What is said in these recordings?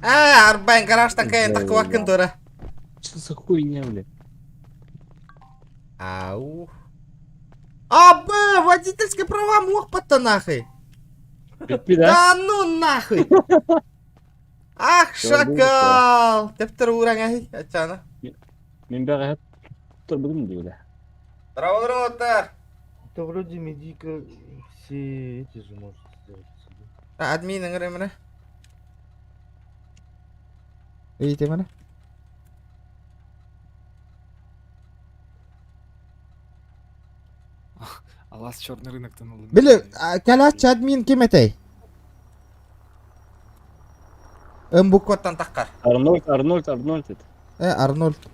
Арбайн гараждан кайын таква кентура. Что за хуйня, бля? Ау. Аба, водительские права мог подта нахуй. Битпи, да? Да ну нахуй. Ах, шакал. Тептер уран ахи, ачана. Мен бәрі әп тұрбыдым дейді, бля. Здорово, Оттар. Это вроде медика все эти же может сделать себе. Админ ngere mana? Itu mana? Алас черный рынок-то надо. Били, калач админ ким этэй? Букваттан таккар. Арнольд еді. Арнольд.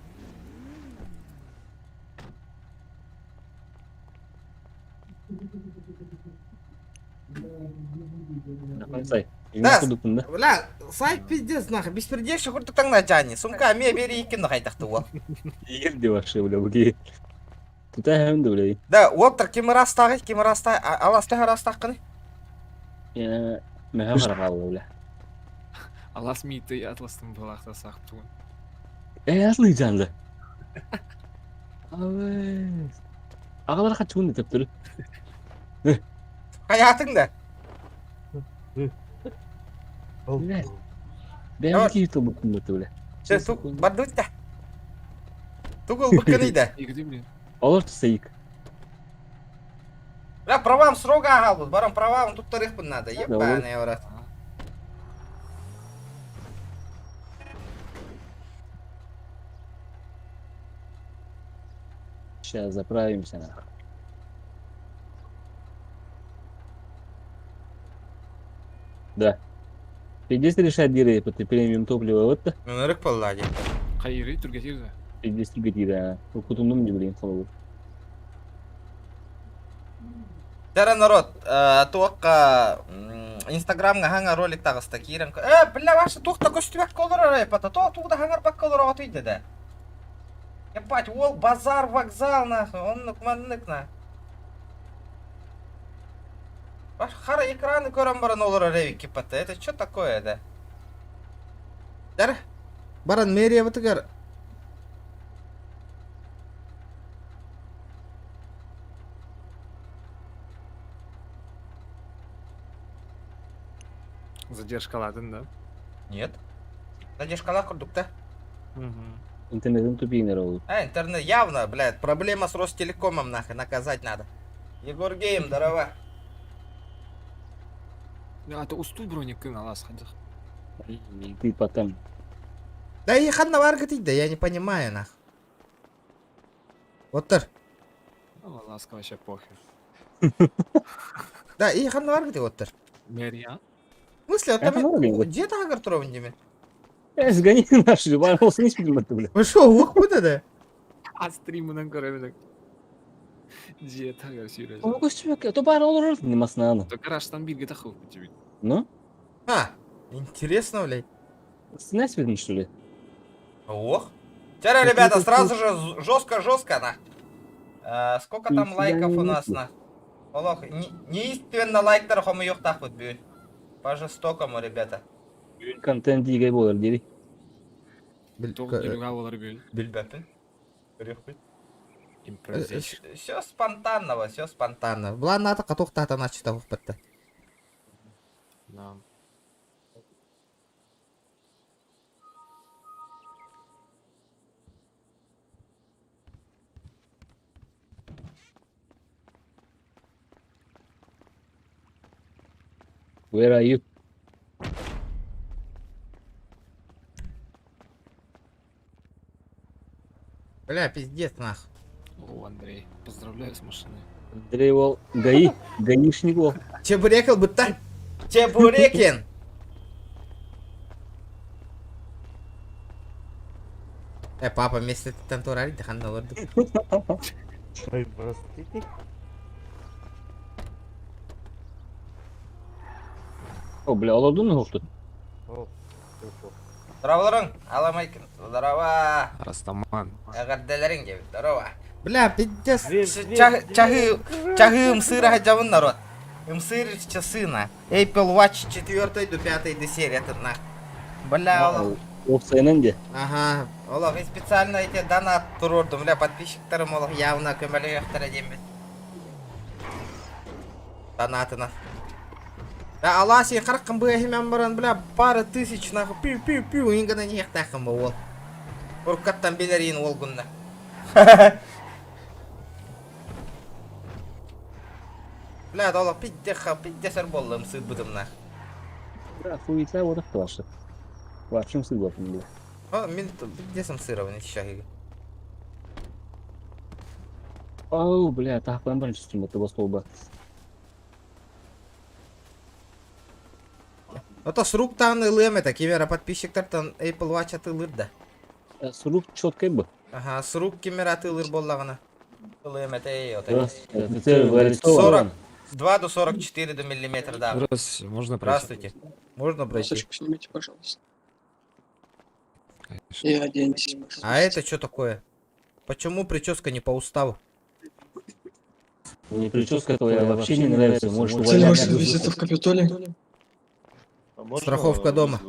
Қансай. Да. Құдықтың да. Бля, сайт пиздец нахуй, беспредельші құртықтан на жаны. Сумка ме бері екенді қайтақты ол. Егер де вообще, бля, бұге. Тұта әмді, бля. Да, Оттар кем растағы, аласты растаққыны. Мәхәм қарағалы, бля. Алас миты атластың балақта сақтуын. Аслы жанды. Авай. Ағалар қачуын деп тұр. Hayatыңда. Бля. Бәм кейті бұқын бұты, бля. Бардуть да. Тугыл бұққыны да. Егде, блин. Олар тұса ек. Бля, правам срога ағал барам правам тут тарих бұн надо. Ебаный урод. Сейчас заправимся, нахуй. Да. Придется решать диры, под премиум топлива вот-то. Нұрық боллади. Қайыры түргетеді. Придется гатира. Кутумдум не блин, холод. Тера народ, туаққа инстаграмға хаңа ролик тағыста кейрен. Бля, ваша туақта көстібек колыр райпата. Туғда хаңар бак колыр оғатуйды да. Ебать, ол базар, вокзал, нахуй, оннық маннық, на. Баш, хара экраны көрім баран олыр рейвик кепатта. Это что такое, да? Тера, баран мэрия бұтығар. Задержкаладың, да? Нет. Задержкала курдукта. Интернетом тупинер олу. Интернет явно, блядь, проблема с Ростелекомом, нахуй, наказать надо. Егор Гейм, здорово. А то усту броникын алас хадық. Ты потом. Да и хадна варгатить, да я не понимаю, нахуй. Оттар. Аласка вообще похер. Да, и хадна варгатить, Оттар. Мерия. В смысле, Я понимаю, Оттар, блин. где-то агар трован деме? Сгони наши, любая волосы не спидим это, бля. Вы шо, ух, куда да? А стримінен көремедік. Жет агар сүйрежі. О, көстібек, то бары олар не маснаны. То гаражтан бирге тақыл тебе. Ну? Интересно, блядь. Снять спидим, что ли? Ох. Вчера, ребята, сразу же жестко, на. Сколько там лайков у нас, на? Олох, неистинно лайктар хому йохтах вот бюль. По-жестокому, ребята. Контент дигай болар, дери. Тоғы келуға олар бөл. Бильбапин. Импровизейшн. Все спонтанно, все спонтанно. Была ната катухта начата в петте. Да. Where are you? Бля, пиздец, нахуй. О, Андрей, поздравляю с машиной. Андрей Вол, гаишник Вол. Чебурекал будто. Чебурекин. Папа, вместе тантурали, да ханда лорду. Ой, простите. О, бля, олардың не oldu? О, хорошо. Здраволарың, аламайкин. Здорово. Растаман. Агарделерин gibi. Здорово. Бля, пиздец. Привет, Чахы мсыра хаджавын народ. Мсыр часы на. Apple Watch 4 до 5 до серии это на. Бля, Олег. Опцияның де. Ага. Олег, и специально эти донат турордum, бля, подписчиктарым Олег явно көмөлөктөр дембит. Донатына. Да, Алла сен 40 кым быхымен баран, бля, пары тысяч нахуй, пиу-пиу-пиу, ингана не тахым бол. Уркаттан белерин ол күнне. Бля, да, Олег, пиддесер болдым, сыт будым нах. Да, хуйца вот их классы. Вообще согласен, бля. О, мен пиддесем сырованный шаги. Ау, бля, так прям чувствуем этого столба. Ото с рук тан ылым это, кемера подписчиктартан Apple Watch атылыр да. С рук четкой бы. Ага, с рук кемера атылыр боллагана. Ылым это Офицер говорит, 40. С 2 до 44 до миллиметра, да. Здравствуйте, можно пройти? Здравствуйте. Можно пройти? Масочку снимите, пожалуйста. Конечно. И оденьтесь, пожалуйста. А это что такое? Почему прическа не по уставу? мне прическа твоя вообще не нравится, можешь Цель увольняться. вашего визита в Капитолий. Страховка дома.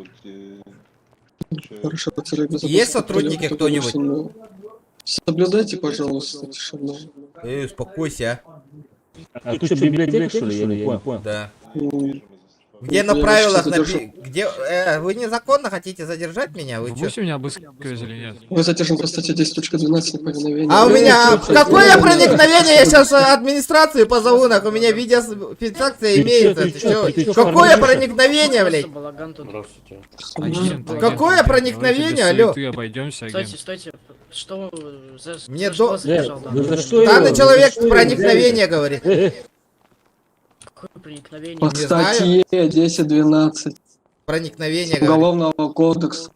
Хорошо, цель безопасности. Есть сотрудники кто-нибудь? Ну, соблюдайте, пожалуйста, тишину. Успокойся, А ты что, библиотека, что ли? Я не понял. а. Да. Ну, Где на я правилах вообще задержу. где вы незаконно хотите задержать меня? Вы Вы чё? будете меня обыскивать или нет? Вы задержан по статье 10.12 неповиновение. А у меня какое проникновение? Я сейчас администрацию позову, нахуй. У меня видеофиксация Ты имеется. чё, Ты ты чё, чё? ты чё, Какое формируешь? проникновение, блядь? Здравствуйте. Какое проникновение, алло? Ты обойдемся, агент. Стойте, стойте. Что за Мне что до- задержал, Ну да? за что Данный его? человек За что его проникновение говорит. взяли? Какое проникновение? По Не знаю. статье 10.12 Проникновение говорит. Уголовного кодекса.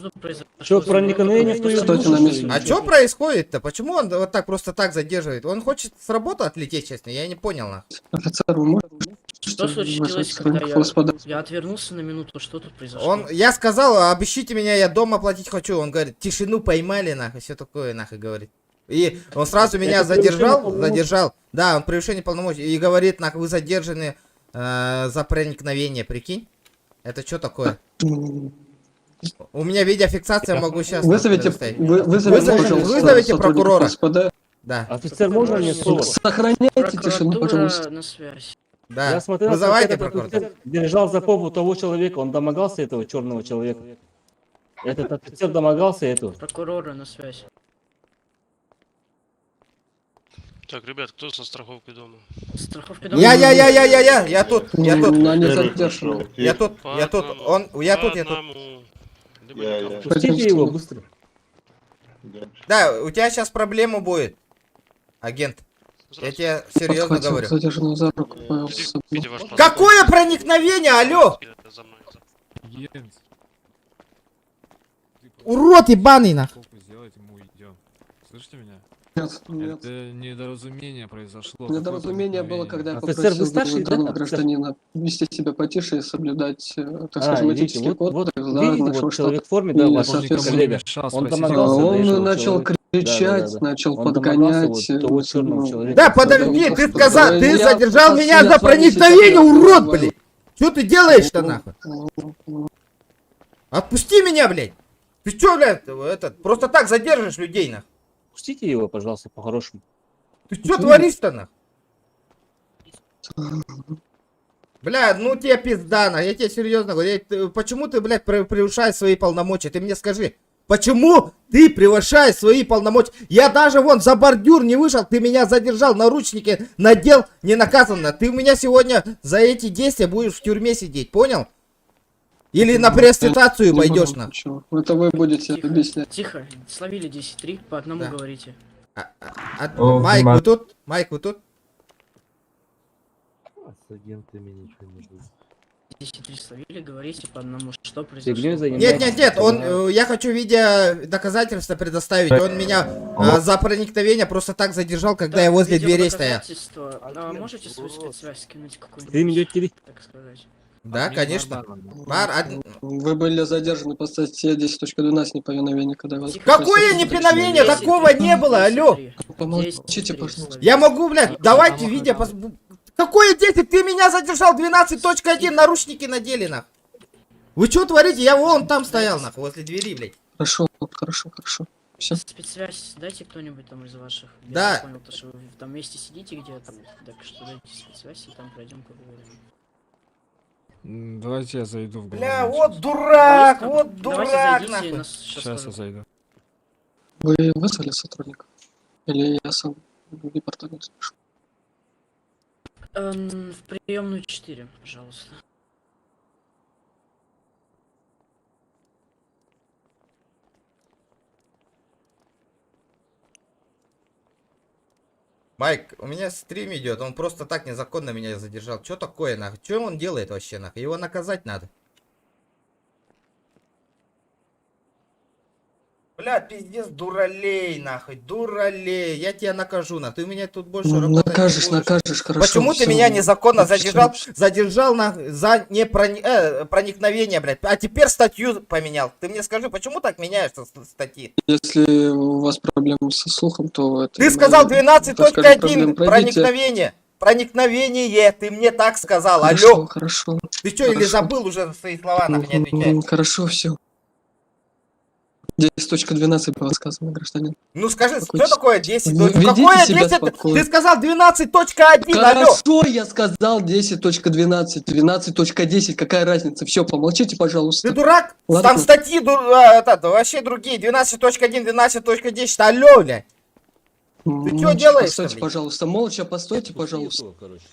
Что произошло? Что, проникновение в твою Стойте душу, на что месте. ли? А что происходит-то? Почему он вот так просто так задерживает? Он хочет с работы отлететь, честно? Я не понял, нахуй. Офицер, вы можете Что случилось, вызвать когда своих господа? я отвернулся на минуту? Что тут произошло? Я сказал, обыщите меня, я дома платить хочу. Он говорит, тишину поймали, нахуй, все такое, нахуй, говорит. И он сразу меня Это превышение задержал, полномочий. Да, он превышение полномочий. И говорит, нахуй, вы задержаны за проникновение, прикинь. Это что такое? У меня видеофиксация, могу сейчас. Вызовите, Вызовите, пожалуйста, вызовите сотрудников прокурора. СПД. Да, Офицер, можно мне слово? Сохраняйте тишину, Прокуратура пожалуйста. на связь. да. Я смотрел, Вызывайте как этот прокурора. офицер держал за попу того человека, он домогался этого черного человека. Этот офицер домогался этого. Прокурора на связь. Так, ребят, кто со страховкой дома? Страховка дома. Я тут, На не задержанных. я тут, я тут, я тут. одному. Либо Я- никому. я. Пустите его быстро. Да, у тебя сейчас проблема будет, агент. Я тебе серьезно Подхватил говорю. задержанного за руку, повел с Видите, собой. видите ваш паспорт? Какое проникновение, алло? За мной. Агент. Ты Урод ебаный, нахуй. страховку сделать, мы уйдем. Слышите меня? Нет, нет. Это недоразумение произошло. Недоразумение было, когда я Офицер, попросил вы старший, да, данного офицер? гражданина вести себя потише и соблюдать, так А, скажем, видите, этический вот, кодекс, да, видите, нашего вот штата. человек в форме, да, И, ваш соответственно, коллега. мешал Он спросить. домогался до Он этого начал человека. кричать, Да. начал Он домогался подгонять. вот того черного ну, человека. Да, подожди, ты сказал, ты Я задержал просто меня за с вами проникновение, сейчас урод, разговариваю. блядь. Что ты делаешь-то, нахуй? Отпусти меня, блядь. Ты что, блядь, просто так задержишь людей, нахуй? Пустите его, пожалуйста, по-хорошему. Ты что творишь-то, нахуй? Бля, ну тебе пизда, нахуй, я тебе серьезно говорю. Почему ты, блядь, превышаешь свои полномочия? Ты мне скажи. Почему ты превышаешь свои полномочия? Я даже вон за бордюр не вышел, ты меня задержал, наручники надел, не наказанно. Ты у меня сегодня за эти действия будешь в тюрьме сидеть, понял? Или на пресс-цитацию Не пойдешь, буду на. ничего. Это вы будете объяснять. Тихо, словили 10-3, по одному Да. говорите. Майк, вы тут? Майк, вы тут? С агентами ничего не будет. 10-3 словили, говорите по одному, что Фигней произошло. занимаетесь. Нет, я хочу видео доказательства предоставить. Он меня за проникновение просто так задержал, когда я возле дверей стоял. Видеодоказательства. А можете свою спецсвязь скинуть Ты какую-нибудь, меня тери- так сказать? Да, конечно. Вы были задержаны по статье 10.12 неповиновение, когда вас... Тихо. Какое попросили неповиновение? задержать. Такого не было, алло. Помолчите, пожалуйста. Я могу, блядь, давайте видео Какое 10? Ты меня задержал 12.1, наручники надели, нахуй. Вы что творите? Я вон там стоял, нахуй, возле двери, блядь. Хорошо, хорошо, хорошо. Все. Спецсвязь дайте кто-нибудь там из ваших. Да. Я понял, то, что вы там вместе сидите где-то. Так что дайте спецсвязь и там пройдем поговорим. Давайте я зайду в Бля, голову. вот дурак, Давайте вот дурак, зайдите, нахуй. нас сейчас Сейчас я зайду. Вы вызвали сотрудника? Или я сам в департамент спешу? В приемную 4, пожалуйста. Майк, у меня стрим идет, он просто так незаконно меня задержал. Что такое, нахуй? Что он делает вообще, нахуй? Его наказать надо. Бля, пиздец, дуралей, нахуй, дуралей. Я тебя накажу, нахуй. Ты у меня тут больше Ну, работать накажешь, не будешь. накажешь, хорошо. Почему ты всё. меня незаконно Всё, задержал? всё. Задержал за проникновение, блядь. А теперь статью поменял. Ты мне скажи, почему так меняешься статьи? Если у вас проблемы со слухом, то это... Ты сказал наверное, 12.1 проблем. Пройдите. проникновение. Проникновение, ты мне так сказал. Хорошо, Алло. хорошо. Ты что, или хорошо. забыл уже свои слова, на меня отвечать? Хорошо, все. 10.12 было сказано, гражданин. Ну скажи, Какой что такое 10? Вы ведите Какое себя 10? спокойно. Ты сказал 12.1, алло. Хорошо, я сказал 10.12, 12.10, какая разница? Все, помолчите, пожалуйста. Ты дурак? Ладно. Там статьи вообще другие. 12.1, 12.10, алло, блядь. Молча чё делаешь-то, Постойте, блин? пожалуйста, молча постойте, Отпусти пожалуйста. его, короче.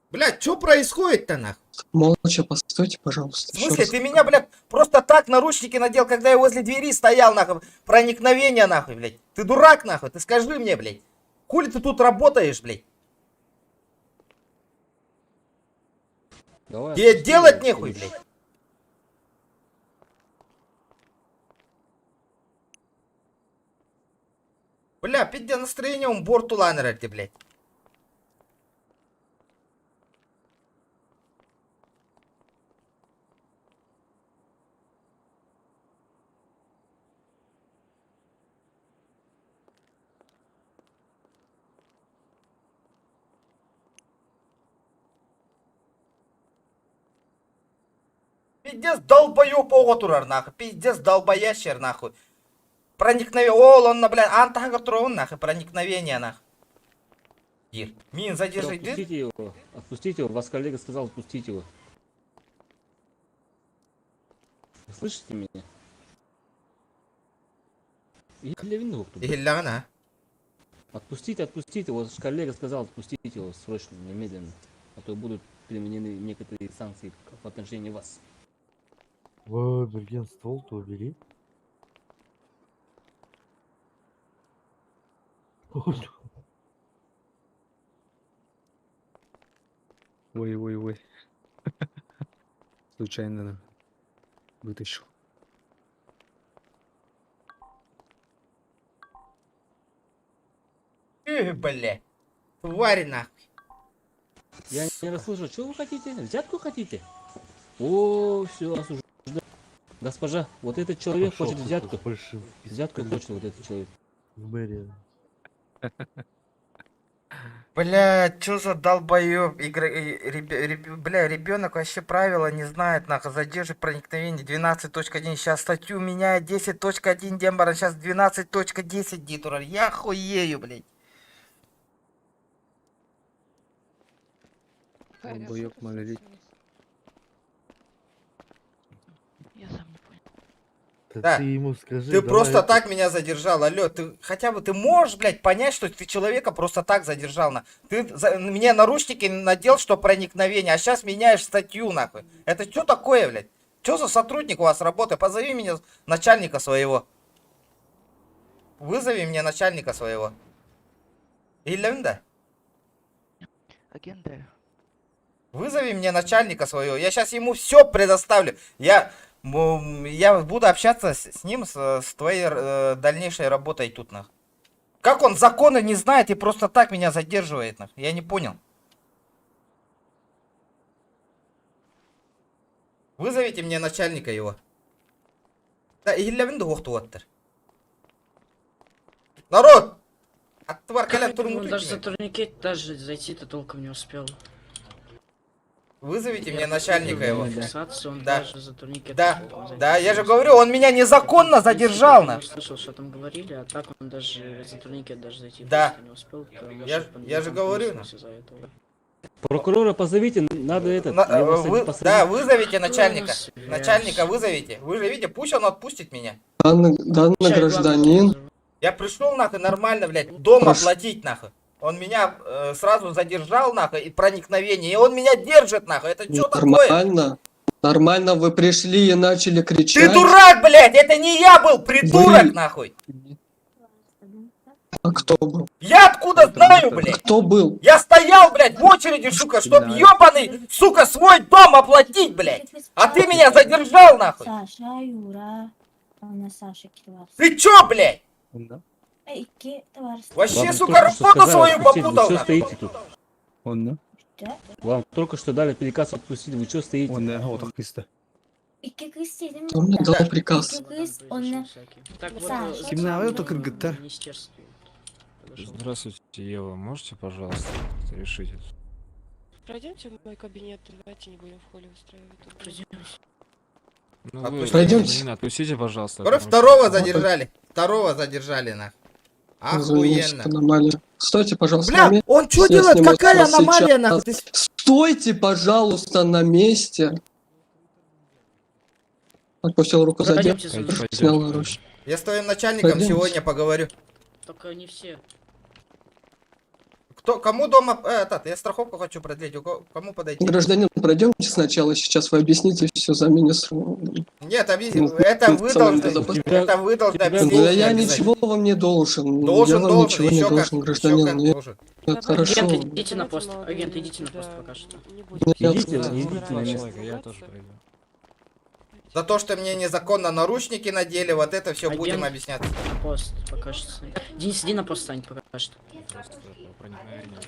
Блядь, что происходит-то, нахуй? Молча постойте, пожалуйста. В Ещё смысле, раз. ты меня, блядь, просто так наручники надел, когда я возле двери стоял, нахуй. Проникновение, нахуй, блядь. Ты дурак, нахуй, ты скажи мне, блядь. Хули ты тут работаешь, блядь? Давай, Тебе отпусти делать его, нехуй, короче. блядь. Бля, пиздец, настроение он борту ланерати, блядь. Пиздец, долбоёб оғытурар, нахуй. Пиздец, долбоящер, нахуй. Проникновение, он, блядь, антагар тұрауын, нахуй, проникновение, нахуй. Ир, мин задержи, дыр. Отпустите его. Отпустите его. Вас коллега сказал, отпустите его. Вы слышите меня? Или вину кто-то? Игілләғін, а? Отпустите, отпустите. Вот коллега сказал, отпустите его срочно, немедленно. А то будут применены некоторые санкции в отношении вас. Берген, ствол-то убери. Ой-ой-ой. Случайно вытащил. Блядь. Тварь, нахуй. Я не расслышал, что вы хотите? Взятку хотите? О, все, осуждаю. Госпожа, вот этот человек Пошёл хочет ты, взятку. фальшивый Взятку пистолет хочет вот этот человек. в мэрии. Бля, чё за долбоёб? Бля, ребенок вообще правила не знает, нахуй. Задержит проникновение 12.1. Сейчас статью меняет 10.1 дембара. Сейчас 12.10 дитура. Я хуею, блядь. Долбоёб малолетний. Я сам не понял. Да. Ты ему скажи, Ты давай просто это- так меня задержал, алло. Ты хотя бы ты можешь, блядь, понять, что ты человека просто так задержал, на. Ты мне наручники надел, что проникновение, а сейчас меняешь статью, нахуй. Это что такое, блядь? Что за сотрудник у вас работает? Позови меня начальника своего. Вызови мне начальника своего. Или Агенда. Вызови мне начальника своего. Я сейчас ему все предоставлю. Я буду общаться с ним, с твоей дальнейшей работой тут, нахуй. Как он законы не знает и просто так меня задерживает, нахуй? Я не понял. Вызовите мне начальника его. Да, народ! Оттвар, колян, Он даже за турникет даже зайти-то толком не успел. Вызовите мне начальника его. Фиксацию, он Да. даже за турникет Да, толком зайти да, я не же успел. говорю, он меня незаконно задержал, Я на. не слышал, что там говорили, а так он даже за турникет даже зайти Да. просто не успел. потому Я что ж- я же он говорю, понесся из-за этого. Прокурора позовите, надо этот, На- его вы- посадить. да, вызовите начальника. Связь. Начальника вызовите. Вы же видите, пусть он отпустит меня. Данный Чай, гражданин, главное, Я пришел нахуй нормально, блядь, дом Прошу. оплатить нахуй. Он меня сразу задержал нахуй и проникновение, и он меня держит нахуй. Это что такое? нормально. Нормально вы пришли и начали Ты кричать. дурак, блядь, это не я был, придурок Вы- нахуй. А кто был? Я откуда знаю, блядь? Кто был? Я стоял, блядь, в очереди, сука, чтоб ёбаный, сука, свой дом оплатить, блядь. А ты меня задержал, нахуй. Саша, Юра. Она Саша Кирварс. Ты чё, блядь? Ики Кирварс. Вообще, Вам сука, только что работу сказали свою отпустить, попутал, Вы что нахуй. стоите тут? Да? Вам только что дали приказ отпустить, вы что стоите? Ики Кристи, Кто мне дал приказ? Ики Крис, он... всякий. Так вот, Саша. министерствует. Подошел. Здравствуйте, Ева. Можете, пожалуйста, как-то решить это? Пройдемте в мой кабинет, давайте не будем в холле устраивать. тут. Пройдемте. Ну, Отпустите. Пройдемте. Не, отпустите, пожалуйста. Скоро потому что- второго задержали. Второго задержали, нахуй. Извините, Охуенно. аномалия. Стойте, пожалуйста, на Бля, месте. он что Я делает? сниму Какая вас аномалия, сейчас. нахуй? Ты с- Стойте, пожалуйста, на месте. Отпустил руку за дверь, Пройдемте за Пойдём, мной. снял пойдём. оружие. Я с твоим начальником Пойдемте. сегодня поговорю. Только не все. Кто, кому дома... я страховку хочу продлить. Кому подойти? Гражданин, пройдемте сначала, сейчас вы объясните все за министром. Нет, объясни. Ну, Это вы национальной должны... безопасности. Это вы должны тебя объяснить. Да мне я обязательно. ничего вам не должен. Должен, я вам должен, ничего не еще как, должен, еще гражданин. как Нет, должен. нет, хорошо. Агент, Давайте идите на пост. молодые Агент, люди, идите на пост да, пока что. Не будем. Я Идите, знаю. идите на место. Человека, я тоже пройду. За то, что мне незаконно наручники надели, вот это все Агент. будем объяснять. На пост пока что. Денис, иди на пост, стань пока что. Просто по проникновению.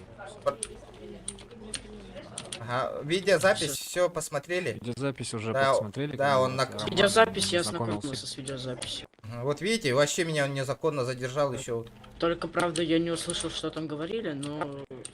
Ага, видеозапись, все посмотрели. Видеозапись уже Да, посмотрели. да, когда он на- Роман Видеозапись, я знакомился. ознакомился с видеозаписью. Вот видите, вообще меня он незаконно задержал еще. Вот. Только, правда, я не услышал, что там говорили, но...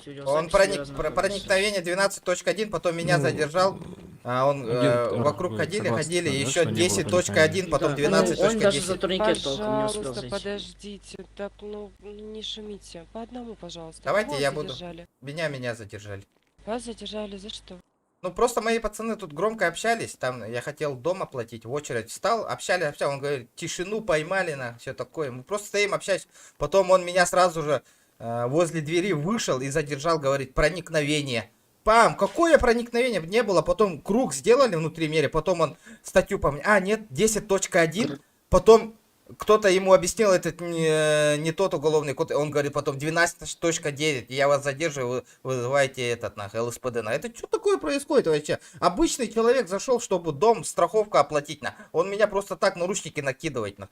с видеозаписью Он я ознакомился. проникновение 12.1, потом меня Ну, задержал. А он агент, вокруг вы ходили, согласны, ходили, да, еще что не было 10.1, потом Да, ну, он даже за 12.10. турникет толком не успел Пожалуйста, зайти. подождите. Так, ну, не шумите. По одному, пожалуйста. Давайте Кого я буду. задержали? Меня задержали. Вас задержали за что? Ну просто мои пацаны тут громко общались, там я хотел дом оплатить, в очередь встал, общались, он говорит, тишину поймали на, все такое. Мы просто стоим, общались, потом он меня сразу же возле двери вышел и задержал, говорит, проникновение. Пам, какое проникновение? Не было, потом круг сделали внутри мере, потом он статью по мне, нет, 10.1, потом кто-то ему объяснил, этот не тот уголовный код, он говорит потом 12.9, я вас задерживаю, вы вызывайте этот нахуй ЛСПД. Это что такое происходит вообще? Обычный человек зашел, чтобы дом, страховку оплатить на. Он меня просто так наручники накидывает на.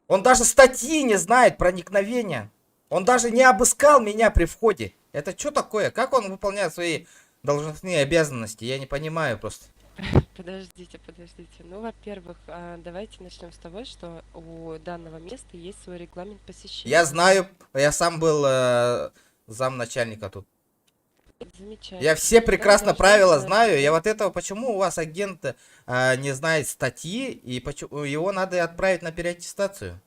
Он даже статьи не знает проникновения. Он даже не обыскал меня при входе. Это что такое? Как он выполняет свои должностные обязанности? Я не понимаю просто. Подождите. Ну, во-первых, давайте начнем с того, что у данного места есть свой регламент посещения. Я знаю, я сам был замначальника тут. Замечательно. Я все прекрасно Должны правила знать. знаю. Я вот этого, почему у вас агент не знает статьи, и почему его надо отправить на переаттестацию?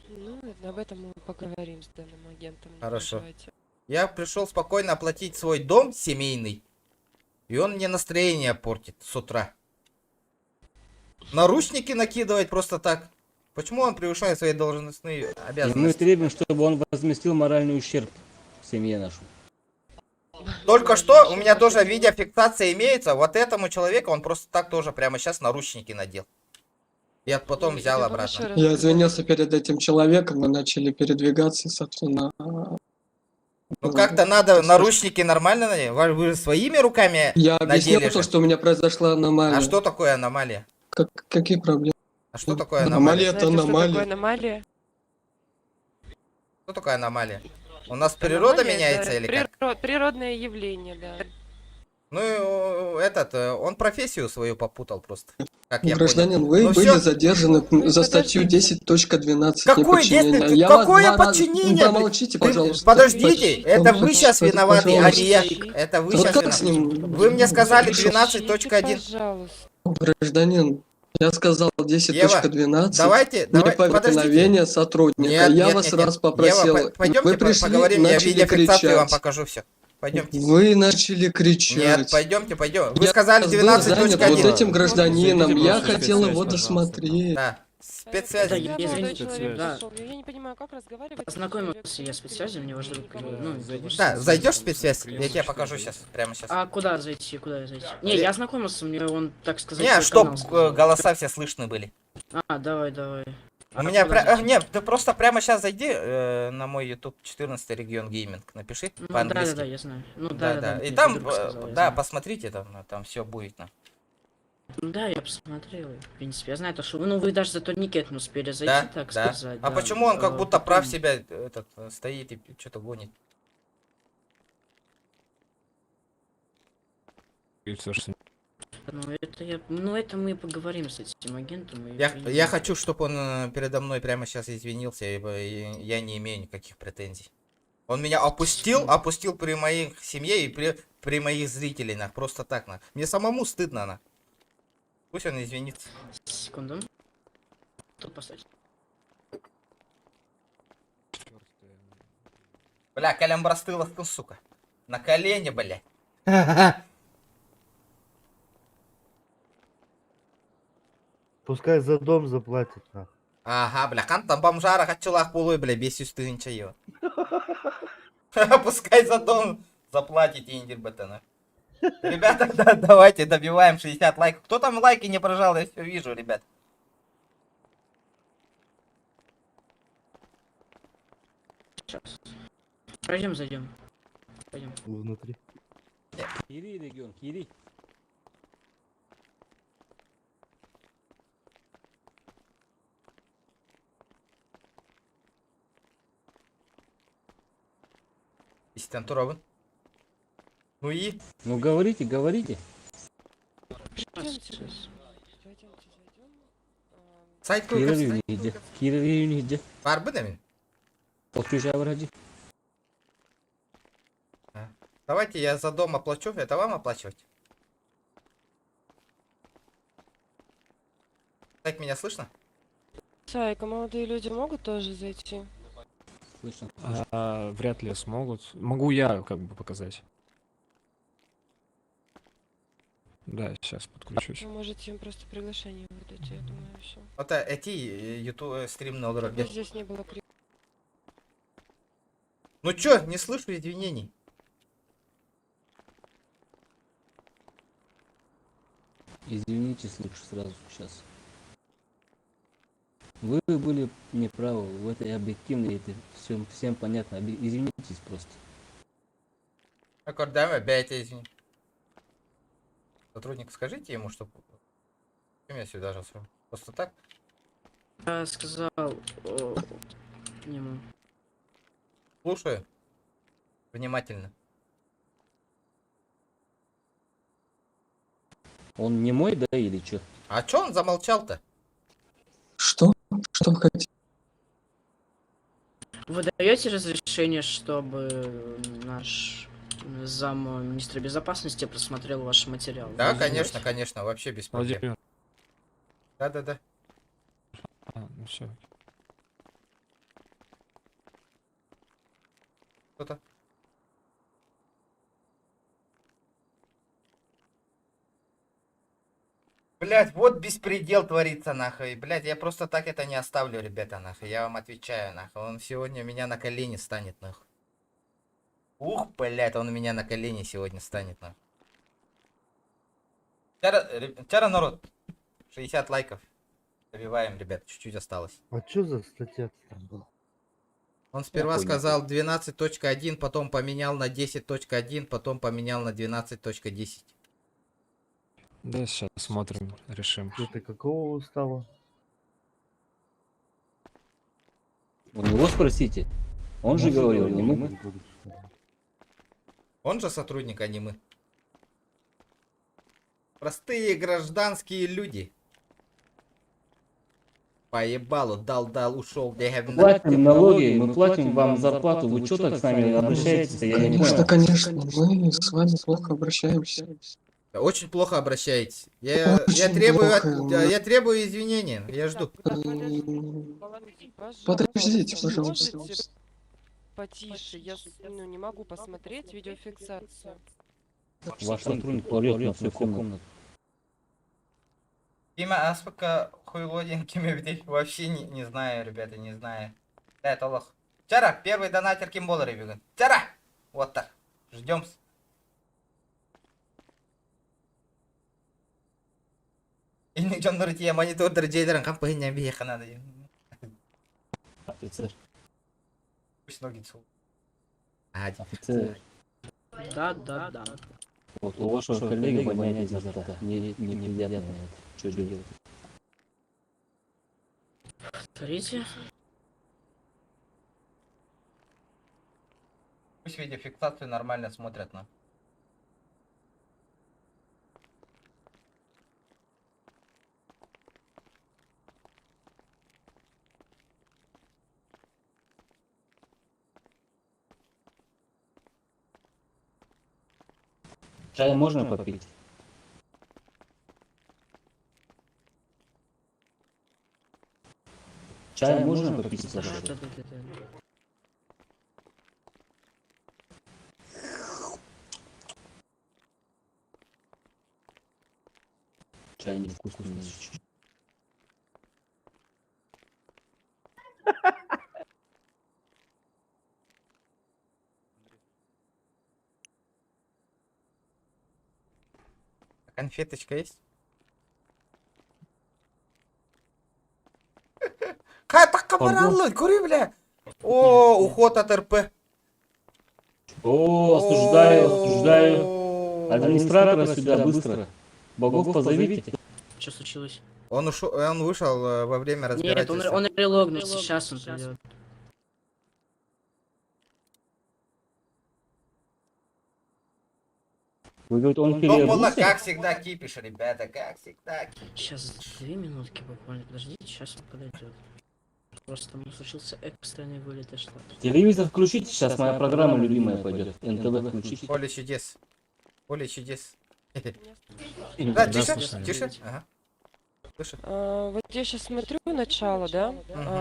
Ну, об этом мы поговорим с данным агентом. не Хорошо. переживайте. Я пришел спокойно оплатить свой дом семейный, и он мне настроение портит с утра. Наручники накидывать просто так. Почему он превышает свои должностные И мы обязанности? требуем, чтобы он возместил моральный ущерб семье нашу. Только что у меня тоже видеофиксация имеется. Вот этому человеку он просто так тоже прямо сейчас наручники надел. Я потом Ну, взял я вам обратно. еще раз Я говорю. извинился перед этим человеком, мы начали передвигаться, и, собственно... Ну как-то надо наручники нормально надеть. Вы же своими руками. Я объяснил надели то, же. что у меня произошла аномалия. А что такое аномалия? Какие проблемы? А что такое Аномалия. аномалия? Это Знаете, что аномалия. такое аномалия? Что такое аномалия? У нас природа Аномалия — меняется это или как? Природное явление, да. Ну, он профессию свою попутал просто. Как я Гражданин, понял. вы Ну были всё. задержаны за статью подождите. 10.12 Какое неподчинения. 10? Я вас Какое 2 раза- подчинение, Ну, блин? помолчите, Ты- пожалуйста. Подождите, это вы сейчас виноваты, а не я. Пожалуйста. Это вы Вот сейчас как с виноваты. ним? Вы мне сказали Подождите, 12.1. пожалуйста. Гражданин, я сказал 10.12. Давайте, подождите. Неповиновение сотрудника. Нет, Я нет, вас нет, нет. раз попросил. Ева, пойдемте Вы пришли, поговорим, я начали видеофиксацию вам кричать. покажу все. Пойдемте. Вы начали кричать. Нет, пойдемте. Вы Я сказали был занят вот 12.1. этим гражданином. Зайдите Я просто в хотел спецсвязь, его пожалуйста, досмотреть. Да, Да, спецсвязь. я Молодой извините, человек да. зашел. Я не понимаю, как разговаривать. Ознакомился я с спецсвязью, мне ваш друг... Ну, Да, зайдешь в спецсвязь? Я тебе покажу сейчас, прямо сейчас. А куда зайти, куда зайти? Не, я ознакомился, мне он, так сказать, Не, свой чтоб канал сказал. голоса все слышны были. А, давай. У меня нет, ты просто прямо сейчас зайди на мой YouTube 14 регион гейминг, напиши Ну, по-английски. да, я знаю. Ну, Да. И мне там, друг сказал, я да, знаю. посмотрите, там все будет. Да, я посмотрел, в принципе, я знаю то, что... Ну, вы даже за турникет не успели зайти, Да, так да. сказать. А да. почему он как будто Потом- прав себя стоит и что-то гонит? И всё, что- Ну, это мы поговорим с этим агентом. и Я примем. хочу, чтобы он передо мной прямо сейчас извинился, и я не имею никаких претензий. Он меня опустил при моей семье и при моих зрителях, просто так, Мне самому стыдно, Пусть он извинится. Секунду. Тут поставить. Бля, Калям Брастыловка, сука. На колени, бля. Пускай за дом заплатит, нахуй. Ага, бля, там бомжара хачулах полой, бля, 500 тысяч ее. Пускай за дом заплатите, Индир Батана. Ребята, давайте добиваем 60 лайков. Кто там лайки не прожал, я все вижу, ребят. Сейчас. Пройдем, зайдем. Пойдем. Внутри. Кири, регион, Кири. Истин Туровын. Ну и? Ну говорите. Пойдемте, Сейчас. зайдем. Сайт Кири кuyucu. регионе, Кири регионе. Var mı demin? Подключай вроде. Давайте я за дом оплачу, это вам оплачивать? Так меня слышно? Сайка, молодые люди могут тоже зайти? Слышно. Вряд ли смогут. Могу я как бы показать. Да, сейчас подключусь. Вы можете им просто приглашение выдать, я думаю, все. Вот эти YouTube стрим на дороге. Здесь не было крика. Ну чё, не слышу извинений. Извините, слышу сразу сейчас. Вы были неправы, в этой объективной, это всем понятно. Извинитесь просто. Аккорд, опять извини. Сотрудник, скажите ему, что... Чем я сюда же просто так? Я сказал... Ему. Слушаю. Внимательно. Он не мой, да, или что? А чё он замолчал-то? Что? Что вы хотите? Вы даете разрешение, чтобы наш зам министра безопасности просмотрел ваш материал? Да, Вы конечно, даете? конечно, вообще без проблем. Владимир. Да. Ну все. Кто-то. Блять, вот беспредел творится, нахуй. Блять, я просто так это не оставлю, ребята, нахуй. Я вам отвечаю, нахуй. Он сегодня меня на колени станет, нахуй. Ух, блять, он меня на колени сегодня станет, нахуй. Вчера, народ, 60 лайков. Добиваем, ребят, чуть-чуть осталось. А чё за статья там была? Он сперва понял. сказал 12.1, потом поменял на 10.1, потом поменял на 12.10. Да, сейчас смотрим, решим. Это какого устава? У него спросите. Он же говорил, не мы. Он же сотрудник, а не мы. Простые гражданские люди. Поебалу, дал, ушел. Платим налоги, мы платим вам зарплату. Вы что так с нами обращаетесь? Я не Конечно, понял. конечно, мы с вами плохо обращаемся. Очень плохо обращаетесь. Я Очень требую, плохо. я требую извинения. Я жду. Подождите, Пожалуйста, пожалуйста. можете потише? Я ну, не могу посмотреть видеофиксацию. Ваш сотрудник плывет на всю комнату. Имя Аспака хуйлодин вообще не знаю, ребята, не знаю. Да, это лох. Вчера первый донатер Ким Боллер бегун. Вчера! Вот так. Ждем. Инник жондар тия монитордер жейлерин кампания бейха надо. Офицер. Пусть ноги цел. Офицер. Да. Вот у вашего коллеги понятие зарплата. Неприятно это. Что делать? Смотрите. Пусть видеофиксацию нормально смотрят, но. Чай можно попить? Чай можно попить? Что-то Чай невкусный. Конфеточка есть? Какая так кабараллы, кури, бля. О, уход от РП. О, осуждаю. Администратора сюда быстро. Богов позовите. Что случилось? Он вышел во время Нет, разбирательства. он релогнулся, сейчас он придет. Вы говорите, он Дом Молла, переобулся? как всегда, кипиш, ребята, как всегда. Сейчас 2 минутки буквально, подождите, сейчас он подойдет. Просто там случился экстренный вылет и штат. Телевизор включите, сейчас моя программа любимая пойдет. НТВ включите. Поле чудес. Поле чудес. Да, тише. Ага. Слышит? Вот я сейчас смотрю начало, да?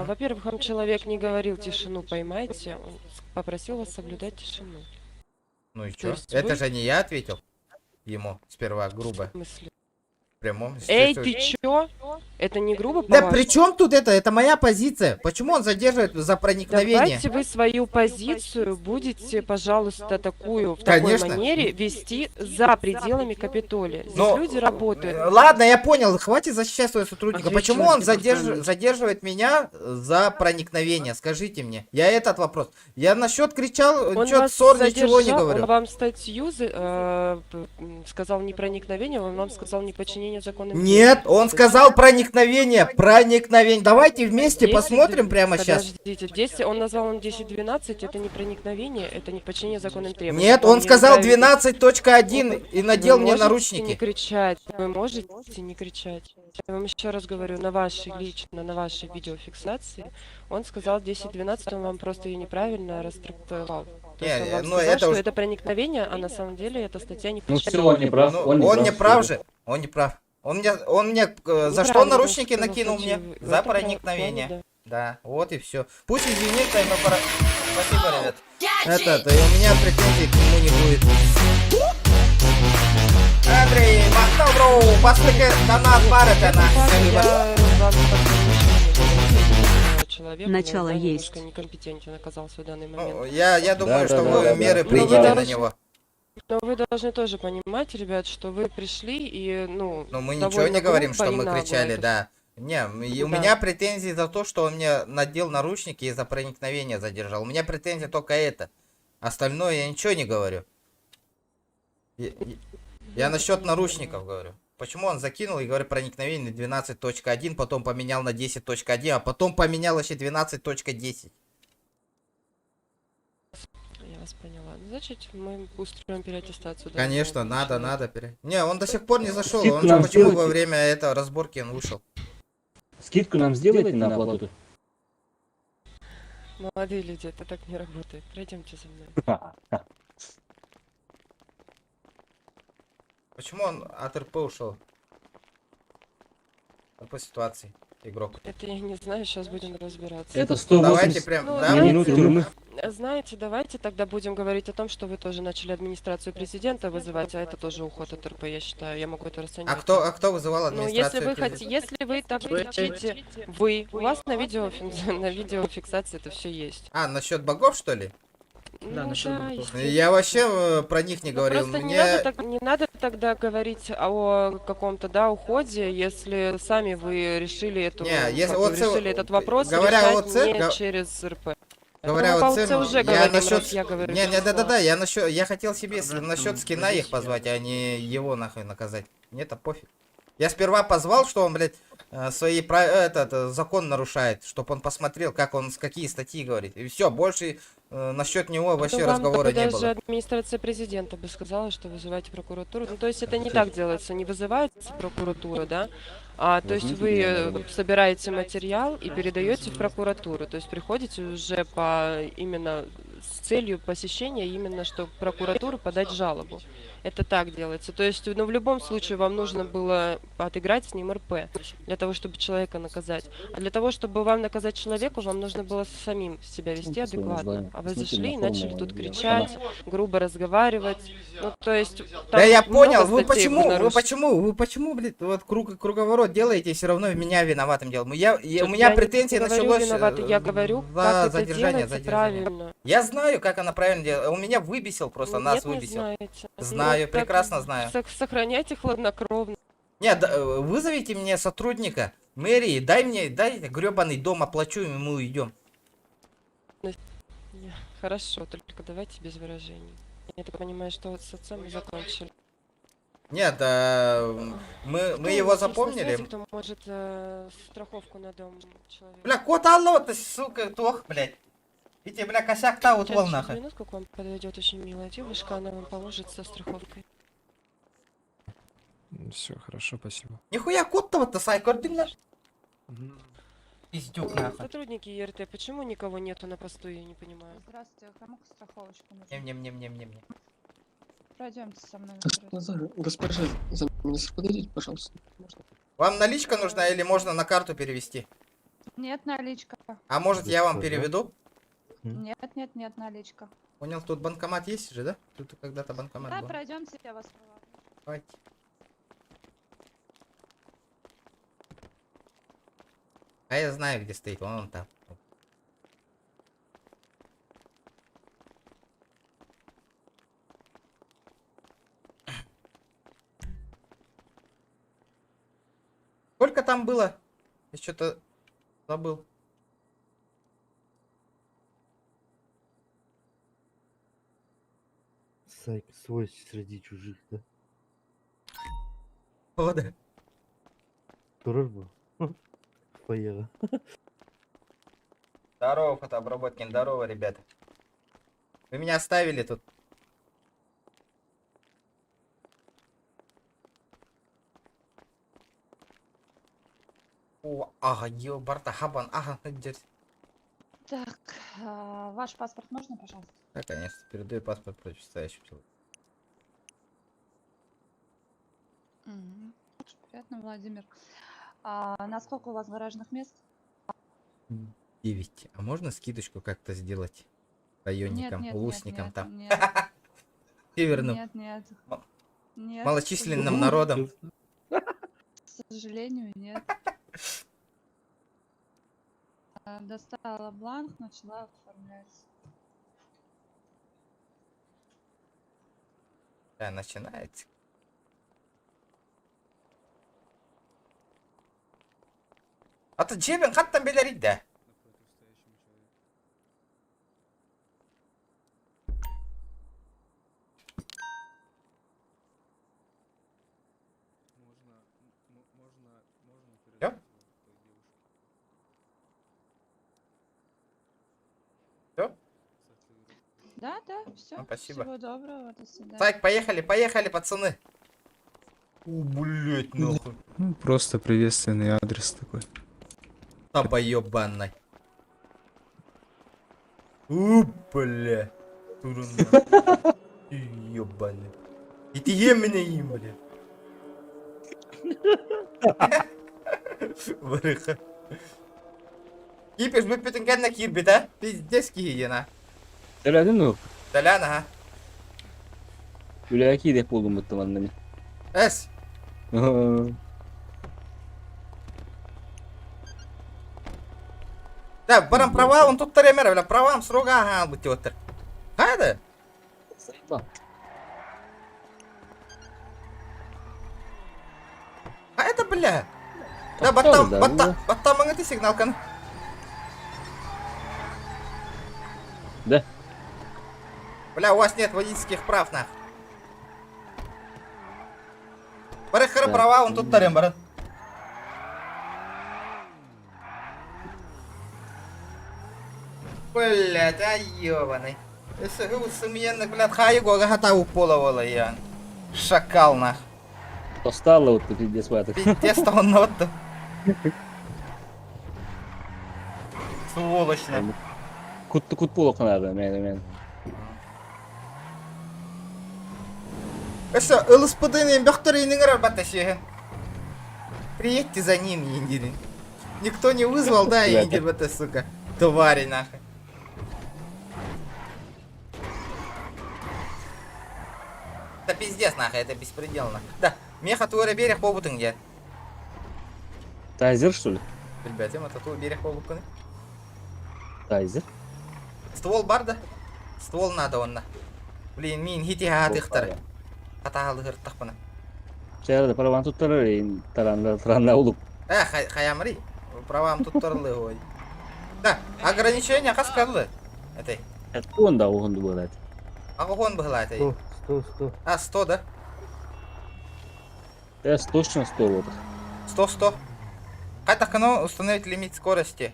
Во-первых, вам человек не говорил тишину, поймайте. Он попросил вас соблюдать тишину. Ну и То чё? есть Это вы- же не я ответил ему сперва грубо. В смысле? В прямом. Эй, естественно. ты чё? Это не грубо, Да по-вашему? при чем тут это? Это моя позиция. Почему он задерживает за проникновение? Давайте вы свою позицию будете, пожалуйста, такую, в Конечно. такой манере вести за пределами Капитолия. Здесь Но- люди работают. Ладно, я понял. Хватит защищать своего сотрудника. Отвечу Почему на он департамент. задерживает меня за проникновение? Скажите мне. Я этот вопрос. Я насчет кричал, Он насчет вас ссор ничего не задержал, говорю. Он вам статью сказал не проникновение, он вам сказал не подчинение законам. Нет, он сказал проникновение. Проникновение. Давайте вместе 10, посмотрим прямо сейчас. Подождите, 10, он назвал он 10-12, это не проникновение, это не подчинение законным требованиям. Нет, он не сказал правильно. 12.1 и надел Вы мне можете наручники. не кричать, вы можете не кричать. Я вам еще раз говорю, на вашей видеофиксации он сказал 10-12, он вам просто ее неправильно растрактовал. То есть он вам ну, сказал, это что уж- это проникновение, а на самом деле эта статья не Ну подчинена. все, он не прав. Ну, он не прав всё. же. Он не прав. Он мне за Неправильно что наручники сказал накинул статью. мне? В За этом проникновение. плане, Да, вот и все. Пусть извинится, и мы пора... Спасибо, ребят. Это, и у меня претензий к нему не будет. Андрей, махнул, бро, послушай, донат барыта на Начало есть. Некомпетентен оказался в данный момент. Ну, я думаю, Да, что да, вы да, меры да. приняли Ну да. на него. Но вы должны тоже понимать, ребят, что вы пришли и, ну, Но мы ничего довольно не говорим, грубо что и мы нагло кричали, это да. Не, и у Да. меня претензии за то, что он мне надел наручники и за проникновение задержал. У меня претензия только это. Остальное я ничего не говорю. Я насчет наручников говорю. Почему он закинул и говорит проникновение 12.1, потом поменял на 10.1, а потом поменял еще 12.10. Я я вас поняла. Ну, значит, мы устроим переаттестацию. Конечно, надо. Не, он до сих пор не зашел. Скидку Он же нам почему во сделайте. время этого разборки он вышел? Скидку нам сделайте на оплату. Молодые люди, это так не работает. Пройдемте за мной. Почему он от РП ушел? По ситуации, игрок. Это я не знаю, сейчас будем разбираться. Это Давайте 180 прям, Ну, да? минут тюрьмы. Знаете, давайте тогда будем говорить о том, что вы тоже начали администрацию президента вызывать, а это тоже уход от РП, я считаю. Я могу это расценить. А кто вызывал Ну, если администрацию? вы хотите, если вы так хотите, у вас на на видеофиксации это все есть. А, насчет богов, что ли? Да, Ну насчет богов. естественно. Я вообще про них не Ну, говорил. просто Мне... не надо тогда говорить о каком-то, да, уходе, если сами вы решили эту, Не, если как бы ОЦ решили этот вопрос говоря решать о ОЦ, не через РП. Говоря Это мы о по ОЦ цене, уже я говорим, насчет... раз я говорю. Да, я хотел себе насчет скина их позвать, а не его нахуй наказать. Мне-то пофиг. Я сперва позвал, что он, блядь, свои закон нарушает, чтобы он посмотрел, как он, с какие статьи говорит. И все, больше насчет него вообще разговора не даже было. администрация президента бы сказала, что вызывайте прокуратуру. Ну, то есть это не так делается, не вызывается прокуратура, да, а то есть вы собираете материал и передаете в прокуратуру. То есть приходите уже именно с целью посещения, именно что в прокуратуру подать жалобу. Это так делается. То есть, ну, в любом случае вам нужно было отыграть с ним РП для того, чтобы человека наказать. А для того, чтобы вам наказать человека, вам нужно было самим себя вести адекватно. А вы зашли и начали тут кричать, грубо разговаривать. Ну, то есть... Да я много понял, вы статей почему, блядь, вот круговорот делаете, все равно меня виноватым делаем. У Я меня не претензии говорю началось виновата, я говорю, как это делается правильно. Я знаю, как она правильно делает. Он меня выбесил, просто Ну, нас нет, не выбесил. знаете. Знаю, Ну, так прекрасно знаю. Сохраняйте хладнокровно. Нет, вызовите мне сотрудника мэрии, дай гребаный дом, оплачу, и мы уйдем. Хорошо, только давайте без выражений. Я так понимаю, что вот с отцом мы закончили. Нет, мы Кто его у вас есть на запомнили. связи, кто может страховку на дом человека? Бля, кот алло, сука, тох, блядь. Видите, бля, косяк-то утвол Сейчас, нахуй. минутку, к вам подойдет очень милая девушка, она вам поможет со страховкой. Все, хорошо, спасибо. Нихуя кот-то вот тасай, кордым наш. Пиздюк нахуй. Сотрудники ЕРТ, почему никого нету на посту, я не понимаю. Здравствуйте, кому страховочку нужно? Нем. Пройдемте со мной. Госпожа, замминистра, подойдите, пожалуйста. Можно? Вам наличка нужна или можно на карту перевести? Нет, наличка. А может я вам Госпожа? переведу? Нет, наличка. Понял, тут банкомат есть же, да? Тут когда-то банкомат Да, был. пройдемте, я вас провожу. Давайте. А я знаю, где стоит, вон он там. Сколько там было? Я что-то забыл. Свой среди чужих, да? О, да. Тураж был? Поела. Здорово, фотообработкин, здорово, ребята. Вы меня оставили тут. О, ага, ёбарта, хабан, ага, держи. Так, ваш паспорт можно, пожалуйста? Да, конечно, передаю паспорт против стоящего человека. Очень приятно, Владимир. Насколько у вас гаражных мест? 9. А можно скидочку как-то сделать районникам, улусникам там? Нет, Северным, нет. малочисленным народом. К сожалению, нет. Достала бланк, начала оформлять. Да, начинается. Ата жебен каттан белерик да. Всё? Всё? Да, все. Ну, спасибо. Всего доброго, до свидания. Так, поехали, пацаны. Блять, нахуй. Ну, просто приветственный адрес такой. Обоебанной. Бля. Ёбаный. И ты меня им, бля. Вырыха. Кипиш, мы петенген на кирби, да? Пиздец киена. Söyledin mi? Таляна, ha? Ülaki de buldum muhtemelen. Эс. Да, барам права, он тут таремер, бля, правам срога, ага, быть отыр. Хайда? Sayma. Хайда, бля. Да, Повтор, да, баттам маңыты сигналканы. Да. Бля, у вас нет водительских прав, нах. Барыхары Да. права, он тут тарем, барат. Блять, а ёбаный. Современных, блядь, хайгога хатау половала я. Шакал, нах. Достало вот ты пиздец в это. Пиздец-то он вот-то. Сволочь, нах. Kut bulok nerede men. Эсэ, ЛСПД-ның бөхтөрейнің арбата шеге. Приедьте за ним, Индирин. Никто не вызвал, да, Индир, вот это, сука. Твари, нахуй. Да пиздец, нахуй, это беспредел, нахуй. Да, меха твой берег побутын, я. Тайзер что ли? Ребят, это твой берег побутын. Тайзер. Ствол барда? Ствол надо, он, на. Блин, мин, хити хатыхтар. Хатахалы хырттах бана. Çevrede paravan tutturur taranlar olup. Хаямри. Правам тут торлы, ой. Да, ограничения каскарлы. Этой. Это он да он бывает. А он была этой. 100. А, 100, да? Это точно 100 вот. 100. Как так оно установить лимит скорости?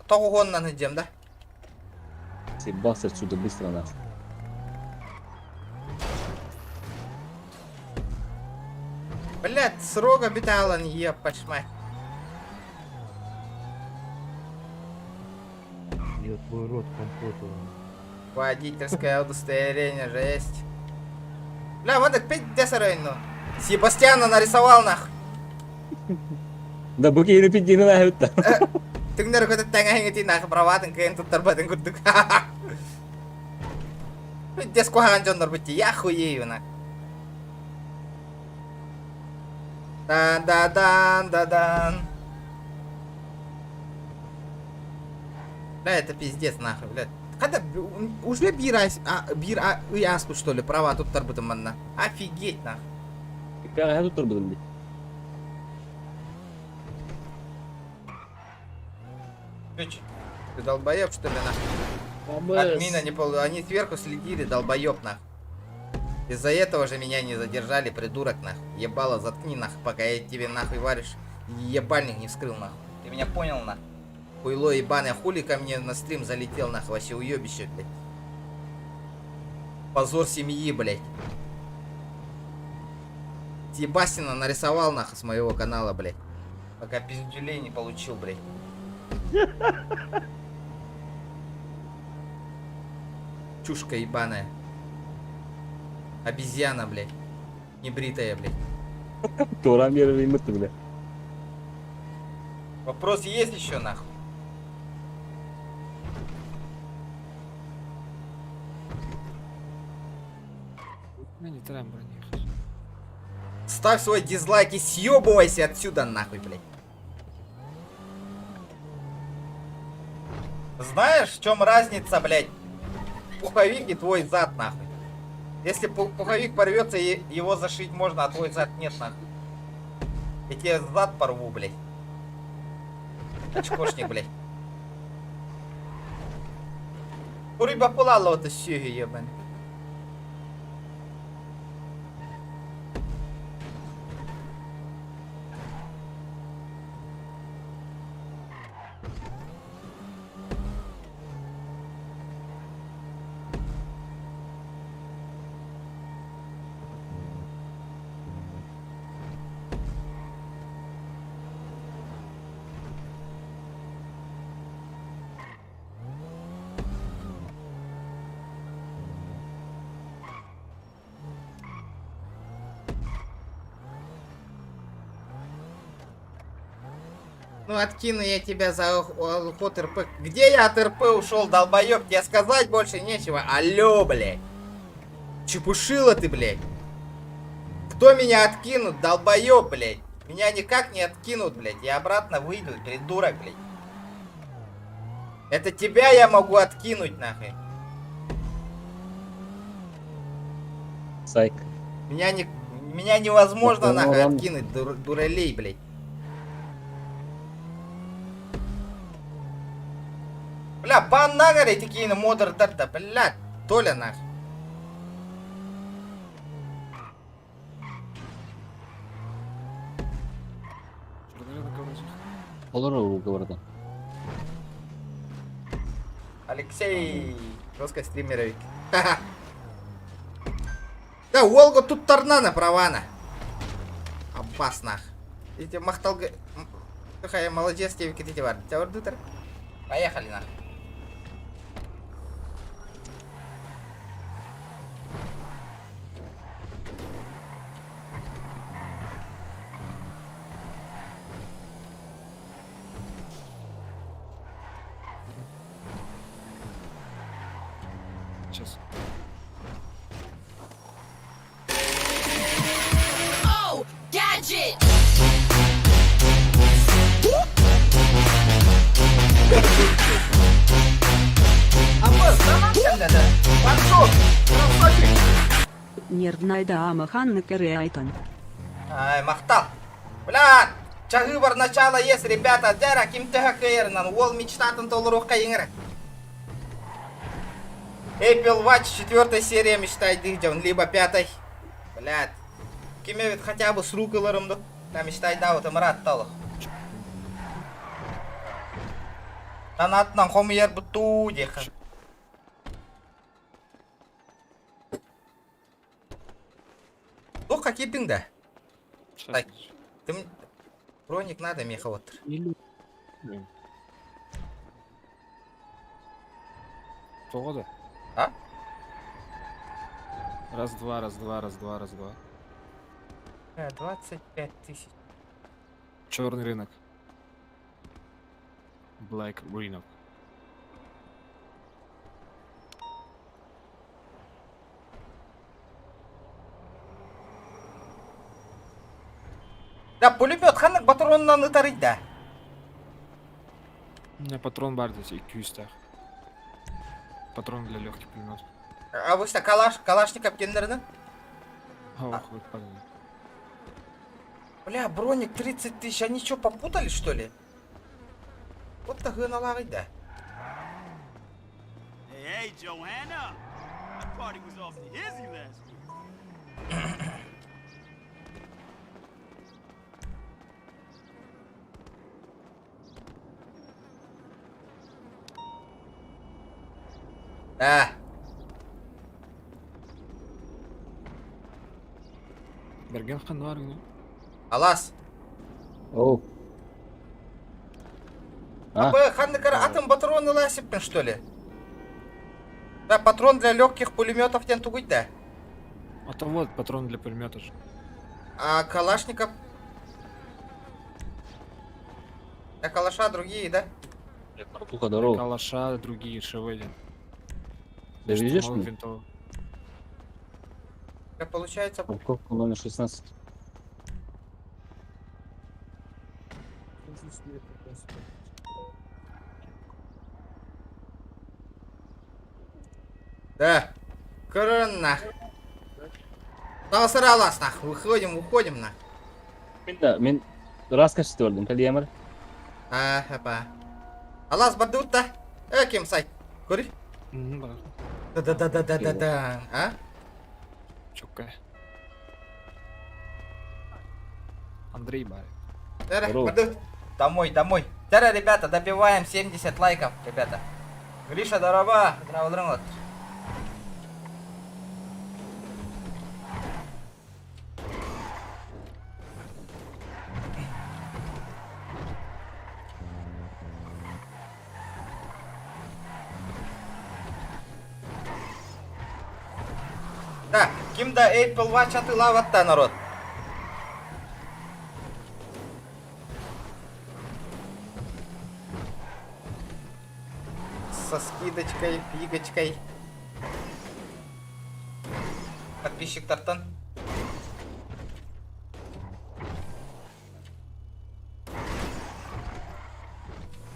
Того гон на идем, да? Съебался отсюда быстро нахуй. Блять, срога битала не ебать мать. Я твой рот компотом. Водительское удостоверение же есть. Бля, вот так 5 десаройну. Себастьяна нарисовал нах. Да буки не пиди на это. Ты не рукой тanga хингати нах праватын кен тут тарбатен курдук. Деску ханджон нарбити, я хуею нах. Дан. Бля, это пиздец нахуй, блядь. Когда уже яску что ли, права тут тарбатен манна. Офигеть нахуй. Я тут турбудum. Ты долбоеб что ли нахуй? Админа не пол... Они сверху следили, долбоеб нахуй. Из-за этого же меня не задержали, придурок нахуй. Ебало, заткни нахуй, пока я тебе нахуй варишь. Ебальник не вскрыл нахуй. Ты меня понял нахуй? Хуйло ебаное, хули ко мне на стрим залетел нахуй, вообще уебище, блядь. Позор семьи, блядь. Себастина нарисовал нахуй с моего канала, блядь. Пока пиздюлей не получил, блядь. Чушка ебаная. Обезьяна, блядь. Небритая, блядь. Торам yerine mıttı bile. Вопрос есть еще нахуй? Ну, не треба бронировать. Ставь свой дизлайк и съебывайся отсюда нахуй, блядь. Знаешь, в чем разница, блядь? Пуховик и твой зад, нахуй. Если пуховик порвется, его зашить можно, а твой зад нет, нахуй. Я тебе зад порву, блядь. Очкошник, блядь. Уриба пулала вот это сюги, ебаный. Ну откину я тебя за ход РП. Где я от РП ушел, долбоёб? Тебе сказать больше нечего. Алло, блядь. Чепушила ты, блядь. Кто меня откинут, долбоёб, блядь? Меня никак не откинут, блядь. Я обратно выйду, придурок, блядь. Это тебя я могу откинуть, нахуй. Сайк. Меня невозможно, Ну, нахуй, ладно. откинуть, дуралей, блядь. Бля, бан на горе такие на модердерда, бля, Толя, нахуй. Черный рынок, Олар уговорда. Алексей, жесткий стримеровик. Ха-ха. Да, Волга тут торнана правана. Опасно. Эти махталга... Какая молодец, тебе кидите вар. Тявардутер. Поехали, нахуй. Сейчас. А вот, да, Панцов, красавчик. Нервная дама Ханна Кереайтон. Ай, махтал. Бля, чагы бар начало есть, ребята. Дера, ким тега каернан. Уол мечтатан толрух каингра. Apple Watch 4 серия мечтай дыхден, либо 5. Блядь. Киме ведь хотя бы с руколором, да? Там мечтай да, вот рад талах. Танатнан хомьер буту деха. Ох, какие дың да? Сейчас. Так. Ты броник надо, меха вот. Погода. А? Раз-два, раз-два, раз-два, раз-два. 25 тысяч. Черный рынок. Black рынок. Да, пулемет, ханак патроннан ытарыть да. У меня патрон бар здесь, 200. Патрон для легких пулеметов. А вы что, калашников кендерны? Ох, вы падали. Бля, броник 30 тысяч, они что, попутали что ли? Вот так и налагать, да. Hey, Joanna! That party was awfully hizzy last week. Да. Бергенхан var mı? Алас. Оу. А вы, ханнакар, атом патроны ласиппен, что ли? Да, патрон для легких пулеметов тен тугуть, да. А то вот патрон для пулемета же. А калашников? Да, калаша другие, да? Туха здорово. Калаша, другие шевели. Довезешь Штурмовых мне? винтовок. Как получается? Упаковка номер 16. Да. Корона. Талсыр алас, нах. Выходим, уходим, нах. Да, мен расскажи gördüm. Kaliyamar. А, хапа. Алас бардут да? Кем сайт? Кори? Бар. Да. А? Чукка. Андрей бар. Тара, Здорово. бардут. Домой. Тара, ребята, добиваем 70 лайков, ребята. Гриша, дорога. Здравствуй. Да, кимда Apple Watch атылаватта, народ. со скидочкой, фигочкой. Подписчик-тартан.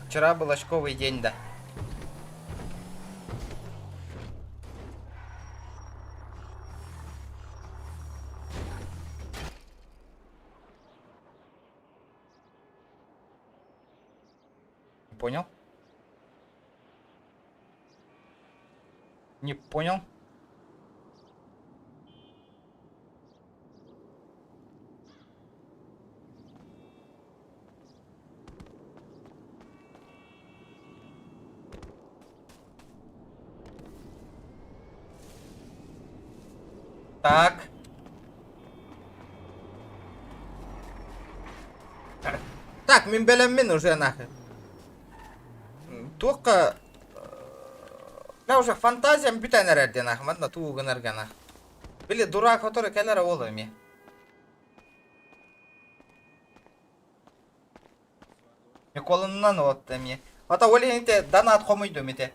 Вчера был очковый день, да. Понял? Не понял? Так. Так, мен уже нахуй. Только... Я уже фантазиям битен эрерди нахуй, мадна туган эргана. Били дурак, который келер олами. Я колоннан оттами. Ата олините донат комуйду мите.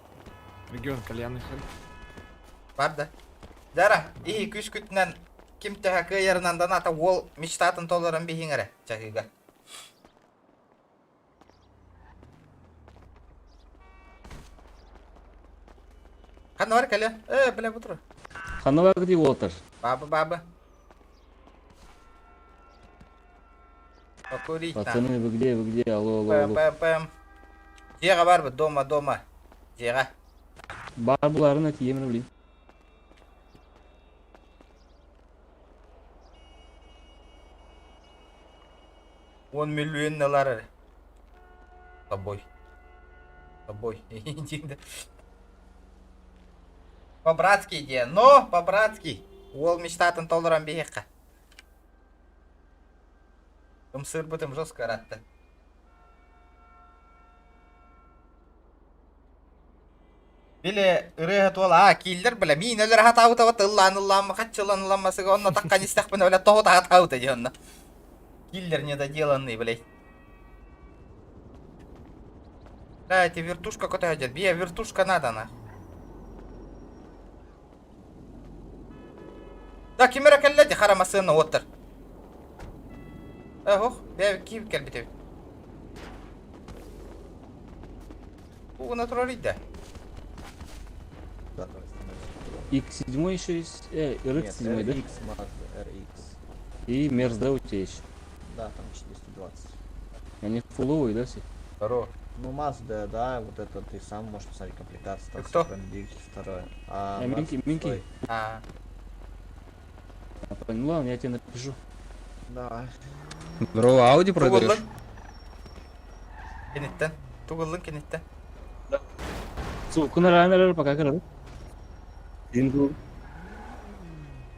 Регион кальянный ход. Барда. Дара, и күш күтінен ким тәхәкі ерінен доната ол мечтатын толырын бейіңірі, чағыға. Қаны бар кәлі? Біле бұтыры. Ханова где отыр? Бабы. Покурить на. Пацаны, вы где? Алло. Пэм. Жеға бар бы, дома. Жеға. Бар бұларына тиемін білейін. 10 миллион долларов. Тобой. По-братски иди. Но, по-братски. Ол мечтатын толыран бейеққа. Тым сыр бұтым жостко аратты. Биле ырыға туала, кейлдер біле. Мен өлір хатауыта бат ыллан-ылланмы, қатшылан-ылланмасыға онна таққан істіқпін өлі тоғыта хатауыта де онна. Киллер недоделанный, блядь. Да, эти вертушка куда идет? Бия, вертушка надо, на. Да, кимера каллети, харама сына, оттер. Ох, бия, киев кальбите. Натуралить, да. X7 еще есть. RX7, да? RX. И Мерс, да, у тебя еще? Да, там 420. Они фуловые, да, все? Здорово. Ну, Mazda, да, вот это ты сам можешь посмотреть комплектацию. Ты кто? Второй. Минки. Ну ладно, я тебе напишу. Да. Здорово, Ауди продаешь? Кенеттен. Тугылын кенеттен. Сукун арар пока кырады. Дингу.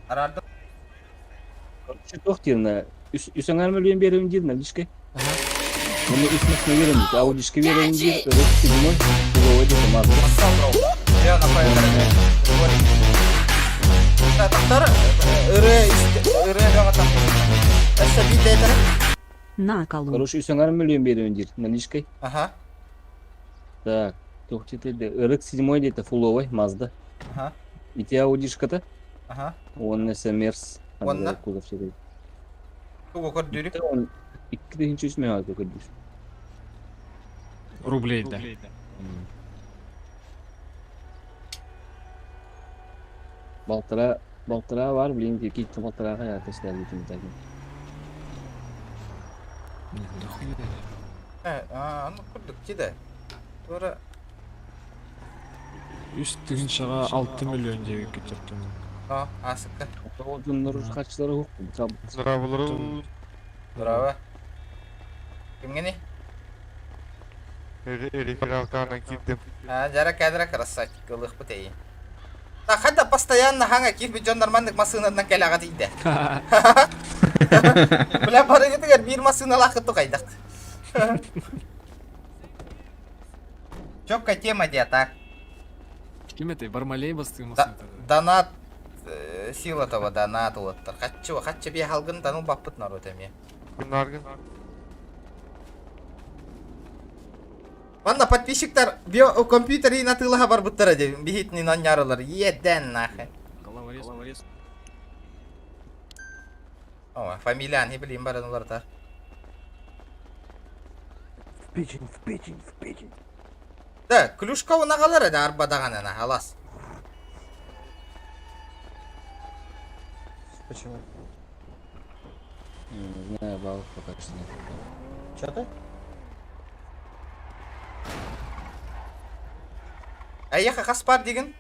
Арарды. Тохтирна. Үсәңәр миллион берем дидна, дишке. Мне исмәсне верем, аудишке верем ди, рөксі димой, булавы ди тамазы. Я на пайдары. Тақтары, ыры жоғатам. Әсі бейді әйтірі? На колу. Короче, үсәңәр миллион берем дид, наличкой. Ага. Так, тохтирде, рөксі димой дейді, фуловый, Mazda. Ага. И те аудишката? Ага. Он несе Мерс. Онна? Кузов себе. Туғы көр дүйрі. Он 2300 мега только диш. Рублей, да. Балтыра var, блин, какие-то балтыраға я теслер бүтін тәген. Да хуя. Ну күрдік, деді. Тура. Үст тігін шаға 6 миллион деп кетірттім. Асыққа. Оғылдың нұрыш қачылары құқ. Здорово. Кімге не? Рефералкана киддім. Жара кәдірі красавчик, ылық бұтейі. Да, хада постоянно ханга кирпи Джон Нормандық масынадынан кәлі ағат ейді. Бля, бары кетігер бір масына лақытты қайдақ. Чопка тема де, так. Кім еті? Бармалей бастығы масын? Донат, сила того донат оттыр. Қатшы бе халғын даныл баппыт народ әме. Күнарғын. Ванна подписчиктар компьютерин атылыға бар бұттыра де. Бейітінен анярылар. Еден нахы. Головорез. О, фамилия не білейін бар оларда. В печень. Да, клюшка ona қалар еді арбадаған ана, алас. Почему? Не знаю, баллов пока что нет. Чё ты? Аяқа қас бар деген?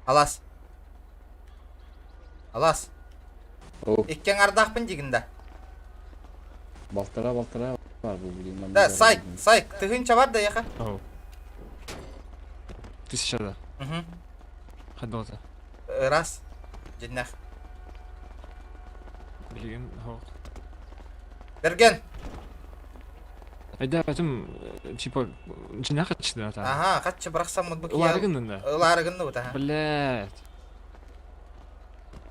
Алас. О, Еккен ардақпын деген да. балтыра бар бұл білеймін. Да, сайк, тығынша бар да яқа. Оу. 1000 да. Қайда олды? Рас. Жиннақ. Білген, оу. Берген. Айда, әтім, типа, жина қатшыды ата. Ага, қатшы бірақсам мұд бұк Уларығын да. Уларығын да. Блядь.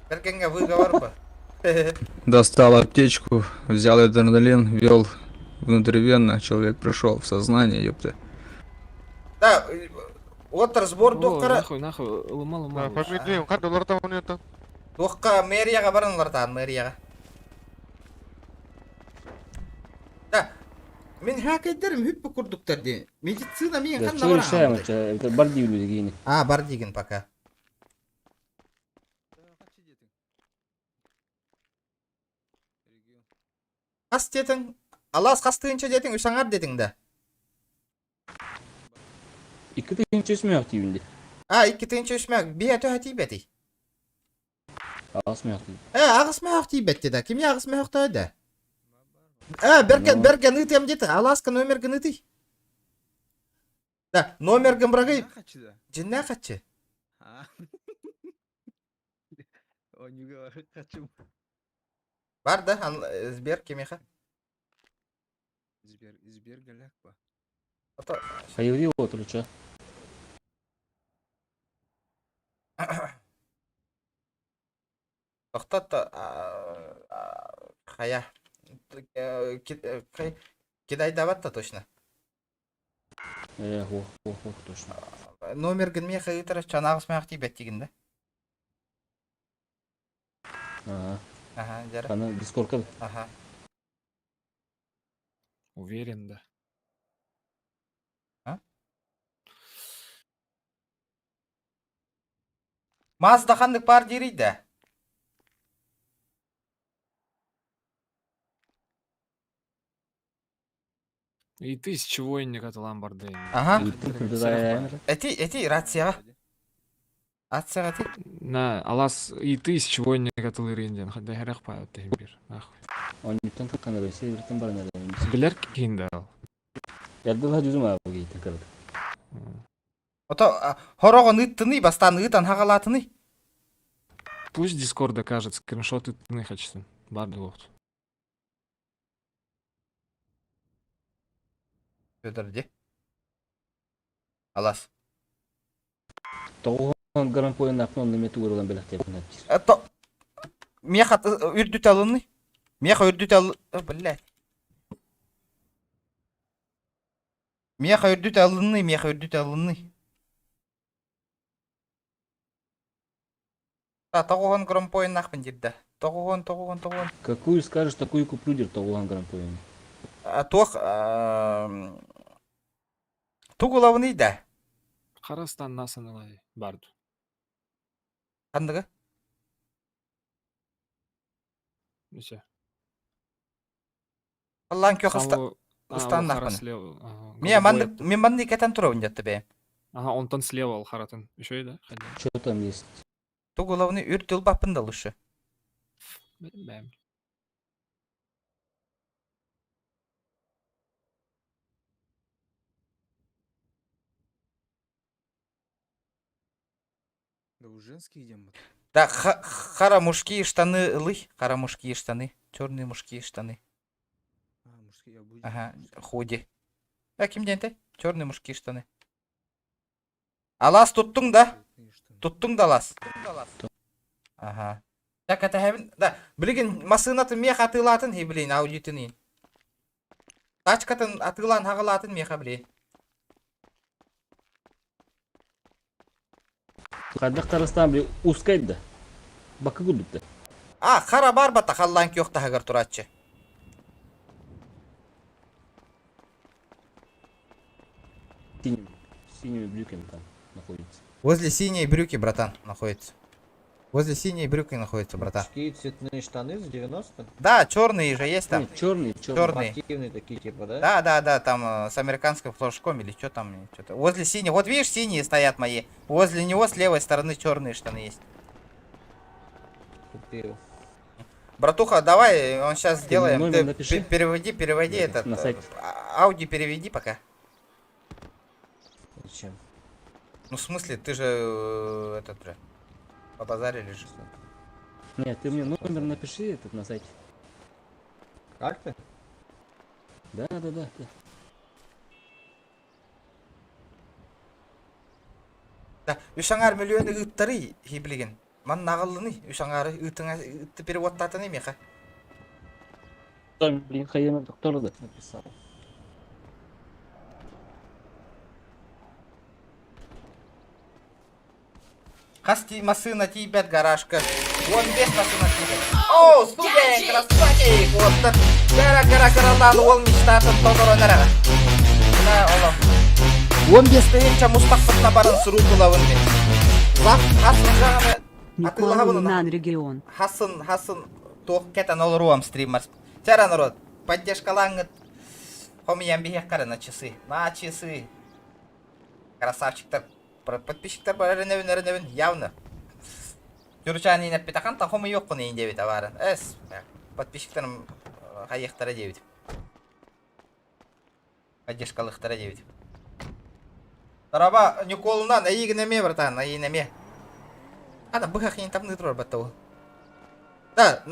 Бергенге выға бар ба? Достал аптечку, взял адреналин, ввел внутривенно, человек пришел в сознание, ёпта. Да, отыр сбор О, доққара. нахуй, лыма. Доққа мэрияға барын олартаған, мэрияға. Да, мен хакайдерім хүппі күрдіктер де. Медицина мен Да, қанда что решаем? бараған. Это борди люди гейни. А, бар деген пока. Қас дедің, алас қастығынша дедің, үшаңар дедің да. İki de genç ismi yok diyeyim de. А, икі түйінші үшмәк, бия төһә тейбәті. Asma yok diyeyim. Ағыс мәхіқ тейбәтті да, кеме ағыс мәхіқ тәуді? Берген үтем деті, аласқа номерген үті. Да, номерген бірағай, жинна қатшы. Бар да, збер кемеха. Избер галяк ба. Hayırlı otur uça. Тоқтат, қая. Кидай даватта точно. Ох, точно. Номерген ме қайытыр, чанағыс мәхіқ тейбәт деген да. Ага, жара. Бana Discord'da. Ага. Уверен, да. Мазда қандық бар дейрейді. И 1000 воинник от Ламборда. Ага. Да, Әти, рацияға. Рацияға ти. На, алас и 1000 воинник от Лыренден. Хада херек па от бир. Нахуй. он ньютон такана бе севертен бар нәдә. Билер кинде ал. Ярдыла жүзüm abi гейт кырды. Ото хорогон ыттыны, бастан ыттан хағалатыны. Пусть Дискорда кажет скриншоты не хочется. Барды вот. Федорде. Алас. Тоғын грампойын ақнон неметі өрілген белек деп нәптір. Это меха үрдүт алынны. Меха үрдүт алынны. Блядь. Меха үрдүт алынны. Тоғын грампойын ақпын деді. Тоғын. Какую скажешь, такую куплю дер тоғын грампойын. Тоқ туғылауыны да. Қарастан насынылай барды. Қандығы? Неше? Аллаң кө қыстан нақпыны. Мен манды кәтен тұрауын жатты бәйім. Ага, он там слева ал харатын. Еще и да? Что там есть? Туғылауыны үртіл бапын да лұшы. Бәйім. Да у женских идем. Да, хара мужские штаны лы. Хара мужские штаны. Черные мужские штаны. Мужские обуви. Ага, худи. Кимден те? Черные мужские штаны. Алас туттың да? Туттың да алас. Ага. Так, это хәбін. Да, білген масынатын мех атылатын, білген аудитінен. Тачкатын атылан хағылатын меха біле. Қайда қарастан бір ускайды. Бақы күдікті. Қара бар бата қаллан кеоқта хағыр тұратшы. Синими брюками там находится. Возле синей брюки, братан, находится. Возле синей брюки находится, братан. Такие цветные штаны с 90? Да, черные же есть там. Нет, черные. Спортивные такие типа, да? Да, там с американским флажком или что там. Что-то. Возле синей. Вот видишь, синие стоят мои. Возле него с левой стороны черные штаны есть. Купил. Братуха, давай, он сейчас сделаем. номер Ты напиши. переводи этот. На сайт. Ауди переведи пока. Зачем? Ну, в смысле, ты же этот же. Побазарили же. Нет, ты мне номер напиши этот на сайте. Как ты? Да. Да, үшаңар миллионы ыттары хиблеген. Ман нағылыны, үшаңары ытты переводтатыны меха. Там, блин, Хаема доктор да написал. Хасти машина тибет гаражка. Вон без машина тибет. О, студент, красавчик. Вот так. Гара-гара-гаралан ол мечтатын толтыронара. Да, оло. Вон без тыгенча мустақпытна барын сұру тұлауын мен. Зақ, хасын жағаны атылағабынына. регион. Хасын тоқ кетан ол руам стримерс. Чара народ, поддержкалаңыт. Хомиян бихеккары на часы. На часы. Красавчиктар. Подписчиктар бар реневин явно. Жүрчан инеп битақан тахомы yok құны ин дебит аварын. Эс, подписчиктарым хайықтары дебит. Поддержкалықтары дебит. Тараба Николынан айгінеме, братан, айгінеме. Ана бұхақ ен тапны тұрар батта ол. Да,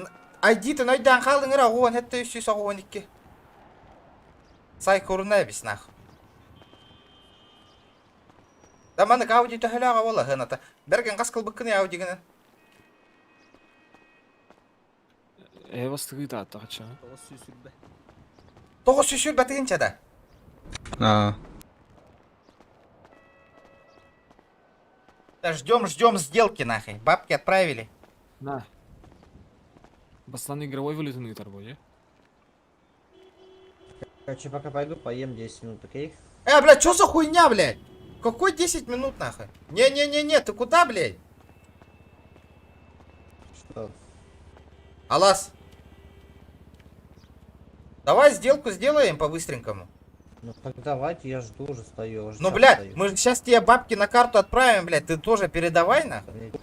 айдиті найдан қалыңыр ағуан, әтті үші сағуан ikki. Сай көріне бис нах. Да маны ауди төхіліға ола ғыната. Берген қасқыл бұққыны ауди ғыны. Вас тыгыта атача. Тоғы сүшіл бәтігінші да. Да ждем сделки нахай. Бабки отправили. На. Бастан игровой валютный торговля. Короче, пока пойду, поем 10 минут, окей? Блядь, что за хуйня, блядь? Какой 10 минут нахуй? Не, ты куда, блядь? Что? Алас. Давай сделку сделаем по-быстренькому. Ну так давайте, я жду, уже стою. Ну, блядь, мы сейчас тебе бабки на карту отправим, блядь, ты тоже передавай, нахуй.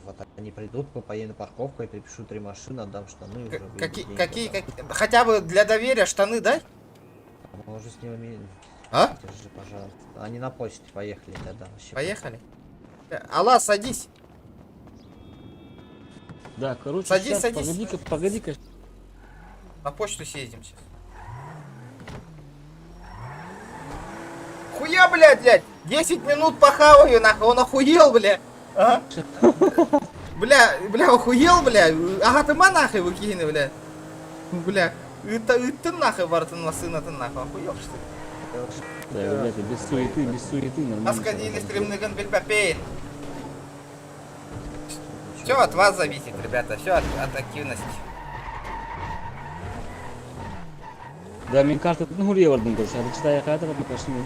Вот они придут, мы поедем на парковку, я перепишу 3 машины, отдам штаны. Уже Какие? Хотя бы для доверия штаны дай? Мы уже с ними... А? Держи, пожалуйста. Они на почте поехали тогда. Поехали. Алла, садись. Да, короче, садись. Погоди-ка. На почту съездим сейчас. Хуя, блядь. 10 минут похаваю, нахуй. Он охуел, бля. А? Бля, охуел, бля. Ага, ты нахуй выкини, бля. Бля. Ты нахуй, бартын, сына, ты нахуй. Охуел, что ли? Да, ребята, без суеты, нормально. Аскадили стримныган бельпапейн. Все от вас зависит, ребята, все от активности. Да, мне кажется, ну ревардын көрсө, ады чытай кайда бат машина.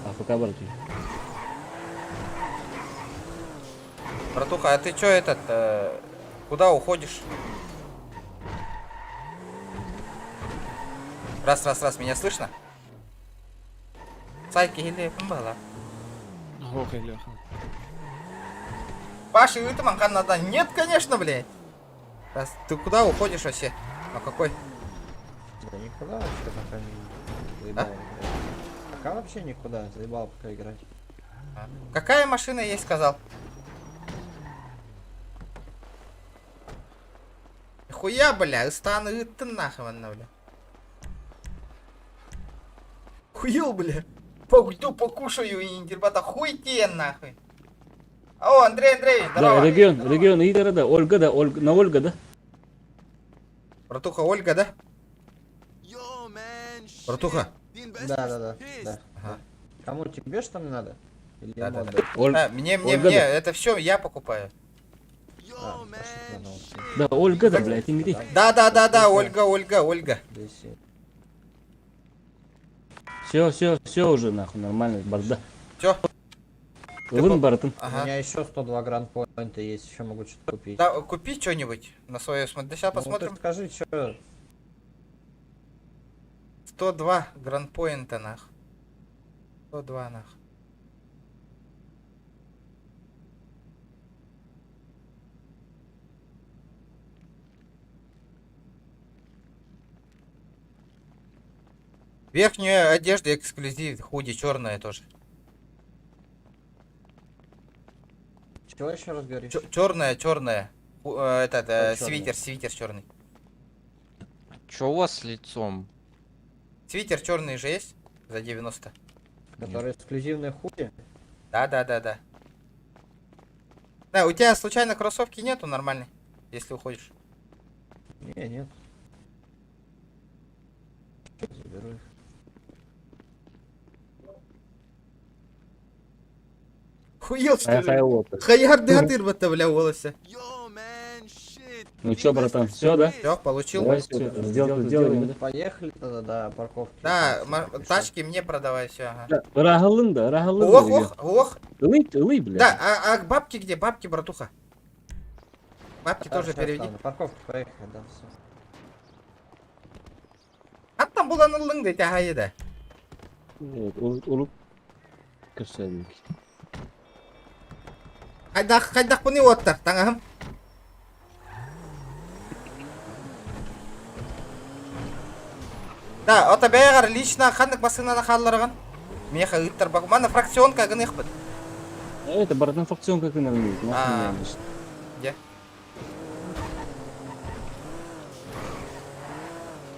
АФК бар ты. Братуха, а ты чё куда уходишь? Раз, меня слышно? Сайки или была? Охай, Леха. Паша, ты манхан надо? Нет, конечно, блядь. Раз, ты куда уходишь вообще? А какой? Да никуда, вообще пока не заебал. Пока вообще никуда, заебал пока играть. Какая машина есть, сказал? Хуя, бля, стану ты нахуй, бля. Хуел, бля. Пойду покушаю и ребята, хуй тебе нахуй. О, Андрей, здорово. Да, регион, Идера, да, Ольга, на Ольга, да? Братуха, Ольга, да? Yo, man. Братуха. Да. Ага. Кому тебе что ли надо? Или Да, ему да, отдать? да. Мне, Ольга, да. это все я покупаю. А, пошли, ладно, окей. Да, Ольга, да, блядь, имери. Да, Ольга. Здесь Все уже, нахуй, нормально, барда. Все. Вын, братан. У меня еще 102 гранд-поинта есть, еще могу что-то купить. Да, купи что-нибудь на свое смотри. Сейчас Ну, посмотрим. ты скажи, что... 102 гранд-поинта, нах. 102, нах. Верхняя одежда эксклюзив, худи черная тоже. Чего еще раз говоришь? Черная. Этот Что свитер черный. Чё у вас с лицом? Свитер черный же есть за 90. Который эксклюзивный худи? Да. Да, у тебя случайно кроссовки нету нормальной, если уходишь? Нет. Заберу их. Хуел что ли? Хайвотер. Хаярды отырбата, бля, волосы. Ну чё, братан, все, да? Все, получил. Давай все, сделаем, да? Поехали тогда до парковки. Да, тачки мне продавай, все, ага. Рахалын да. Ох. Лый, блядь. Да, а бабки где? Бабки, братуха. Бабки тоже переведи. На парковку поехали, да, все. Аттан буланылың дейді ағайы. Улуп. Красавенький. Қайдақ бұны оттар, таңағым. Да, ота бәйғар лично қандық басынана қалырған. Меха ұйттар бақ. Мана фракционка ғын еқпіт. Это братан фракционка как нормально. Где?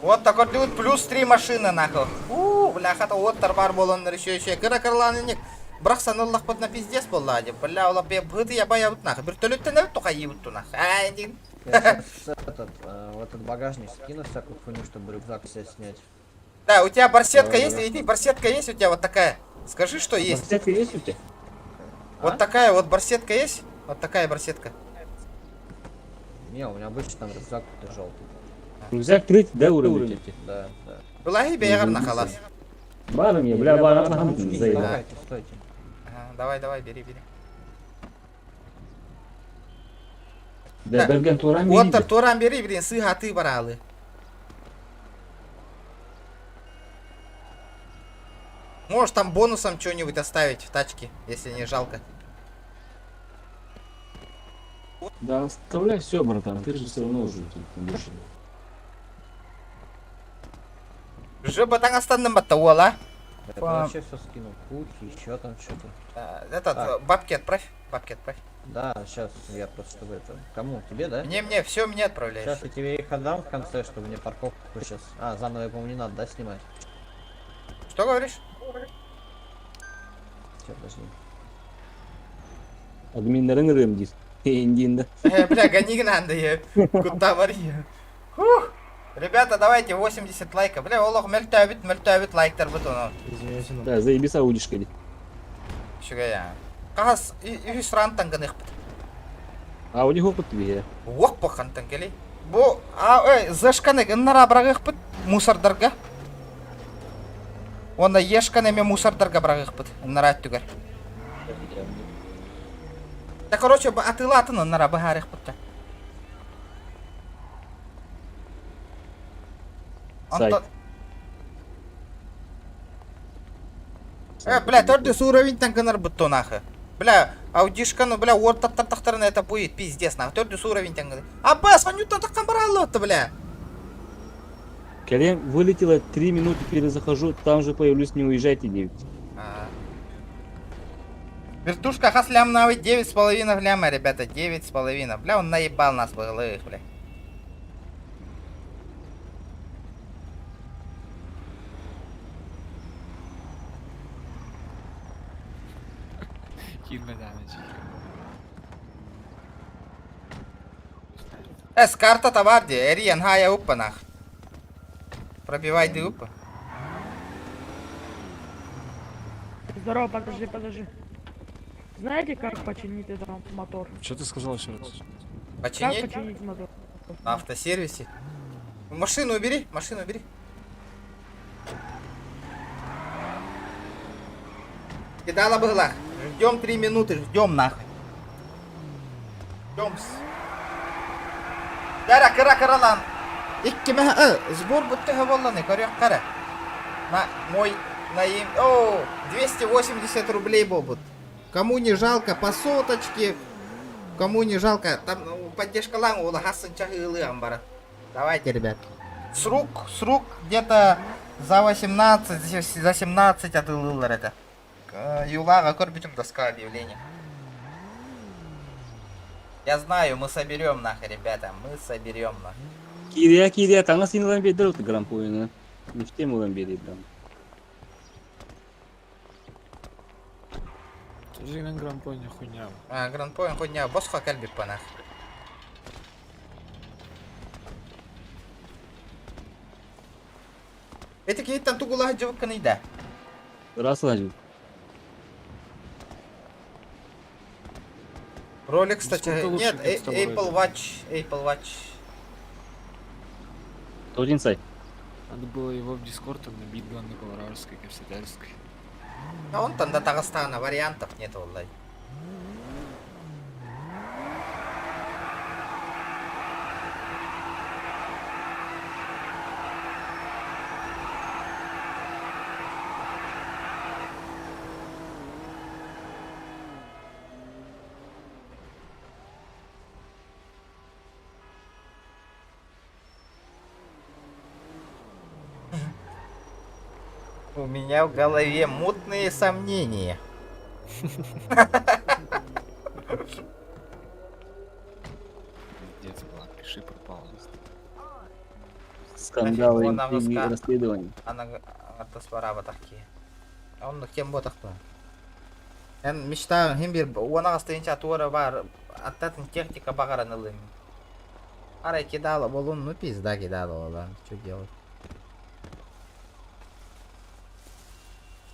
Вот такой тут плюс 3 машины нахуй. Бляха-то оттар бар болондар еще. Кыра-кырланы бірақ саныллақ бұдна пиздес болла деп. Бля, олап бұды я бая бұд нахуй. Бір төлеттен әуіт тұқа ебіт тұ нахуй. Дейін. В этот багажник скину всякую хуйню, чтобы рюкзак себе снять. Да, у тебя барсетка есть? Иди, барсетка есть у тебя вот такая? Скажи, что есть. Барсетка есть у тебя? Вот такая вот барсетка есть? Вот такая барсетка. Не, у меня обычно там рюкзак желтый. Рюкзак третий, да, уровень? Да. Былай бейгар на халас. Барым я, бля, барам Стойте. Давай, бери. Да, берген турам бери. Вот турам бери, блин, сыга ты баралы. Можешь там бонусом что-нибудь оставить в тачке, если не жалко. Да, оставляй все, братан, ты же все равно уже тут души. Жеба там останным батауала. Я вообще все скинул. Кухи, еще там что-то. Этот, бабки отправь. Да, сейчас я просто это. Кому? Тебе, да? Мне, все мне отправляешь. Сейчас я тебе их отдам в конце, чтобы мне парковку сейчас. А, заново, по-моему, не надо, да, снимать? Что говоришь? Все, подожди. Админлерин рымдис. Индинда. Бля, гони надо, я. Куда варья. Ребята, давайте 80 лайков. Бля, олох мөлтәбит лайктар бутон. Да, заебись аудишка ди. Шуга я. Кагас и срантан гынык. Ауди хопут тебе. Ох пахантан кели. Бу зашканы гыннара брагых бут мусордарга. Онда ешканы ме мусордарга брагых бут. Нара түгәр. Да, короче, атылатын нара бахарых бутта. Сайт. Бля, төрдүс уровень танканар бутто нахы. Бля, аудишканы, бля, орта-тартақтарына это будет пиздец нахы. Төрдүс уровень танканар. Аббас, анюта таққан бараллы-то, бля. Колен вылетело 3 минуты, перезахожу, там же появлюсь, не уезжайте 9. Вертушка хас лям навы 9,5 ляма, ребята, 9,5. Бля, он наебал нас былых, бля. Карта-то варди, Эриан хая упа нах. Пробивай ды упа. Здорово, подожди. Знаете, как починить этот мотор? Что ты сказал еще раз? Починить? Как починить мотор? На автосервисе. Машину убери, машину убери. Кидала была. Ждем 3 минуты, ждем нахуй. Ждем. Кара лан. Сбор будто волланы, кара. На мой наим. О, 280 рублей бобут. Кому не жалко, по соточке. Кому не жалко, там поддержка лан, ула хасан чахилы амбара. Давайте, ребят. Срок где-то за 18, за 17 отылылар это. Юлага корбитум доска объявления. Я знаю, мы соберем нахуй, ребята, мы соберем нахуй. Кирия, там нас не ламбит грампуина. Не в тему ламбит там. Жинен грампоин хуйня. Грандпоин хуйня, босха кальбит по нахуй. Это какие-то тугула джевка не да. Раз ладю. Ролик, кстати, нет, лучше Apple Watch. Один сайт. Надо было его в Дискорд набить на Колорадской, Кавсидальской. А он там до Дагестана, вариантов нет, валлай. У меня в голове мутные сомнения. Пиздец, была, пиши пропал. Скандалы, Он нам интриги, раска- расследования. Она атмосфера вот такие. А он кем вот такой? Я мечтаю, Химбир, у нас стоит тура бар, оттатын техника багаранылым. Арай кидала, болун, ну пизда кидала, ладно, что делать?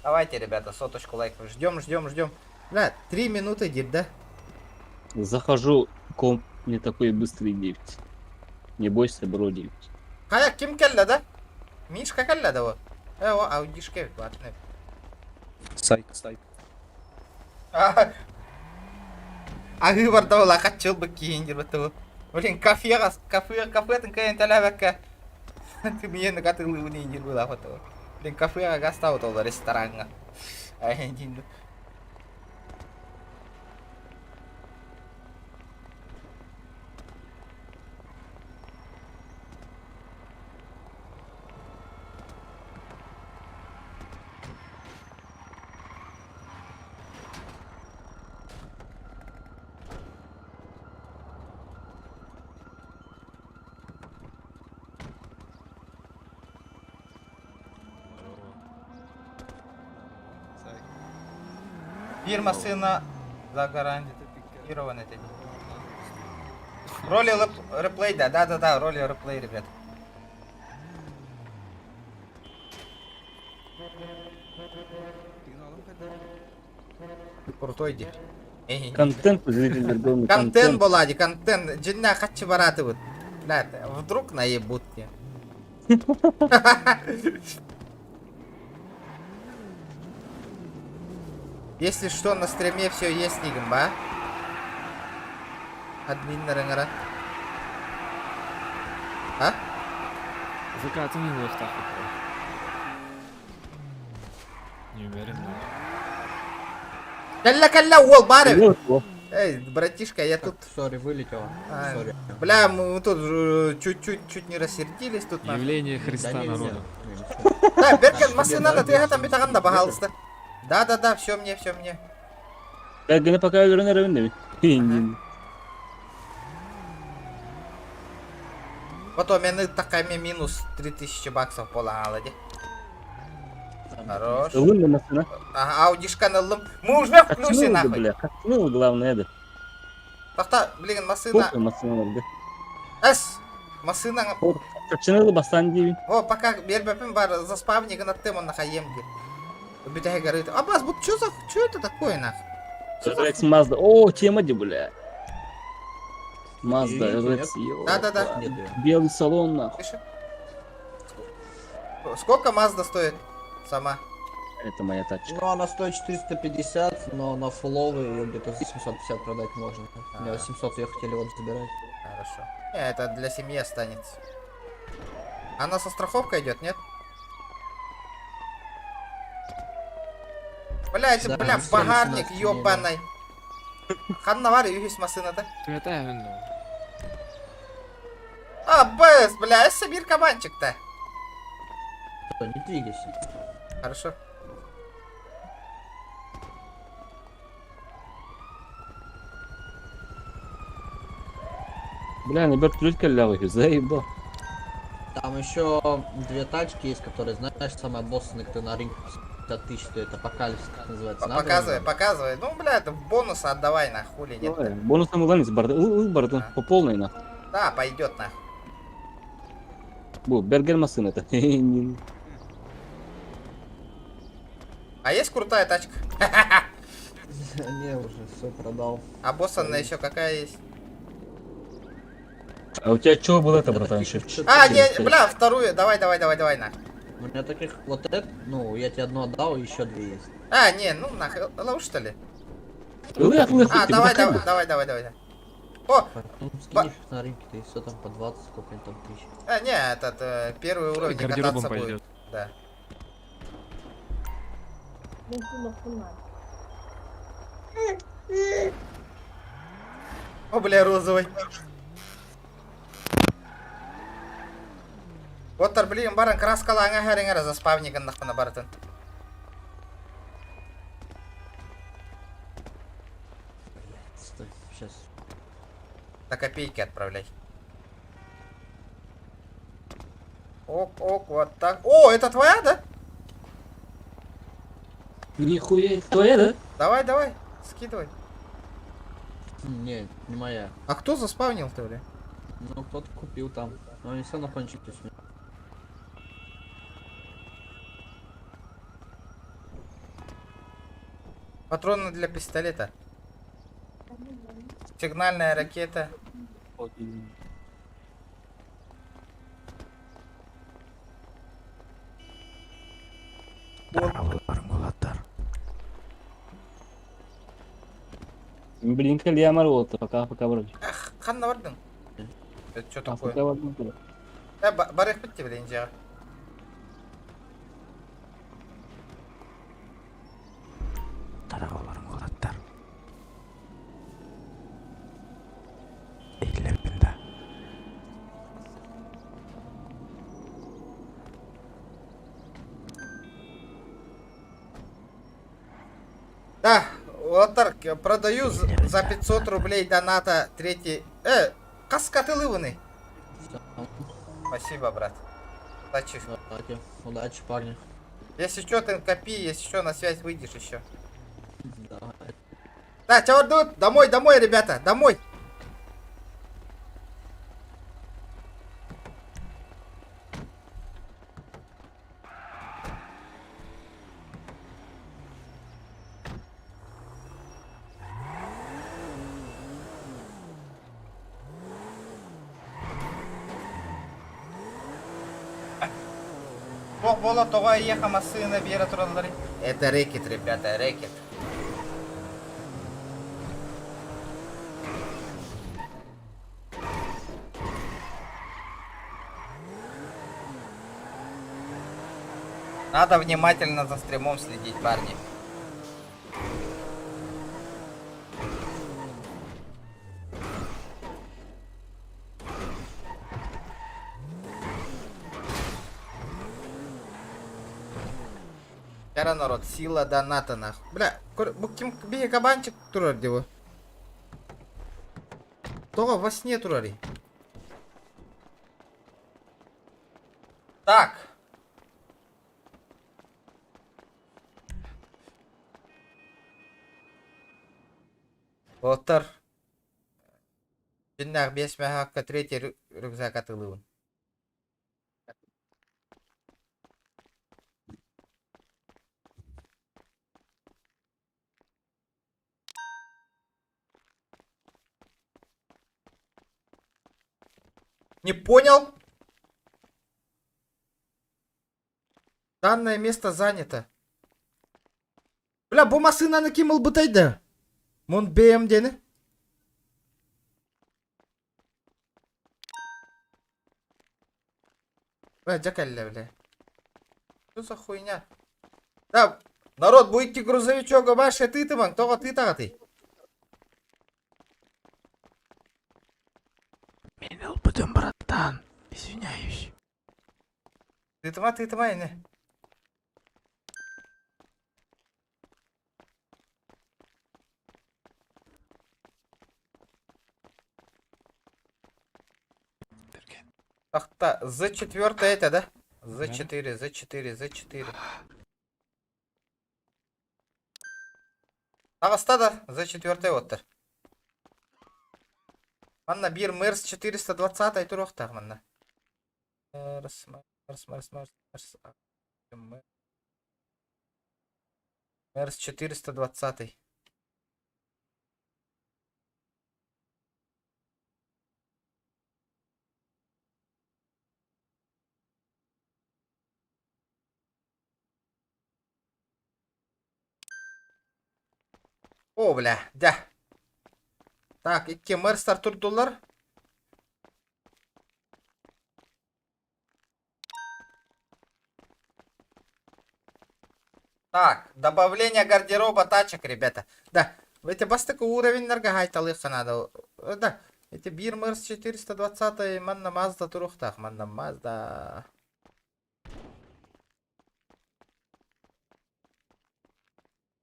Давайте, ребята, соточку лайков. Ждем. Бля, 3 минуты идет, да? Захожу, комп не такой быстрый 9. Не бойся, бро 9. Кая, ким келла, да? Мишка келла, да вот. Аудишке, ладно. Сайк. Ағы барда ол ақат жыл бұк кейіндер бұтты бұл. Блин, кафетін кайын тәләбәкка. Түмиені қатылы бұны ендер бұл ақыты бұл. Блин, кафеға гастау толы ресторанға. Айын дейінді. Фирмасына загорантирован это. Роли реплей, да, роли реплей, ребят. Крутой ди. Контент, зритель дома. Контент болади, контент. Джинна хачи бараты вот. Блядь, вдруг наебут мне. Если что, на стриме все есть, Нигамба. Админ нарангара. А? Закатывай его в таху. Не уверен, но... Калля, уол, бары! Эй, братишка, я тут... Сори, вылетело. Сори. Бля, мы тут чуть не рассердились тут. Явление Христа народу. Да, Беркен, машина, ты там битаганда, пожалуйста. Да, все мне. Так, гына пока вернер. Потом я такая минус 3000 баксов пола алади. Хорош. Аудишка налым. Мы уже в плюсе, нахуй. Бля, ну главное, да. Тахта, блин, машина. Машина. Качанылы бастан дейбин. О, пока бербепин бар, заспавни гана тем он нахаем. Битая горит. Аббас, вот что это такое, нахуй? Рекс Мазда. О, тема, бля. Мазда, Видите, Рекс, нет? Да-да-да. Нет её. белый салон, нахуй. Пиши. Сколько Мазда стоит сама? Это моя тачка. Ну, она стоит 450, но на фуловый ее где-то за 750 продать можно. У меня 800 ее хотели вот забирать. Хорошо. Не, это для семьи останется. Она со страховкой идет, нет? Блять, Да, бля, с багажник 18 ёбаный. Ханна var ya yüz masınada. А, бэс, бля, Сабир кабанчик-то. Что, не двигайся. Хорошо. Бля, набер ключ калявый, заебал. Там еще две тачки есть, которые, знаешь, самые боссные, кто на рынке 50 тысяч стоит. Апокалипсис, как называется. Надо Показывай, его? показывай. Ну, бля, это бонус отдавай, на хули нет. Давай, бонусный муланец, барден, по полной, нахуй. Да, пойдет на. Бу, бергер масын это. А есть крутая тачка? Не, уже все продал. А боссанная еще какая есть? А у тебя что было это, братанчик? А, не, бля, вторую. Давай, на. У меня таких вот это, ну, я тебе одну отдал, еще две есть. А, не, ну нахуй, лову что ли? А, Давай. О, Ну, скинешь их на рынке, ты все там по 20, сколько они там тысяч. не, этот первый уровень Гардеробом кататься будет. пойдет. Да. О, бля, розовый. Вот блин, баран краскала аңа хәреңәр заспавниган нахуна баратын. Стой, сейчас. На копейки отправляй. Ок, вот так. О, это твоя, да? Нихуя, твоя, да? Давай, скидывай. Не, не моя. А кто заспавнил-то, бля? Ну, кто-то купил там. Но они все равно кончились. Патроны для пистолета. Сигнальная ракета. Блин, калья мороза, пока вроде. Ханна бардың. Это что такое? Пока вроде. Барых бітті білейін жағы. Тарағаларың олаттар. Эйлер бінді. Да, Лотар, продаю за 500 рублей доната третий... Каска ты лываны. Спасибо, брат. Удачи. Удачи, парни. Если что, ты копи, если что, на связь выйдешь еще. Да. Да, тебя ждут. Домой, ребята, домой. Бола того ехал машина бера троллари. Это рэкет, ребята, рэкет. Надо внимательно за стримом следить, парни. Кара народ, сила доната нахуй. Бля, bu kim bir кабанчик турар диво. Того во сне турари. Так. Отыр. Жиннақ 5 мехакка третий рюкзак атылуын. Не понял? Данное место занято. Бля, bu машинаны ким ылбытайды? Мон БМД'ни. Бля, джакалля, бля. Что за хуйня? Да, народ, будете грузовичок, баша ты ман, тога ты тагаты. Мен ылбыдым, братан. Извиняюсь. Ты тыма, не. Ах-то, Z4 это, да? Z4, Z4, Z4. Тағыста да Z4 оттыр. Манна бир Мерс 420 тұрықтақ манна. Мерс 420. О, бля, да. Так, икки Мерстар тұрдылар. Так, добавление гардероба тачек, ребята. Да, эти бастык уровень нагайталых надо. Да, эти бир Мерс 420 манна Мазда турухтах, манна Мазда.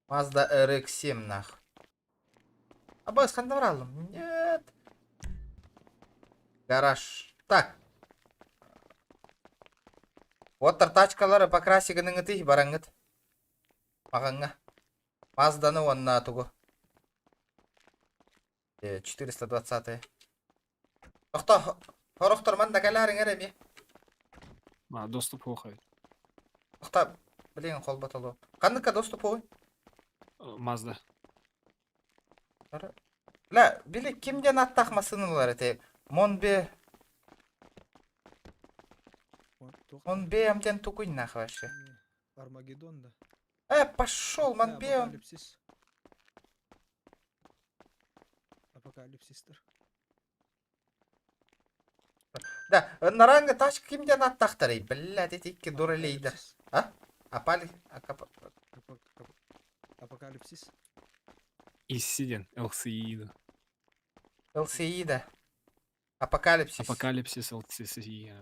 Мазда RX-7 нах. Абай, скандавралым. Нет. Гараж. Так. Вот тачкалары покрасигінің ұты бараңыт. Мағанға. Мазданы онна тугу. 420. Тоқта, хорықтыр манда кәләрің әрі бе? Доступ оқай. Тоқта, білеген қол батылу. Қандыққа доступ оғай? Мазда. Бля, билек кимден аттақ масынулар әте? Монбе амден тугуй нах вообще. Армагеддон, да. Пошел, Монбе. Апокалипсистер. Да, наранга тачка кимден аттақтар ей? Бля, детекке дуралейдер. А? Апали? Апокалипсис. Иссиден, LCI. LCI, да. Апокалипсис. Апокалипсис, LCI.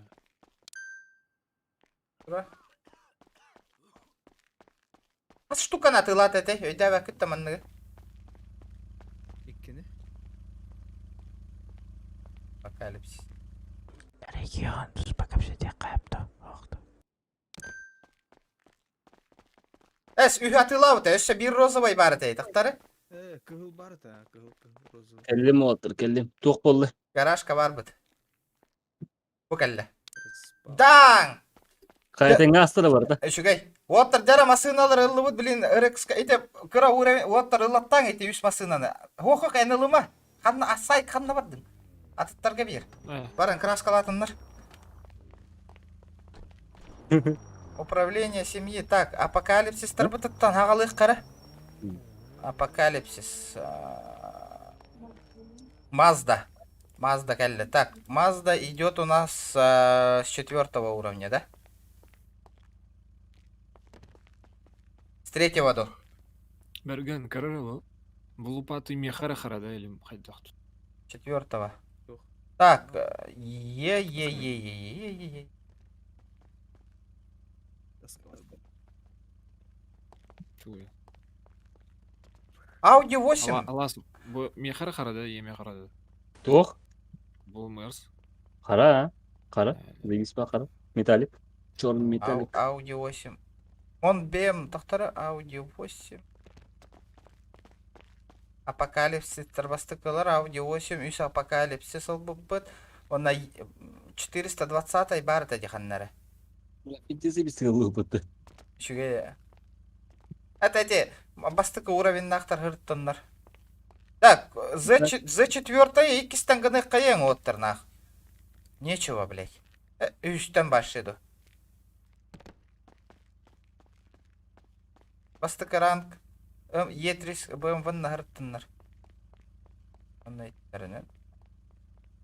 Ура. Аз штукана тылат эте, өйдәвә күтті манныгы. Иккені. Апокалипсис. Регион, біз бакапсете қайыпты. Әс, үйі атылау өте, өсі бір розовай бары тей, тақтары? Кығыл бар та, кығыл розовый. Келлем отыр, келлем. Тоқ болды. Гаражка бар бұд. Бұ кәлі. Даң! Қайтың астыры бар да. Шүгей. Оттар жара масыналар ылы бұд, білін, РХ-ка, ете, күра уровень, оттар ылаттан ете үш масынаны. Хоқ-хоқ ән ылыма. Қанна асай, қанна бардың. Атыттарға бер. Барын, краскалатынлар. Управление семьи. Так, апокалипсис тарбытыттан ағалық қара. Апокалипсис. Мазда. Мазда кәлі. Так, Мазда идет у нас с 4 уровня, да? С 3 до. Берген, карарылы. Бұл упаты мехара-хара, да, или хайдақ? 4. Так, е-е-е-е-е-е-е. Ауди 8. Алас, бұл мехара-хара, да, мехара, да. Тоқ. Бұл Мерс. Қара, қара. Дегіз ба қара. Металлик. Черный металлик. Ауди 8. Он БМ, тақтары Ауди 8. Апокалипсис тарбастықылар Ауди 8. Үш апокалипсис ол бұббыт. Онна 420 бар да диханнары. Бітесі бістігі лұғы бұтты. Шүге. Әте, бастықы уровень нақтар ғырттынлар. Так, Z4 ikisinden gını kayın ottır naq. Нечего, блядь. Üstten başladı. Bastık rank. Yetris BMW нахрттыннар. Ондай теренен.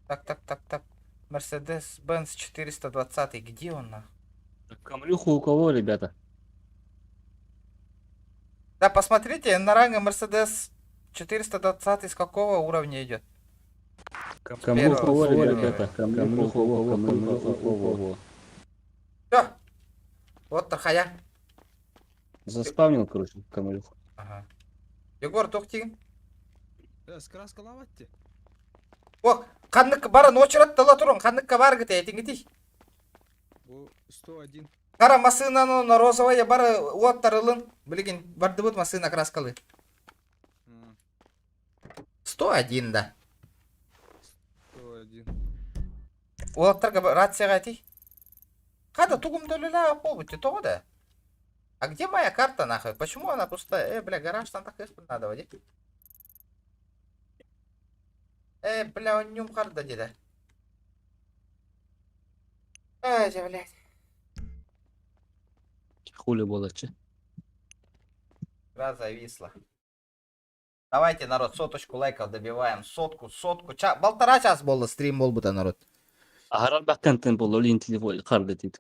Так. Mercedes-Benz 420. Где он нахуй? Камрюху у кого, ребята? Да, посмотрите, на ранге Mercedes 420 с какого уровня идет? Камрюху у кого, ребята? Камрюху у кого? Все. Вот Тархая. Заспавнил, короче, камрюху. Ага. Егор, тоқти. Скраскалаватте. О, қандыққа барын очыраттыла тұрын, қандыққа бар кіте, әйтін кетей. 101. Қара машинаны на розовая бары оттарылын. Білген, барды бұд машина краскалы. 101, да. 101. Олаттарға рацияға әтей. Қада тугумды өлілі полбүтті, тоғы да. А где моя карта, нахуй? Почему она пустая? Бля, гараж там так исполнить надо, води. Бля, он не умхарда, деда. Блядь. Хули было, че? Игра зависла. Давайте, народ, 100 лайков добиваем. Сотку. Полтора час было стрим был бы-то, народ. Агар бак контент был, олин телефон, карда тит.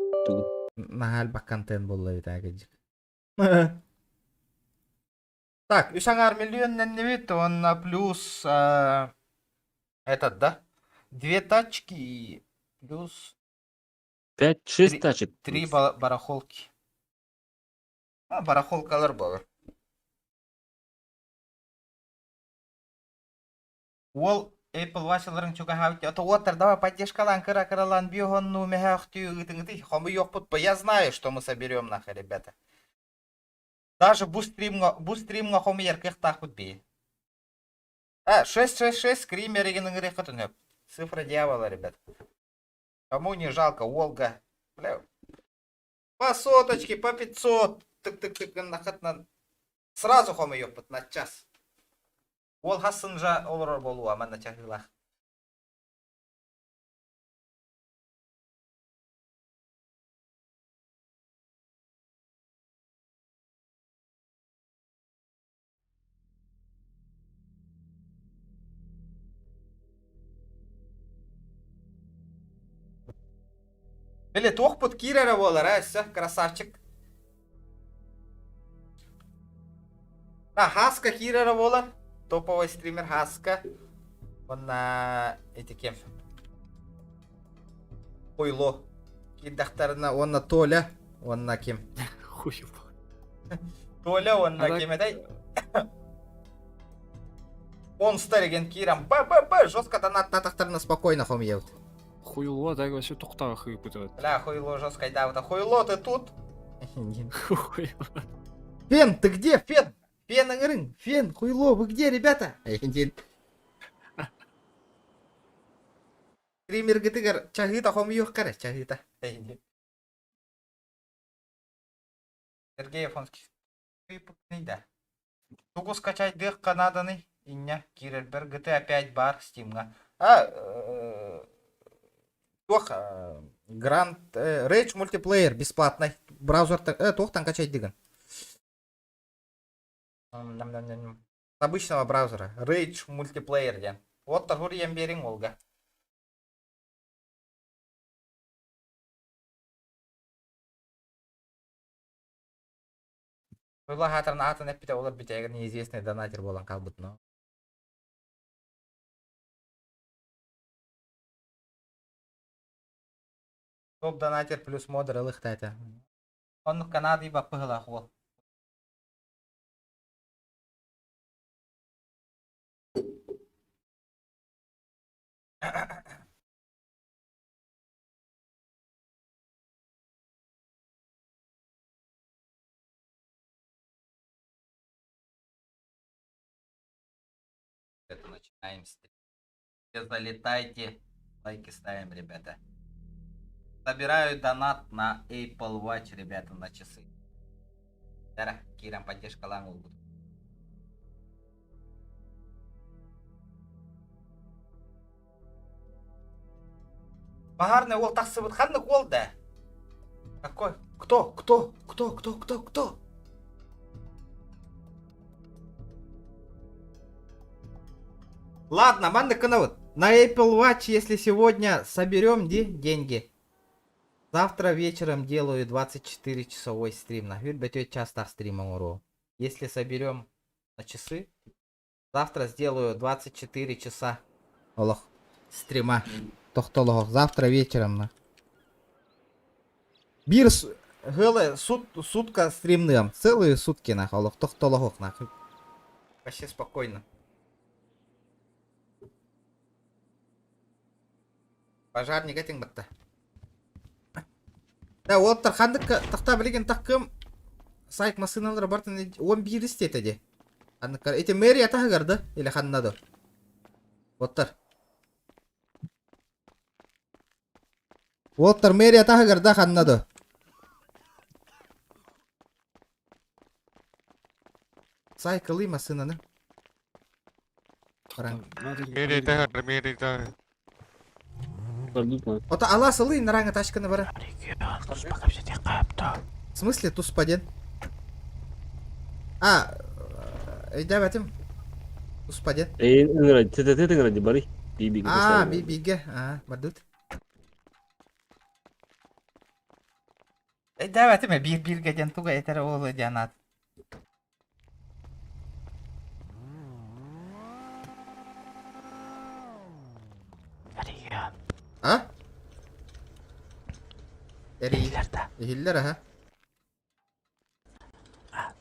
Нахаль бак контент был, ведь агадик. Так, Ишангар миллион не вид, он плюс этот, да? 2 тачки плюс 5-6 тачек. 3 барахолки. Барахолкалар бар. Ол Apple Watch'ларын чуга хавти. А то отыр, давай поддержкалан, кыра-кыралан, бьёгонну, мехахтю, ты, хомы ёк пут. Я знаю, что мы соберем нахуй, ребята. Даже бустримга хомы ярких так пут бей. 666 скример и грехотунёп. Цифра дьявола, ребят. Кому не жалко, Волга. Бля. По соточке, по 500. Тык-тык-тык, нахатна. Сразу хомы ёпут на час. Ол хассынжа олор болуа, мен на чахилах. Бля, тох под кирера болар, все, красавчик. Хаска кирера болар. Топовый стример Хаска. Он на эти кем? Хуйло. Кидахтарна, он на Толя. Он на кем? Хуйло. Толя, он на кем этой? Он стареген кирам. Б. Жестко донат на тахтарна спокойно хомьев. Хуйло, так вообще тухтага хыпытывает. Бля, хуйло жестко, да, вот хуйло, ты тут? Хуйло. Фен, ты где, Фен? Фен, игрын, Фен, хуйло, вы где, ребята? Стример гитыгар, чагыта хомьев каре, чагыта. Сергей Афонский. Да. Тугу скачать дых канаданый. Иння, Кирельбер, GTA 5 бар, Стимга. Гранд Rage мультиплеер бесплатный. Браузер тохтан качать диган. С обычного браузера. Rage мультиплеер ден. Вот тагур емберин Волга. Хуйла хатырын атын эппите олар битегер неизвестный донатер болан калбыт, но. Топ донатер плюс модер ылыктайта. Он Канады бапыгыла хол. Это начинаем стрим. Все залетайте. Лайки ставим, ребята. Собираю донат на Apple Watch, ребята, на часы. Дара, Кирам поддержка ламу будет. Багарный ол тақсы бұд қанды ол да? Какой? Кто? Ладно, манда канал. На Apple Watch, если сегодня соберем деньги, завтра вечером делаю 24-часовой стрим. На бетет часто стримом уру. Если соберем на часы, завтра сделаю 24 часа олох стрима. Тохтолох. Завтра вечером на. Бир сутка стримным. Целые сутки на олох. Тохтолох на. Вообще спокойно. Пожарник этим бітті. Да, ол тархандық тақта білген таққым сайк масыналары бартын 11 істеті де. Эти мэрия тағы гарды, или ханнады? Оттар. Оттар мэрия тағы гарды ханнады. Сайк ылы масынаны. Мэрия тағыр. Ота ала сылы нараңа ташканы бара. В смысле туспаден? Да, бәтім. Туспаден. Ты бары. Бибиге. Бардут. Да, бәтім, бирге ден туға етері олы жанат. Ehiller ha.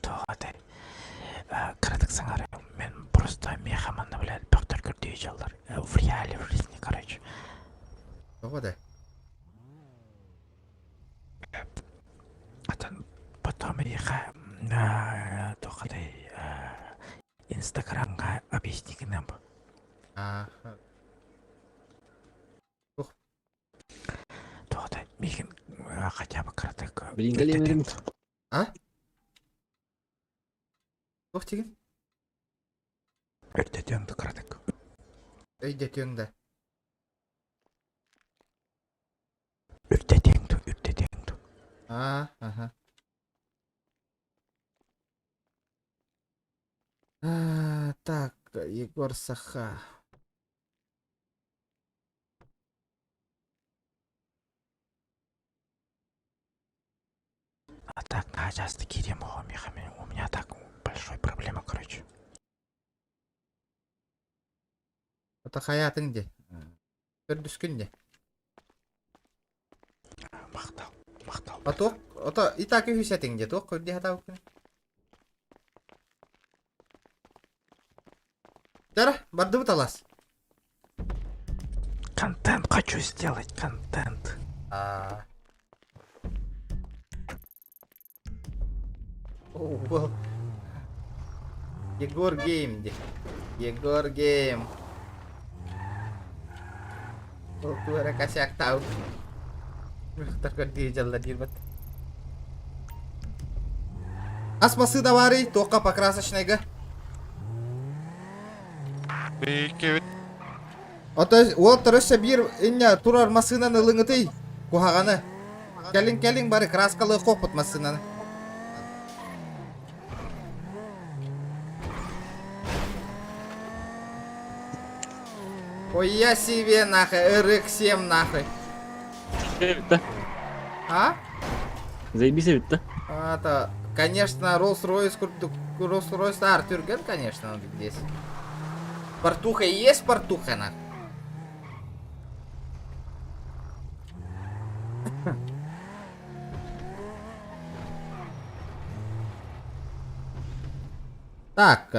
Тоғады. Крадық саңары. Мен просто мехаманны біләл бақтар көрдей жалдар. В реале, в жизни, короче. Тоғады. Потом еха тоғады Инстаграмға объяснигінім. Тоғады. Меген хотя бы крадық. Блин, Тоқ деген? Өрдетеңді крадық. Өйдетеңді. Өрдетеңді. Ага. Так, Егор Саха. А так, часто кирем мехами. У меня так большой проблема, короче. Ота хаятың де. Көрдіскін де. Мақтал. Ота итак үйсетің де. Тоқ көрді хата өкіне. Дара, барды бұт алас. Контент хочу сделать, контент. Егор Гейм де. Егор Гейм. Ол туара косяк тау. Мықтар көрді жалда дирбат. Асмасы да бары, тоққа покрасочныйға. Ол тұрышы бір иння турар масынаны лыңытой кухағаны. Кәлін бары краскалы қоқпыт масынаны. Ой, я себе нахуй, RX-7 нахуй. Заебись ведь-то. Это, конечно, Rolls-Royce Артюрген, конечно, он здесь. Портуха и есть портуха, нахуй. Так,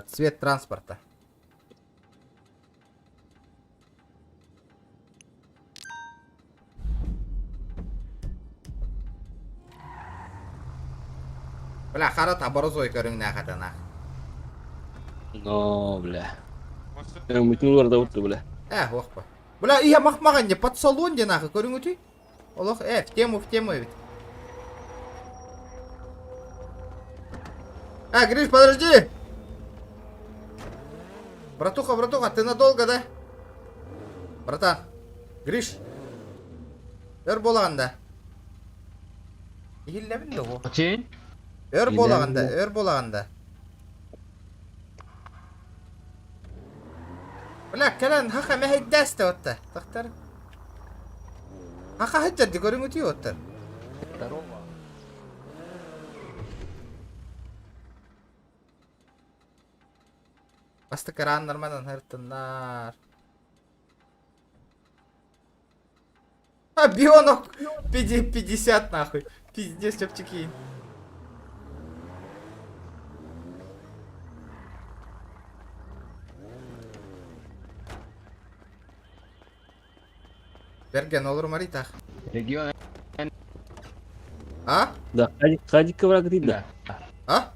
цвет транспорта. Бля, харата борзой көріңнә қатана. Но, бля. Мүтінулар да ұтты, бля. Оқпа. Бля, iya мақмаған не под салон де нахы көрің өтей? Олық, в тему ведь. Гриш, подожди! Братуха, ты надолго, да? Братан, Гриш, Өр болағанда. Егілі білді о. Kaçın? Өр Егілі болағанда, білді. өр болағанда. Бля, кәлән, хақа мәхет дәсті отта. Тақтар. Хақа хәттәрді көрің өтей оттар. Басты караннар манан хыртыннар. А, бионок 50 нахуй. Пиздец, чапчики. Берген olur Маритах. Регион. А? Да, Хадик враг да. А?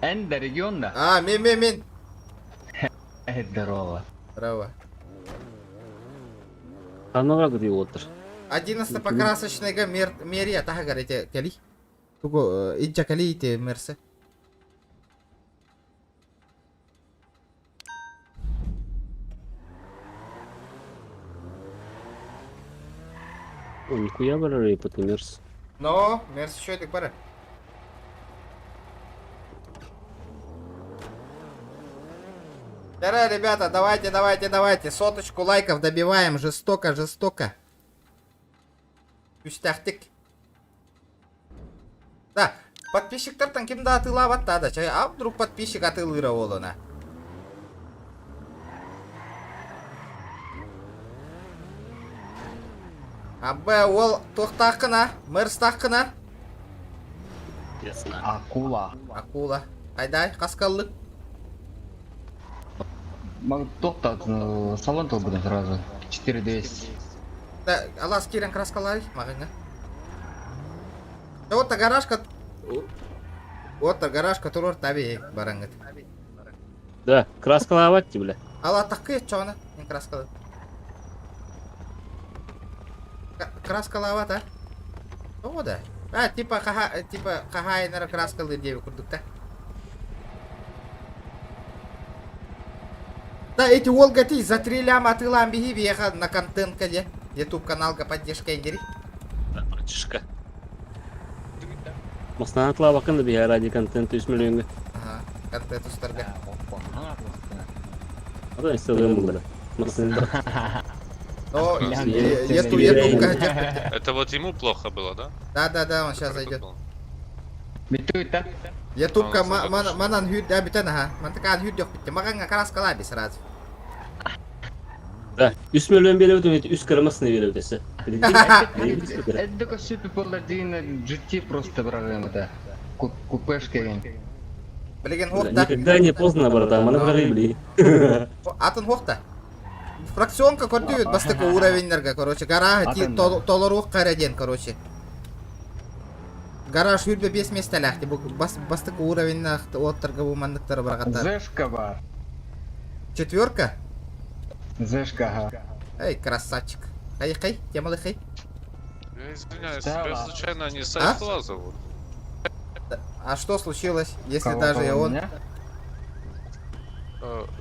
Энда регион да. А, мен. Здорово. Здорово. Қаны враг дейді отыр. 11 покрасочныйга мерия тахагар эте кели. Туго иджа кели ите мерсе. Нихуя бара рейпот мерс. Но, мерс еще так бара. Давай, ребята, давайте. Соточку лайков добиваем. Жестоко. Үстәхтік. Да, подписчиктардан кімді атыла баттады. А вдруг подписчик атылыра олына. Аббе, ол тоқтақына, мырстақына. Акула. Қайдай, қасқаллы. Тоқтат, салон толбыдан сразу. 4-200. Да, алас кирен краскалай, мағыңа. Да, отта гаражка... Отта гаражка тұрыр таби бараңғыт. Да, краскалаватти, бля. Ала таққы ет чоғына, мен краскалы. Краскалават, а? О, да. А, типа қахайнара краскалы деуі күрдік, да? Да, эти олгати за 3 ляма атылам бихи бияға на контентка де. YouTube каналға поддержка индери. Да, братишка. Мастан атыла бақынды бия ради контент 3 миллионға. Ага, контент ұстарға. Адан істелгім бұлдары. Мастан Но, YouTube-ка Это вот ему плохо было, да? Да, он сейчас зайдет. Битует, да? YouTube-ка манан хүйд әбітен, аха. Мантакан хүйд жоқ бітті. Мағанға краскала сразу. Да, 3 миллион бере өтім, үз кірмасыны бере өтесі. Это такой супер полдина GT просто, братан, это купешка. Білген хоқта. Никогда не поздно, братан, маны бірі білей. Атын хоқта. Фракционка көрдүйет бастықы уровенлерге, короче. Гараж толыруық қараден, короче. Гараж үрбе 5 местеләқті. Бастықы уровенлер оттырғы бұмандықтары бірғаттар. Зешка бар. 4? Зешка, ага. Эй, красавчик. Хай, темалы хай. Я извиняюсь, тебя случайно не Сайфла зовут? А что случилось, если даже и он?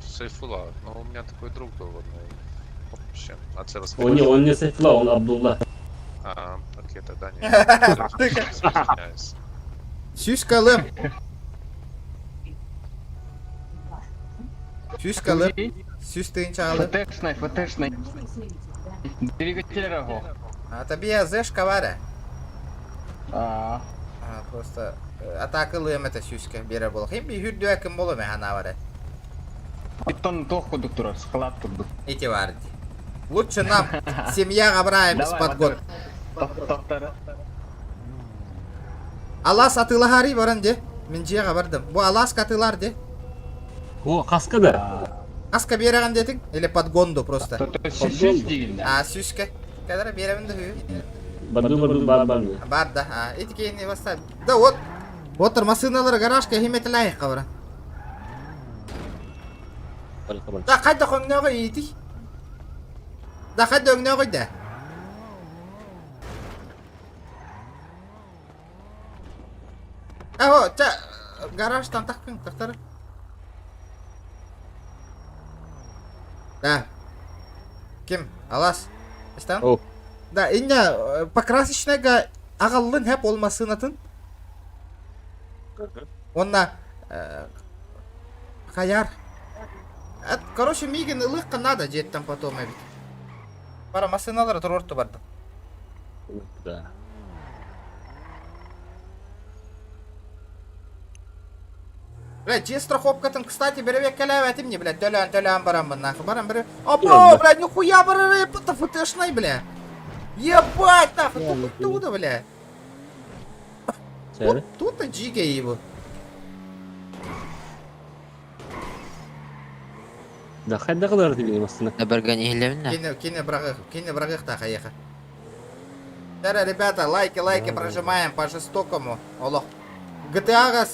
Сайфула, но у меня такой друг был, в общем, Он не Сайфула, он Абдулла. А, окей, тогда нет. Извиняюсь. Сюскалым. Сюстын чағалым. Фотешный. Двигатель рагу. А тебе зешка вара? Просто атакылым это сюска бере бол. Хем би хүрдү акым болу ме хана вара. Питон тоху доктор, склад турду. Эти варди. Лучше нам семья Абраем из-под год. Алас атылахари баран де. Мен жиға бардым. Бу алас катылар де. О, қасқа да. Қасқа береген детің? Или подгонду просто? Сүс дейін. Сюска. Кадара беремін де хүй. Бар. Да. Эти кейіне баста. Да, вот. Отыр машиналары гаражка хеметі лайық қабыран. Да, қайда қоңна ғой еті? Да, қайда өңна ғой да? Ахо, гаражтан тақпың, тақтары. Да. Ким? Алас? Истан? Да, инне покрасочныйга ағаллын хеп олмасынатын. Онна қаяр. Короче, миген ылыққа надо жеттен потом әбит. Бара машиналары тұрорты барды. Да. Блядь, же страховкатын, кстати, беребек кәләвәтім не, блядь, төлән барам бұн, нахы, барам беребек. Опа, блядь, нихуя барары, ФТШный, блядь. Ебать, нахы, туда, блядь. Сәрі? Тут-то джиге его. Да, қайда қалар тебе мастына? Дабарган ехлемін на? Кине брагых так, ехай. Сейчас, ребята, лайки прожимаем по-жестокому. Олох. GTA,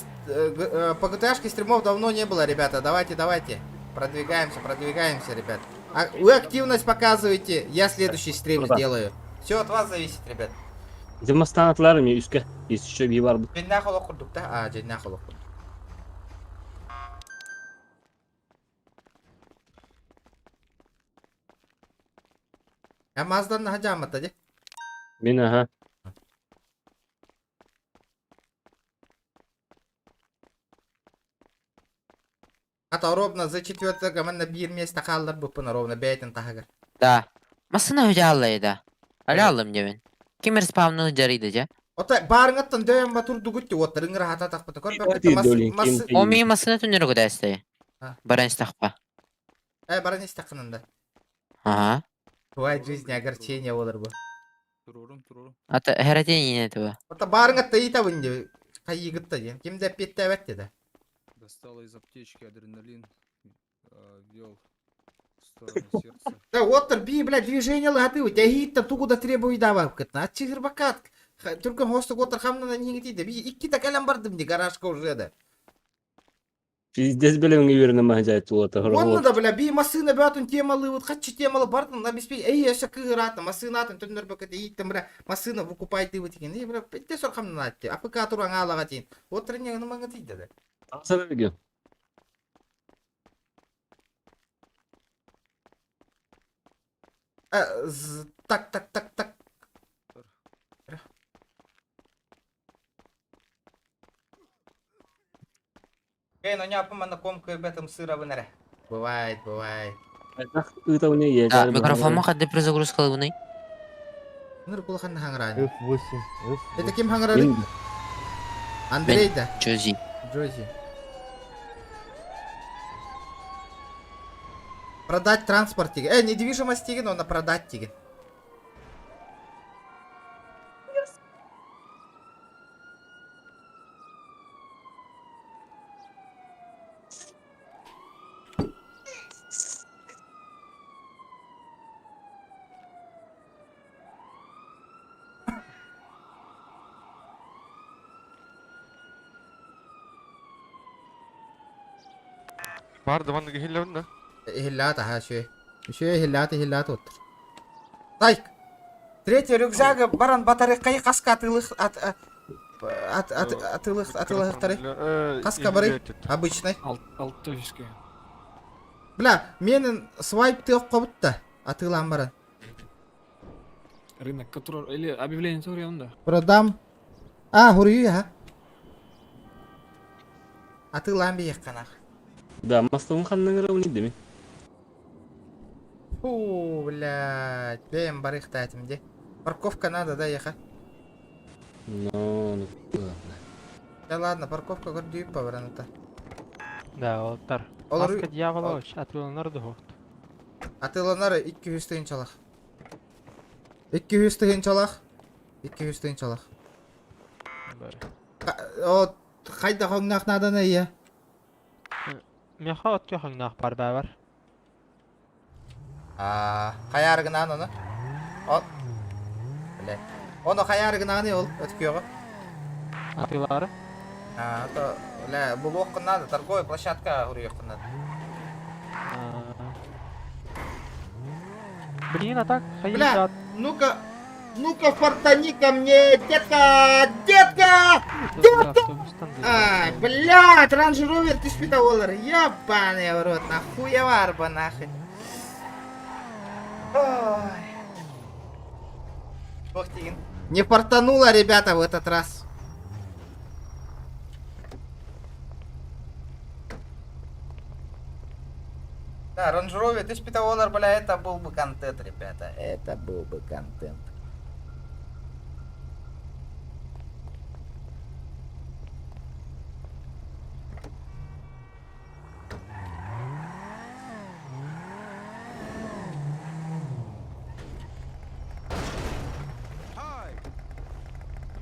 по GTA-шке стримов давно не было, ребята. Давайте. Продвигаемся, ребят. Вы активность показываете, я следующий стрим сделаю. Все от вас зависит, ребят. Где мастан атларым я үске? Есть еще bir var bu. Cennet holo kurduk da. Cennet holo kurduk. Ya Mazda'nın hacı anlatacak. Мен аха. Ата ровно за четвертого мы на bir место kaldır bu pına ровно бейтин тахагар. Да. Масына өте аллайды. Алалым дебен. Кемер спавны жарайды жа. Ота барыңаттан дөйен батур дугутти оттырың рахата тақпыты. О мен масына түнері көдәсті. Баран стақпа. Баран истақынында. Ага. Бывает в жизни огорчение olur bu. Ата хәрәтен енеті bu. Ота барыңатта итабын деп қайығытта ден. Кемде петті әбәтті да. Достал из аптечки адреналин, ввел в сторону сердца. Да оттыр би, блядь, движение лады, у тебя гитта тугуда требует давай кытна. А чигір бакат. Только хостық отыр хамнана негетейді. Би икки так әлем бардым де гаражка уже да. Здесь білімге верні мағажайты олаты. Онны да, бля, би масына бәтін темалы, вот қатшы темалы бардым, обеспечь, яша кығыратын, масынатын, түннер бәкеті еттім, бля, масына выкупайды вот деген. Бля, петте сор хамнана атты, АПК тұрған алаға тейін. Отыр не ғынымаңа тейді да. Асана бігем. Так. Ну не апымана комку бәтім сыра вынары. Бывает. Это у нее есть. Да, микрофонма қадды перезагрузка қылбыны. Ныр кулаханны хаңыраны. F8. Это кем хаңыраны? Андрей да? Джози. Продать транспорт тиген. Недвижимость тиген, но на продать тиген. Барды ванны гехиллевін да? Хиллата, еще хиллата отыр. Тайк! Третий рюкзага баран батарейкай қасқа атылық қасқа бары обычный. Алтовическая. Бля, менің свайп тыық қобытта атылан баран. Рынок, который... Или объявление теория, Продам. Хурию я. Атылан бейек қанақ. Да, мастығын қанның рауны деме. Фу, блядь, бейм барықты әтімде. Парковка надо, да, еха? Ну, Да ладно, парковка көрдейіп па бараныта. Да, олтар. Аска дьяволоч, атыланар да хоқты. Атыланары 200 тыйын чалақ. 200 тыйын чалақ. О, қайда қоңнақ наданы, иә? Мен қауат көңнақ бар бәвір. Қаярғынан оны? Блядь. Оны қаярғынан ол, өткеуға? Атылары? Бұл оққынады, торговый площадка ұры оққынады. Блин, а так? Бля, ну-ка, фартани ко мне, детка! Ай, блядь, Range Rover 1000 долларов, ебаный в рот, нахуя варба, нахуй. Ой. Не фартануло, ребята, в этот раз. Да, Range Rover 1500 долларов, бля, это был бы контент, ребята. Это был бы контент.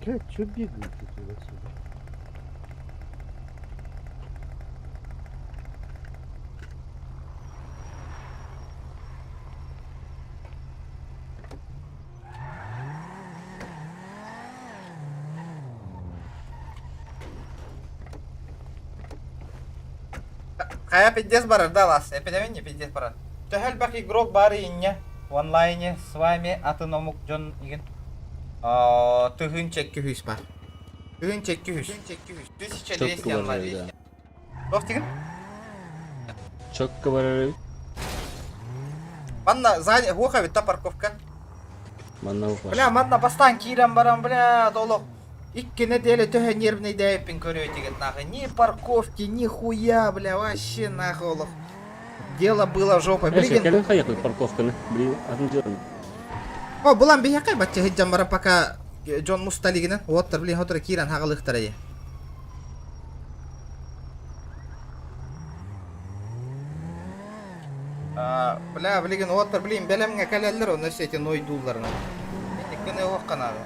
Блядь, чё бегают тут отсюда? Кая пиздец барар, да, лас? Эпидемия не пиздец барар. Төхел бак игрок бары инне в онлайне с вами Атыномук Джон igen. Тыгын чекки хүс бар. Тыгын чекки хүс. 1200 онлайн. Дох тиген? Четко говорю. Манна сзади хуха вита парковка. Манна уха. Бля, манна бастан кирен барам, бля, долог. Икки недели төһө нервный дайпин көрөй тигет нахуй. Ни парковки, ни хуя, бля, вообще нахуй олох. Дело было в жопой. Блин, я поехал парковка, блин, отмедён. О, булам бихакай бачча хиджам бара пока Джон Мусталигинен. Оттар, блин, хотра кирен хагалыктарай. Бля, блин, оттар, блин, белемге калелдер, он эти ной дулларны. Эти кыны оққанады.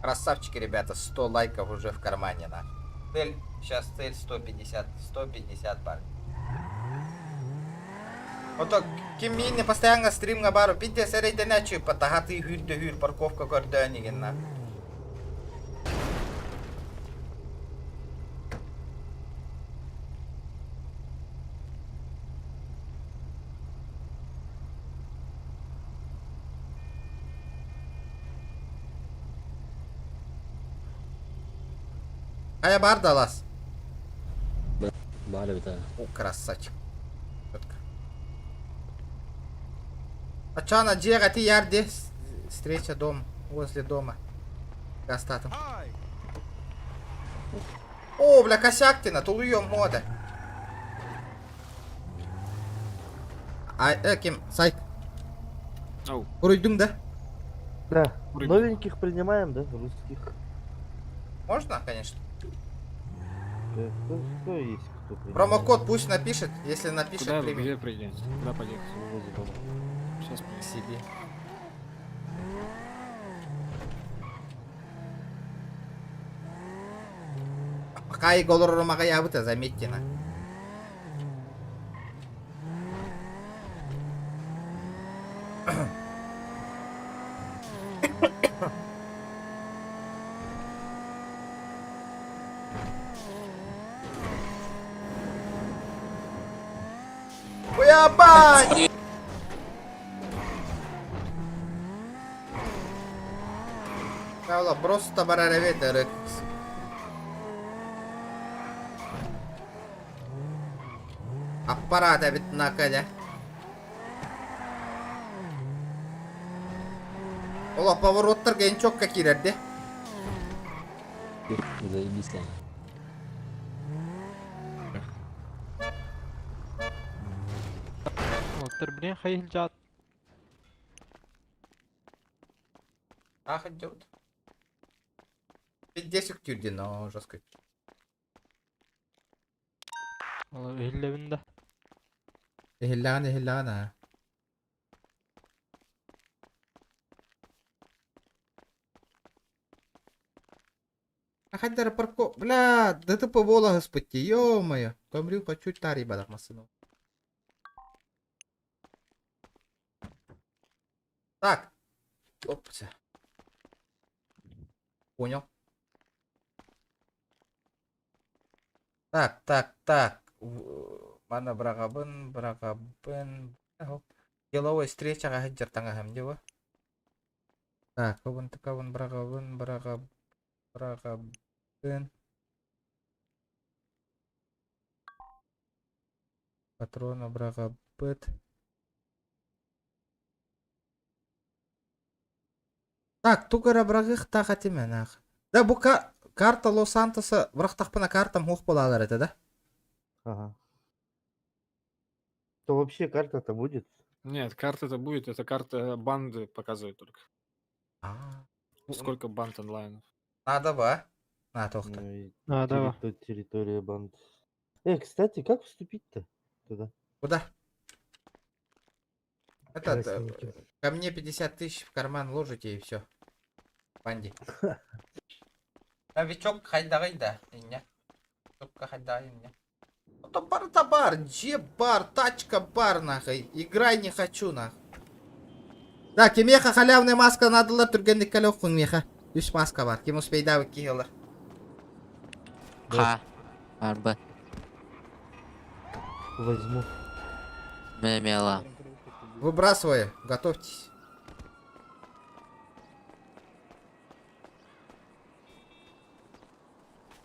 Красавчики, ребята, 100 лайков уже в кармане, на. Цель, сейчас цель 150 бар. Вот так, кем мине постоянно стрим на бару, пите серейте нечу, потагаты хюр парковка гордёниген, на. Ая бар далас. Бар это. О, красавчик. Четко. А чё на Джега, ты ярде? Встреча дом, возле дома. Гастатом. О, бля, косяк ты на тулуем мода. Кем, сайт. Урыдым, да? Да. Новеньких принимаем, да? Русских. Можно, конечно. Кто есть, кто принимает? Промокод пусть напишет, если напишет, Куда, примем. где придете? Куда поехать? Сейчас К себе. Кай голор ромага ябыта, заметьте на. Уябать! Каула просто барареветер. Аппарата ведь на каде. Ола повороттарга en çok кирерди. Заебись там. Otur hayal jat. Ах, идет. 10 тюрди, но жестко. Hillevinde. Хиллана. Ахаддара парко. Бля, да ты повола, господи, ё-моё. Комрю, хочу тари бадах масыну. Так. Опция. Понял. Так. Mana брагабын. Деловой встречаға хеджер таңа хәмде ба. Так, кабын брагабын. Патрона брагабыт. Так, тугара брагых тағатемен ақ. Да, бұл карта Лос-Сантосы бірақтақпына картам хоқ болалар еді, да? Ага. То вообще карта-то будет? Нет, карта-то будет, это карта банды показывает только. Сколько банд онлайн. Надо ба? На, тоқта. Надо. Территория банд. Кстати, как вступить-то туда? Куда? Это, Красненький. ко мне 50 тысяч в карман ложите и все. Банди. Новичок хайдағайда. Новичокка хайдағайда. Это бар-то бар, джеб бар, тачка бар, нахуй. Играй не хочу, нахуй. Так, кемеха халявная маска надылар түргенdik кәлі оқың меха. 3 маска бар, кем успейда өкке елар. Ха. Арба. Возьму. Мемела. Выбрасывай, готовьтесь.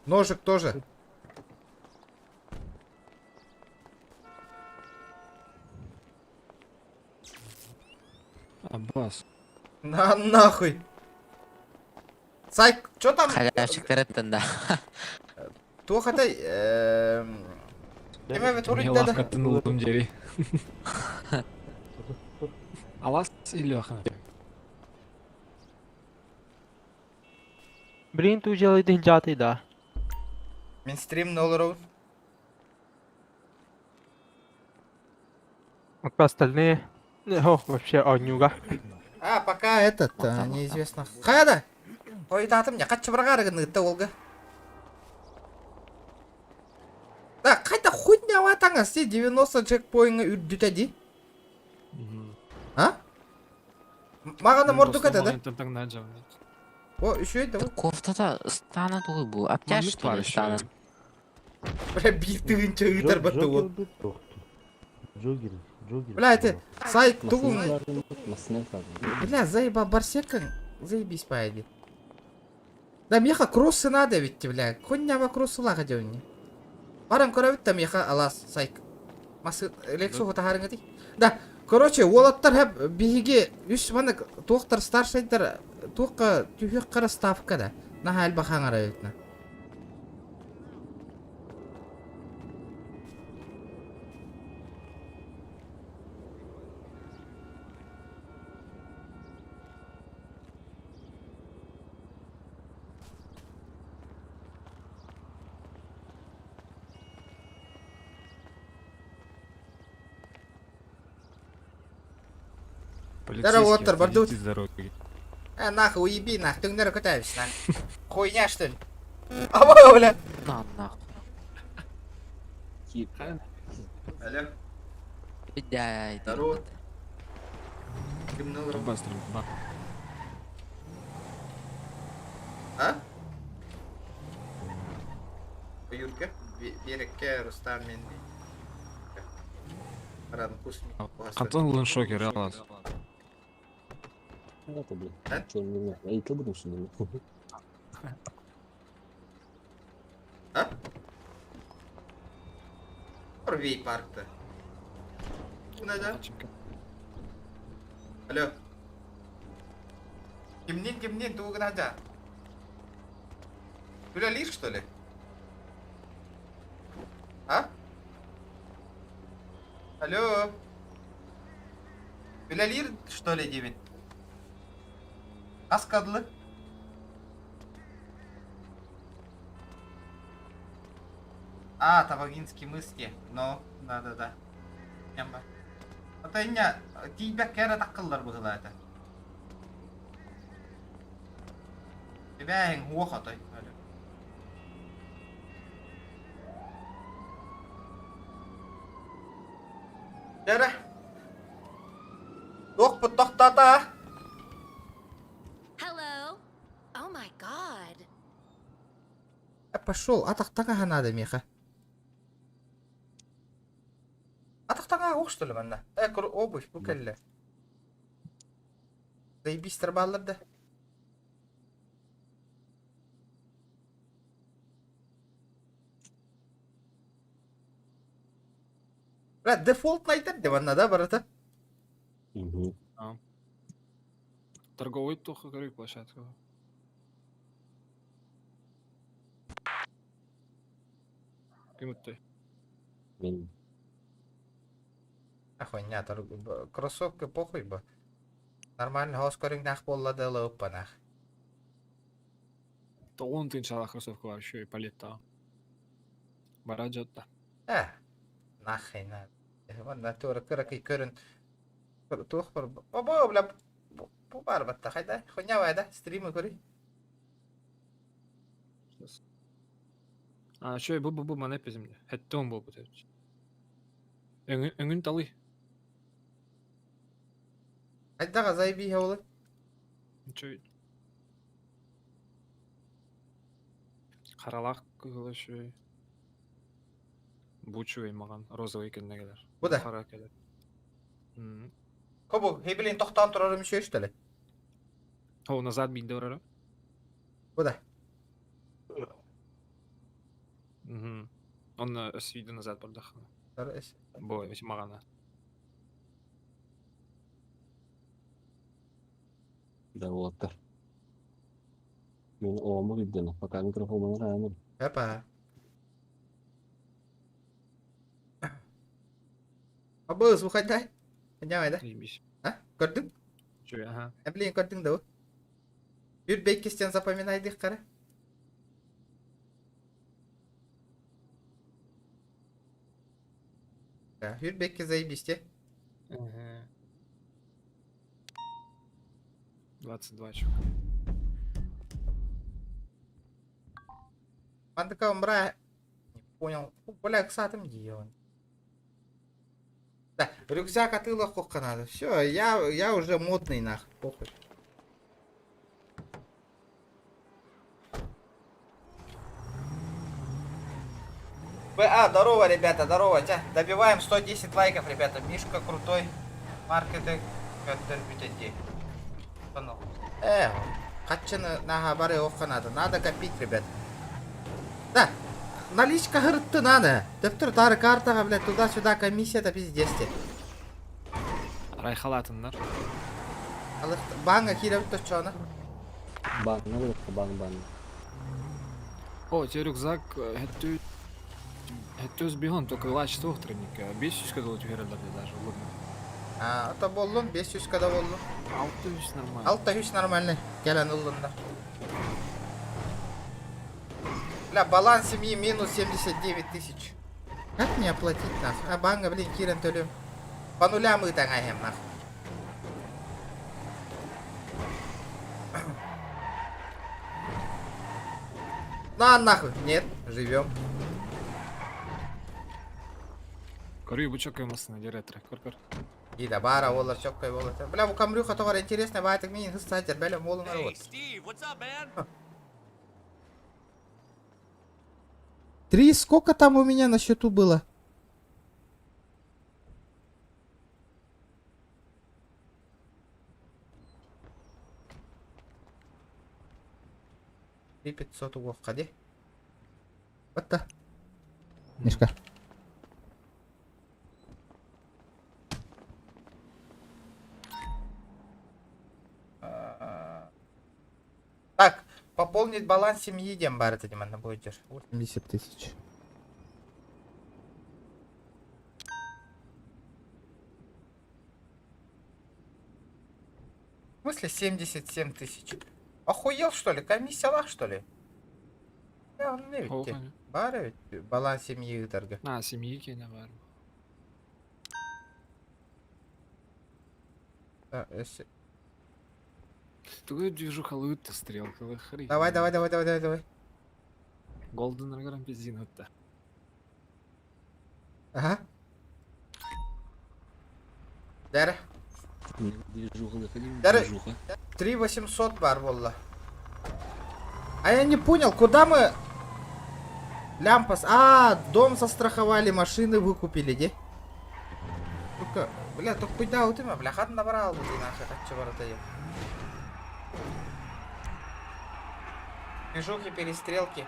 Ножик тоже. Аббас. На нахуй. Сайк, чё там? Халявщиктер да. Тоқатай, кеме вет урит деді? Лавка тынулым дери. Алас и Леха. Блин, tu делай деньжаты, да. Минстрим нолларов. А остальные? Вообще огнюга. А, пока этот, неизвестно. Қайда? Ой, татым, не қатшы бірғары гынығытты олғы. Да, қайда хуйня ватаңа, сте 90 чекпоинға үрдітеді? А? Мағана мордук это, да? О, еще это. Кофтада станат ғой бұл. Обтяжки станат. Бля, битігін чөгітер бітті ол. Джогер. Бля, это, сайк туғын. Бля, заеба барсекан, заебись поеди. Да, меха кроссы надо ведь, бля. Хуйнява кроссы лага деуне. Барам көрәбіт та меха алас, сайк. Масы, лексу ғытағарың әдей. Да, короче, олаттар хәп бейге, үш маны тоқтар старшайдар, тоққа түйек қара ставка да. Наха әлбі қаңара өтіна. Здорово, Оттер, бардут. Нахуй, уеби, нахуй, ты нахуй катаешься, нахуй. Хуйня, что ли? А, бля. На, нахуй. Алло. Да, здорово. А? Юрка, Берекке, Рустам, мен. Кантон луншокер, алас. Это, блин. Что, не знаю. Я буду, что ли? А? Орвей парк-то. Куда? Алло. Кемнин, ты угнада. Бля, лишь, что ли? А? Алло. Белалир, что ли, Димит? Аскадлы? А, Тавагинский мыски. Но, да. Ямба. Это не, тебя кэра таккалдар было это. Тебя хен хуоха той. Дәрі. Доқ бұт тоқтата. Hello. Oh my god. Пошел, атақтаға надо, меха. Тух, что ли, манна? Обувь, букелле. Заебись тырбаллар да. Бля, дефолт айтар деп анна да, барата? Торговый только говорю площадку. Кем ты? Ахуйня, кроссовка похуй бы. Нормально, хоскоринг нах боллады лыппа нах. То он ты иншаллах кроссовка var еще и палетта. Бараджатта. Нахай на. Ванна тура кыракай көрін. Тух бар. Баба, бля, bu бар батта, хайда. Хуйня вайда, стримы көрей. А, что, бу мане пизимде. Хэттон бол бутер. Өңін талы. Хайдаға заебей хеулы. Чё? Қаралақ көгілі шөй. Бучуй маған розовый келіне келер. Бұ да? Қара келер. Кобу, хейбілін тоқтан тұрарым шөй үштілі. О, назад бейді ұрары. Бұ да? Он өсвейді назад бұрдақына. Бұ, өсі мағана. Да, вот так. Мен оғамы үйдені, пока микрофонын райымын. Опа. Абы, слухайдай. Понимай, да? А? Көрдің? Чё, ага. Блин, көрдің да? Юр бейкестен запоминайдық қара. Юр бейке заебись, те? 22 чук. Мандыка умра... Не понял. Бля, ксатым дьявол. Да, рюкзак от ила сколько надо. Все, я уже модный нах. Похуй. Здорово, ребята, здорово. Добиваем 110 лайков, ребята. Мишка крутой. Маркетинг. Качаны на хабары надо. Надо копить, ребят. Да. Наличка гыртты надо. Доктор тары картаға, блядь, туда-сюда комиссия-то пиздесте. Райхалатындар. Банга киревді чоны. Банг. О, тебе рюкзак, это сбегон, только лач тохтренник. 500 кадолу тебе даже, ладно. А, это боллун, 500 када боллун. 600 нормально. 600 нормально. Келен уллунда. Бля, баланс семьи минус 79 тысяч. Как мне оплатить нах? А банга, блин, кирен төлем. По нулям мы тагаем нах. На нахуй. Нет, живем. Корю бучок емасына деретре. Кор. И да бара олар чоккой болот. Бля, bu камрюха тоғар интересный, байтық мен хыстатер, бля, молын арот. Три, сколько там у меня на счету было? И 500 уговка, де? Вот так. Мишка. Так, пополнить баланс семьи дембар, это демонно будешь. 80 тысяч. В смысле 77 тысяч? Охуел, что ли? Комиссия лах, что ли? Я он не видите. Бары ведь баланс семьи торга. А, семьи кино бар. Если... Тугой движуха лыты стрелка, хрень. Давай. Голден аргарам бензин это. Ага. Дәрі. Дәрі. 3800 бар болла. А я не понял, куда мы... Лямпас. А, дом застраховали, машины выкупили, де? Ну только, бля, только куйда утыма, бля, хат набрал, вот и нахуй, как чего это я. Движухи, перестрелки.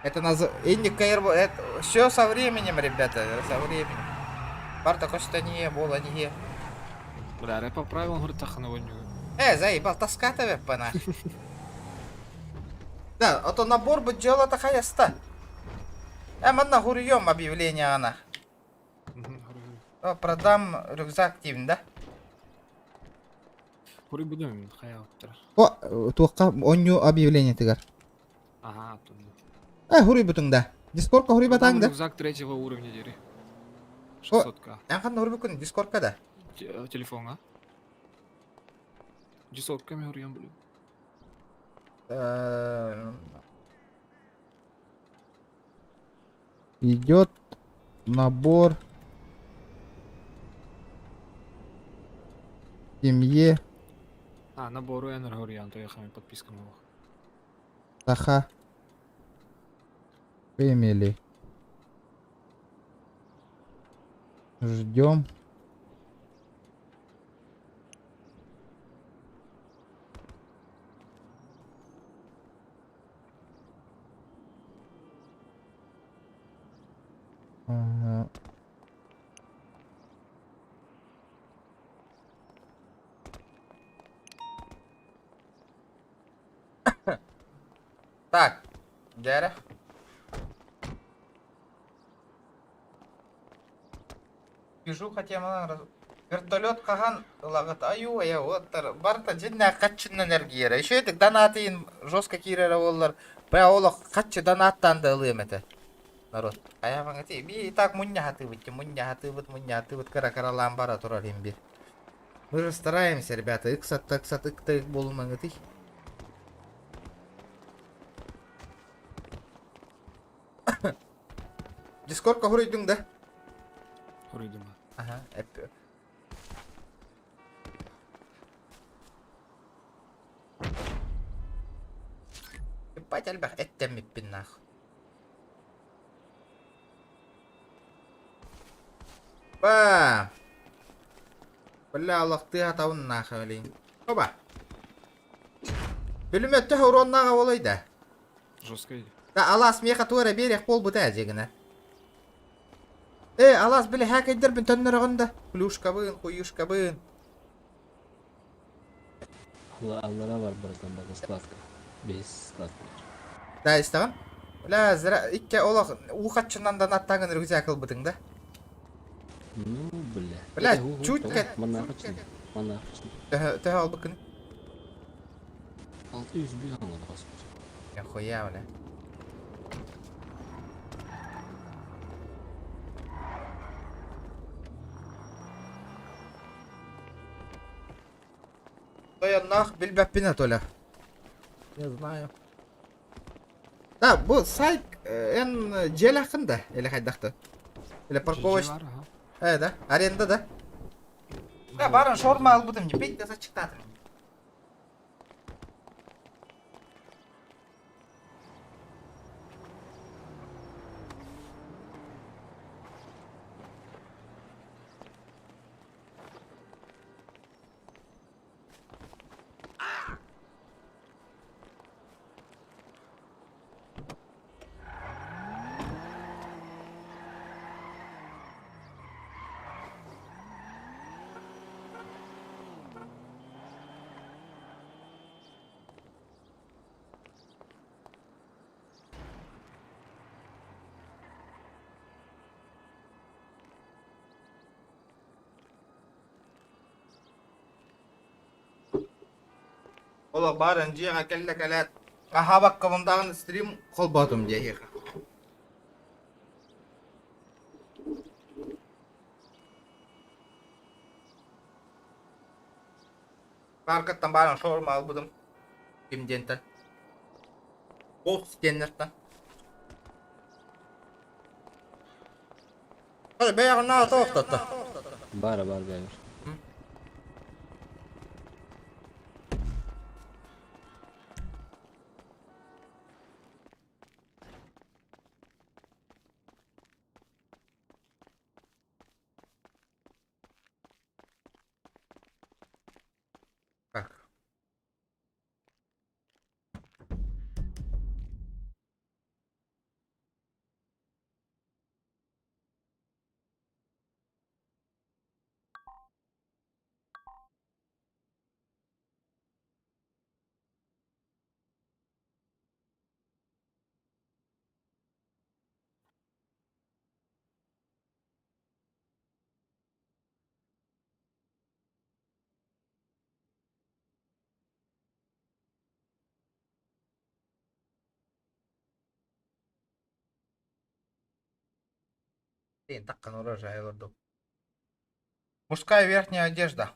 Это это все со временем, ребята, со временем. Барта кошта не было, не. Бля, я поправил, говорит, тахановоню. Заебал, таска тебе, пана. Да, а то набор бы делала такая ста. Манна гурьем объявление она. Продам рюкзак тим, да? Хури будем, хаяттар. О, туаққа оню объявление тигар. Ага, тут. Хури бутың да. Дискордқа хури батаң да. Рюкзак 3-го уровня дери. 600к. Яңхан хури бутың Дискордқа да. Телефонга. 600к мен хуриям блин. Идет набор семье Набору энергориан, то я хами подписка новых. Саха Фэмили. Ждем. Ага. Так, Дяра. Вижу, хотя вертолет каган лагат аю, я вот барта жинна качын энергия. Еще это донатын жестко кирера олар. Баолах качы донаттан да лемете. Народ. Ая мангати би так муння хаты вот кара ламбара турар имбир. Мы же стараемся, ребята. Иксат ик болу мангати. Дискордқа хурайдың да? Хурайдың. Ага, әппі. Еппать әлбәқ әттәміппін нақ. Ба! Бля, Аллахты атауын нақы өлейін. Оба! Бүліметті хауроннаға олайды. Жестко иди. Да, Алас меха туара берег пол бұта әжегіні. Алас білі хәк әйдер бін төннер оғында. Плюшка бын, хуюшка бын. Аллара бар братан, бағы складка. Без складка. Да, истаған? Бля, зіра, икке олақ уқатшынан да наттаңын рюкзак бұдың да? Ну, бля. Бля, чуть кәт. Монахочный. Төхі ал бұкын? 600 бүйген ғана қасып. Я хуя, бля. Нах бильбаппина толя. Не знаю. Да, бұл сайт жел ақында, әлі қайдақты. Әлі парковоч. Да, аренда да. Да, барын шорма ал бұдым, не пейт даса чықтатым. Ola baren jiga kelle kalat. Ahabak kavamdağın stream kol batum jiga. Markettan baren şorma albudım. Kimdenten. Bolt scanner'tan. Hadi beyağın nağı toğtattı. Bara beyler. Таккан урожай горду. Мужская верхняя одежда.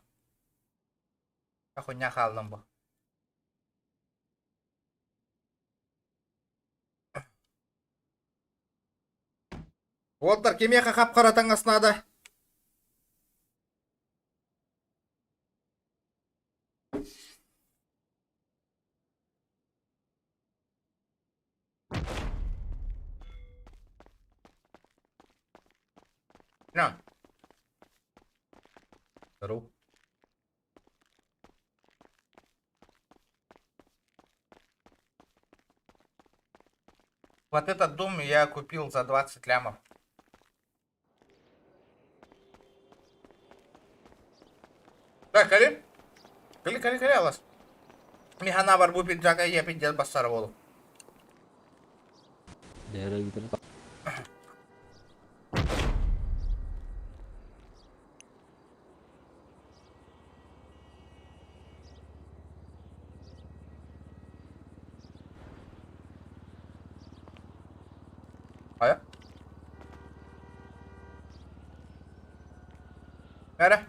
Хуйня халдым бу. Уолтер кемеха капкара таң астынады. На. Ру. Вот этот дом я купил за 20 лямов. Так, Кали? Кали, алас. Михана бар бу пиджага я пиджак басар болу. Değere gidelim. Aya. Нere?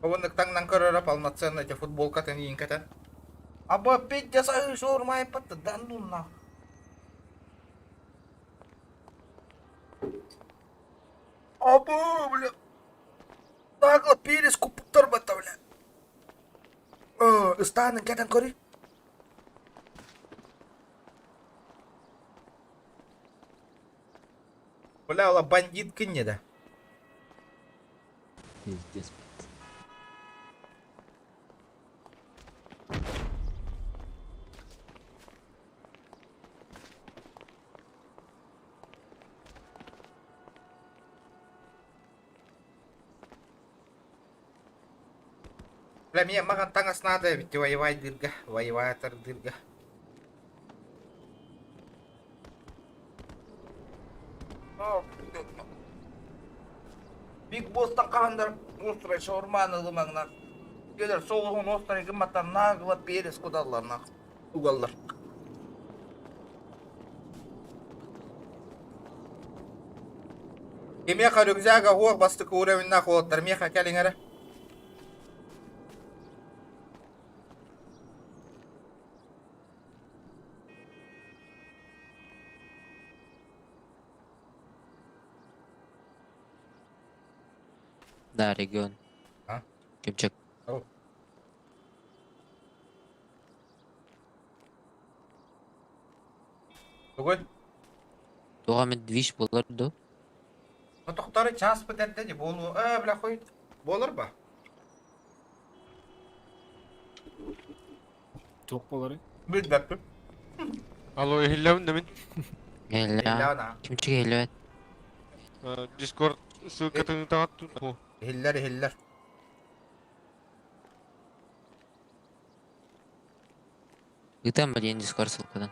Павындыктан нанкарара полноценно эти футболка тен йинкатен. Аба пить жасай шурмай патты данунна. Аба, бля. Нагло перес купуктар бата, бля. Станын кетен кори. Бля, ола бандит кынне да. Пиздец. Бля, мне маған таңас надо, ведь воевать дырга, воеватор дырга. Биг Бостан қағандар острый шаурманы лымаңна. Келер соғығын острый гыматтан нағылап перес кудаларына. Угалдар. Кемеха рюкзяга ғор бастықы уровенна қолаттар. Меха кәлің әрі. Да, регион. А? Кемчек. Ау. Бүгін? Туғамен движ болар да. Отықтары час бітәді де болу. Бля, қойд. Болыр ба? Тоқ болары. Білдәппі. Алло, ehillerim demin. Гелла. Кемчек геллет. Discord ссылкатын тағаттым. Хиллер. Гытам білген Discord ссылкадан.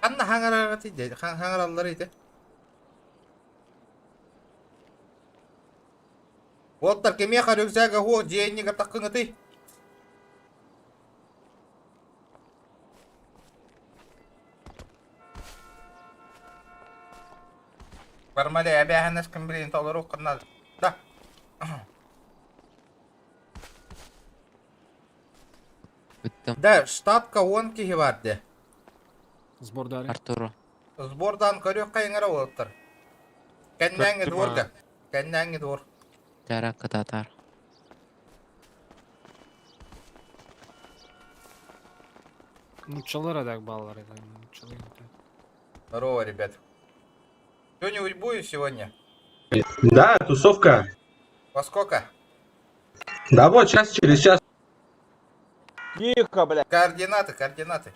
Қанна хаңарарға тейді, хаңаралар еді. Уолтер кемеха рюкзяга ғо дейіннігі таққыңы тей. Бармали, әбәхінес кім білейін таулар оқырнады. Да. Да, штатка 10 кеге барды. Сбордары. Артуру. Сбордан көрек қайыңыра олыптыр. Кәннәңі дворга. Кәннәңі двор. Жарак кататар. Мучалар адак балалар это. Здорово, ребят. Кто-нибудь будет сегодня? Да, тусовка. Во сколько? Да вот, через час. Тихо, бля. Координаты.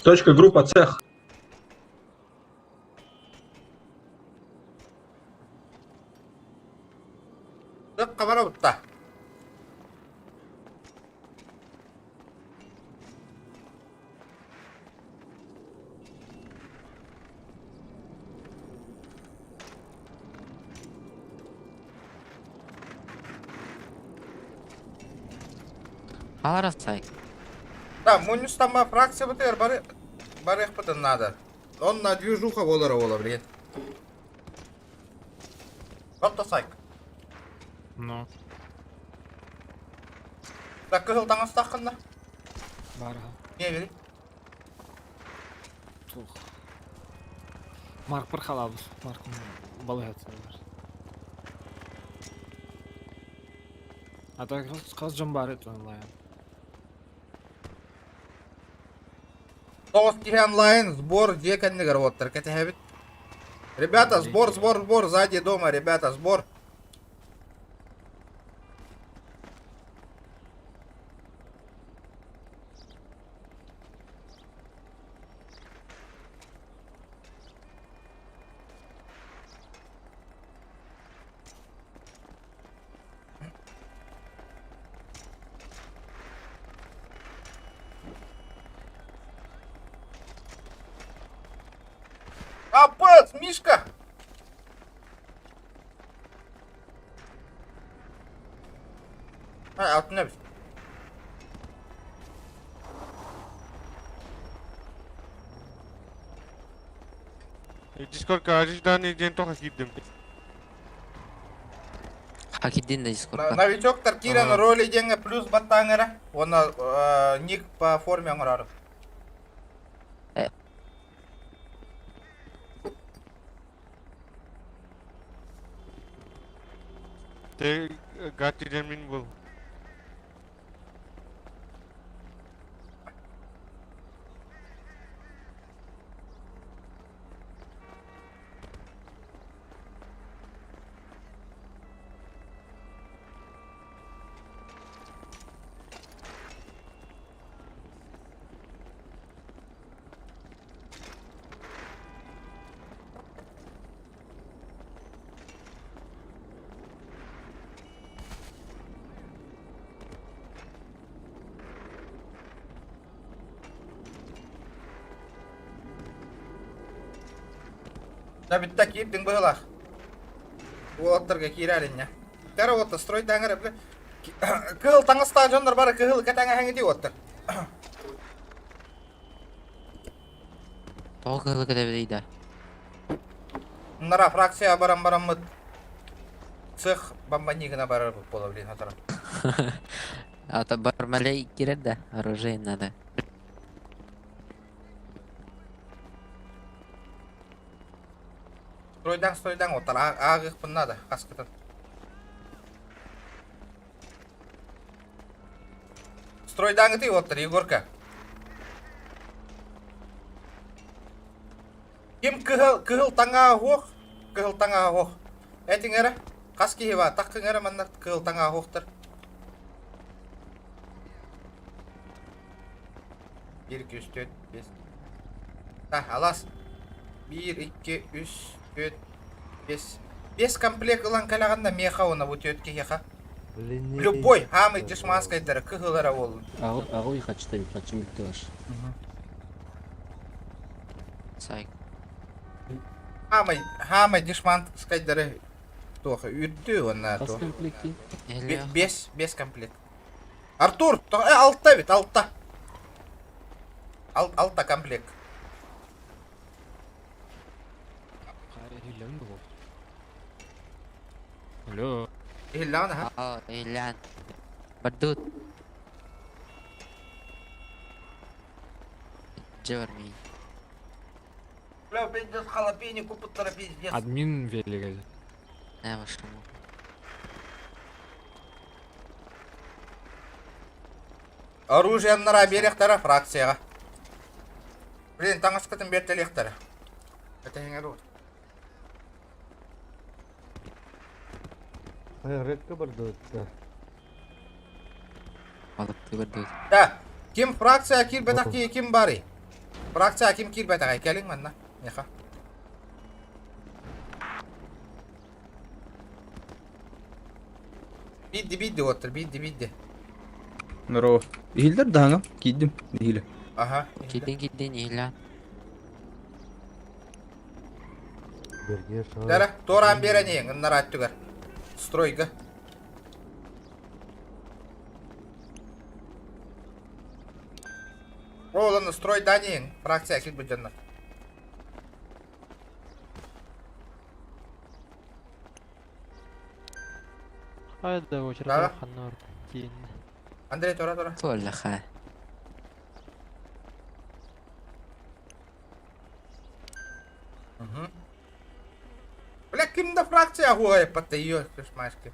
Точка, группа, цех. Дөп қабара бұтта. Аларасай. Да, Мунюстама фракция БТР барых потом надо. Он на движуха вола, блин. Вот то сайк. Ну, Так, кыгыл таңа стақында. барға. Не бери? Тух. Марк бір қалабыз. Маркын балығы атсайлар. А так қыз жын бар ет онлайн. Тоғыз кихе онлайн, сбор, деканнигер оттыр, кәтехебит. Ребята, сбор, сзади дома, ребята, сбор. Капец, Мишка! Отнебись. Дискордқа ожидание ден тоқа киддім. Хакиддин да дискордқа. Новичоктар кирен роли денге плюс баттаңыра. Оны ник по форме аңырары. Те гатиден мин бұл. Да битта кирдин быгылах. Уоттарга киралин я. Тара отта строй даңыр бі. Кыл таңыста жондар бары кыл катаңа хаңы ди оттар. Тоғы кылы кіде білейді. Нара фракция барам мыт. Цех бомбанигына барар бола блин атара. Ата бармалей кирер да, оружие надо. Стройдан оттар агық бұннады қасқытын. Стройдан гыты оттар Егорка. Ким кыгыл таңа хоқ. Әтің әрі, қас кейі ба, таққың әрі манна кыгыл таңа хоқтар. 1, 2, 3, 4, 5. Та, алас. 1, 2, 3, 4, 5. 5 комплект ұлан кәліғанда меха оны бұты өтке еқа. Любой, хамы дешманскайдары кығылара олын. Ағой хачтай, хачым бітті ваш. Сайк. Хамы дешманскайдары тоқы үтті онна Қас тоқы. комплекті? 5 комплект. Артур, алтта бит, алтта. Алтта комплект. Алло. Иллян, ха? О, Ильян. Бардут. Джорми. Бля, пиздец, халапени купыттары пиздец. Админ велигі. Не вашему. Оружие нара беректары фракцияға. Блин, таңысқытын бертелектері. Это хеңер от. Редко бардут, да. Балықты бардут. Да, ким фракция кирбетаки ким бари? Фракция ким кирбетаки келин манна. Неха. Бидди оттыр, бидди. Здорово. Игилдер даңа, киддим, игиле. Ага. Киддин, Ильян. Берге шар. Дара, торан беренең, нара аттыгар. Стройга. Оланы стройдан ең, фракция кет бұджанна. Hayda o Да. çırpı kanlar keyin. Андрей, тұра. Толла ха. Бля, кімді фракция хуай патта ее, кішмашки.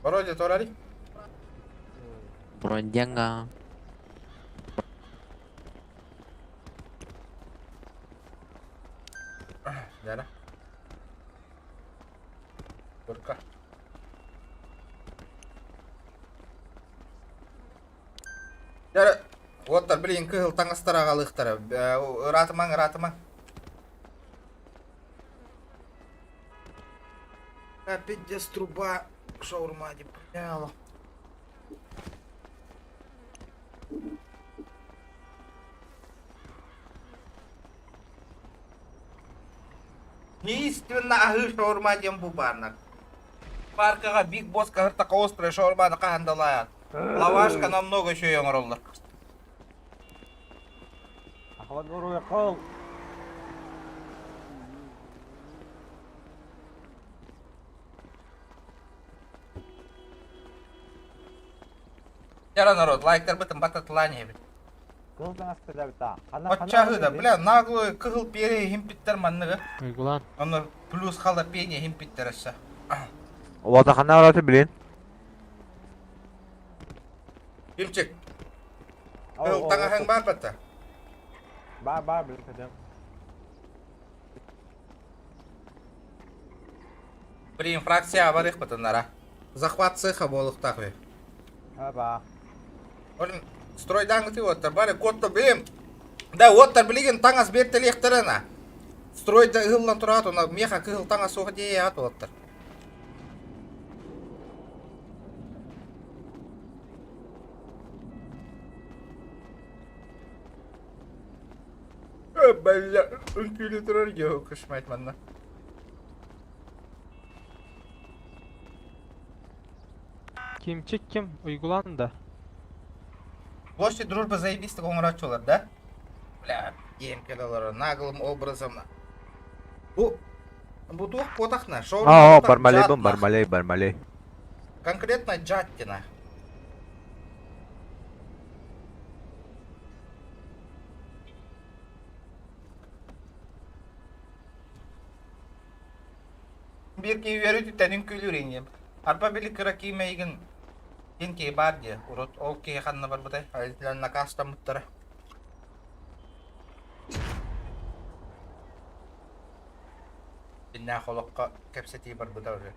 Вроде торari. Броньянга. Яна. Турка. Яра, оттар білейін кығыл таңыстара қалықтары. Ратымаң. Опять здесь труба шаурма не поняла. Неистинно ағы шаурма дем бубарнак. Паркаға биг босс кағыртақа острая шаурманы қағандалайат. Лавашка намного еще яңырылды. Ахват горуя қол. Яра народ, лайктар бітім бататылане бит. Кылдан аспеда бита. Отчағы да, бля, наглый кығыл пере химпиттер манныгы. Uygulanan. Оны плюс халапенье химпиттер әсі. Ватахана араты билин. Химчик. Кығыл таңахың бар бітті. Бар билин кәдем. Бір фракция бар еқ бітінара. Захват цеха болық тақве. Ба. Олин, стройдан күті оттар, бары котты білем. Да, оттар білеген таңас бертел ектіріна. Стройда ұғылан тұрат, оны меха кығыл таңас оғы дей ат оттар. Бәлі, үнкілі тұрар еу, күшмайт манна. Kimçik kim? Uygulandı. Площадь дружбы заебисті қоңырачулар, да? Бля, ем келелері, нағылым образым. Бұл туық потақна, шоурма бармалей. Конкретно джаттина. Bir key verütü tenin külürengem. Arpa bili kıra kiymeygen en key бар де. Урод ол кей ханна бар бұдай. Айлтыланна каста мұттары. Бинна холоққа кепсети бар бұдай уже.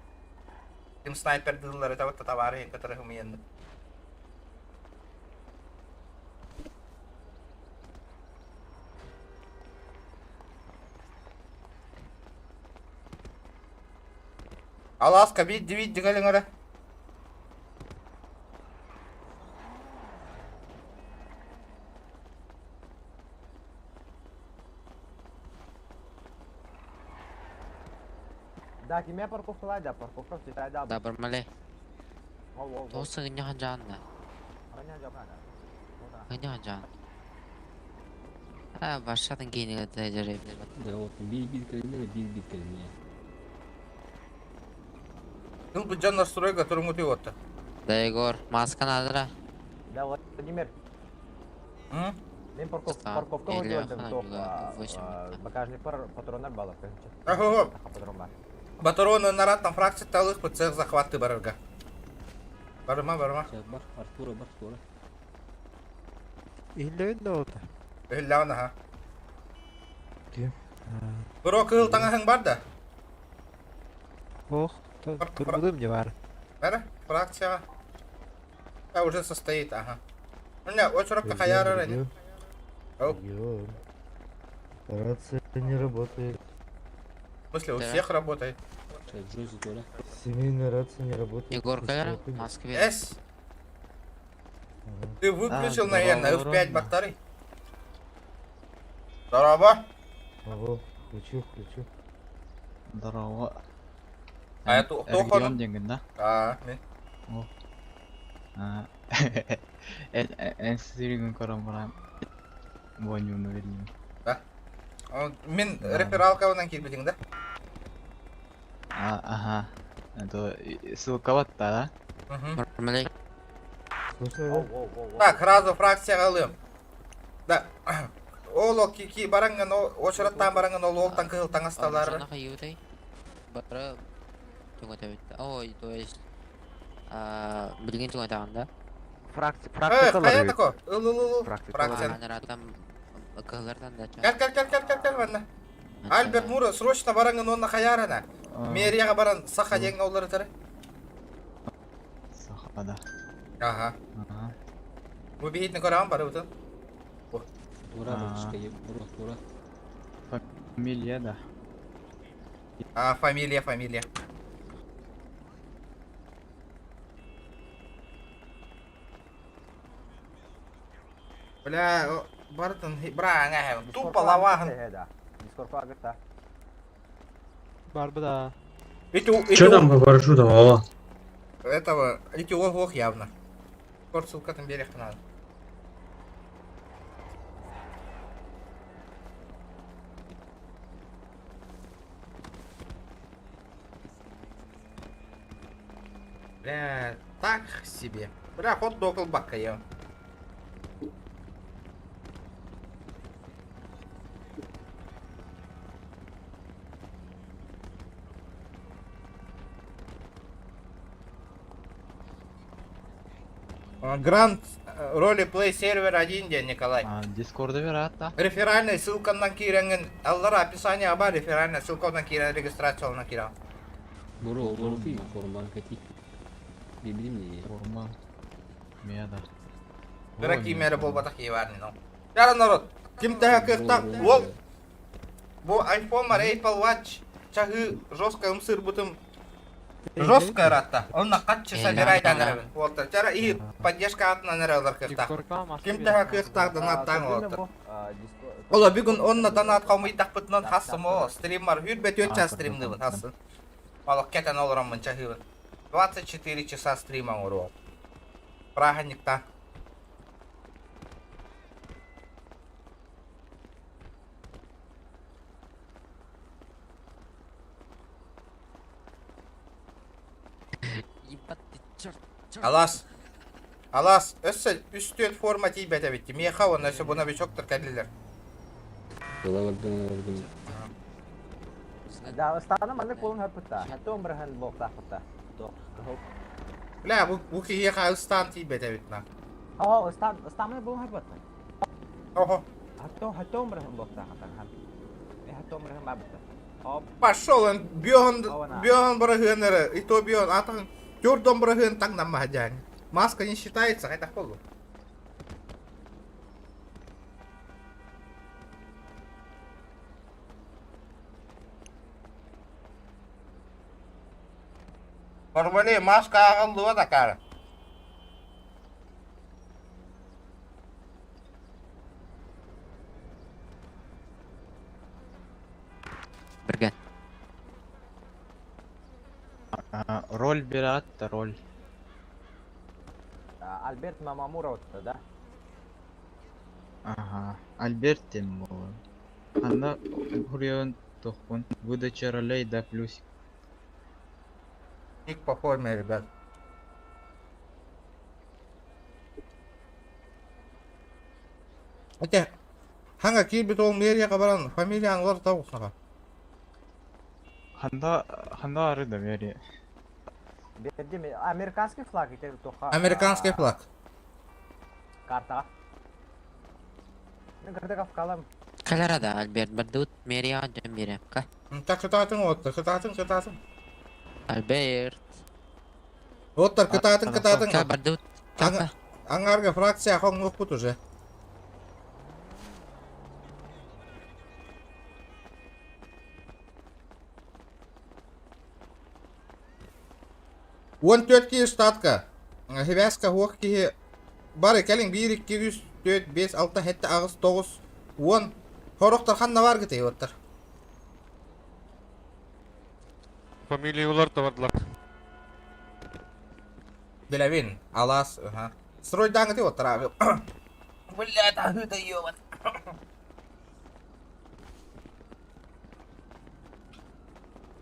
Ким снайпер дыллары таватта тавары ең катары хумиенді. Аласка, бит дегелеңері. Да, кеме парковка лайда, парковка все тайда. Да, бармалей. Тосы гынyahan жанна. Гынyahan жан. Башадан кейінгі тәжірі. Да, вот, бил кәліне. Кыл бұджан настройға тұрың өте отты. Да, Егор, масканы адыра. Да, Владимир. Мен парковка өтем тоқ. Багажник патрондар балық. Ахо, Батароны нараттан фракция талых по цех захваты барырга. Барыма. Сейчас бар, Артура бар, скоро. İllevin de oldu. Эхиллауна, ха. Бұро кыл таңахың бар да? Ох, турбудым не var. Бәрі, фракция. Да, уже состоит, ага. Міне, очырапты қаярыр әне. Рация не работает. В смысле, у всех работает? Семейная рация не работает. Егор Кайра, в Москве. С. Ты выключил, наверное, F5 батарей? Здорово. Ого, включу. Здорово. А это кто ходит? Деген, да? Мен. Энстерингін көрім барам. Бойнуыны верейін. Мен рефералкавынан келбедең да? Ага. Это ссылка вот та, да? Нормалей. Так, разу фракцияға алыйым. Да. Ол ки бараңын, очыраттан бараңын, ол олтан кығылтан асталары. Шанаға еудай. Бары... Түңі тәбетті. Ой, то есть... Білген түңі тағында. Қая тако? Ыл. Фракциян. Анаратам... Кығылардан да ча. Кәл, ванна. Альберт Мура, срочно бараңын онна қаярына. Мерияға баран сақа деген олары тәрі. Сақада. Ага. Бұл бейітні көраған бары өтін? Тура, братишка, тура. Фамилия, да. Фамилия. Бля, бардын, бра, аңа, тупа лавағын. Барбы да. Че там по парашютам, Вова? Этого, эти ох явно. Ссылка там берег надо. Бля, так себе. Бля, ход до колбака я. Гранд ролеплей сервер 1 день, Николай. Дискорда верат, да? Реферальная ссылка на киренген. Аллара описание аба реферальная ссылка на кира регистрацию на кира. Буру, ты форман кати. Библи мне. Форман. Меда. Драки меры бол батак еварни, но. Яра народ, ким тага кыртак, ол. Бо iPhone мар Apple Watch. Чахы жестко умсыр бутым. Жесткая рата. Он на катче собирает анарабин. Вот, чара и поддержка от анарабин кыртак. Ким тага кыртак донаттан вот. Ола бүгін онна донат қаумы итак бұтынан хассым о. Стримар хүрбет өтча стримны бұн хассын. Малық кетен олырамын чахы бұн. 24 часа стриман ұру. Праханикта. Алас, өссі үстен форма тейбәті бітті. Меха оны өсі бұна бечоктыр кәділер. Да, станам аны қолын хөпітті. Әтті өмірген боқтақ бұтты. Бля, бұл кейеға ұстан тейбәті бітті. О, ұстанмай бұлын хөпітті. Ого. Әтті өмірген боқтақ бұтты. Әтті өмірген ба бұтты. Пошел он, бьон барагыныры, и то бьон, а там тёрдом барагын так нам махадяне. Маска не считается, это холу. Порвали, маска ағылуа да кары. Бірген. Роль берат, роль. Альберт Мамамуров, да? Ага, Альберт тем был. Анда хурион тохпун. Выдача ролей да плюсик. Ник по форме, ребят. Хотя, ханга кирбит ол мерияға баран, фамилия аңлар тауқсаға. Ханда ары да мерия. Американский флаг, это тоха. Американский флаг. Карта. Когда калам. Каларада, Альберт, бардут, мерия, джем берем, ка? Так, кытатын оттыр, кытатын. Альберт. Оттыр, кытатын. Ка, бардут, ка? Аңарга фракция хоң оқпут уже. Он тетки штатка. Хевяска хоқки бары кәлің 1, 2, 3, 4, 5, 6, 7, 8, 9, 10. Хорықтар қанна бар кетей оттыр. Фамилия олар да бардылар. Белявин, Алас, ага. Строй данг ты вот травил. Бля, это ёбан.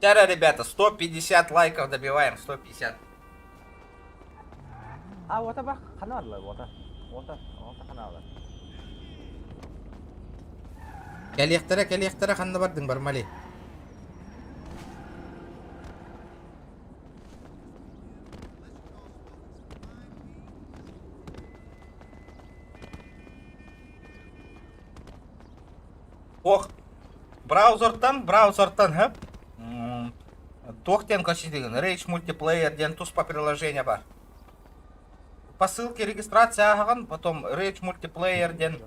Тяра, ребята, 150 лайков добиваем, 150. Вот это канал, вот это канал. Кәлектірі қанды бардың бар мали. Оқ, браузертан, хэп. Тоқтен көші деген, Rage Multiplayer ден туспа приложение бар. По ссылке регистрация ағаған, потом Rage Multiplayer ден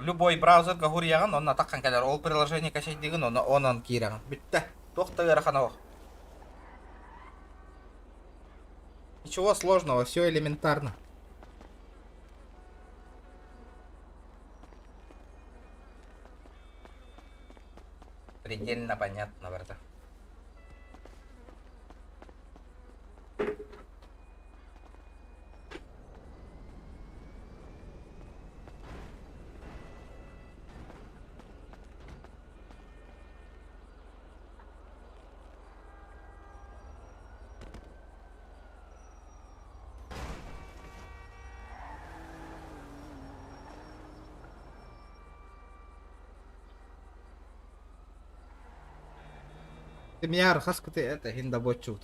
любой браузерға ғұрияған, онына таққан кәлер, ол приложение көші деген, онын кейраған. Бітті, тоқты ғырақана оқ. Ничего сложного, все элементарно. Предельно понятно, брата. Ты меня архаска ты это хиндабочут.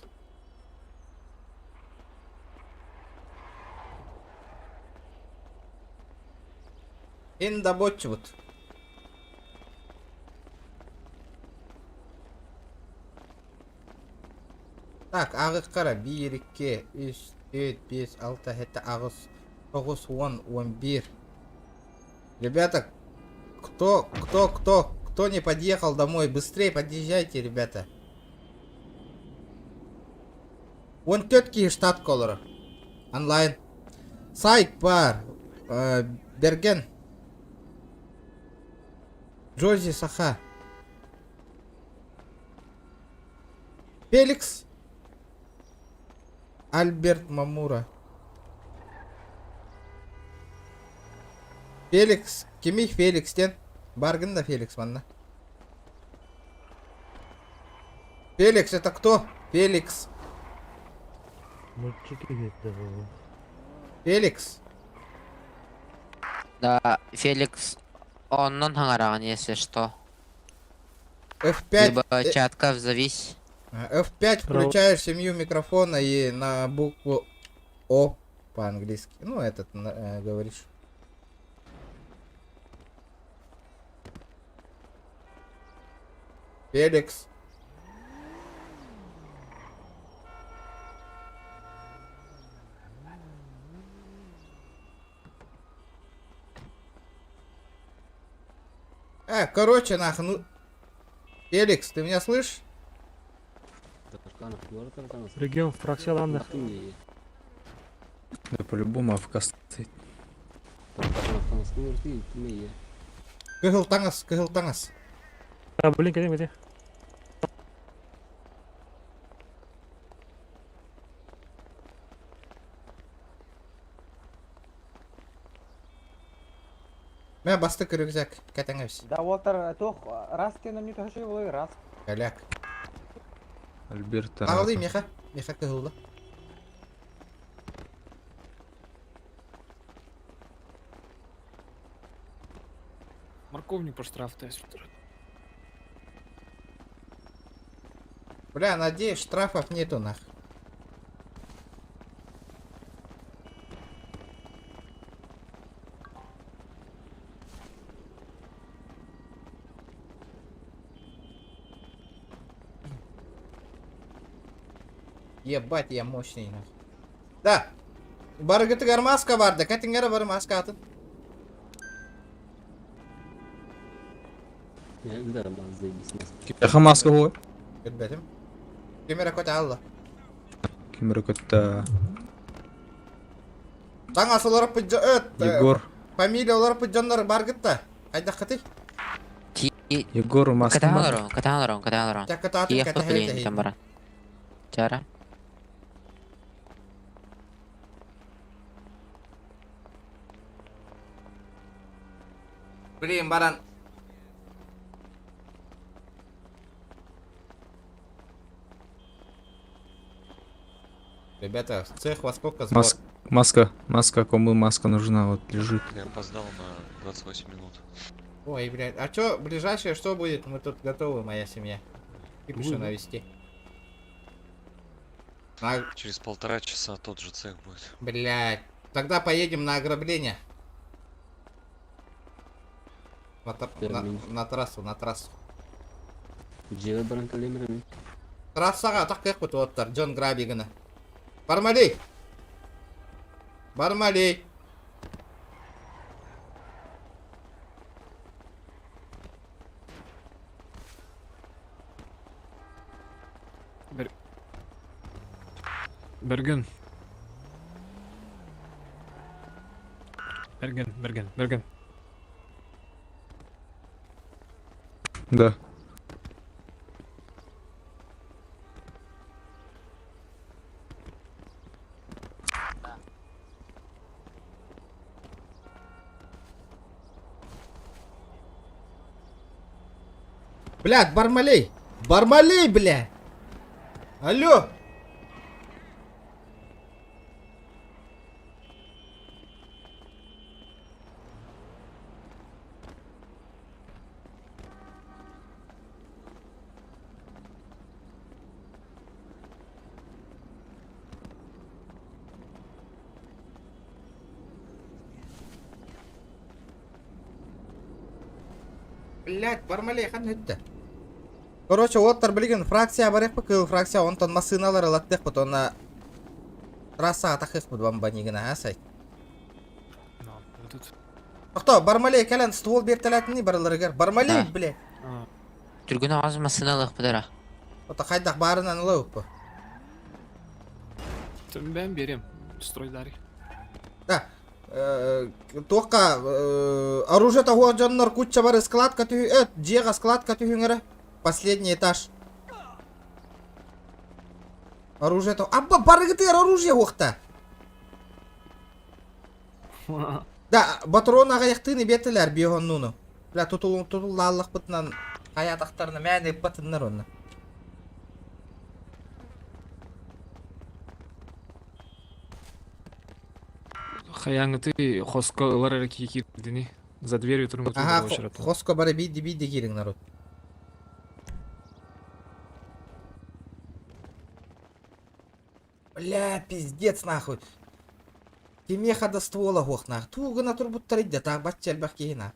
Хиндабочут. Так, ағыз қара 1, 2, 3, 4, 5, 6, 7, ағыз 9, 10, 11. Ребята, кто не подъехал домой, быстрее подъезжайте, ребята. Вон тетки штат колора. Онлайн. Сайт бар. Берген. Джози Саха. Феликс. Альберт Мамура. Феликс. Кимих Феликс тен. Барганда Феликс ванна. Феликс, это кто? Феликс. Мальчики где-то. Феликс. Да, Феликс, он хангаран, если что. F5. Либо чатка взавись. F5 включаешь семью микрофона и на букву О по-английски. Ну, этот говоришь. Феликс. Короче, нахуй, ну... Феликс, ты меня слышишь? Регион в Проксиландах. Да по-любому АФК стоит. Кыгыл-таңас. Блин, где? Мен бастык рюкзак, кәтәңәбіз. Да, Уолтер, тох, раз ты нам не тахши волой, раз. Кәләк. Альберта. Ағылды, меха кыгылды. Морковник по штрафу, Бля, надеюсь, штрафов нету нах. Ебать, я мощный нах. Да. Барыгытыгар маска барды, кәтіңгәрі бары маска атын. Кеха маска ғой. Көрбәдім. Кемера көті алла. Кемера көтті. Таң асылары пыджа өт. Егор. Фамилия олары пыджандар баргытта. Қайда қыты? Егор маска. Каталарон. Тәк ката атын кәті хәйті. Чара. Блин, баран. Ребята, в цех во сколько сбор? Маска, кому маска нужна, вот лежит. Я опоздал на 28 минут. Ой, блядь, а чё, ближайшее что будет? Мы тут готовы, моя семья. И пишу Будет. навести. Через 1,5 часа тот же цех будет. Блядь, тогда поедем на ограбление. На трассу, на трассу. Жеге баран калемерами. Трассаға таққиқ бұт оттар, Джон Грабигіні. Бармалей! Бармалей! Берген. Берген. Да. Блядь, Бармалей! Бармалей, блядь! Алло! Блядь, Бармалей, хан өтті. Короче, оттар білген фракция барек бі, фракция онтон масыналар алаттық бұд, онна трассаға тақиқ бұд бамбанигіна, асай. Тоқта, Бармалей, кәлін ствол бертелетіні барыларығар. Бармалей, блядь. Түргін ağzı masınalıq бұдара. Ота қайдақ барынан ұлау бұ. Ben берем. Стройдари. Да. Тоққа оружие того жаннар куча бары складка түйі, жеға складка түйіңірі. Последний этаж. Оружие того. Абба, барығытыр оружие оқта. Да, батрон ағаяқтыны бетілер бейғын нуну. Бля, тұтыллалық бұтынан аятақтарына мәне бұтынлар оны. Хаяңы ты хосколар кирдини. За дверью турму турму Ага, очерата. хоско бары бейді керің народ. Бля, пиздец нахуй. Кемеха до ствола гох нахуй. Тугына турбуттар идде, так батчел бах кейна.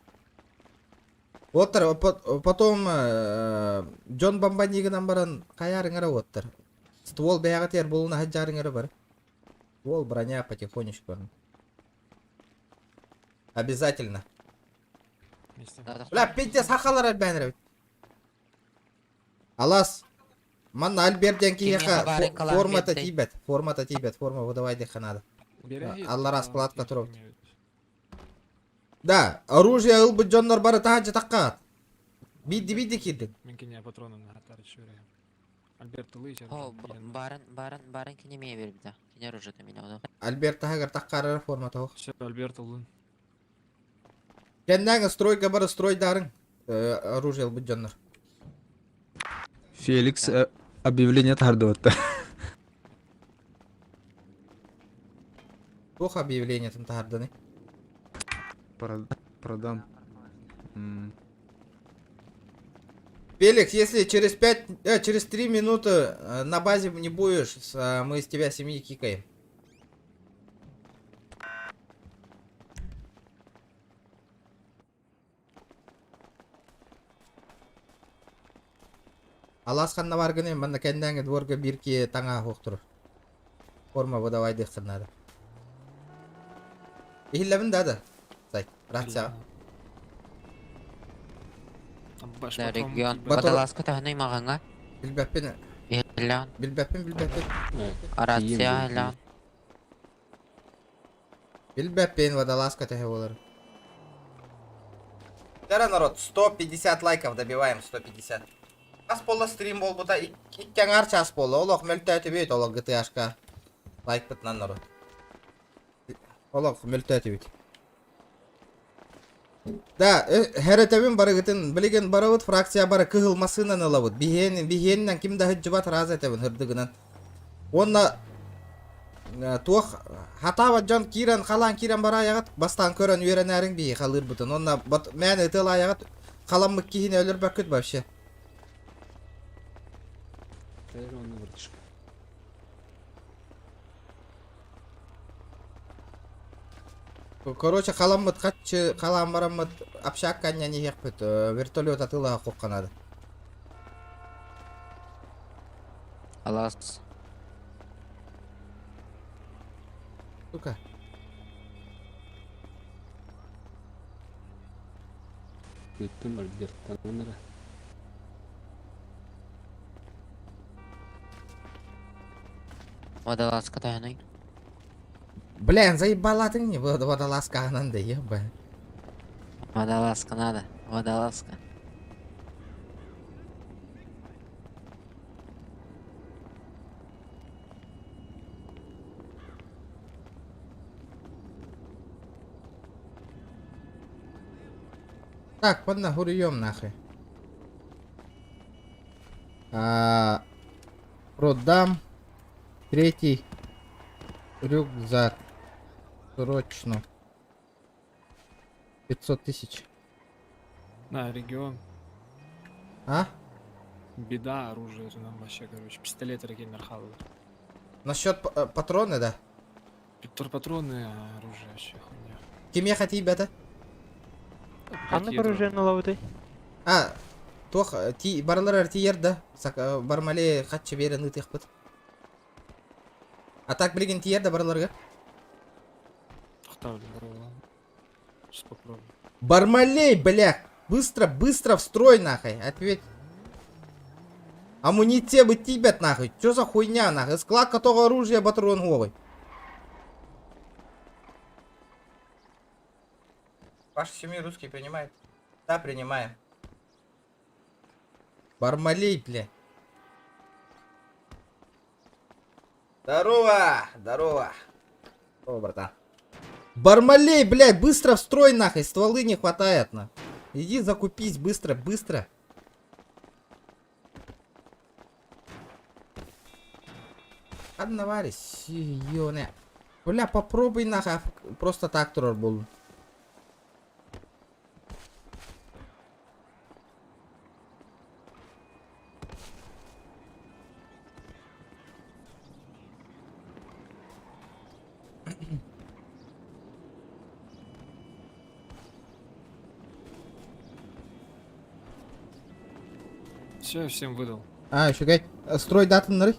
Оттар, потом Джон Бамбанигінан баран қаярыңары оттар. Ствол бәяғы тер болуына хаджарыңары бар. Ствол броня потихонечку. Обязательно. Бля, пиздец хақалар әлбәнірі. Алас. Манна Альберден киеха формата тибет. Форма выдавай ханада. Алла раскладка тұрып. Да, оружие ылбы джоннар бары тахаджы таққат. Бидді кирдік. Мен кене патронын аттары шөре. Альберт Лыч. О, барын кенемeye ver bir daha. Kene rojata meni oda. Альберт тахагар таққарар формата хоқ. Все, Альберт Лын. Кеннәңі стройка бары стройдарың. Оружие ылбы джоннар. Феликс объявление тардыватты. Тох объявление тарданы. Продам. Феликс, если через 3 минуты на базе не будешь, мы из тебя семьи кикаем. Аласқанна баргыны, манда кәндәңі дворга бирки таңа хоқтыр. Форма выдавай дықсын надо. Ихилләбін дады. Сай, рация. Да, регион. Водолазка тағыны мағанға. Билбәппен. Илян. Билбәппен. Рация, илян. Билбәппен, водолазка тәғі олар. Дәрі народ, 150 лайков добиваем, 150. Ас полы стрим бол бұта, иккен арча ас полы, олық мөлті әті бейт, олық GTA-шқа лайк бұтынан народ. Олық мөлті әті бейт. Да, херетевин барыгытын билеген барабыт фракция бары кыгылмасынан ылабыт. Бихеннен ким да хыджыбат разы этебин хырдыгынан. Онна туох хатава жан кирен халан кирен бара ягат бастан көрөн үйренерин би халыр бутун. Онна мен ытыл аягат халаммык кихин өлөр бакыт вообще. Короче, халаммыт катчы, халам бараммыт общак каня не ехпет, вертолет атыла кокканады. Алас. Сука. Өттім Альберттан өмірі. Водолазка тайной. Блин, заебала ты мне водолазка ананда, еба. Водолазка надо. Водолазка. Так, подна гурьем нахуй. Продам третий рюкзак. Срочно. 500 тысяч. На, регион. А? Беда, оружие, это нам вообще, короче. Пистолеты, ракет, нархалы. Насчет патроны, да? Патроны, а оружие вообще хуйня. Кем ехать, ребята? Қаны оружиені лауды? Тох, барлар тиерді. Бармале қатшы берін ұтық бұд. А так білген тиерді барларға? Сейчас попробуем. Бармалей, бля! Быстро, быстро в строй, нахуй. Ответь. Амуниция бы тибет, нахуй. Чё за хуйня, нахуй? Склад готового оружия, батарон головой. Вашу семью русский принимает? Да, принимаем. Бармалей, бля. Здорово! Здорово! О, братан. Бармалей, блядь, быстро в строй, нахуй. Стволы не хватает, на. Иди закупись, быстро, быстро. Одноварись, ёне. Бля, попробуй, нахуй, просто так турор был. Все, всем выдал. Еще гай. Строй даты нары.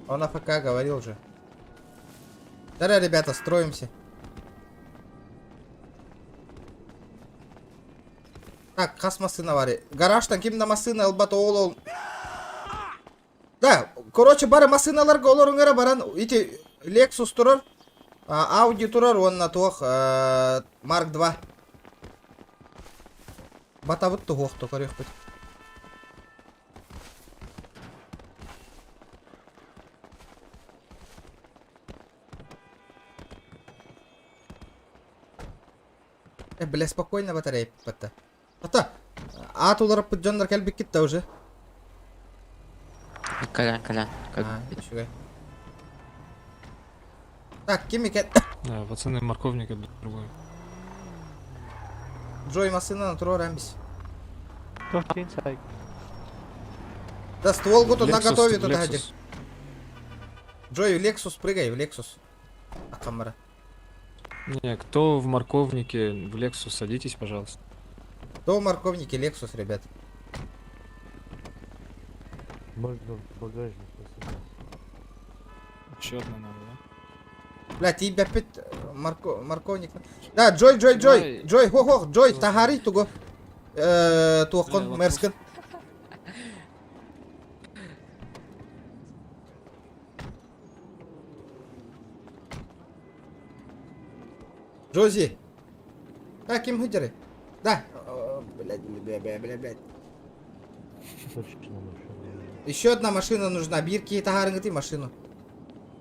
Он АФК говорил же. Да, ребята, строимся. Так, хас масына вари. Гаражтан кимда масына албата ол. Да, короче, бары масыналарга олоруңара баран. Ити Lexus турар. Audi турар, он на тох Mark 2. Батавыт тугохту корих быть. Бля, спокойно батарея пата. Атулар пуджандар кельбик китта уже. Колян. Ничего. Так, кимикет. Да, пацаны, морковник это другой. Джой масына на тро рамбис. Тофтин сайк. Да, ствол готов на Lexus, готове туда Lexus. один. Джой, в Lexus прыгай, в Lexus. Акамара. Не, кто в морковнике в Lexus, садитесь, пожалуйста. Кто в морковнике Lexus, ребят? Можно в багажник посадить. Еще одна надо, да? Бля, тебе опять морковник. Да, Джой, хо, Джой, тахари туго. Тухон, мерскен. Джози. Да, кем хыджары? Да. Блядь. Точно машина. Еще одна машина нужна. Бирки тагарың ты машину.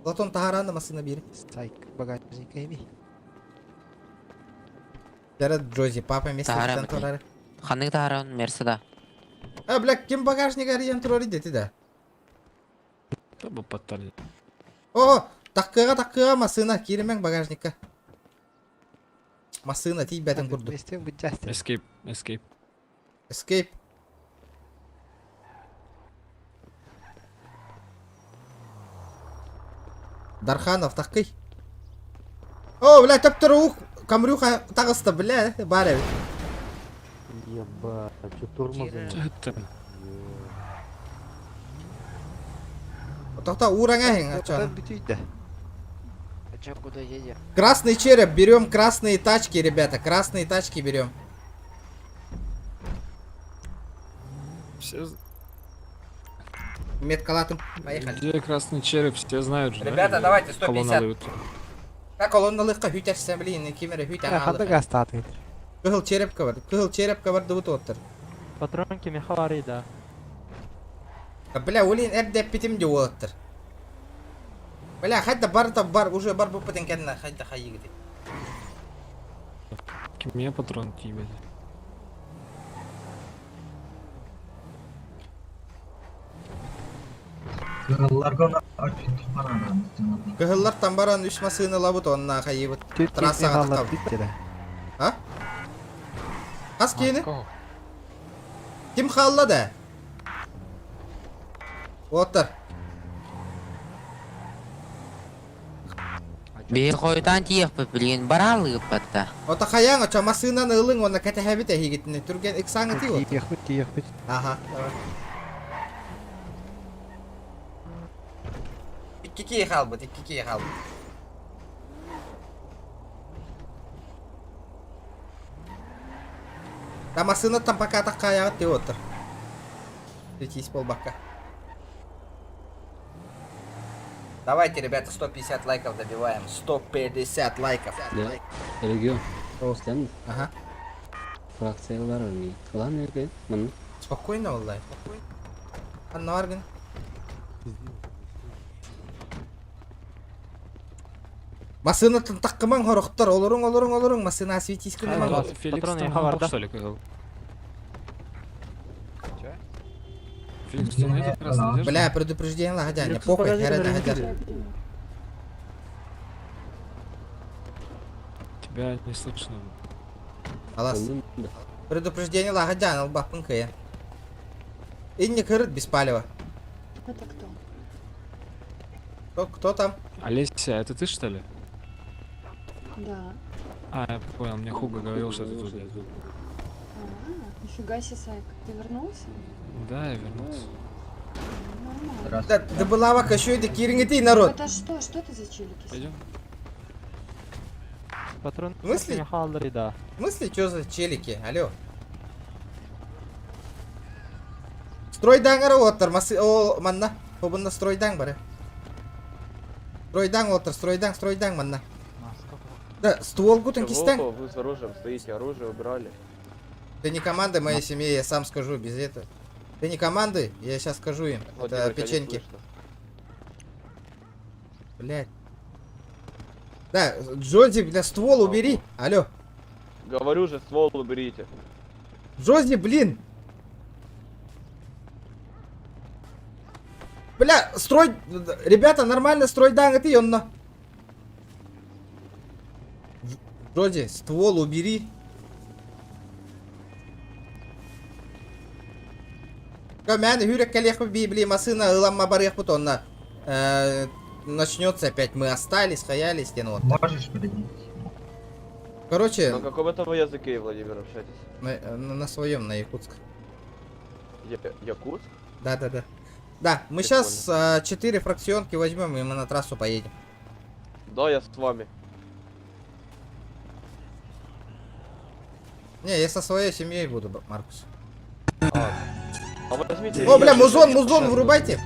Платон тагаранда машина бир. Сайк, багажник эми. Жарат Джози, папа место Тагарам турары. Ханның тагаран мерседа. Бля, кем багажник ариян турары дети да. Таба паттали. О, таккыга машина киремең багажникка. Машина тий бәтен курду. Escape, escape. Escape. Дарханов таккый. О, бля, топтыру камрюха тагыста, бля, баре. Ебать, а чё тормозом? Тохта ураңа хең, ачан. А чё, куда едем? Красный череп, берем красные тачки, ребята, красные тачки берем. Все... Медкалатым, поехали. Где красный череп, все знают же. Ребята, давайте, 150. Колоннады. Как колонналыкка хүйтәшсәм, блин, кимере хүйтә Хады гастаты. Кыгыл череп кабар дыбыт оттыр. Патронки мехалари, да. Бля, улин әбдәп битим де оттыр. Бля, хәтта бар, уже бар бу патен кәннә, хәтта хайыгы. Кемия патрон тибет. Кыгыллар тамбаран 3 машина лабыт онна хайыбыт. Трассага тақап. А? Қас кейіні? Ким қаллады? Отыр. Бир қойтан тиекпі білген баралығы патта. Ота қаяң, оча машинаны ылың, оны кәті хәбіт әйгетіне. Түрген иксаңы тей отыр. Тиекпіт. Ага, давай. Икки қалбыт. Да машина там пока такая ты отыр. Летись полбака. Давайте, ребята, 150 лайков добиваем. 150 лайков. Да. Регион. Сен. Ага. Фракциялар. Главное, мына. Спокойно, валлай. Анна аргын. Машина таққыман хорықтар. Олырың. Машина осветись күнеман. Патрон я хабарда. Что ли, кыгыл? Феликс, ты найди красный держишь? Бля, предупреждение лагодяня. Похуй, херада гадя. Тебя не слышно. Алас. Предупреждение лагодяня, албапын кая. И не кырыт без палева. Это кто? Кто там? Олеся, это ты что ли? Да. А, я понял, мне Хуга говорил, что ты тут. Нифига себе, Сайк. Ты вернулся? Да, я вернулся. Да была вака, что это кирингетей народ. Это что? Что это за челики? Пойдем. Патрон Мысли? мехалари, да. В смысле, что за челики? Алло. Стройдаң ара отыр, о, манна. Побында стройдаң бары. Стройдаң отыр, стройдаң манна. Да, ствол гутен кистен. Вы с оружием стоите, оружие убрали. Ты не командуй моей семье, я сам скажу без этого. Ты не командуй, я сейчас скажу им. Вот это девочка, печеньки. не слышно. Блять. Да, Джози, бля, ствол убери. Алло. Говорю же, ствол уберите. Джози, блин. Бля, строй... Ребята, нормально стройдаң ты, он на... Джози, ствол убери. Мәні хүрек кәлеқпі бейбілей машина ыламма барық бұт, онна начнется опять. Мы остались, хаялись, тен вот. Можешь перейти? Короче... На каком это вы языке, Владимир, общаетесь? На своем, на якутск. Якутск? Да. Да, мы сейчас 4 фракционки возьмем и мы на трассу поедем. Да, я с вами. Не, я со своей семьей буду, Маркус. А возьмите... О, бля, музон вырубайте.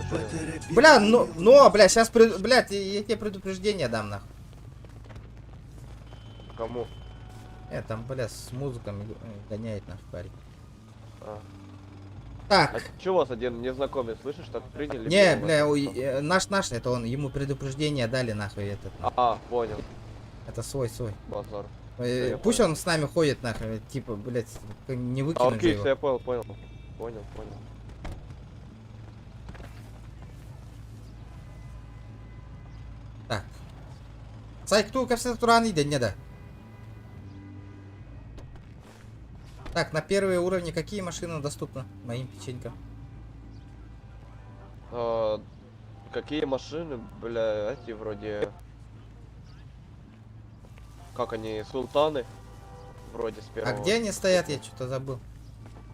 Бля, бля, сейчас, блядь, я тебе предупреждение дам, нахуй. Кому? Там, бля, с музыком гоняет наш парень. Так. А чё у вас один незнакомец, слышишь, так приняли? Не, блин, бля, у вас ой, кто-то? наш, это он, ему предупреждение дали, нахуй, этот. А, понял. Это свой. Базар. Пусть он с нами ходит, нахуй, типа, блядь, не выкинуть же Окей, его. все, я понял. Понял. Так. Сайкту капсет туран иди, не да. Так, на первые уровни какие машины доступны моим печенькам? Какие машины, бля, эти вроде... Как они, султаны? Вроде с первого. А где они стоят, я что-то забыл.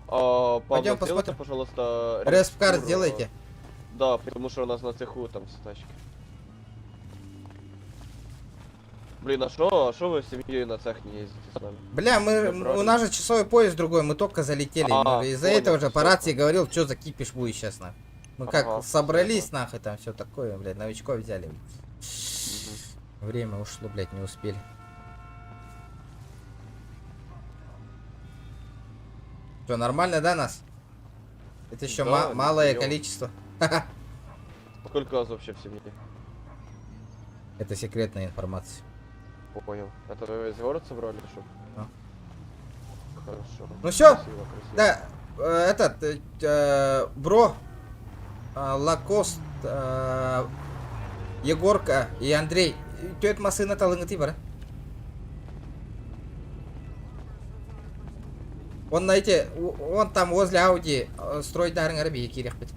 Павел, Пойдем сделайте, посмотрим. пожалуйста, Респкар рестур, сделайте. Да, потому что у нас на цеху там все тачки. Блин, а шо вы с семьей на цех не ездите с нами? Бля, Всё у правильно. нас же часовой поезд другой, мы только залетели. Из-за понял, этого же по всё, рации говорил, что за кипиш будет сейчас, нахуй. Мы как Ага, собрались, нахуй, там все такое, блядь, новичков взяли. Время ушло, блядь, не успели. Что, нормально, да, нас? Это еще Да, малое ё. количество. Сколько вас вообще в семье? Это секретная информация. Понял. Это вы весь город собрали, что? Да. Хорошо. Ну все, Красиво. да, бро, Лакост, Егорка и Андрей. Тёет машина таланты, бра. Он на эти, он там возле Ауди строить дарың арби кирих бит.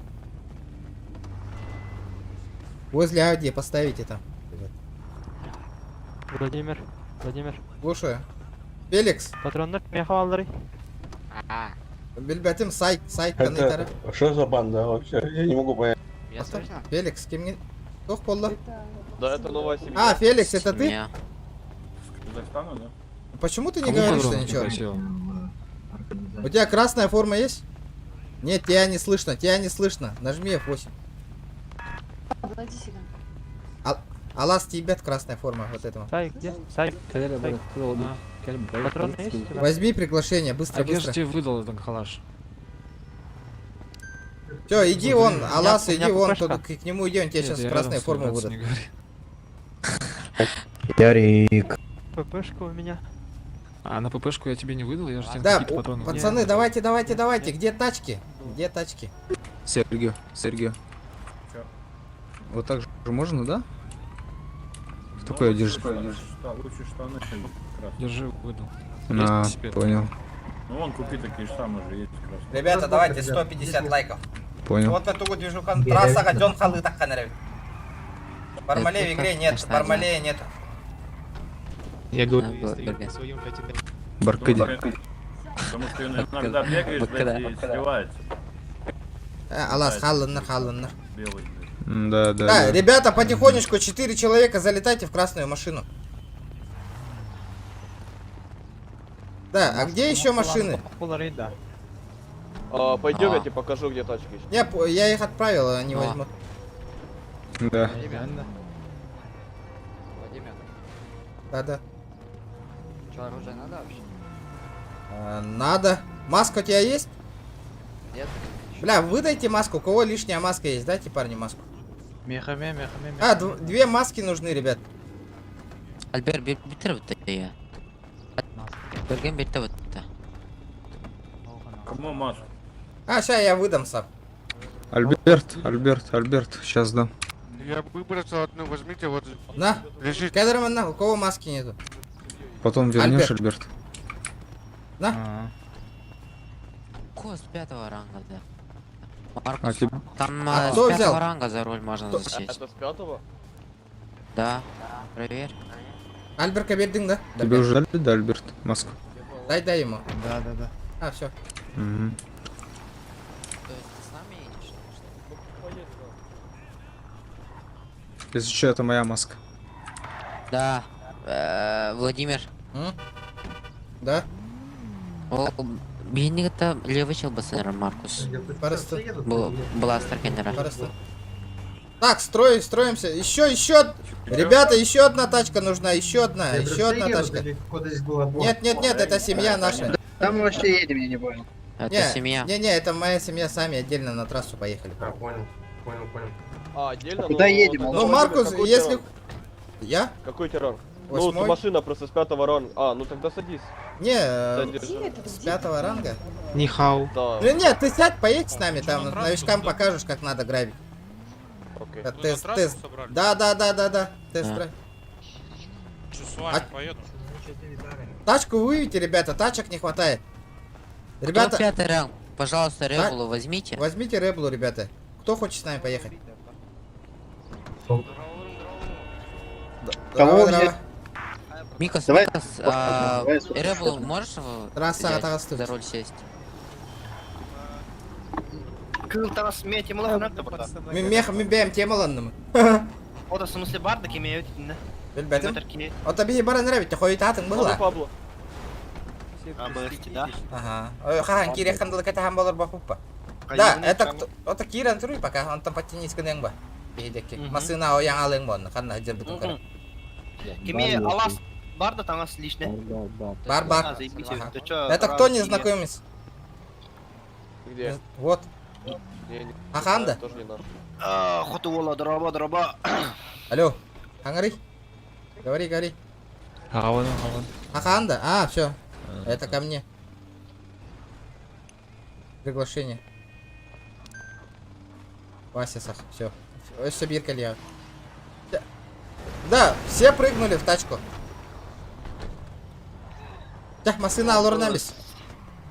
Возле Ауди поставите там. Владимир. Слушаю. Феликс. Патрондар мехалдары. Бельбятим сайт канытары. Что за банда вообще? Я не могу понять. Феликс, кем не... Кто полла? Да, это новая семья. А, Феликс, это ты? Семья. Казахстана, да? Почему ты не говоришь-то ничего? У тебя красная форма есть? Нет, тебя не слышно. Нажми F8. Влади сюда. Алас Тибет, красная форма, вот этого. Сай, где? Сай. Патроны есть? Возьми приглашение, быстро. Я же тебе выдал этот халаш. Все, иди вон, Алас, у меня иди вон, ППшка. к нему идем, тебе Нет, сейчас я красная рядом форма с будут. не говори. Ярик. ППшка у меня. А на ППшку я тебе не выдал, я же тебе Да, какие-то патроны выдал. пацаны, давайте, где тачки? Где тачки? Сергей. Вот так же можно, да? В такой одежде. Лучше штаны. Держи, выдал. На, Есть теперь. понял. Ну вон купи такие же самые же есть красные. Ребята, давайте 150 лайков. Понял. Вот эту вот движуху трасса гаден халы так канарев. Бармалея в игре нет, Бармалея нет. Я говорю, Баркади. Потому что иногда бегаешь, блядь, и сливается. Алас, халланнар. Белый, блядь. Да. Да, ребята, потихонечку 4 человека залетайте в красную машину. Да, а где еще машины? Пойдем, я тебе покажу, где тачки еще. Я их отправил, они возьмут. Да. Владимир, Да. что, оружие надо вообще? Надо. Маска у тебя есть? Нет? Бля, выдайте маску. У кого лишняя маска есть? Дайте парни маску. Мехаме. А, две маски нужны, ребят. Альбер, битер вот это я. Берген битер вот это. Кому маску? А, сейчас я выдам сам. Альберт, сейчас дам. Я выбросил одну, возьмите вот. На, Лежит. Кедерман, на, у кого маски нету? Потом вернешь, Альберт. На. Кос 5-го ранга, да. Маркус, А ты- там А с кто 5-го взял? ранга за руль можно засесть. Это с 5-го? Да, проверь. Альберка бердing, да? Тебе уже дали, да, Альберт, маску? Дай ему. Да. А, все. Угу. То есть ты с нами едешь? Если что, это моя маска. Да. Владимир. Да? О, биенигата левый чел бассейн Маркус. Просто. Бластер генера. Просто. Так, строимся. Еще. Ребята, еще одна тачка нужна. Еще одна тачка. Нет, это семья наша. Там мы вообще едем, я не понял. Это семья. Не, это моя семья, сами отдельно на трассу поехали. Понял. А, отдельно? Куда едем? Ну, Маркус, какой если... террор? Я? Какой террор? Ну, 8-й? машина просто с 5-го ранга. А, ну тогда садись. Не, Садись. с 5-го ранга. Нихау. Да. Ну нет, ты сядь, поедь с нами, там новичкам покажешь, как надо грабить. Окей. Тест. Да. Тест драйв. С вами поеду. Тачку выведите, ребята, тачек не хватает. Ребята... Ребята, 5-й ранг. Пожалуйста, Ребулу возьмите. возьмите Реблу, ребята. Кто хочет с нами поехать? Кого Здорово. взять? Микас, Давай. Ребулу можешь Трасса взять, отостыв. за руль сесть? Мен бәйім темаланным. О да в смысле бардак имеют, да? Білбәтім. Ота бейі барын рәбетті, қойы татын бұла. Пабло. А, бэрти, да? Ага. Хахан кирек қандылы кәтәхан болар ба пуппа. Да, это ота кирен тұруй пока, он там подтянись көнең ба. Бейдекке. Масына ояң алың бонны, қанна жер бүтін қара. Кеме алас барда таңас лишне. Бар. А, заебись. Ага. Ты чё, Это кто незнакомец? Где? Вот. Не, Хахан да? тоже не наш. Хоту вола, дроба. Алло, Хангари? Говори. Хахан да? А, все. Это ко мне. Приглашение. Вася Сах, все. Все биркали. Да, все прыгнули в тачку. Так, масына алурнамис.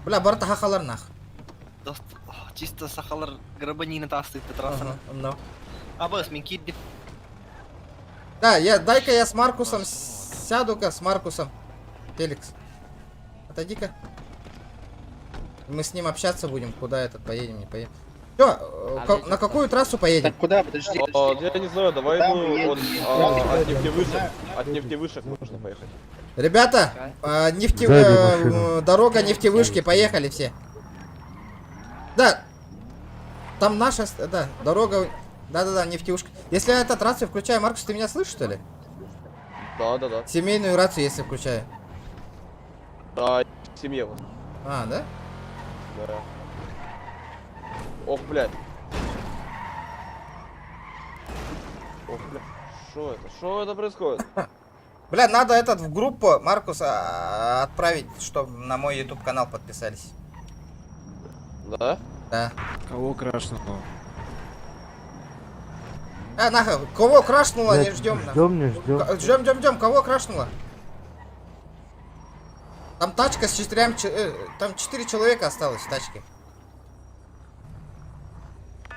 Бля, барта хахалар нах. Чисто сахалар грабанина тасты трасса. Ну. А босс, минки. Да, дай-ка я с Маркусом сяду-ка с Маркусом. Феликс. Отойди-ка. Мы с ним общаться будем. Куда этот поедем, не поедем. Чё, на какую трассу поедем? Так куда? Подожди. Я не знаю, давай от нефтевышек. От нефтевышек можно поехать. Ребята, дорога нефтевышки, поехали все. Да, там наша, да, дорога, да, нефтевышка. Если я этот рацию включаю, Маркус, ты меня слышишь, что ли? Да. Семейную рацию, если включаю. Да, семья вот. А, да? Да. Ох, блядь. Что это происходит? Бля, надо этот в группу Маркуса отправить, чтобы на мой YouTube канал подписались. Да? Да. Кого крашнуло? Нахуй, кого крашнуло, не ждем. Ждем. Кого крашнуло? Там тачка с 4 там 4 человека осталось в тачке.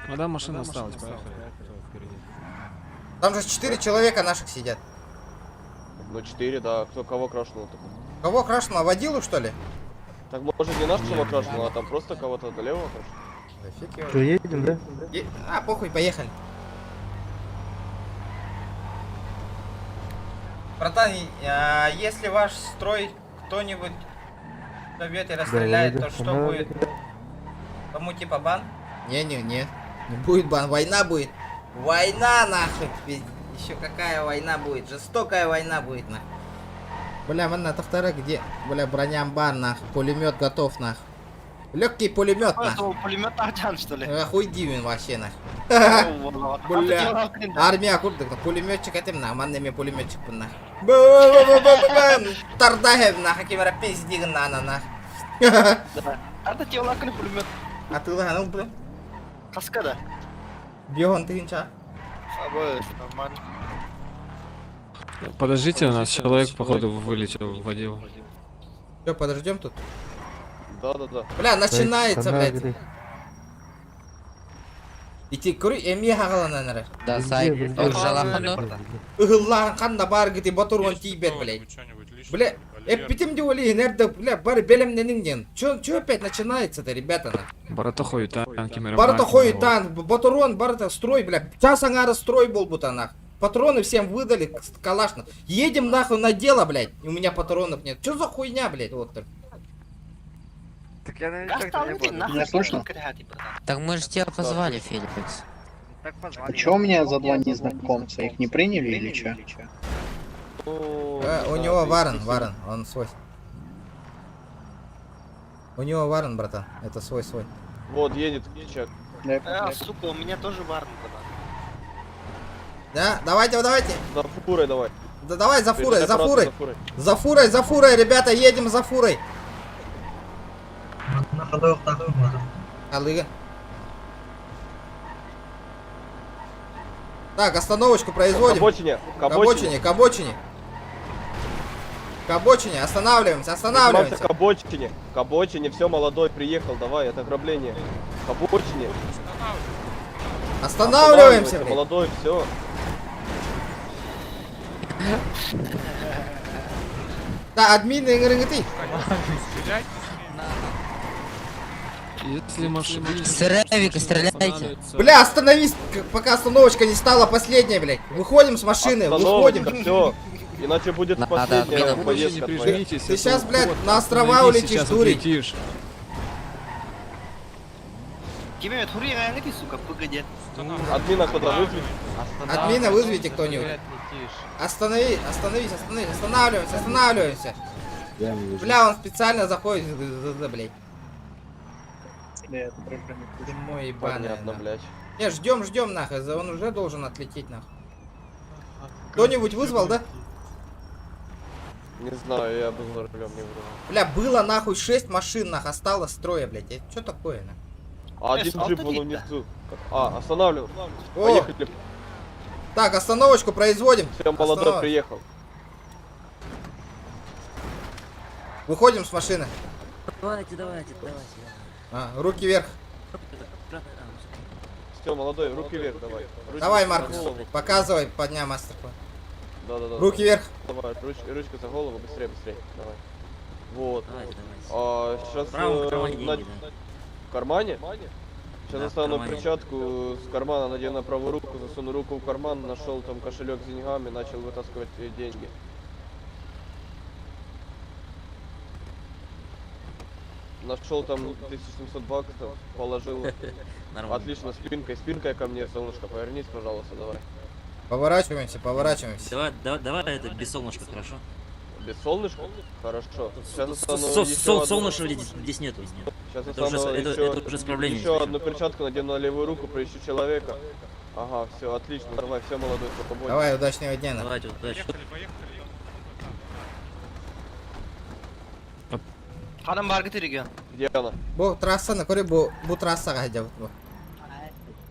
Ну да, машина осталась, поехали. Там же 4 человека наших сидят. Ну 4, да. Кого крашнуло-то? Кого крашнуло? Водилу, что ли? Так может не нашего крашнуло, а там просто кого-то до левого крашнуло? Что, едем, да? Похуй, поехали. Братан, если ваш строй кто-нибудь добьет и расстреляет, то что будет? Кому типа бан? Не будет бан, война будет. Война нахуй. Еще какая война будет? Жестокая война будет нахуй. Бля, вон на вторая где? Бля, бронямбан нахуй. Пулемет готов нахуй. Легкий пулемет нахуй. Пулемет Арджан, что ли? Охуй вообще нахуй. Бля, армия курдык, пулеметчик этим на, манными пулеметчик пун нахуй. Тардахев нахуй, кемера пиздигн на нахуй. Это те лакали пулемет. А ты лаганул, бля? Каскада. Бьён ты инча? Обои, нормально. Подождите, у нас человек, походу, вылетел в водил. Все, подождем тут. Да. Бля, начинается, блядь. Ити куры, эми хагалананары. Да, сай, жалахану. Ыгыллахан канда бар гити батурган тибет, блядь. Бля, эпитем диоли, нерде, бля, бар белем ненинген. Чё опять начинается-то, ребята, на? Барата ходит танки, Барата ходит танк, батурон, барата строй, бля. Час ангара строй был будто нах. Патроны всем выдали, калашно. Едем нахуй на дело, блядь. И у меня патронов нет. Чё за хуйня, блядь, вот так. Так я не слышно? Так мы же тебя позвали, Феликс. А чё у меня за два незнакомца? Их не приняли или чё? У него Варен, он свой. У него варен, братан. Это свой. Вот, едет чек. Сука, у меня тоже варн была. Да, давайте. За фурой давай. Да давай за фурой, Передай за фурой, ребята, едем за фурой. Алыга. Так, остановочку производим. К обочине, останавливаемся. К обочине, все, молодой приехал, давай, это ограбление. К обочине. Останавливаемся, блядь. Молодой, все. Да, админы, ты. Если машина... Стреляйте. Бля, остановись, пока остановочка не стала последняя, блядь. Выходим с машины, выходим. Все. Иначе будет последняя поездка твоя. Ты сейчас, блядь, на острова улетишь, дурень. Тебе хури, сука, погоди. Админа кто-то вызовет? Админа вызовите кто-нибудь. Останавливаемся. Бля, он специально заходит, блядь. Мой ебаный. Понятно, блядь. Не, ждем нахуй, он уже должен отлететь нахуй. Кто-нибудь вызвал, да? Не знаю, я был за рулем, не вру. Бля, было нахуй 6 машин, нахуй, осталось трое, блядь. Это что такое, нахуй? Один джип был внизу. Останавливал. О! Поехали. Так, остановочку производим. Все, молодой приехал. Выходим с машины. Давайте. Руки вверх. Все, молодой, руки вверх, давай. Давай, Маркус, показывай по дням мастер-класс. Да. Руки вверх. Давай, ручка за голову, быстрее. Давай. Вот. Сейчас в кармане деньги, в кармане? Сейчас Да, достану в кармане. перчатку с кармана, надену на правую руку, засуну руку в карман, нашел там кошелек с деньгами, начал вытаскивать деньги. Нашел там 1700 баксов, положил. Отлично, спинкой ко мне, солнышко, повернись, пожалуйста, давай. Поворачиваемся. Давай это без солнышка, хорошо? Без солнышка? Хорошо. Сейчас достану Солнышка здесь нету. Сейчас Это уже исправление. Еще одну перчатку надену на левую руку, поищу человека. Ага, все, отлично, давай, все, молодой, свободен. Давай, удачного дня. Давайте, удачи. Ханым баргы тереген. Где она? Бу трассаны көре, бу трассага хайдап.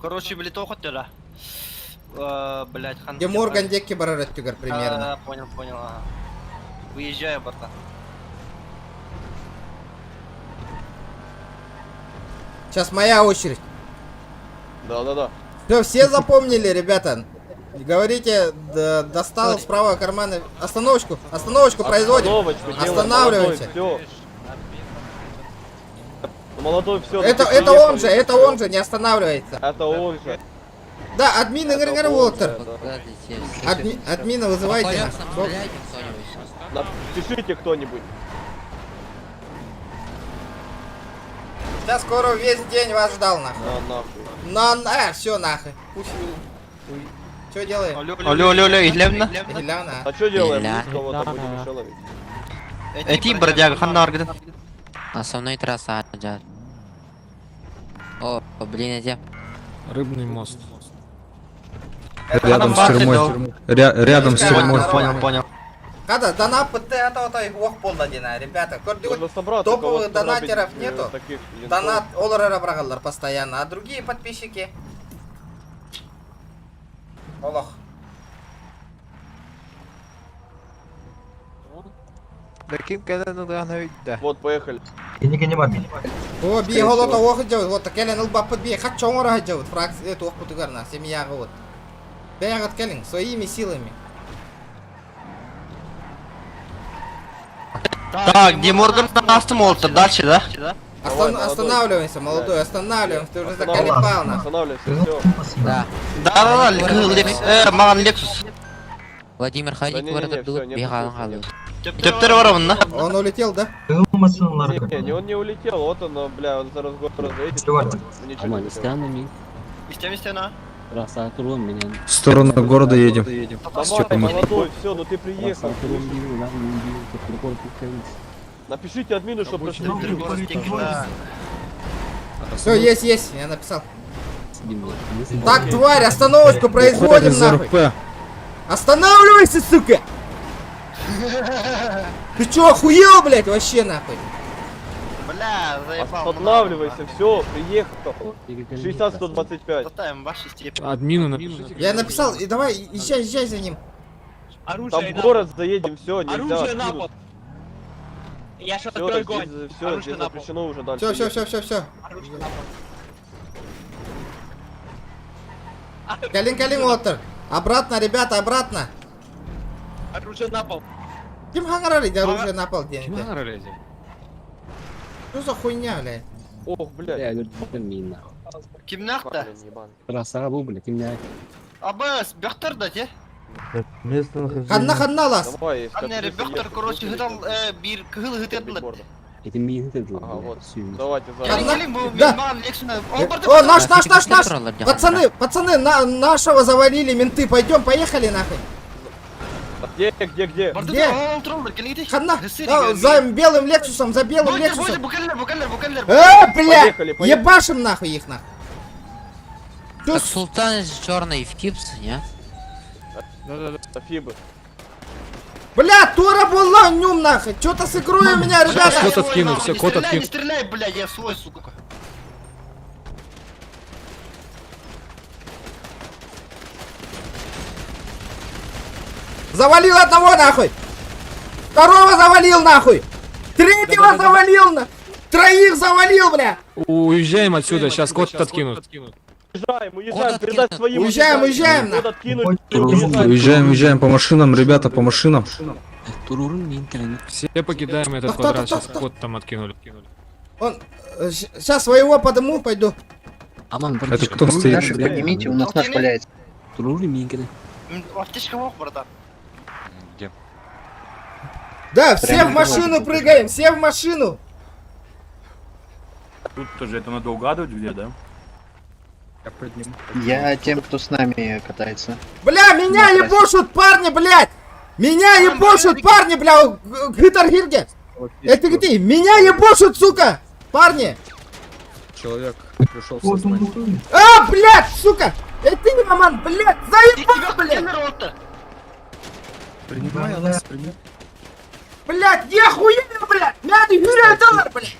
Короче, блядь, охот да. Блядь, хан. Где Морган Декки барарат тюгар примерно. Понял, ага. Выезжаю, братан. Сейчас моя очередь. Да. Все запомнили, ребята. Говорите, достал с правого кармана. Остановочку производим. Останавливаемся. Молодой, все. Это он же, не останавливается. Это он же. Да, админы Волтер. Админа вызывайте. Напишите кто-нибудь. Сейчас скоро весь день вас ждал, нахуй. Нахуй. Все нахуй. Что делаем? Алло, излевна? А что делаем? Кого-то будем еще ловить. Эти бродяга, ханна аргдан. Основной трасса, да. О, блин, эти. Рыбный мост. Рядом с тюрьмой. Рядом с тюрьмой. Понял. Когда донат ох полдадина, ребята. Топовых донатеров нету. Донат олара брагалар постоянно, а другие подписчики. Олох. Вот, поехали. О, биголото ох делают, вот келен илбап подбей, хачонгора делают, фракция это ох путугарна, семья вот. Бегат келен своими силами. Так, где Морган остановился, дальше, да? Останавливаемся, молодой, останавливаемся, ты уже заколебал нас. Останавливайся, все. Да, Маган Лексус. Владимир, ходите в этот дух, бегал, Тептер ворован, да? Он улетел, да? Не, он не улетел, вот он, бля, он зараз город заедет. Ничего не Стянами. Стена. Раса турон меня. В сторону города едем. Давай, молодой, все, ну ты приехал. Напишите админу, чтобы Все, есть, я написал. Так, тварь, остановочку производим, нахуй. Останавливайся, сука! Ты чё, охуел, блядь, вообще, нахуй? Бля, заебал. Останавливайся, все, приехал. 60-125. Админу напишите. Я написал, и давай, езжай за ним. Там в город заедем, все, нельзя. Оружие на пол. Я сейчас открою огонь. Все, здесь запрещено уже дальше. Все. Калин, Уотер. Обратно, ребята, обратно. Оружие на пол. Ким хангарали, оружие на пол Ким денег. хангарали? Что за хуйня, блядь? Ох, блядь. Кимнахта? Расарабу, блядь, кимня. Абас, бяхтар дать, Ханна лас. Давай, Анне бяхтар, короче, гыдал бир кыгыл гытедлы. Это мин это вот. Давайте за. О, наш. Пацаны, нашего завалили менты. Поехали нахуй. Где? Ханна, за белым Лексусом, за белым Лексусом. Букалер. Бля, ебашим нахуй их нахуй. Так Султан из черной в Кипс, не? Да, Фибы. Бля, Тора была нюм нахуй. Что-то с игрой у меня, ребята. Кот откинул, все, кот откинул. Не стреляй, блядь, я свой, сука. Завалил одного нахуй. Второго завалил нахуй. Третьего завалил нахуй. Троих завалил, бля. Уезжаем отсюда, сейчас кот откинут. Уезжаем, передать своим. Уезжаем. Уезжаем по машинам, ребята, по машинам. Все покидаем этот квадрат, сейчас кот там откинули. Сейчас своего подыму, пойду. Это кто стоит? Поднимите, у нас наш валяется. Аптечка мог, братан. Где? Да, все в машину прыгаем, все в машину. Тут тоже это надо угадывать где, да? Я тем, кто с нами катается. Бля, меня ебошут парни, блядь! Меня ебошут парни, бля! Гитаргирге! Это где? Меня ебошут, сука! Парни! Человек пришел в сознание. А, блядь, сука! Это не маман, блядь! Заебал, блядь! Принимай, Алас, принимай. Блядь, я охуенно, блядь! Надо $100, блядь!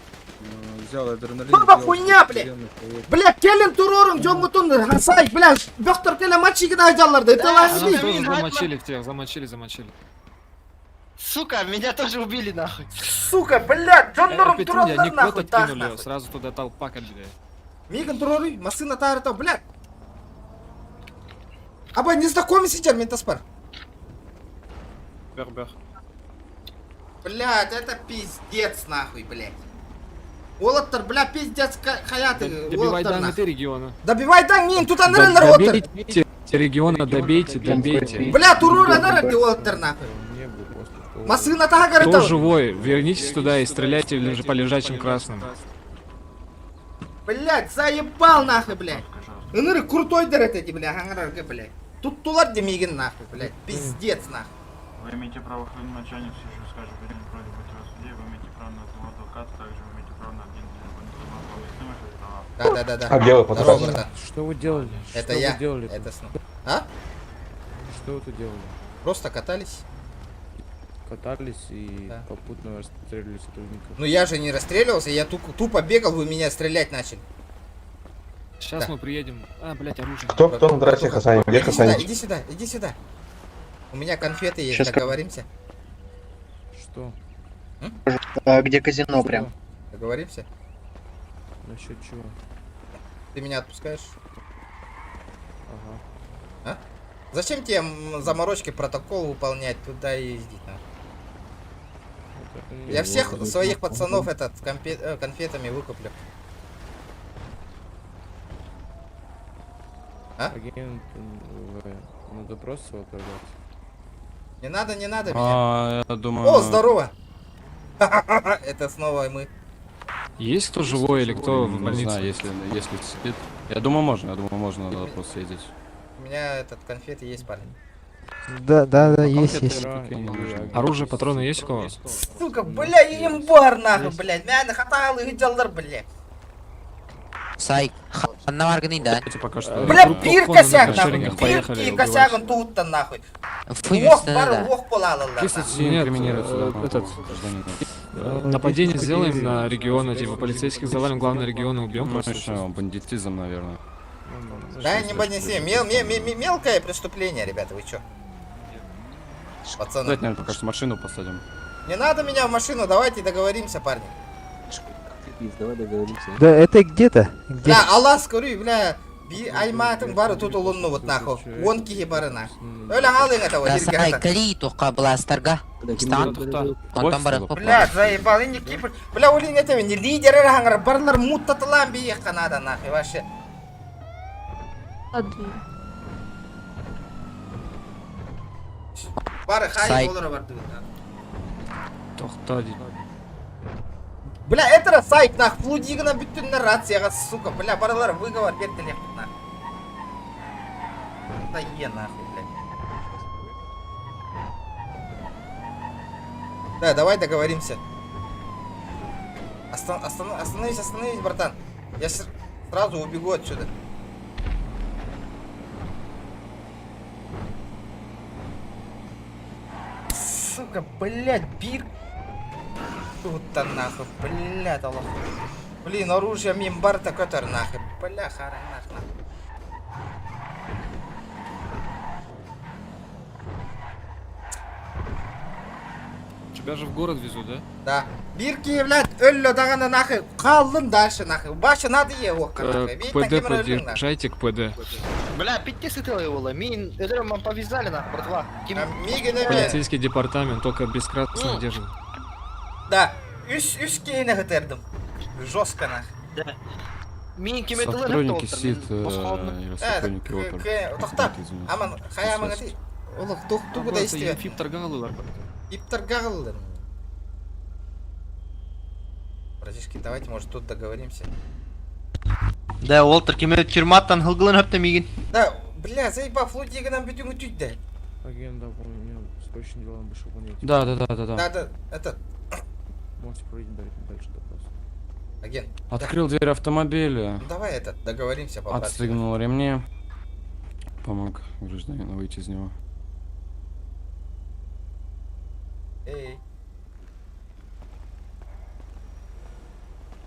Взял адреналин. Что за хуйня, блядь? Блядь, келин турорун, жонгутун, хасай, блядь! Доктор келе мачи кида жалларды, это лазли! Тоже замочили всех, замочили. Сука, меня тоже убили, нахуй. Сука, блядь, Джон Они турорун, кот нахуй, откинули, сразу туда толпа кабили. Миган туроры, машина тарата, блядь! Аба, не знакомый сейчас, ментаспар. Бэх. Блядь, это пиздец, нахуй, блядь. Олаттар, бля, пиздец, хаяты. Добивай данные региона. Добивай данные, тут анрен народ. Добейте региона, добейте. Бля, турора народ, Олаттар, нахуй. Машина тага Кто живой? Вернитесь туда и стреляйте по лежачим красным. Блядь, заебал, нахуй, блядь. Иныры крутой дырет эти, бля, хангарарга, блядь. Тут тулар демигин, нахуй, блядь. Пиздец, нахуй. Вы имеете право хранить начальник, все же скажет, вы не против быть вас судей, вы имеете право на одного адвоката, также вы имеете право на один телефон. Да. А где вы Здорово, братан. Что вы делали? Это Что я. Вы делали Это тут? сно. А? Что вы тут делали? Просто катались. Катались и попутно расстреливали сотрудников. Ну я же не расстреливался, я тупо бегал, вы меня стрелять начали. Сейчас мы приедем. А, блядь, оружие. Кто на драче Хасани? Где Хасани? Иди сюда. У меня конфеты есть, Сейчас договоримся? Что? Где казино прям? Договоримся? Насчет чего? Ты меня отпускаешь? Ага. А? Зачем тебе заморочки протокол выполнять, туда и ездить надо? Я всех своих пацанов конфетами выкуплю. А? Агент, на допрос его отправлять. Не надо меня. Я думаю... О, здорово! Это снова мы. Есть кто живой или кто в больнице? Не знаю, если спит. Я думаю, можно на допрос съездить. У меня этот конфеты есть, парень. Да, есть. Оружие, патроны есть у кого? Сука, бля, имбар нахуй, блядь. Мяне хаталы гидалдар, блядь. Сай, ханна варганы, да? Пока что. Бля, пир косяк нахуй. Поехали. Пир косягын тут-то нахуй. Фу, Ох, бары, ох, полалалар. Этот нападение сделаем на регионы, типа полицейских завалим, главное регионы убьем просто. Бандитизм, наверное. Да, не бандитизм. Мелкое преступление, ребята, вы чё? Пацаны. Давайте, наверное, пока что машину посадим. Не надо меня в машину, давайте договоримся, парни. Давай договоримся. Да, это где-то? Бля, Аллах скорый, бля. Айматын бары тут улунну вот нахуй. Он кихи бары нахуй. Öyle halın это вот. Сай, кали тока бластарга. Стан. Онтан бары. Бля, заебал, не кипр. Бля, улин это не лидеры хангар, барлар муттатылан биех Канада нахуй вообще. Бары хай болора барды. Тохта. Бля, это сайт нах, флудигана бүтүн рацияга, сука, бля, баралар выговор бертелек нах. Да е нахуй, блядь. Да, давай договоримся. Остановись, братан. Я сразу убегу отсюда. Сука, блядь, бир. Тут-то нахуй, блядь, Аллах. Блин, оружие мимбар-то который нахуй. Бля, харай нахуй. Тебя же в город везут, да? Да. Бирки, блядь, өллө дагана нахуй. Калдын дальше нахуй. Башы надо е окка нахуй. ПД подъезжайте к ПД. Бля, питти сытыл его, мин, мы повязали нахуй, братва. Полицейский департамент, только без красной одежды. Да, үш кейіне ғытердім. Жестко нахуй. Да. Мин кеметілі Сотрудники СИД или сотрудники ОПЕР. Тоқтап, аман, хаямын ғыты. Олық, тоқту да істе. Фип торгалылар. Фип торгалылар. Братишки, давайте, может, тут договоримся. Да, Уолтер, кемет тюрматтан хылгылын хөпті мигін. Да, бля, заебав, лудигынан бүтін үтүйді. Агент, да, у меня срочные дела, он вышел понять. Да. Надо, это... Можете пройти дальше допрос. Агент. Открыл дверь автомобиля. Давай это, договоримся по-братски. Отстегнул ремни. Помог гражданину выйти из него.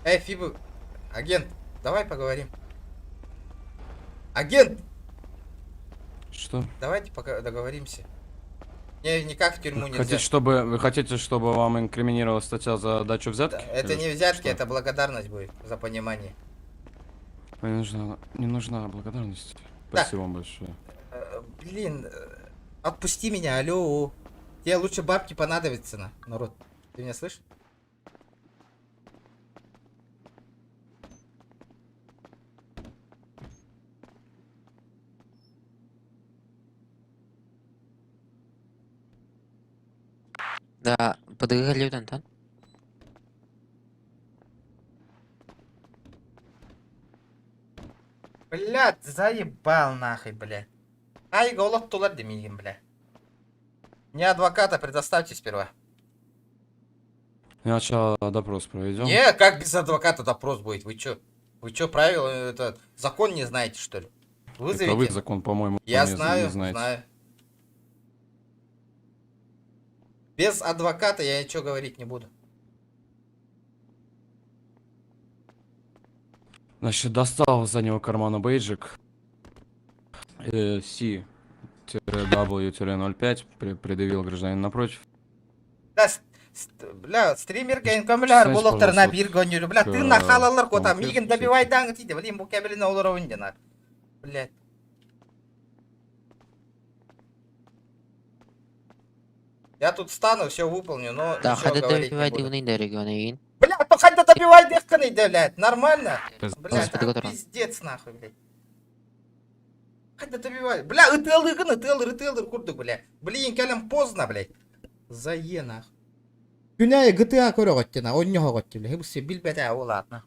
Эй, Фибу. Агент, давай поговорим. Агент! Что? Давайте пока договоримся. Не, никак в тюрьму нельзя. Вы хотите, чтобы вам инкриминировалась статья за дачу взятки? Это не взятки, это благодарность будет за понимание. Не нужна благодарность. Да. Спасибо вам большое. Блин, отпусти меня, алло. Тебе лучше бабки понадобятся, народ. Ты меня слышишь? Да, подыграли вот Антон. Блядь, заебал нахуй, блядь. Ай, голод тулар демигин, бля. Мне адвоката предоставьте сперва. Сначала допрос проведем. Не, как без адвоката допрос будет? Вы чё? Вы чё, правила, это закон не знаете, что ли? Вызовите. Это вы закон, по-моему, Я не знаю, знаете. знаю. Без адвоката я ничего говорить не буду. Значит, достал из заднего кармана бейджик C-W-05, предъявил гражданин напротив. Да, бля, стример гейнкомляр болоктар на бир гонюрю. Бля, ты нахалалар кота, мигин добивай данг тиде, блин, бу кабелина олоровынде на. Блядь. Я тут встану, все выполню, но Да, ничего хада говорить не добивай буду. дивный регион. Бля, то хотя добивай дехканы, блядь, нормально? Блядь, Господи, пиздец нахуй, блядь. Хотя добивай. Бля, ытылыр курдук, блядь. Блин, калям поздно, блядь. Зае нахуй. Күнәй GTA көрө готтена, оннього готти, блядь. Бу се билбете олатна.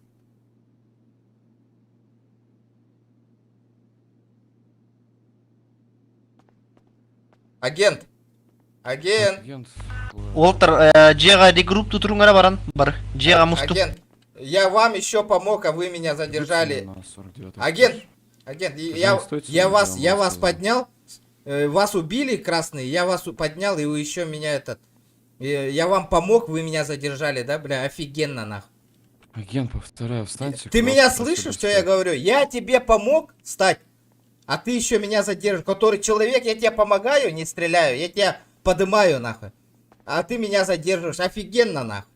Агент. Агент. Уолтер, Джера регрупп тут рунгара баран. Бар. Джера мусту. Агент. Я вам еще помог, а вы меня задержали. Агент. Агент, я вас поднял. Вас убили, красные. Я вас поднял, и вы еще меня этот... Я вам помог, вы меня задержали, да, бля? Офигенно, нахуй. Агент, повторяю, встаньте. Ты меня слышишь, что я говорю? Я тебе помог встать, а ты еще меня задержишь. Который человек, я тебе помогаю, не стреляю, я тебя подымаю, нахуй. А ты меня задерживаешь. Офигенно, нахуй.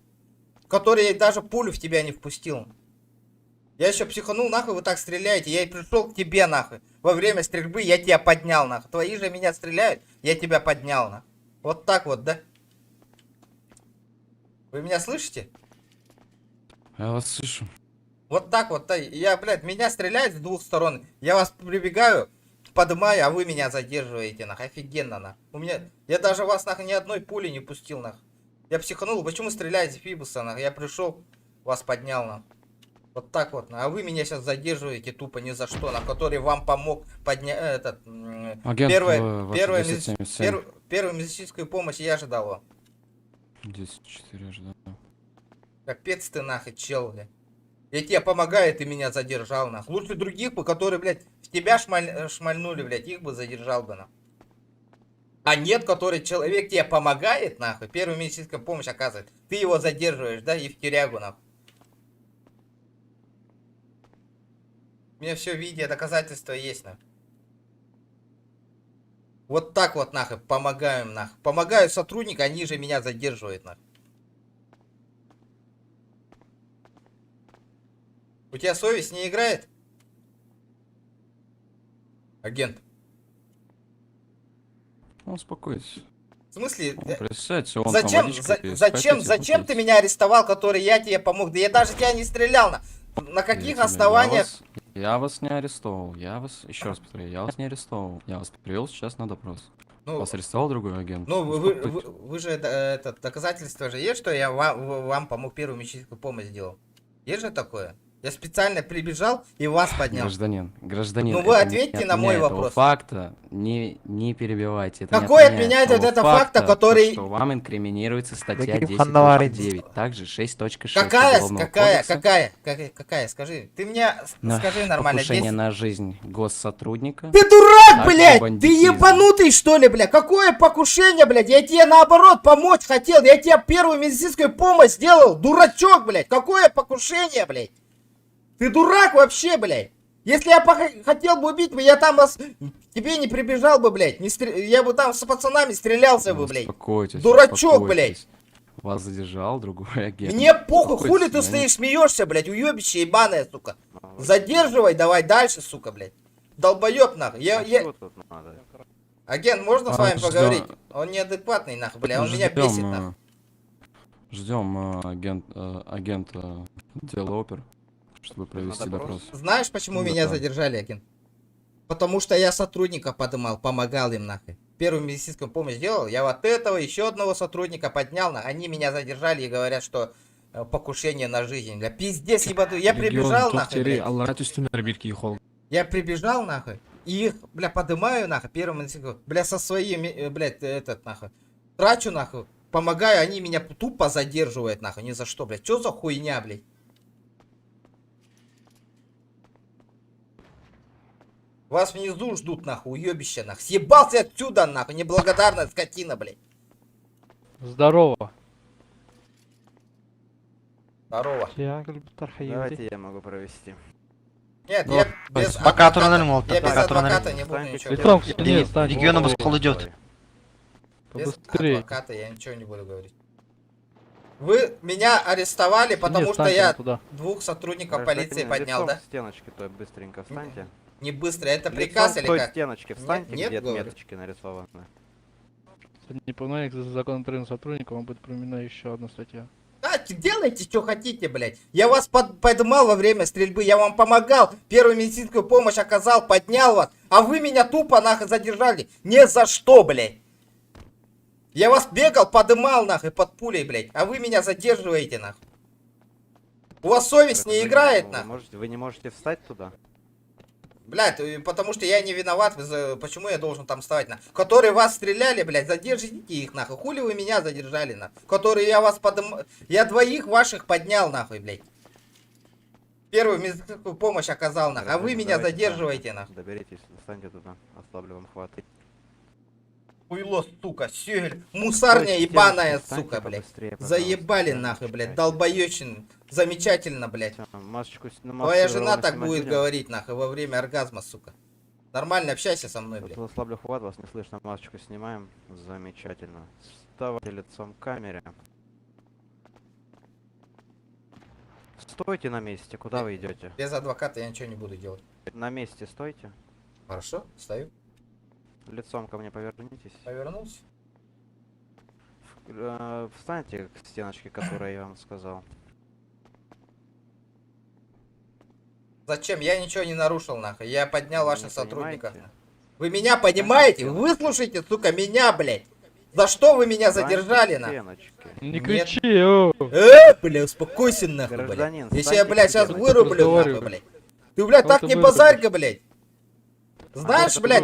Который я даже пулю в тебя не впустил. Я еще психанул, нахуй, вы так стреляете. Я и пришел к тебе, нахуй. Во время стрельбы я тебя поднял, нахуй. Твои же меня стреляют, я тебя поднял, нахуй. Вот так вот, да? Вы меня слышите? Я вас слышу. Вот так вот, да. Я, блядь, меня стреляют с двух сторон. Я вас прибегаю, подымаю, а вы меня задерживаете, нахуй. Офигенно, нахуй. У меня... Я даже вас, нахуй, ни одной пули не пустил, нахуй. Я психанул, почему стреляете Фибуса, нахуй? Я пришел, вас поднял, нахуй. Вот так вот, нахуй. А вы меня сейчас задерживаете тупо ни за что, на который вам помог поднять этот... Агент, первую медицинскую помощь я ожидал вам. 10-4 ожидал. Капец ты, нахуй, чел, блядь. Я тебе помогаю, ты меня задержал, нахуй. Лучше других бы, которые, блядь, в тебя шмальнули, блядь, их бы задержал бы, нахуй. А нет, который человек тебе помогает, нахуй, первую медицинскую помощь оказывает. Ты его задерживаешь, да, и в тюрягу, нахуй. У меня все видео, доказательства есть, нахуй. Вот так вот, нахуй, помогаю им, нахуй. Помогаю сотрудникам, они же меня задерживают, нахуй. У тебя совесть не играет? Агент. Ну, успокойтесь. В смысле? Присядьте, Зачем ты меня арестовал, который я тебе помог? Да я даже тебя не стрелял. На каких основаниях? Я вас не арестовал. Еще раз повторяю, я вас не арестовал. Я вас привел сейчас на допрос. Вас арестовал другой агент. Ну, вы же, это, доказательство же есть, что я вам помог, первую медицинскую помощь сделал? Есть же такое? Я специально прибежал и вас поднял. Гражданин. Ну вы ответьте на мой вопрос. Факта не перебивайте. Это какой отменяет это факта, который... Что вам инкриминируется статья 10.9, также 6.6 Какая? Скажи. Ты мне скажи нормально. Покушение на жизнь госсотрудника. Ты дурак, блядь! Ты ебанутый, что ли, блядь? Какое покушение, блядь? Я тебе наоборот помочь хотел. Я тебе первую медицинскую помощь сделал. Дурачок, блядь. Какое покушение, блядь? Ты дурак вообще, блядь. Если я хотел бы убить, я там вас... Тебе не прибежал бы, блядь. Я бы там с пацанами стрелялся бы, блядь. Дурачок, блядь. Вас задержал другой агент. Мне похуй, хули ты стоишь, смеешься, блядь. Уебище ебаное, сука. Задерживай, давай дальше, сука, блядь. Долбоеб, нахуй. Агент, можно с вами поговорить? Он неадекватный, нахуй, блядь. Он меня бесит, нахуй. Ждем агента дела опер, чтобы провести допрос. Знаешь, почему меня задержали, агент? Потому что я сотрудника подымал, помогал им, нахуй. Первую медицинскую помощь делал, я вот этого, еще одного сотрудника поднял, они меня задержали и говорят, что покушение на жизнь. Бля, пиздец, ебаду. Я прибежал, нахуй, блядь. Я прибежал, нахуй, и их, бля, подымаю, нахуй, первую медицинскую, бля, со своими, блядь, нахуй, трачу, нахуй, помогаю, они меня тупо задерживают, нахуй, ни за что, блядь. Что за хуйня, блядь? Вас внизу ждут, нахуй, уебище, нахуй. Съебался отсюда, нахуй, неблагодарная скотина, блядь. Здорово. Здорово. Давайте я могу провести. Нет, я без адвоката не буду ничего делать. Регион обыскал идет. Без адвоката я ничего не буду говорить. Вы меня арестовали, потому что я двух сотрудников полиции поднял, да? Стеночки, то быстренько встаньте. Не быстро, это приказ или как? Стеночки встаньте, нет, где меточки нарисованы. Неповиновение к закону трудовым сотрудникам вам будет применена еще одна статья. Да, делайте, что хотите, блядь. Я вас поднимал во время стрельбы, я вам помогал, первую медицинскую помощь оказал, поднял вас, а вы меня тупо, нахуй, задержали. Не за что, блядь. Я вас бегал, подымал, нахуй, под пулей, блядь, а вы меня задерживаете, нахуй. У вас совесть не играет, нахуй. Вы не можете встать туда? Блядь, потому что я не виноват, почему я должен там вставать, на. Которые вас стреляли, блядь, задержите их, нахуй. Хули вы меня задержали, нахуй. Которые я вас Я двоих ваших поднял, нахуй, блядь. Первую медицинскую помощь оказал, нахуй. А вы меня задерживаете, нахуй. Доберитесь, достаньте туда, ослаблю вам хват. Хуйло, сука, щеголь, мусарня ебаная, сука, блядь. Заебали, нахуй, блядь, долбоёчин. Замечательно, блядь. Твоя жена так будет говорить, нахуй, во время оргазма, сука. Нормально общайся со мной, блядь. Ослаблю хват, вас не слышно, масочку снимаем. Замечательно. Вставайте лицом к камере. Стойте на месте, куда вы идете? Без адвоката я ничего не буду делать. На месте стойте. Хорошо, стою. Лицом ко мне повернитесь. Повернулся. Встаньте к стеночке, которую я вам сказал. Зачем? Я ничего не нарушил, нахуй. Я поднял ваших сотрудников. Вы меня понимаете? Выслушайте, сука, меня, блядь. За что вы меня задержали, нахуй? Не кричи, о! Бля, успокойся, нахуй, блядь. Если я, блядь, сейчас вырублю, нахуй, блядь. Ты, блядь, так не базарь-ка, блядь. Знаешь, блядь,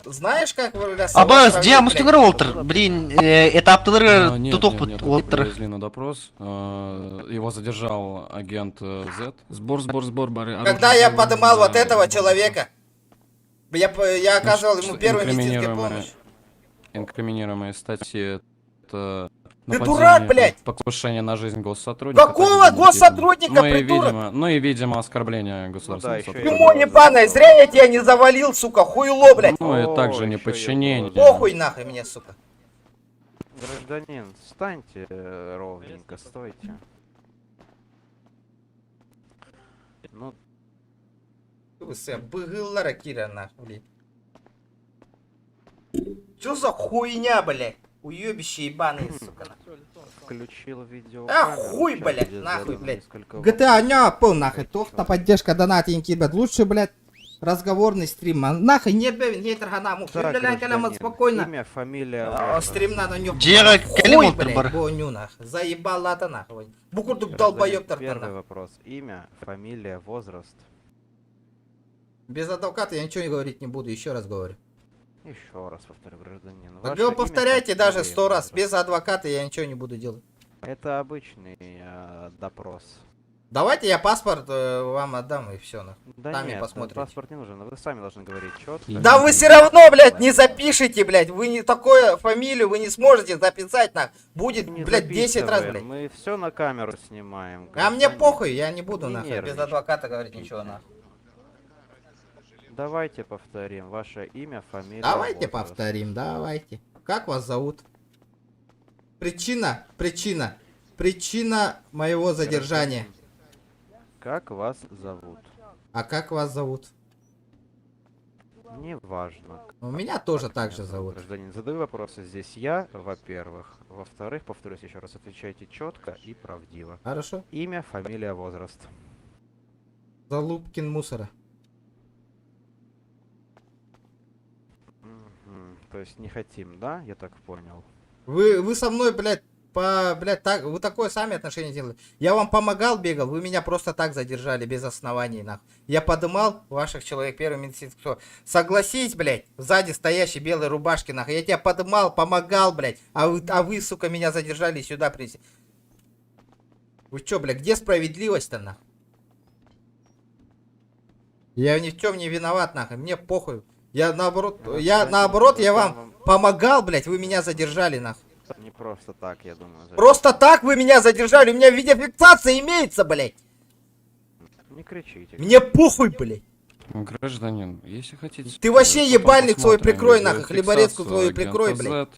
знаешь, как, блядь, Аббас, где Мустангер Уолтер? Блин, это Аптелер Тутов Уолтер. Привезли на допрос. Его задержал агент Z. Сбор, бары. Когда я подымал вот этого человека, я оказывал ему первую медицинскую помощь. Инкриминируемые статьи это ты дурак, блядь! Покушение на жизнь госсотрудника. Какого госсотрудника, придурок? Ну и, видимо, оскорбление государственного сотрудника. Чему ебаное? Зря я тебя не завалил, сука, хуйло, блядь. Ну и также неподчинение. Похуй нахуй мне, сука. Гражданин, встаньте ровненько, стойте. Ну... Вы себя быгылара, Кира, нахуй, блядь. Чё за хуйня, блядь? Уёбище ебаные, сука. Включил видео. Хуй, блядь, нахуй, блядь. GTA не пол, нахуй. Тохта поддержка донатенький, блядь. Лучше, блядь, разговорный стрим. Нахуй, не торганаму. Спокойно. Имя, фамилия. Стрим надо не Джера хуй, блядь, боню, нахуй. Заебала-то, нахуй. Букурдук долбоёб тартана. Первый вопрос. Имя, фамилия, возраст. Без адвоката я ничего говорить не буду, еще раз говорю. Еще раз повторю, гражданин. Вы повторяйте даже 100 раз. Без адвоката я ничего не буду делать. Это обычный допрос. Давайте я паспорт вам отдам и все. Да сами нет, посмотрите. Паспорт не нужен, вы сами должны говорить четко. Да вы все равно, блядь, не запишите, блядь. Вы не такое фамилию вы не сможете записать, на. Будет, не блядь, 10 раз, блядь. Мы все на камеру снимаем. А мне похуй, я не буду, нахуй, без адвоката говорить ничего, нахуй. Давайте повторим. Ваше имя, фамилия. Давайте повторим, давайте. Как вас зовут? Причина моего задержания. Как вас зовут? А как вас зовут? Неважно. У меня тоже так же зовут. Гражданин, задаю вопросы здесь я, во-первых. Во-вторых, повторюсь еще раз, отвечайте четко и правдиво. Хорошо. Имя, фамилия, возраст. Залупкин Мусора. То есть не хотим, да? Я так понял. Вы со мной, блядь, так, вы такое сами отношение делаете. Я вам помогал, бегал, вы меня просто так задержали, без оснований, нахуй. Я подымал ваших человек, первый медицинский. Согласись, блядь, сзади стоящий белой рубашки, нахуй. Я тебя подымал, помогал, блядь, а вы, сука, меня задержали и сюда принесли. Вы чё, блядь, где справедливость-то, нахуй? Я ни в чем не виноват, нахуй, мне похуй. Я наоборот, я вам помогал, блядь, вы меня задержали, нахуй. Не просто так, я думаю. Просто так вы меня задержали, у меня видеофиксация имеется, блядь. Не кричите. Мне похуй, блядь. Гражданин, если хотите... Ты вообще ебальник свой прикрой, нахуй, хлеборезку свою прикрой, блядь.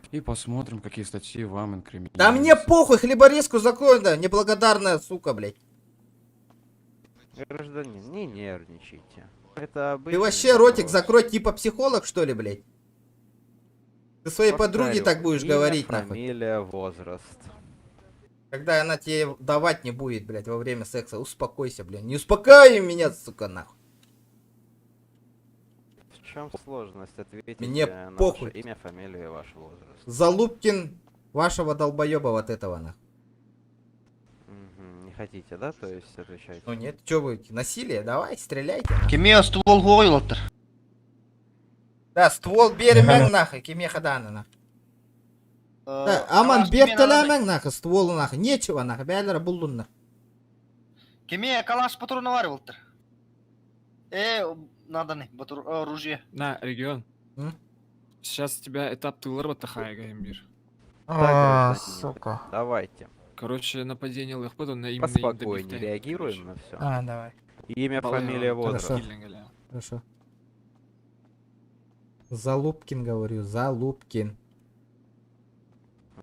И посмотрим, какие статьи вам инкриминируют. Да мне похуй, хлеборезку закрой, да, неблагодарная сука, блядь. Гражданин, не нервничайте. Это ты вообще ротик закрой, типа психолог, что ли, блядь? Ты своей подруге так будешь говорить, нахуй. Фамилия, возраст. Когда она тебе давать не будет, блядь, во время секса. Успокойся, блядь. Не успокаивай меня, сука, нахуй. В чем сложность? Ответить мне на похуй. Ваше имя, фамилию и ваш возраст. Залупкин вашего долбоеба вот этого, нахуй. хотите, да? То есть отвечать? Ну нет, что вы, насилие? Давай, стреляйте. нахуй. Кеме ствол гойлаттыр. Да, ствол беремен нахуй, кеме хаданы нахуй. Да, аман бертелемен нахуй, стволу нахуй. Нечего нахуй, бәлері бұлдын нахуй. Кеме калаш патроны бар былтыр. Надо не, оружие. На, регион. Сейчас у тебя этап тылыр батахай, Гаймбир. Сука. Давайте. Короче, нападение ЛХП на именно Поспокойнее реагируем на все. Давай. Имя, фамилия, возраст. Хорошо. Залупкин, говорю, Залупкин.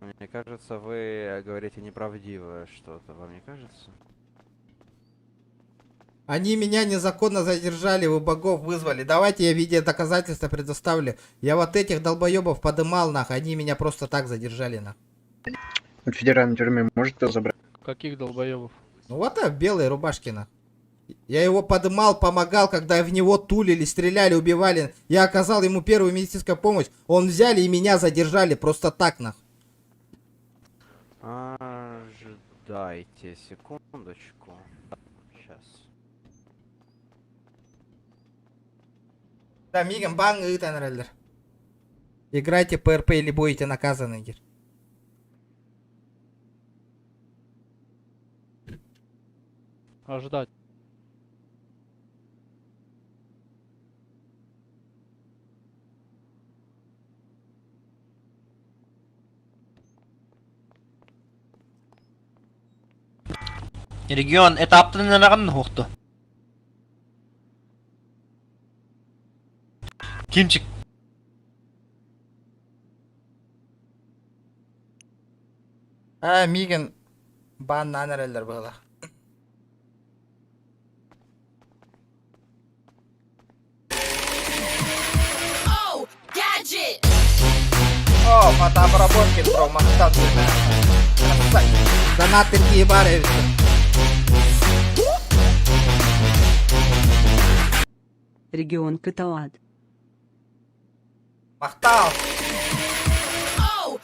Мне кажется, вы говорите неправдивое что-то, вам не кажется? Они меня незаконно задержали, вы богов вызвали. Давайте я видеодоказательства предоставлю. Я вот этих долбоебов подымал, нахуй. Они меня просто так задержали, нахуй. В федеральной тюрьме можете забрать? Каких долбоебов? Ну вот так, в белой рубашке, нахуй. Я его подымал, помогал, когда в него тулили, стреляли, убивали. Я оказал ему первую медицинскую помощь. Он взяли и меня задержали просто так, нахуй. Ожидайте секундочку. Сейчас. Да, мигом банг и тенреллер. Играйте ПРП или будете наказаны, Гир. Ожидать. Регион этаптын наган хокты. Кимчик. Миган бан нанереллер было. О, фотообработки, бро, махтат. Донаты ебари. Регион Каталат. Махтал. О,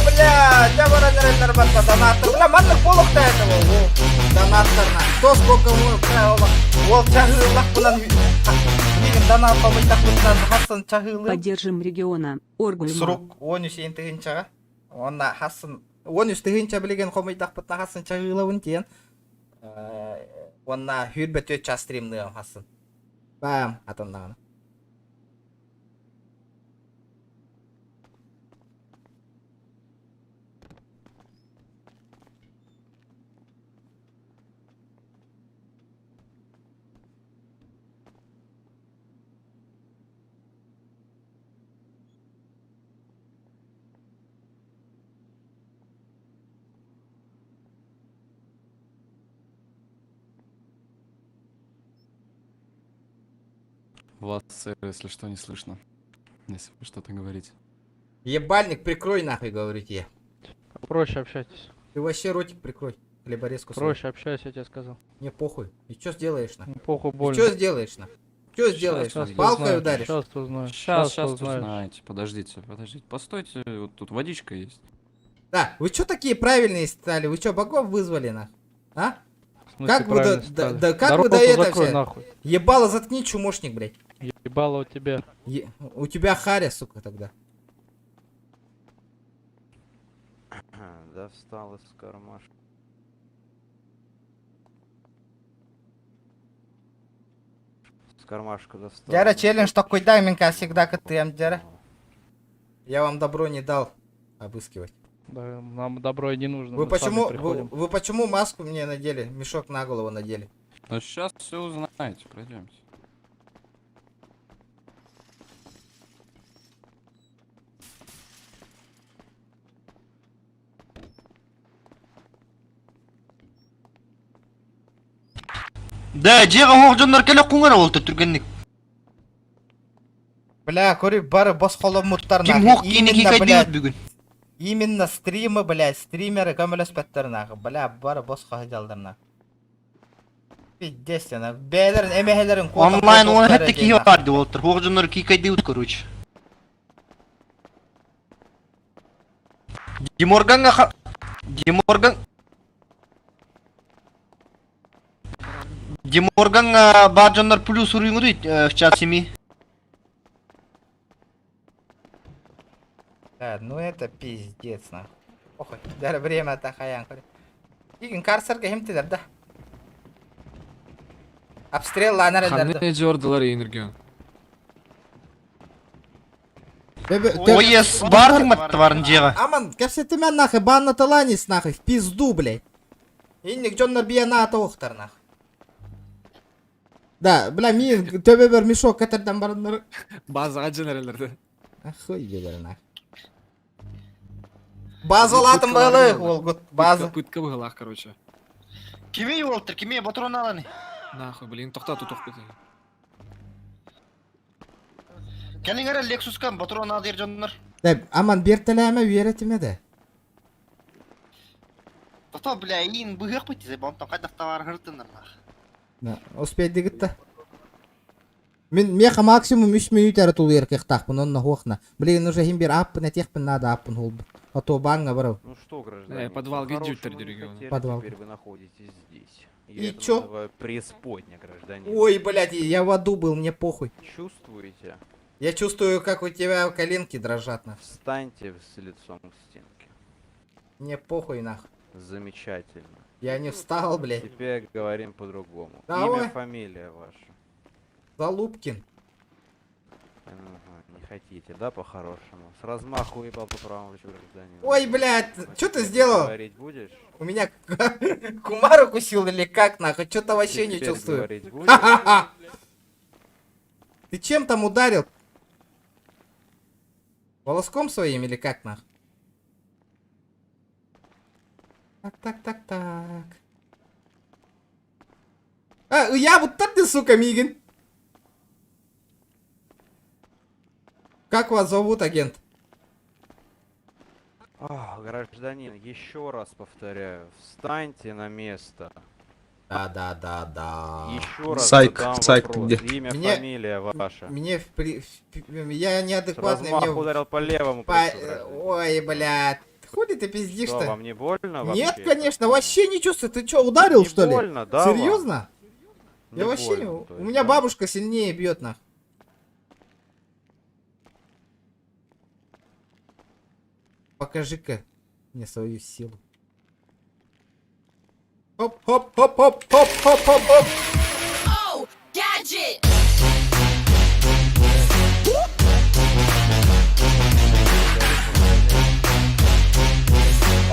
бля, я выразил ребята донатор. Бля, манных полок-то этого. Донаторна. Кто сколько может, бля, вот чахылах, блин. Видим донат, помыть так вот надо, Хасан чахылы. Поддержим региона. Оргульма. Срок, он еще интегинчага. Он на Хасан. Он еще интегинча, блин, помыть так вот на Хасан чахылы вынтен. Он на хюрбет час стримный Хасан. Бам, атомнан. Вас, сэр, если что, не слышно. Если вы что-то говорите. Ебальник, прикрой нахуй, говорите я. Проще общайтесь. Ты вообще ротик прикрой. Хлеборезку Проще общайся, я тебе сказал. Не похуй. И что сделаешь на? Похуй больно. Что сделаешь на? Что сделаешь? Палкой ударишь? Сейчас ты узнаешь. Сейчас узнаете. Подождите. Постойте, вот тут водичка есть. Да, вы что такие правильные стали? Вы что, богов вызвали на? А? Как вы как вы до этого все? Ебало заткни, чумошник, блядь. Ебало у тебя. У тебя харя, сука, тогда. Достал из кармашка. С кармашка достал. Дяра, челлендж такой дай, меня всегда КТМ, дяра. Я вам добро не дал обыскивать. Да, нам добро и не нужно. Вы почему маску мне надели, мешок на голову надели? Ну сейчас все узнаете, пройдемте. Да, жега хоожоннор келе куңара болду түргенник. Бля, кори бары бос колом муттар Ким хок кинеки кайдык бүгүн. Именно стримы, блядь, стримеры көмөлөспөттөр нахы. Бля, бары бос калдыр нахы. Пиздец, на бейлерин эмехелерин онлайн он хетте ки бар деп отур. Хоожоннор ки кайдык, короче. Диморган Деморган Барджандар плюс уровень в чат семьи. Да, ну это пиздец, нахуй. Охуй, даже время-то хаян. Игин карсерге хемтидер, да? Обстрел ланарелерді. Ханне Джордалар Энергион. Оес бардың барын жеға. Аман, көрсетімен нахуй, банны таланис нахуй, в пизду, блядь. Инник жоннар бияна ата оқтар нахуй. Да, бля, мен төбе бір мешок кәтерден барындар. Базаға женералерді. Ахуй бедер нахуй. База латын балы, ол год, база. Пытка бұғылақ, короче. Кеме олтыр, кеме батырон аланы. Нахуй, блин, тоқтату тоқпеті. Кәліңері Лексускан батырон алыр жоннар. Аман бертіләмі веретімеді. Тоқта, бля, иін бұғық бітті, бонтан қайдақта бар ғыртыныр. Да, успейді гітті. Мен меха максимум 3 минут әрі тұл еркек тақпын, онына хоқна. Блин, уже хим бір аппын, әтекпін нада аппын ол. А то банга, бро. Ну что, граждане, подвал по Гидюттер хорошему региона. теперь Подвал. вы находитесь здесь. И Я это чё? называю преисподня, граждане. Ой, блядь, я в аду был, мне похуй. Чувствуете? Я чувствую, как у тебя коленки дрожат, нахуй. Встаньте с лицом к стенке. Мне похуй, нахуй. Замечательно. Я не встал, блядь. Теперь говорим по-другому. Давай. Имя, фамилия ваша. Залупкин. Ага, не хотите, да, по-хорошему? С размаху уебал по правому плечу гражданина. Ой, блядь, что ты Теперь сделал? Говорить будешь? У меня кумар укусил или как, нахуй? Что-то вообще не Теперь чувствую. говорить будешь? Ты чем там ударил? Волоском своим или как, нахуй? Так. Я вот так ты, сука, Мигин. Как вас зовут, агент? Гражданин, еще раз повторяю, встаньте на место. Да. Еще раз Сайк, задам Сайк, вопрос. где? Имя, Мне- фамилия ваша. Мне я неадекватный. С размаху Мне... ударил по левому По- плечу, гражданин. Ой, блядь. Хули ты пиздишь-то? Что, вам не больно вообще? Нет, конечно, вообще не чувствую. Ты что, ударил, Не что ли? больно, да, вам? Серьезно? Не Я вообще не... больно, то У есть, меня да? бабушка сильнее бьет, нахуй. Покажи-ка мне свою силу. Хоп.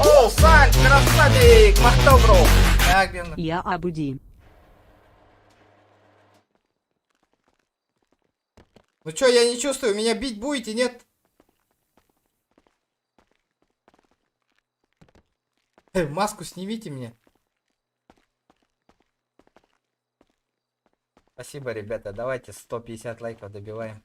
О, Сань, красавик, махтал, бро. Так, блин. Я Абуди. Ну чё, я не чувствую, меня бить будете, нет? Маску снимите мне. Спасибо, ребята, давайте 150 лайков добиваем.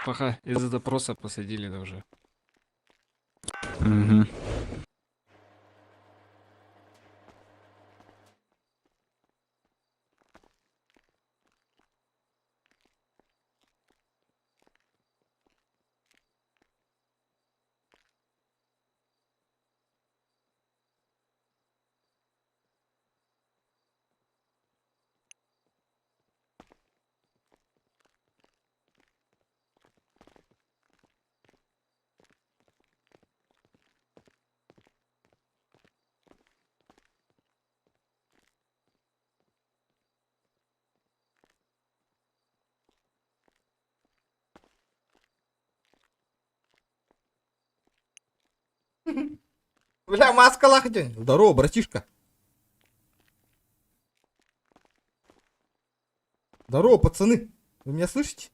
Пока из-за допроса посадили, да уже. Угу. Бля, маска лахдень. Здорово, братишка. Здорово, пацаны. Вы меня слышите?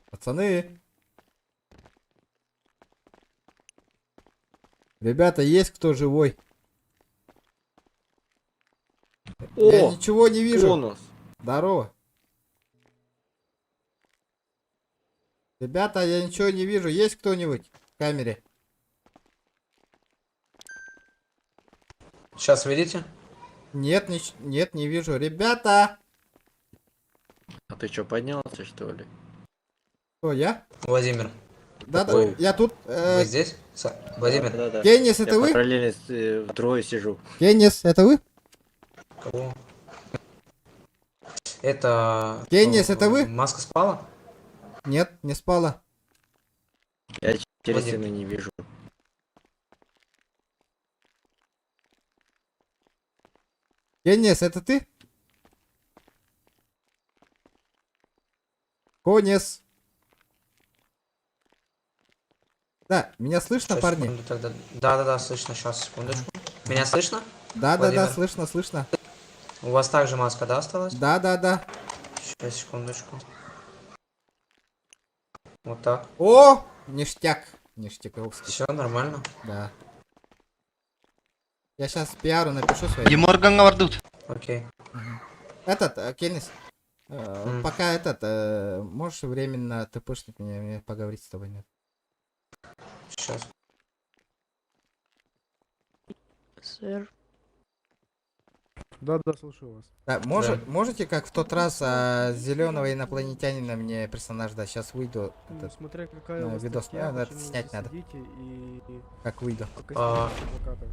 Пацаны. Ребята, есть кто живой? Я ничего не вижу. Конус. Здорово. Ребята, я ничего не вижу. Есть кто-нибудь в камере? Сейчас видите? Нет, нет, не вижу. Ребята! Ты что, поднялся, что ли? Кто, я? Владимир. Да, да, Ой. я тут. Вы здесь? Владимир? Да. Кеннис, это Я вы? параллельно втрое сижу. Кеннис, это вы? Кого? Это... Кеннис, это вы? Маска спала? Нет, не спала. Я через Владимир. стены не вижу. Кеннис, это ты? Конес. Да, меня слышно, Сейчас, парни? секунду тогда. Да, слышно, сейчас, секундочку. Меня слышно? Да, Владимир? слышно, слышно. У вас также маска, да, осталась? Да. Сейчас, секундочку. Вот так. О, ништяк. Ништяковский. Все нормально? Да. Я сейчас пиару напишу свои. Деморган Гавардут. Окей. Этот, Кеннис, пока можешь временно тпшнуть меня, мне поговорить с тобой нет. Сейчас. Сэр. Да, слушаю вас. Да, можете, как в тот раз зеленого инопланетянина мне персонаж, да, сейчас выйду. Смотря какая у вас видос, статья, это почему снять вы надо. сидите и Как выйду. покоситесь адвоката.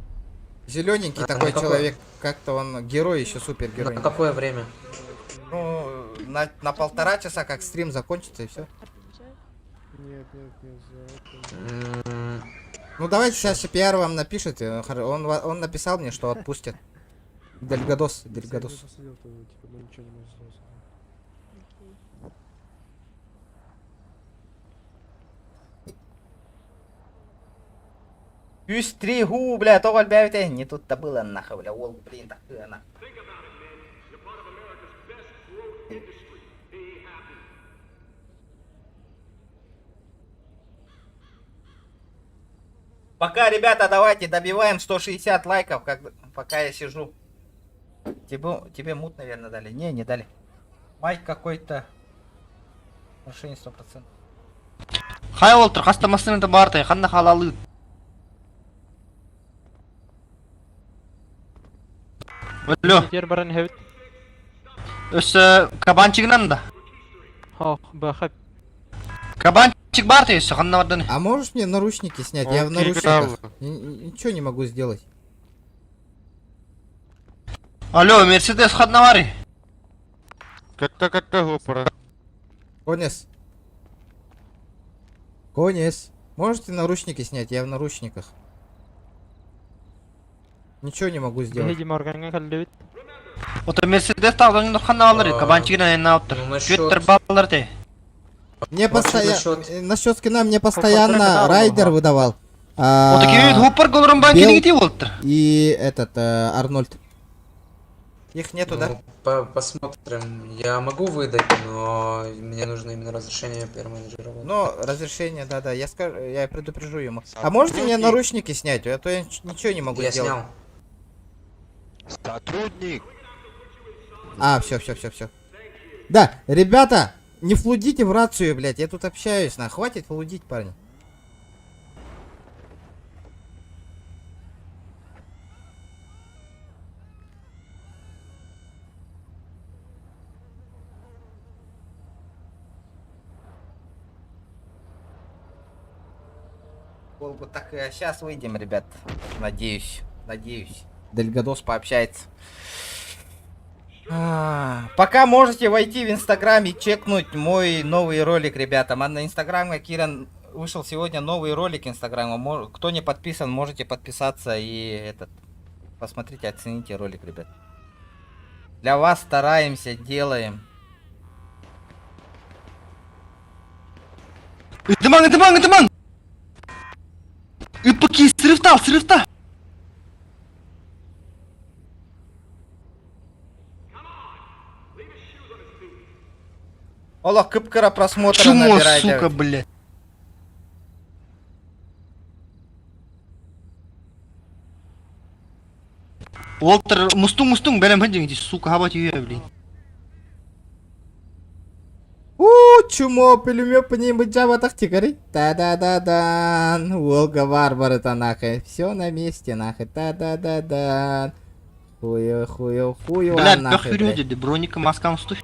Зелененький такой человек, как-то он герой, еще супергерой. На какое время? Ну, на 1,5 часа, как стрим закончится, и все. Нет, за это... Ну давайте сейчас PR вам напишет. Он написал мне, что отпустят. Дельгадос. Если я не посадил, то типа мы ничего не можем сделать. Үстригу, бля, то бля, не тут-то было нахуй, бля, ол, блин, так нахуй. Пока, ребята, давайте добиваем 160 лайков, пока я сижу. Тебе мут, наверное, дали. Не дали. Майк какой-то. Нарушение 100%. Хай Уолтер, хаста масыны бартай, ханна халалы. Алло. Кабанчигнан да. Кабанчик бартай, все, ханна варданы. А можешь мне наручники снять? Я в наручниках. Ничего не могу сделать. Алло, Мерседес хаднавари. Как-то гопора. Конес. Можете наручники снять? Я в наручниках. Ничего не могу сделать. Вот Мерседес талдан хаднавари, кабанчигнан на автор. Твиттер балларте. Мне постоянно... Насчет скина мне постоянно райдер выдавал. Вот такие гопор голором банки не Уолтер. И этот, Арнольд. Их нету, да? Посмотрим. Я могу выдать, но мне нужно именно разрешение пиар-менеджера. Ну, разрешение, да. Я предупрежу ему. А можете мне наручники снять? А то я ничего не могу сделать. Я снял. Сотрудник. Все. Да, ребята, не флудите в рацию, блядь. Я тут общаюсь, хватит флудить, парни. Так, сейчас выйдем, ребят. Надеюсь. Дельгадос пообщается. Пока можете войти в Инстаграм и чекнуть мой новый ролик, ребята. На Инстаграме Киран вышел сегодня новый ролик Инстаграма. Кто не подписан, можете подписаться и посмотрите, оцените ролик, ребят. Для вас стараемся, делаем. Дыман! Ипаки, срывта! Ола, кыпкара просмотра Чмо, набирайте. сука, блядь. Уолтер, мустун, бәрем хәдден, сука, хабат үйе, блин. Чумо, пулемет по ним бычава тахтикари. Та-да-да-дан. Волга варвары нахуй. Все на месте, нахуй. Та-да-да-дан. Хую, Блядь, нахуй. броника маскам стуфь.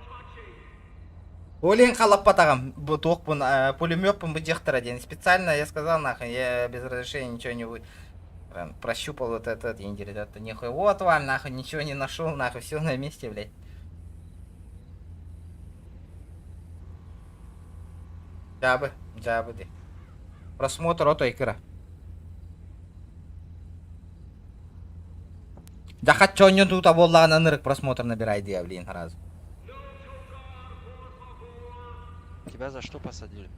Олень халапатагам, буток пулемет по день. Специально я сказал нахуй, я без разрешения ничего не вы. Прощупал вот этот индирит, это нихуя. Вот вам нахуй, ничего не нашел, нахуй, все на месте, блядь. Джабы, ты. Просмотр ото икра. Да хочу не тут, а волла на нырк просмотр набирает, я, блин, раз. Тебя за что посадили?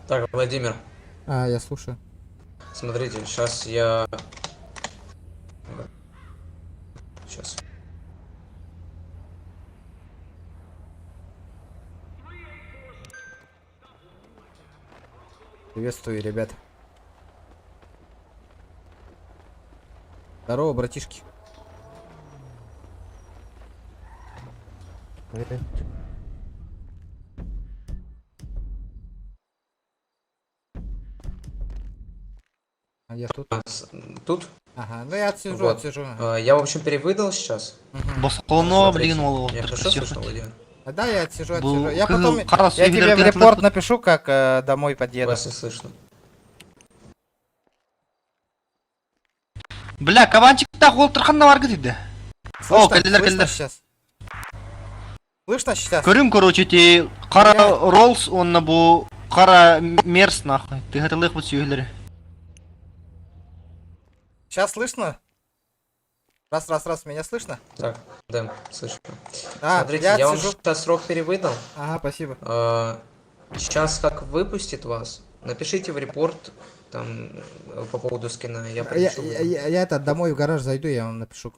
Так, Владимир, Я слушаю. смотрите, сейчас я... Сейчас. Приветствую, ребят. Здорово, братишки. А я тут? Тут? Ага, ну я отсижу, Вот. отсижу. Я, в общем, перевыдал сейчас. Басконо, блин, Меня хорошо слышно, Владимир? Да, я отсижу, Был- отсижу. Я потом, я Хорошо, тебе в Игорь, репорт приятно. напишу, как домой подъеду. Вас не слышно. Бля, кабанчик-то холтырханна бар дейді. О, келдилер, келдилер. Сейчас. Слышно сейчас? Көрüm, короче, те қара Роллс, онна бу қара Мерс, нахуй. Тыгырылық бұт сүйгілері. Сейчас слышно? Раз, меня слышно? Так, да, слышно. Смотрите, я вам отсижу. сейчас срок перевыдал. Ага, спасибо. Сейчас как выпустит вас, напишите в репорт там по поводу скина. Я Я домой в гараж зайду, я вам напишу.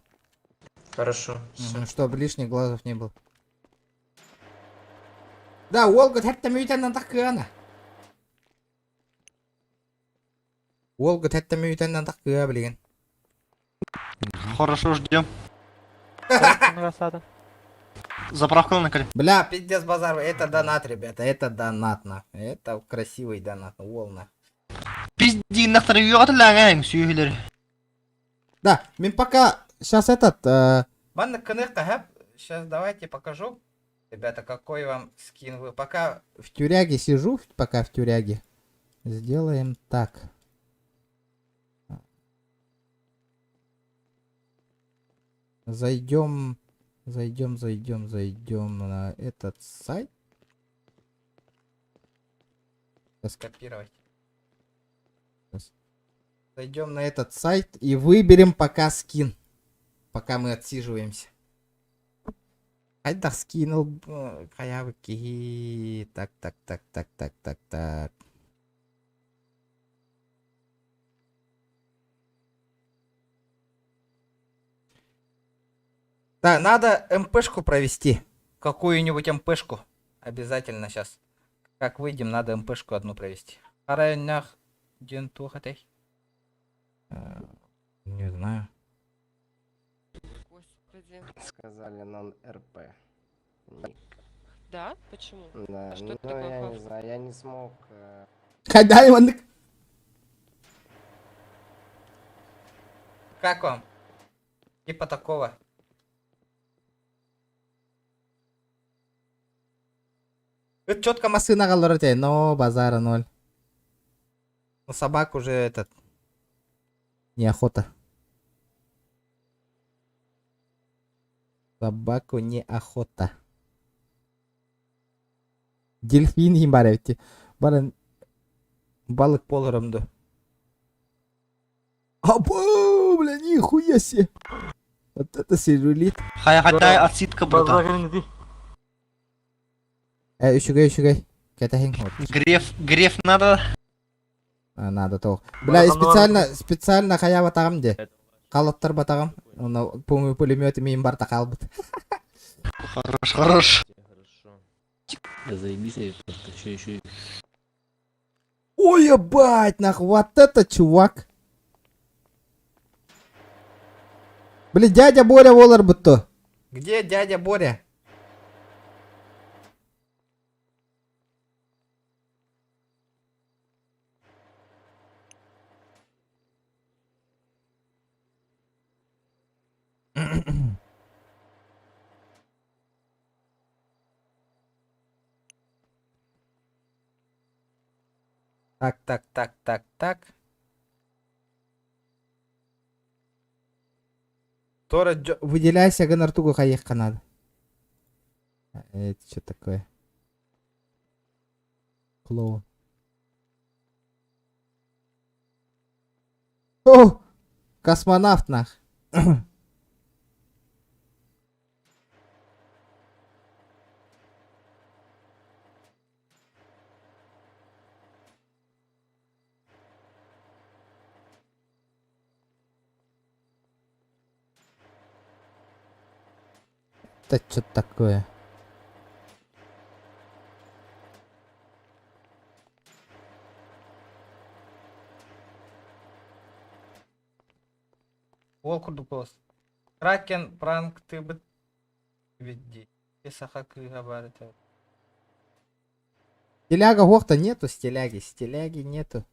Хорошо. Чтобы лишних глазов не было. Да, Волга, это мютана такая. Волга, это мютана такая, блин. Хорошо, ждем. Рассада. Заправка на коле. Бля, пиздец базар, это донат, ребята, это донат, на. Это красивый донат, волна. Пизди нахтар югатылагаем сүйгілері. Да, мен пока сейчас этот... Манна кнырка, хэп. Сейчас давайте покажу. Ребята, какой вам скин вы. Пока... В тюряге сижу, пока в тюряге. Сделаем так. Зайдем на этот сайт. Скопировать. Зайдем на этот сайт и выберем пока скин. Пока мы отсиживаемся. Айда скинул. Хаявки. Так. Да, надо МПшку провести. Какую-нибудь МПшку. Обязательно сейчас. Как выйдем, надо МПшку одну провести. Харайнах дентухатай. Не знаю. Сказали нон-РП. Да? Почему? Да, А что ну это такое? я не знаю, я не смог... Как вам? Типа такого. Это четко машина галорите, но базара ноль. Но собак уже этот... Неохота. Собаку неохота. Дельфин имбаревти. Барын... Балык полырымды. Або, бля, нихуя себе. Вот это сирулит. Хай отсидка, братан. Үшігай. Кетахин. Греф надо. Надо то. Бля, специально хаява тағам де. Қалыптар батағам. Оны пулеметами им бар тақалбыт. Хорош. Да заебись, еще. Ой, ебать, нахуй, вот это чувак. Блин, дядя Боря волар будто. Где дядя Боря? Так. Тора Выделяйся, Гонартугу хаех надо. Это что такое? Клоун. О! Космонавт нах. Это что такое? Ол курдук болос. Кракен пранк ты бы види. Исаха кыга бар это. Стиляга Гохта нету, стиляги нету.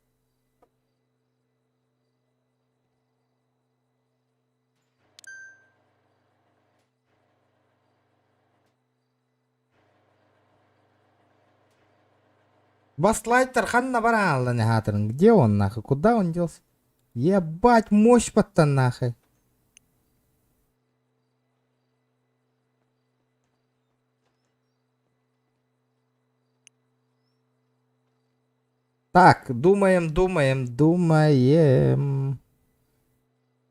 Баслайтер ханна баралла нахатрын. Где он нахуй? Куда он делся? Ебать, мощь подта нахуй. Так, думаем.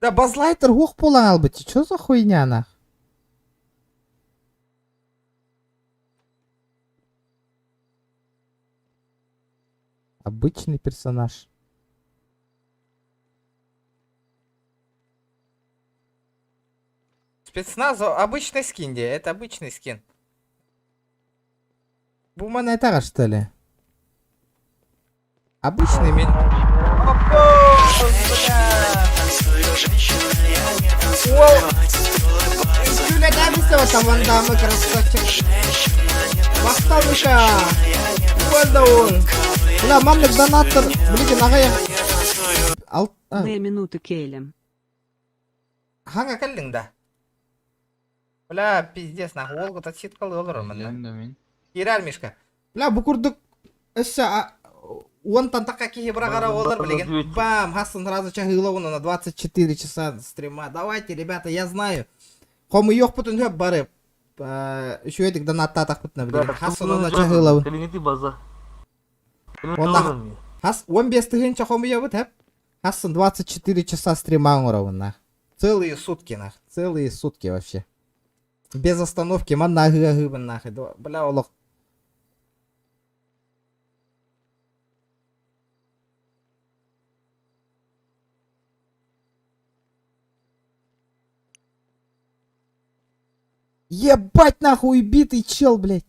Да Базлайтер гух полагал бы, чё за хуйня нах? Обычный персонаж. Спецназу обычный скин, где? Это обычный скин. Буманайтага, что ли? Обычный мин. Юля Габисова там вон дамы красавчик. Вахтовника. Уэлдаун. Бля, мамлик донатор. Блин, нагая. 2 минуты Кейлем. Ханга каллинда. Бля, пиздец, нахуй. Волгу-то ситкал олорман. Кирар Мишка. Бля, букурдук. Эсса, он там так какие брагара олор, блин. Бам, Хасан сразу чахиловну на 24 часа стрима. Давайте, ребята, я знаю. Кому ёх путун хөп бары. Еще этих донатта так путна, блин. Хасан на чахилов. Он без тыгынча кому ёбыт, хэп? Хасан 24 часа стрима уровна. Целые сутки, нах. Целые сутки вообще. Без остановки, ман нахуй, нахуй. Бля, олох. Ебать нахуй, битый чел, блядь.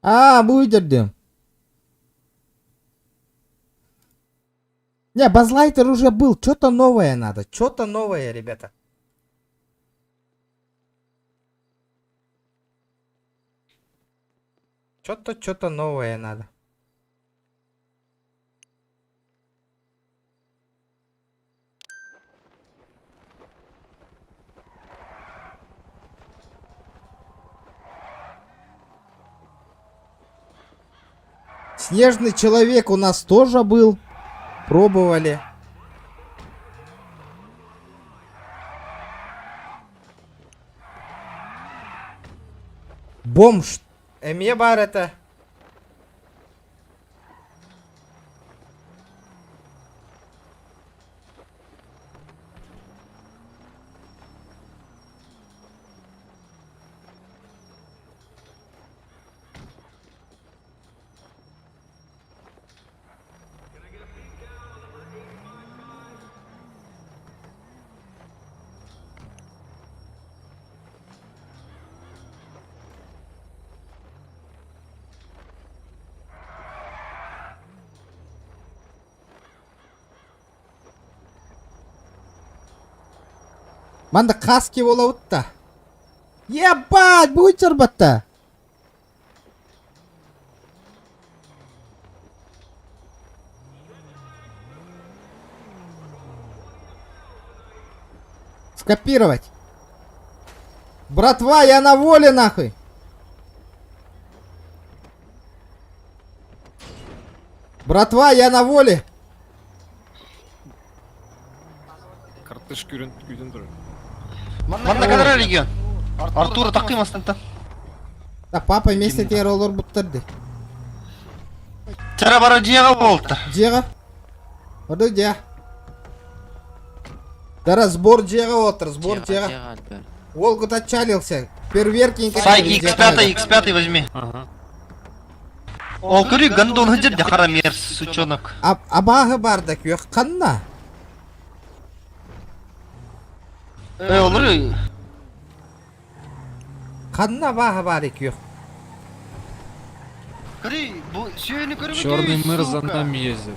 Выдердим. Не, Базлайтер уже был. Что-то новое надо. Что-то новое, ребята. Что-то новое надо. Снежный человек у нас тоже был. Пробовали. Бомж. Эмье бар это. Манда каски болауытта. Ебать, будет чарбатта. Скопировать. Братва, я на воле нахуй. Братва, я на воле. Картыш күйден Манда кадра регион. Артура тақимастан та. Да папа вместе те роллер буттырды. Тара бара жига болду. Жига. Оду жига. Дара сбор жига отыр, сбор жига. Волгут отчалился. Перверкинг. Сайк X5 возьми. Ага. Ол көрі гандон хыжыр да қара мерс, сучонок. Абағы бардак yok қанна. Олар Қанна бағы бар екі yok. Көрі, бұл сүйені көрі Черный мэр за нами ездит.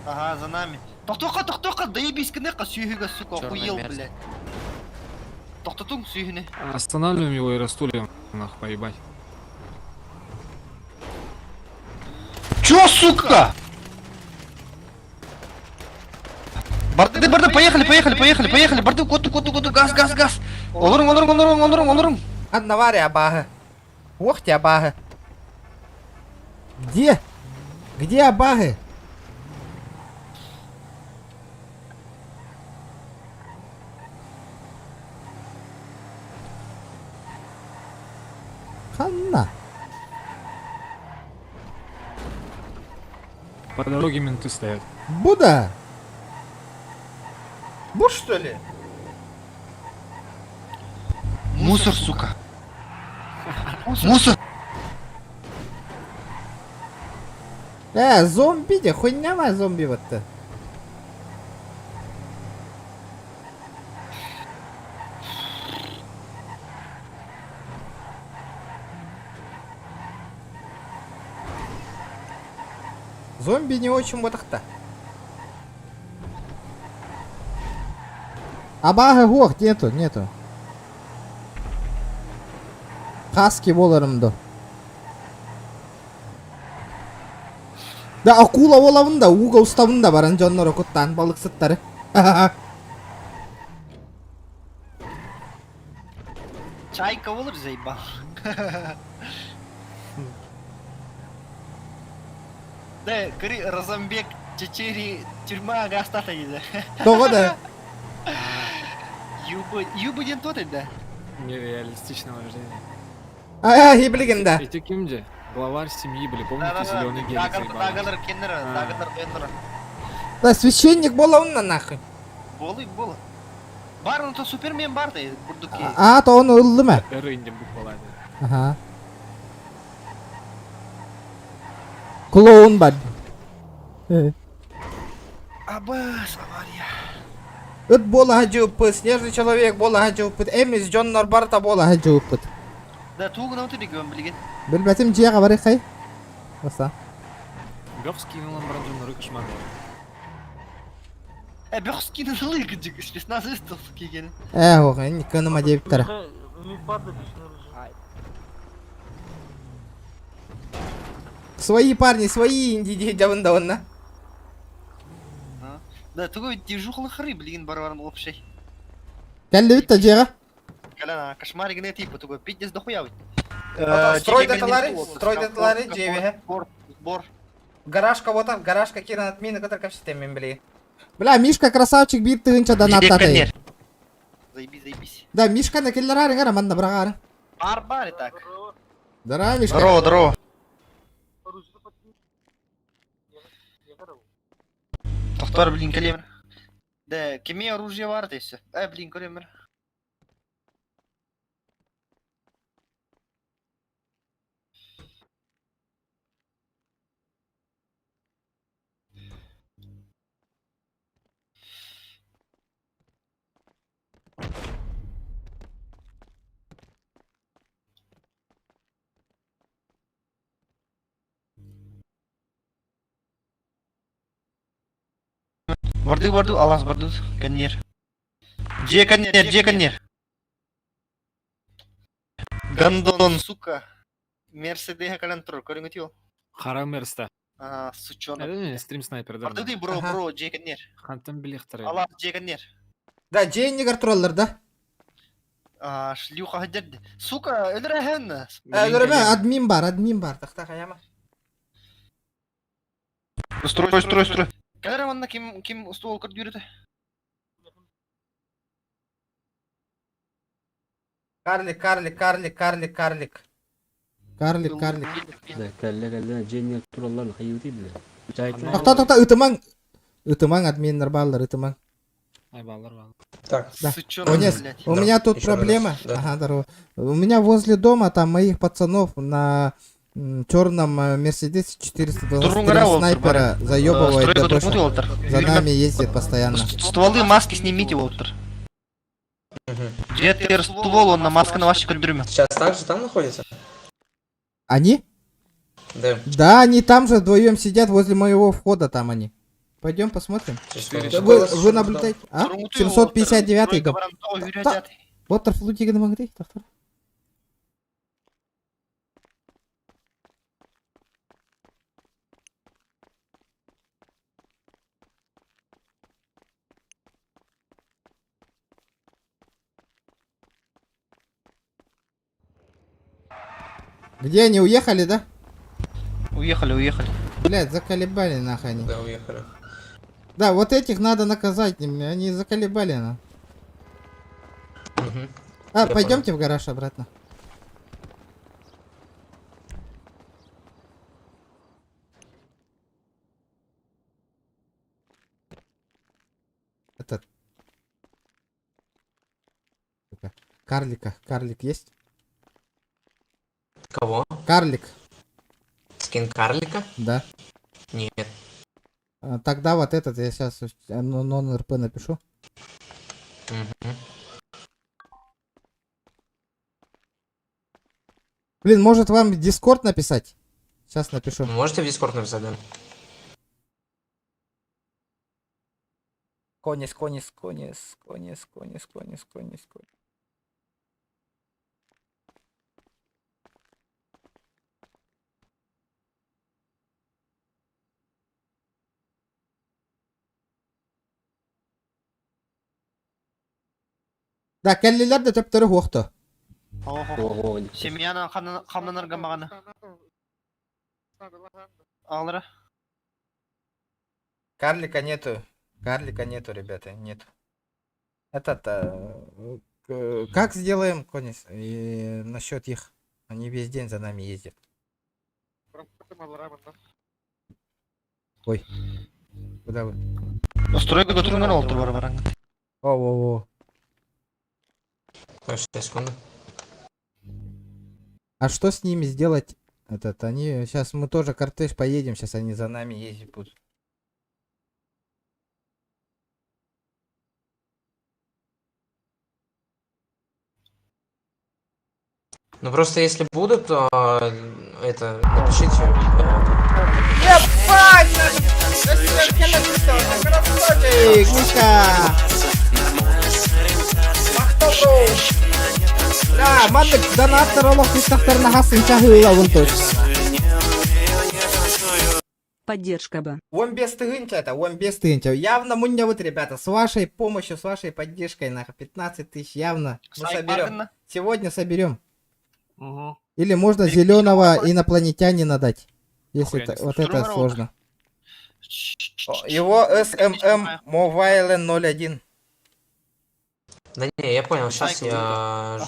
Ага, за нами. Тоқтоқа, доебись кінеқа сүйігі, сука, охуел, блядь. Тоқтатың сүйіні. Останавливаем его и растулим, нахуй, поебать. Чё, сука? Барды, поехали. Барды, коту, газ. Олырың. Қанна бар я бағы. Ох тебя бағы. Где? Где абағы? Ханна. По дороге менты стоят. Буда. Буш что ли? Мусор, сука. Мусор. Зомби де, хуйня ма зомби вот-то. Зомби не очень ботахта. Абага гох, нету. Хаски боларымды. Да акула болабында, уга уставында баран жоннор окуттан балык сыттары. Чайка болыр зайба. Да, кри Розамбек Чечери тюрьма гастата еді. Тоғы да. Юбы ден тот еді. Нереалистичного рождения. Хиблигенда. Эти кимде? Главарь семьи были, помните, зеленый гелик заебал? Дагылар кендер. Да, священник болауынна нахуй. Болы. Барын то супермен барды, бурдуки. То он ылды ма? Рындем буквалайды. Ага. Клоун бад. Абас, авария. Ыт бола хаджуппыт, снежный человек бола хаджуппыт, эмис жоннор барта бола хаджуппыт. Да, туғын ауты бекем білген. Білбәтім жияға барай қай? Оса. Бёв скинул амбранжон рык шмар. Бёв скинул лык джик, спецназ истов кеген. Оға, никаныма деп тара. Свои парни, свои инди жабында онна. Да, туғы дежухлы хыры білген барварын лопшай. Кәлі бітті жияға? Калана, кошмар гне типа, туго 50 дохуя. Строй деталары, жеве. Сбор. Гаражка вот там, гаражка киран от мины, который ко системе, блин. Бля, Мишка красавчик бит тыгынча донаттатый. Заебись. Да, Мишка на келлерары гара манда брагары. Барбари так. Здорово, Мишка. Здорово. Тоқтар, блин, калемір. Да, кеме оружие бар дейсі. Блин, калемір. Барды, алас барды, каннер. Же каннер. Гандон, сука. Мерседеха кален тұр, көріңі тио. Қара мерста. Сучонок. Это стрим снайпер, да. Барды, бро, же каннер. Хантам билектары. Алас, же каннер. Да, Джейнигер тураллар, да? Шлюха гадерди. Сука, элрахен. Админ бар. Тахта хаяма. Строй. Кадер манна ким ствол кырд йөрөтә? Карлик. Да, кәлле, Дженни туралларын хайыты биле. Тохта, ытымаң админнер баллар, ытымаң. Так, Да. Сучёный, Онес, блядь. у меня тут Ещё раз, проблема. да. Ага, здорово. У меня возле дома там моих пацанов на черном Мерседесе 423 снайпера заебывает ДБшник. За нами ездит постоянно. Стволы, маски снимите, Уолтер. Где ты ствол, он на маске на вашей кадруме. Сейчас также там находится? Они? Да. Да, они там же вдвоем сидят возле моего входа, там они. Пойдем посмотрим. Вы наблюдаете? А? 759 габ. Уолтер флутига не могли? Где они уехали, да? Уехали. Блять, заколебали нахуй они. Да, уехали. Да, вот этих надо наказать, они заколебали на. Я Пойдемте в гараж обратно. Этот. Карлик есть? Кого? Карлик. Скин карлика? Да. Нет. Тогда вот этот я сейчас нон-РП напишу. Блин, может вам в Дискорд написать? Сейчас напишу. Можете в Дискорд написать, да? Конис. Да, кәллелер де төптөрү хуқты. Семьяны қамнанырға мағаны. Алыра. Карлика нету, ребята, нету. Как сделаем, Конис, насчет их? Они весь день за нами ездят. Ой, куда вы? Стройка готовы Уолтер барабаран. О. 6 секунд. А что с ними сделать? Они сейчас мы тоже кортеж поедем, сейчас они за нами ездить будут. Ну просто если будут, то это напишите. Красавчик, Мишка! Бля, мандык донаттар олох пистахтарына хасын чахыла вунтуш. Поддержка бы. 15 тыгынча. Явно мунья вот, ребята, с вашей помощью, с вашей поддержкой, на 15 тысяч явно мы соберем. Сегодня соберем. Или можно зеленого инопланетянина дать, если вот это сложно. Его SMM Mobile 01. Да не, я понял, сейчас я...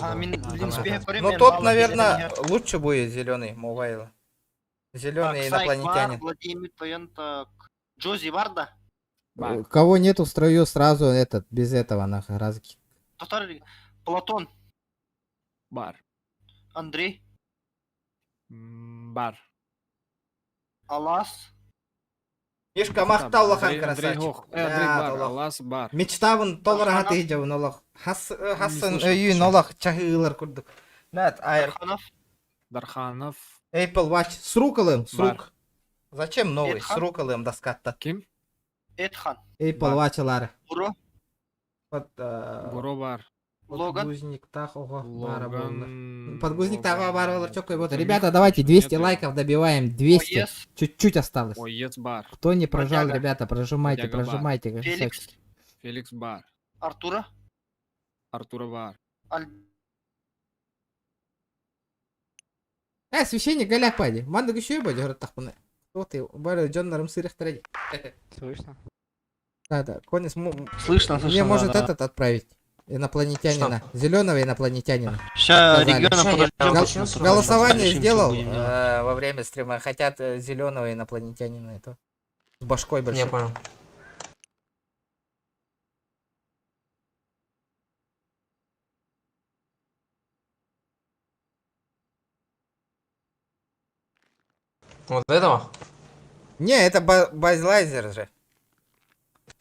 Ну тот, наверное, лучше будет зеленый Mobile. Зеленый инопланетянин. Джози Варда. Кого нету в строю, сразу этот, без этого, нахуй, разки. Платон. Бар. Андрей. Бар. Алас. Ишка мақтаулахан красавчик. Алас бар. Мечтавын толыра хаты жауын олақ. Хассан өйін олақ чахылар күрдік. Нәт, айр. Дарханов. Apple Watch. С руколым, с рук. Зачем новый? С руколым доскатта. Ким? Эдхан. Apple Watch'лары. Буро. Буро бар. Подгузник тахого бара болды. Подгузник тахого бара болды. Чё кой ребята, давайте 200 лайков добиваем. 200. Чуть-чуть осталось. Бар. Кто не прожал, ребята, прожимайте. Феликс бар. Артура. Артура бар. Священник голяк пойди. Манда еще будет, говорит, так пуны. Вот и, баре, Джон нарым сырых тради. Слышно? Да, конец. Слышно, Мне слышно, может да. этот отправить. Инопланетянина. Зеленого инопланетянина. Ща Сказали. региона подождем. Голосование сделал Будем делать. во время стрима. Хотят зеленого инопланетянина. Это. С башкой большой. Я понял. Вот этого? Не, это Базлайзер же.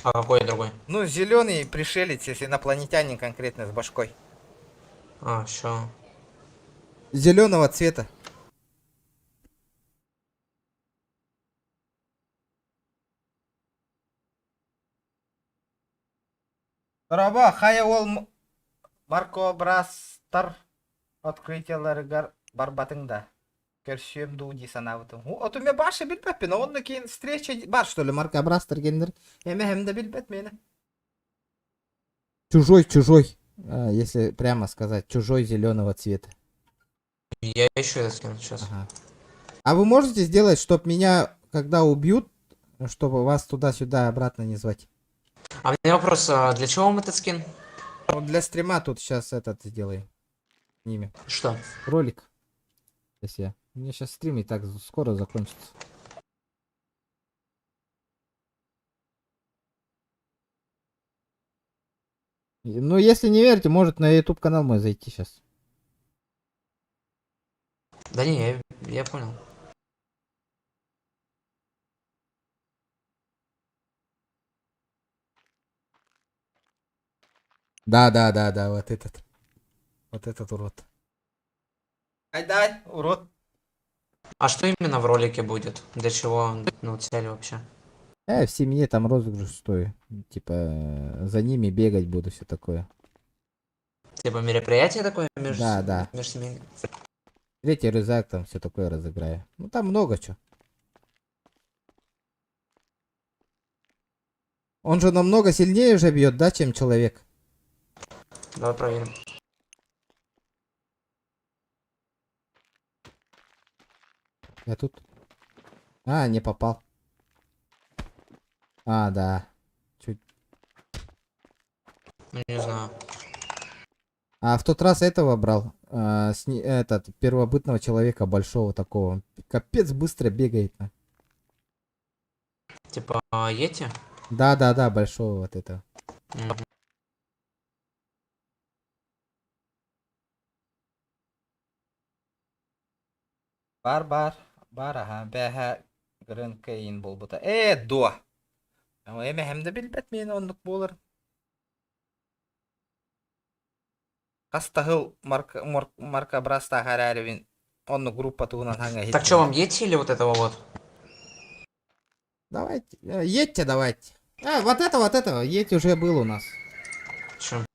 А какой другой? Ну, зеленый пришелец, если инопланетянин конкретно с башкой. А, все. Зеленого цвета. Раба, хая ол Марко Брастар открытиялары бар батыңда. Көрсем дуди санавытым. Вот у меня башы билбет мен, онны кейін встреча бар, что ли, Марко Брастар гендер. Эме хемде билбет мені. Чужой, если прямо сказать, чужой зеленого цвета. Я ищу это скину сейчас. Ага. А вы можете сделать, чтоб меня, когда убьют, чтобы вас туда-сюда обратно не звать? А у меня вопрос, а для чего вам этот скин? Вот для стрима тут сейчас этот сделаем. Ними. Что? Ролик. Сейчас я. У меня сейчас стрим и так скоро закончится. Ну, если не верите, может на YouTube канал мой зайти сейчас. Да не, я понял. Да, вот этот. Вот этот урод. Ай, урод. А что именно в ролике будет? Для чего, ну, цель вообще? В семье там розыгрыш стоит. Типа, за ними бегать буду, все такое. Типа мероприятие такое между... Да. Межсемейное? Третий рюкзак там все такое разыграю. Ну там много чего. Он же намного сильнее уже бьет, да, чем человек? Давай проверим. Я тут. А, не попал. А, да. Чуть. Ну, не знаю. А в тот раз этого брал. Этот первобытного человека большого такого. Капец быстро бегает. Типа Йети? Да, большого вот этого. Бар, ага, бәһә грынкейін бол бұта. До! Эме хемді білбәт мені ондық болыр. Қастағыл марка Браста Хараревин. Онны группа туғынан ханға. Так что вам Йети или вот этого вот? Давайте. Едьте, давайте. Вот этого. Едь уже был у нас. Чем?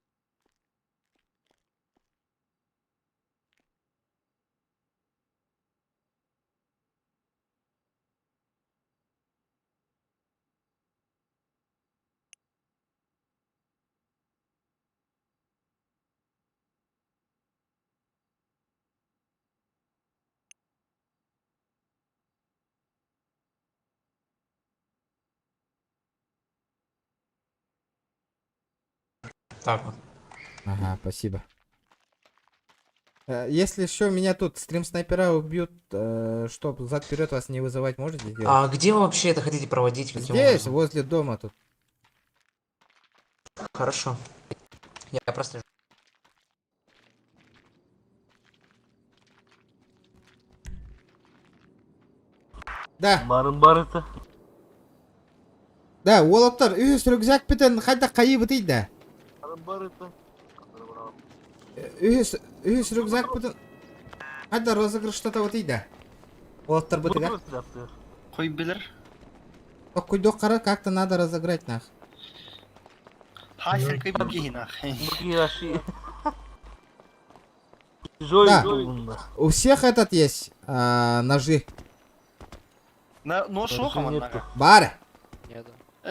Так вот. Ага, спасибо. Если что, меня тут стрим-снайпера убьют, чтоб зад-вперед вас не вызывать, можете сделать? А где вы вообще это хотите проводить? Каким Здесь, образом? возле дома тут. Хорошо. Я просто... Да. Барын-барыты. Да, олоптар, үйіс рюкзак бітін қайда қайы бітейді. Барын-барыты. Үйіс рюкзак бітін қайда розыгрышта бітейді. Олоптар бітігі. Қой білір. Құйдоқ қара, как-то надо разыграть, нах. Хасер кой бабьи, нах. Да, у всех этот есть ножи. Ну, шоха, man. Бар.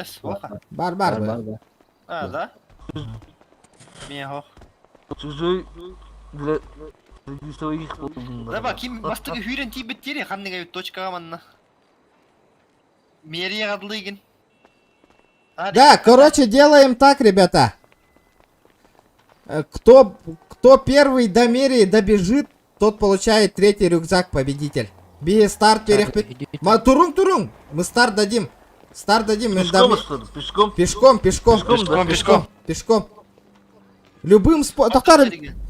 Шоха. Бар. А, да? Мехох. Чужой для среди своих. Давай, ким бастығы хүйрен тибеттері, қаннеге точкаға манна. Мерия қадылыгын. Да, короче, делаем так, ребята. Кто первый до мерии добежит, тот получает третий рюкзак, победитель. Би старт перехпет. Турун. Мы старт дадим. Пешком. Любым способом.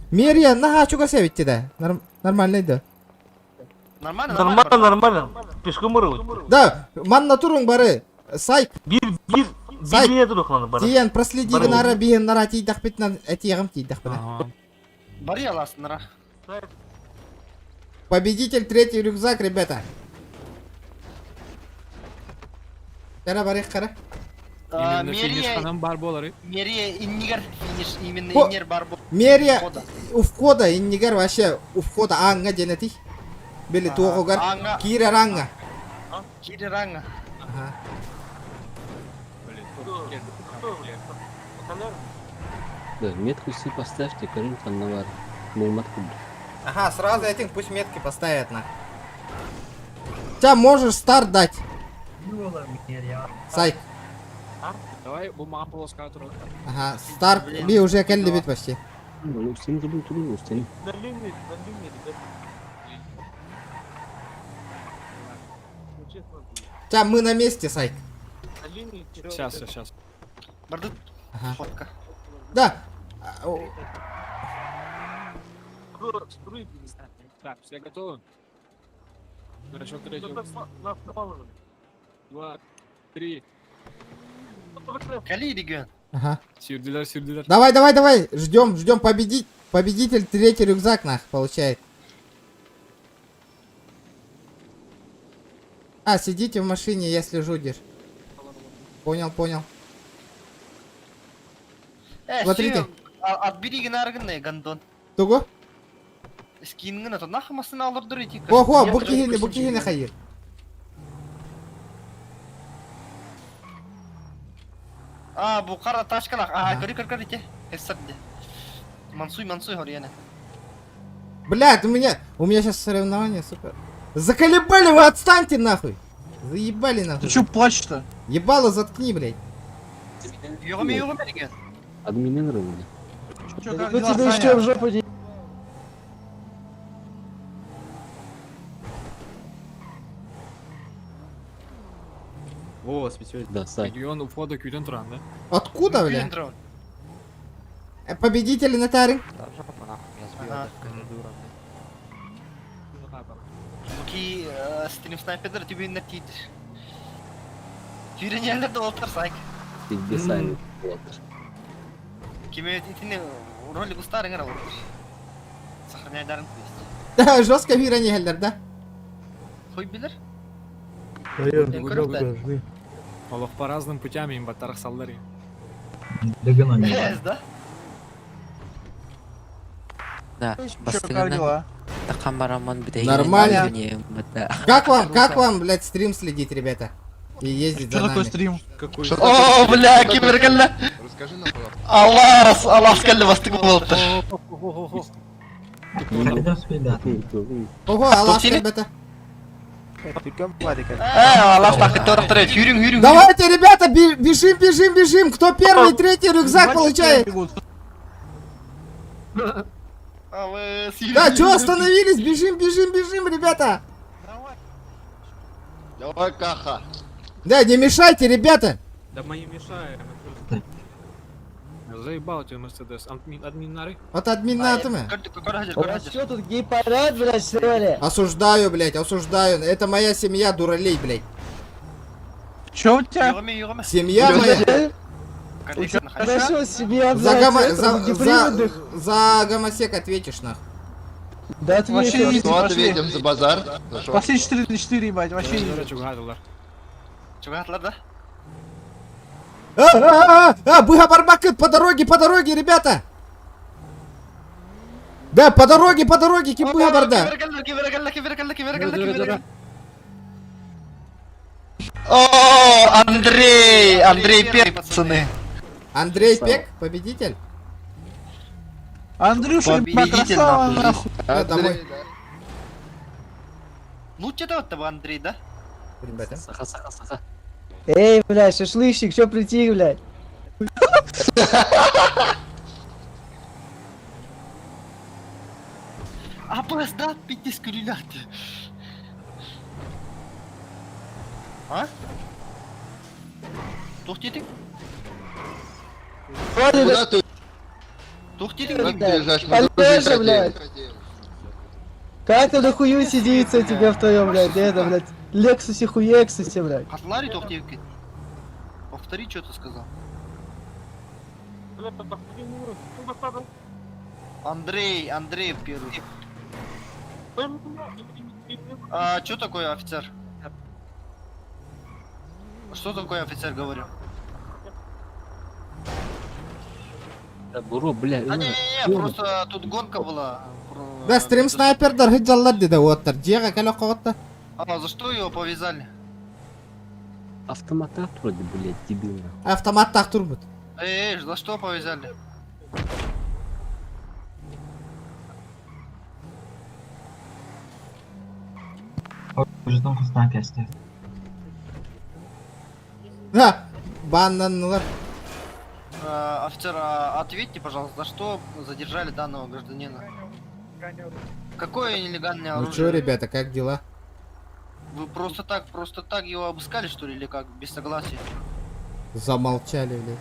Мерия, нага, чуга севить да. Нормально, да. Нормально. Пешком урывать. Да, манна турун бары. Сайк. Сайк. Тиян, проследи гнара, биген нара тейдах битнан, этиягам тейдах битнан. Бари алас, нара. Победитель третий рюкзак, ребята. Кара барих кара. Мерия иннигер финиш, именно иннер барбо. Мерия у входа, иннигер вообще у входа анга денети. Бели туогар. Кира ранга. Ага. Да, метку си поставьте, Карин Фаннавар. Мулматкуб. Ага, сразу этим пусть метки поставят на. Тебя можешь старт дать. Сайк. Давай бумага полоска. Ага, старт. Би уже келли бит почти. Ну, устим забыл туда, устим. Тебя мы на месте, Сайк. Сейчас. Ага. Да. Так, все готовы? Хорошо, третий. 2, 3. Кали регион. Ага. Сюрдилер. Давай. Ждем победитель третий рюкзак нах получает. А, сидите в машине, если жудишь. Понял. Смотрите. Отбери генаргны, гандон. Туго? Скингны, то нахуй масына алыр дұры Ого, букихини хайыр. Бу қара ташкалақ. Көр ете. Эссерді. Мансуй хорияны. Блядь, у меня сейчас соревнования, сука. Заколебали вы, отстаньте нахуй. Заебали нахуй. Ты чё плачешь-то? Ебало заткни, блядь. Югами регион. Админировали. Чё, как дела, тебя еще в жопу не... О, специально. Да, Сайк. Регион у входа Кюден Тран, да? Откуда, бля? Победители на таре. Буки стрим снайперлер тебе не тидиш. Тюренелер да олтар Сайк. Ты где сами? Кеме итini ролик устарың ара олтар. Сохраняй дарын Да, жестко виранелер, да? Хой билер? Олох по разным путям им батарах салдари. Да? Да, Нормально. Как вам, блядь, стрим следить, ребята? И ездить за нами. Стрим? О, бля, кибергалля! Расскажи нам, пожалуйста. Аллах скалли вас ты болтар. Ого, Аллах, ребята. Аллах так это Юрин. Давайте, ребята, бежим. Кто первый, третий рюкзак получает? Да, чё остановились? Бежим, ребята. Давай, Каха. Да, не мешайте, ребята. Да мы не мешаем. Заебал тебе Мерседес. Админары? Вот админатами. Что тут гей-парад, блядь, что ли? Осуждаю, блядь, Это моя семья, дуралей, блядь. Чё у тебя? Семья моя. Хорошо, семья, За гомосек ответишь, нахуй. Да ответим. Ответим за базар. Пошли 4 на 4, ебать, вообще не... Чугатлар, да? Быга барбакет по дороге, ребята. Да, по дороге, кибыга барда. О, Андрей Пек, пацаны. Андрей Пек, победитель. Андрюша, Победитель, красава, нахуй. нахуй. Домой. Ну что этого, Андрей, да? Ребята. Саха. Эй, блядь, шашлычник, чё прийти, блядь? Опоздал, пить скрюляты. А? Тухтитик? Куда ты? Тухтитик? Олежа, блядь. Как ты на хую сидится тебе втроем, блядь, это, блядь, Лексусе хуексусе, блядь. Хатлари тухтитик. Повтори, что ты сказал. Андрей первый. А что такое офицер? Что такое офицер, говорю? Бро, блядь. Не, просто тут гонка была. Да, стрим снайпердер хиджаллар деди оттар. Жега келе қоғытта. А за что его повязали? Автоматах вроде, блядь, дебильно. Автоматтақ тұрбыт. Эй, за что повязали? Да, баннанылар. Офицер, ответьте, пожалуйста, за что задержали данного гражданина? Какое нелегальное Ну оружие? чё, ребята, как дела? Вы просто так его обыскали, что ли, или как? Без согласия? Замолчали, блядь.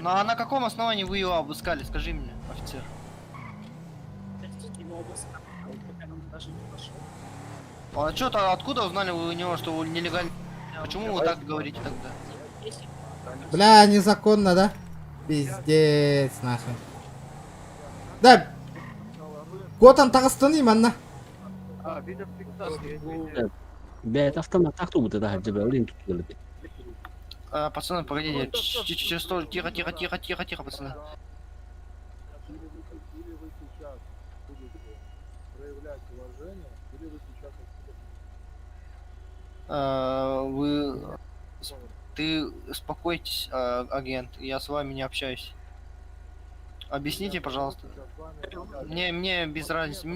Ну а на каком основании вы его обыскали, скажи мне, офицер? А что-то откуда узнали вы у него, что вы нелегально? Почему вы так говорите тогда? Бля, незаконно, да? Пиздец, нахуй. Да. Готан тағыстын иманна. Блядь, автоматах тут вот это джабелин тут geldi. Пацаны, погодите, тихо, пацаны. Ты успокойтесь, агент, я с вами не общаюсь. Объясните, пожалуйста. Мне без разницы,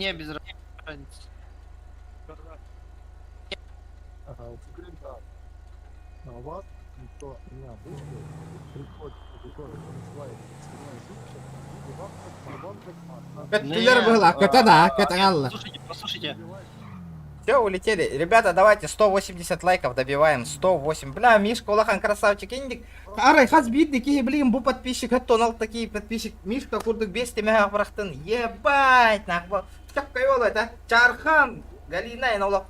Көттілер была, көті да, көті алла. Послушайте. Все, улетели. Ребята, давайте 180 лайков добиваем. 108. Бля, Мишка, Улахан, красавчик, индик. Арай, хас бидді кей, блин, бұл подписчик, это он такие подписчик. Мишка, курдық 5 темеға бірақтын. Ебать, нахуй. Чапкай ол это. Чархан, Галина, инаулақ.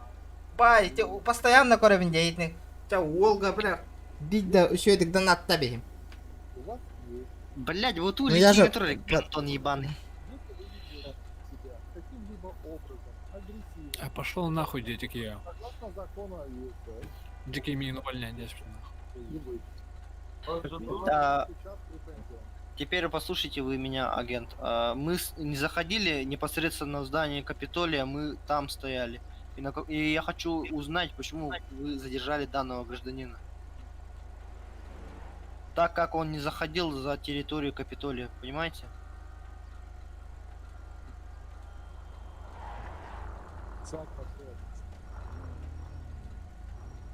Бай, те постоянно көрімін дейтін. Ча, Олга, бля. Бидді үшөйдік донатта бейім. Блядь, вот Ну, улицы, я же- который кантон ебаный. А пошел нахуй, детик я. Дикий меня увольнять, дядь, нахуй. Да. Теперь послушайте вы меня, агент. Мы не заходили непосредственно в здание Капитолия, мы там стояли. И я хочу узнать, почему вы задержали данного гражданина. Так как он не заходил за территорию Капитолия, понимаете?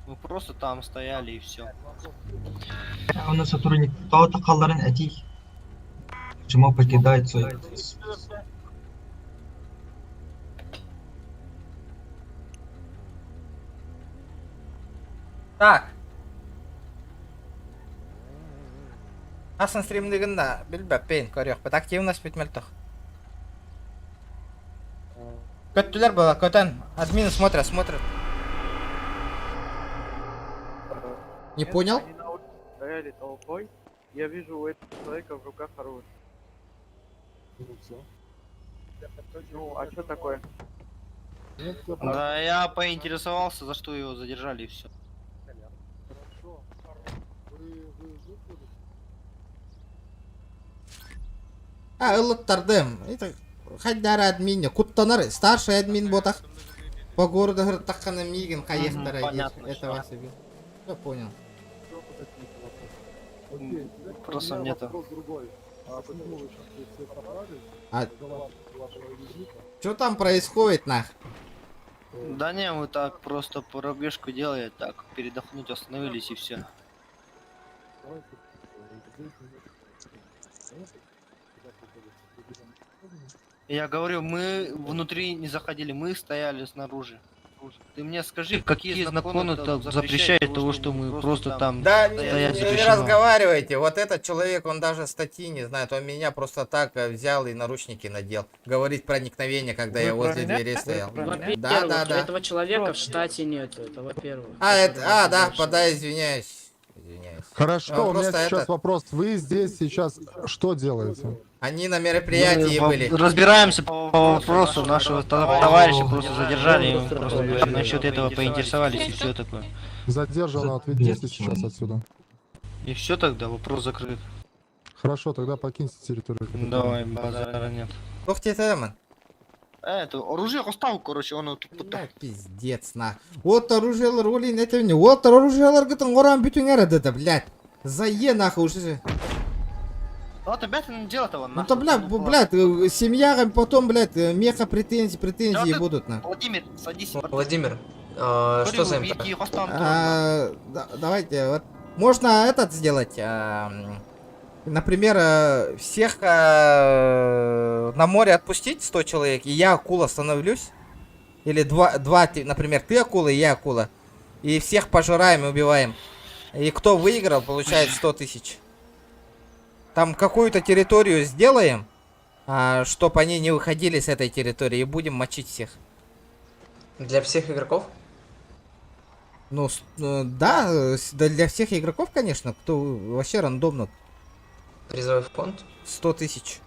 Мы просто там стояли и все. Он сотрудник того-то Халларен Эти. Почему покидает свой... Так. Асын стримдігінда білбәппейін көріқ. Бәт активность бітмелтіқ. Көттілер была, көтен. Админы смотрят. Не понял? Стояли толпой. Я вижу у этого человека в руках оружие. Ну, а что такое? Да, я поинтересовался, за что его задержали и все. Ылыттардым. Хайдары админне. Куттанар, старший админ ботах. По городу таққаны мигін қайықтар. Понятно, Это вас себе. Я понял. Просто нету. А что там происходит, нах? Да не, мы так просто пробежку делали, так, передохнуть остановились и все. Я говорю, мы внутри не заходили, мы стояли снаружи. Ты мне скажи, какие законы запрещают того, что мы просто там Да, стоять не запрещено? разговаривайте. Вот этот человек, он даже статьи не знает. Он меня просто так взял и наручники надел. Говорит проникновение, когда я возле двери стоял. Да, да, да. Этого человека в штате нет, это во-первых. Да, подай, извиняюсь. Хорошо, у меня Просто сейчас это- вопрос. Вы здесь сейчас что делаете? Они на мероприятии были. Разбираемся по вопросу нашего товарища, просто задержали его, просто насчет этого поинтересовались и все такое. Задержанного отведите сейчас отсюда. И все тогда, вопрос закрыт. Хорошо, тогда покиньте территорию. Давай, базара нет. Ух ты, Тэмон. Это, оружие оставил, короче, он тут... Пиздец, нах. Вот оружиелар, олин, это мне. Вот оружиелар, гытын, оран бүтін әрі, да, блядь. Зае, нахуй, уже. Вот опять дело-то Ну то, блядь, семья, потом, блядь, меха претензии будут, на. Владимир, садись. Владимир, что за МТ? Давайте, вот. Можно этот сделать, например, всех на море отпустить, 100 человек, и я акула становлюсь. Или два, например, ты акула и я акула. И всех пожираем и убиваем. И кто выиграл, получает 100 тысяч. Там какую-то территорию сделаем, чтобы они не выходили с этой территории, и будем мочить всех. Для всех игроков? Ну, да, для всех игроков, конечно, кто вообще рандомно. Призовой фонд? 100 тысяч.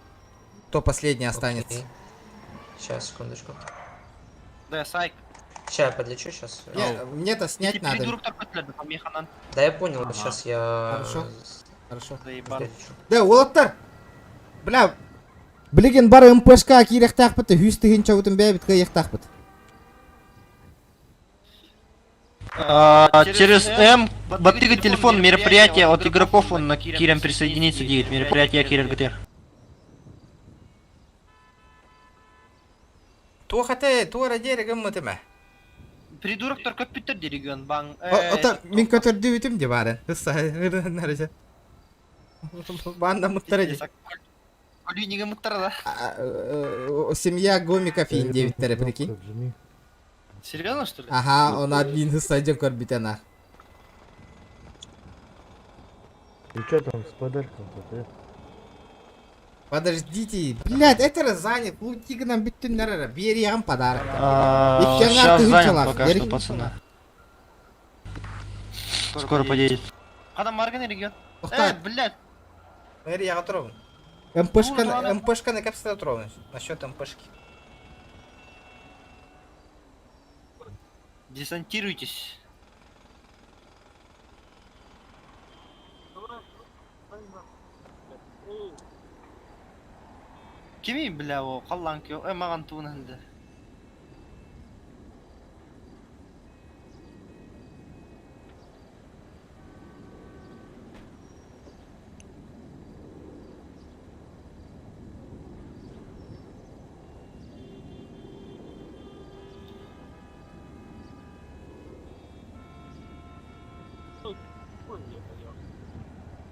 Кто последний останется. Сейчас, секундочку. Да, сайк. Сейчас, я подлечу, сейчас. Мне-то снять надо. Да, я понял, сейчас я... Хорошо. Заебал. Да, олаттар. Бля, білген бар МПшка керек тақпыты, хүсті хенча өтін бәбітке ек тақпыт. Через М, батыга телефон, мероприятие от игроков, он на Кирем присоединится, 9, мероприятие Кирем ГТР. Туахате, туара дерегім мүтіме. Придурок только Питер Дереган, бан. Ота, мен көтерді өтім де барын. Нәресе. Банда мұттар еде. Колюнига мұттар, да? Семья гомиков и 9 тәрі, прикинь. Серьезно, что ли? Ага, он админ стадион корбитана. И что там с подарком-то? Подождите, блядь, это занят. Лутига нам битты нара, бери ям подарок. Сейчас занят пока что, пацаны. Скоро подъедет. Адам Марган регион. Блядь. Мэри, я готов. МПшка на капсуле отровно. Насчет МПшки. Десантируйтесь. Кими, бля, о, қалланки, маған туынынды.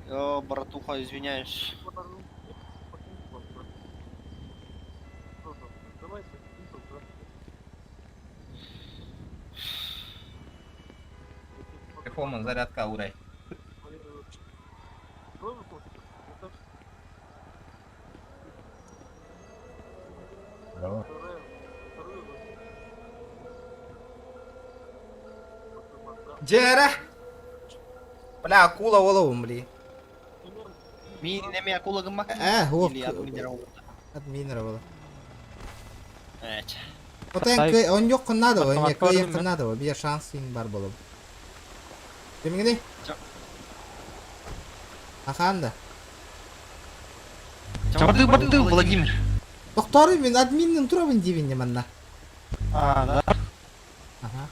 О, братуха, извиняюсь. Телефон, зарядка, урай. Джера! Бля, акула оловым, бли. Неме акула гамак? Ок. Или админировал? Админировал. Эч. Вот он yok надо, мне кое надо, bir şansın var bolum. Kim gidi? Аханда. Барды, Владимир. Doktoru ben adminin turabın dibinde manna. Да. Aha.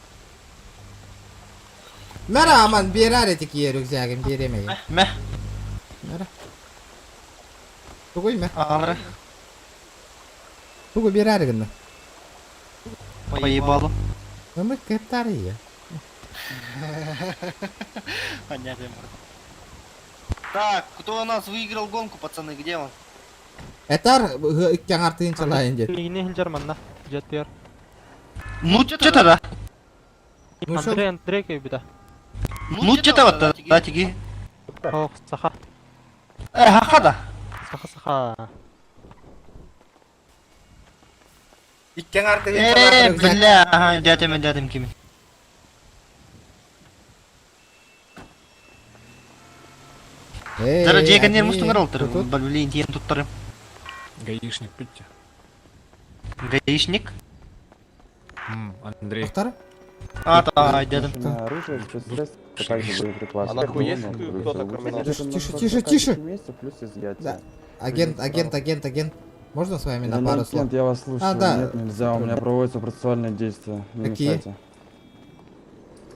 Mera aman bir aretik yer rükzagim biremeyin. Meh. Тугой ме? Ары. Тугой берәргенне. Поебало. Ну мы катария. Понятно. Так, кто у нас выиграл гонку, пацаны, где он? Этар кяңартыын чалайын дед. Не Герман, Джетпер. Ну, что-то да. Ну, шо? Андрей кайбида. Ну, что-то вот, да, тиги. Ох, саха. Хахада. Саха. Кяңартыын чалайын. Бля, дядям кими. Дара жегенер мустун каралтыр. Блин, тиен туттары. Гаишник, будьте. Гаишник? Андрей. А, да, дядям. Оружие, спецсредства, также боеприпасы. А нахуй есть кто-то кроме нас? Тише. Плюс изъятие. Да. Агент. Можно с вами на Я пару не слов? агент, я вас слушаю. А, да. Нет, нельзя, у меня проводятся процессуальные действия. Не Какие? мешайте.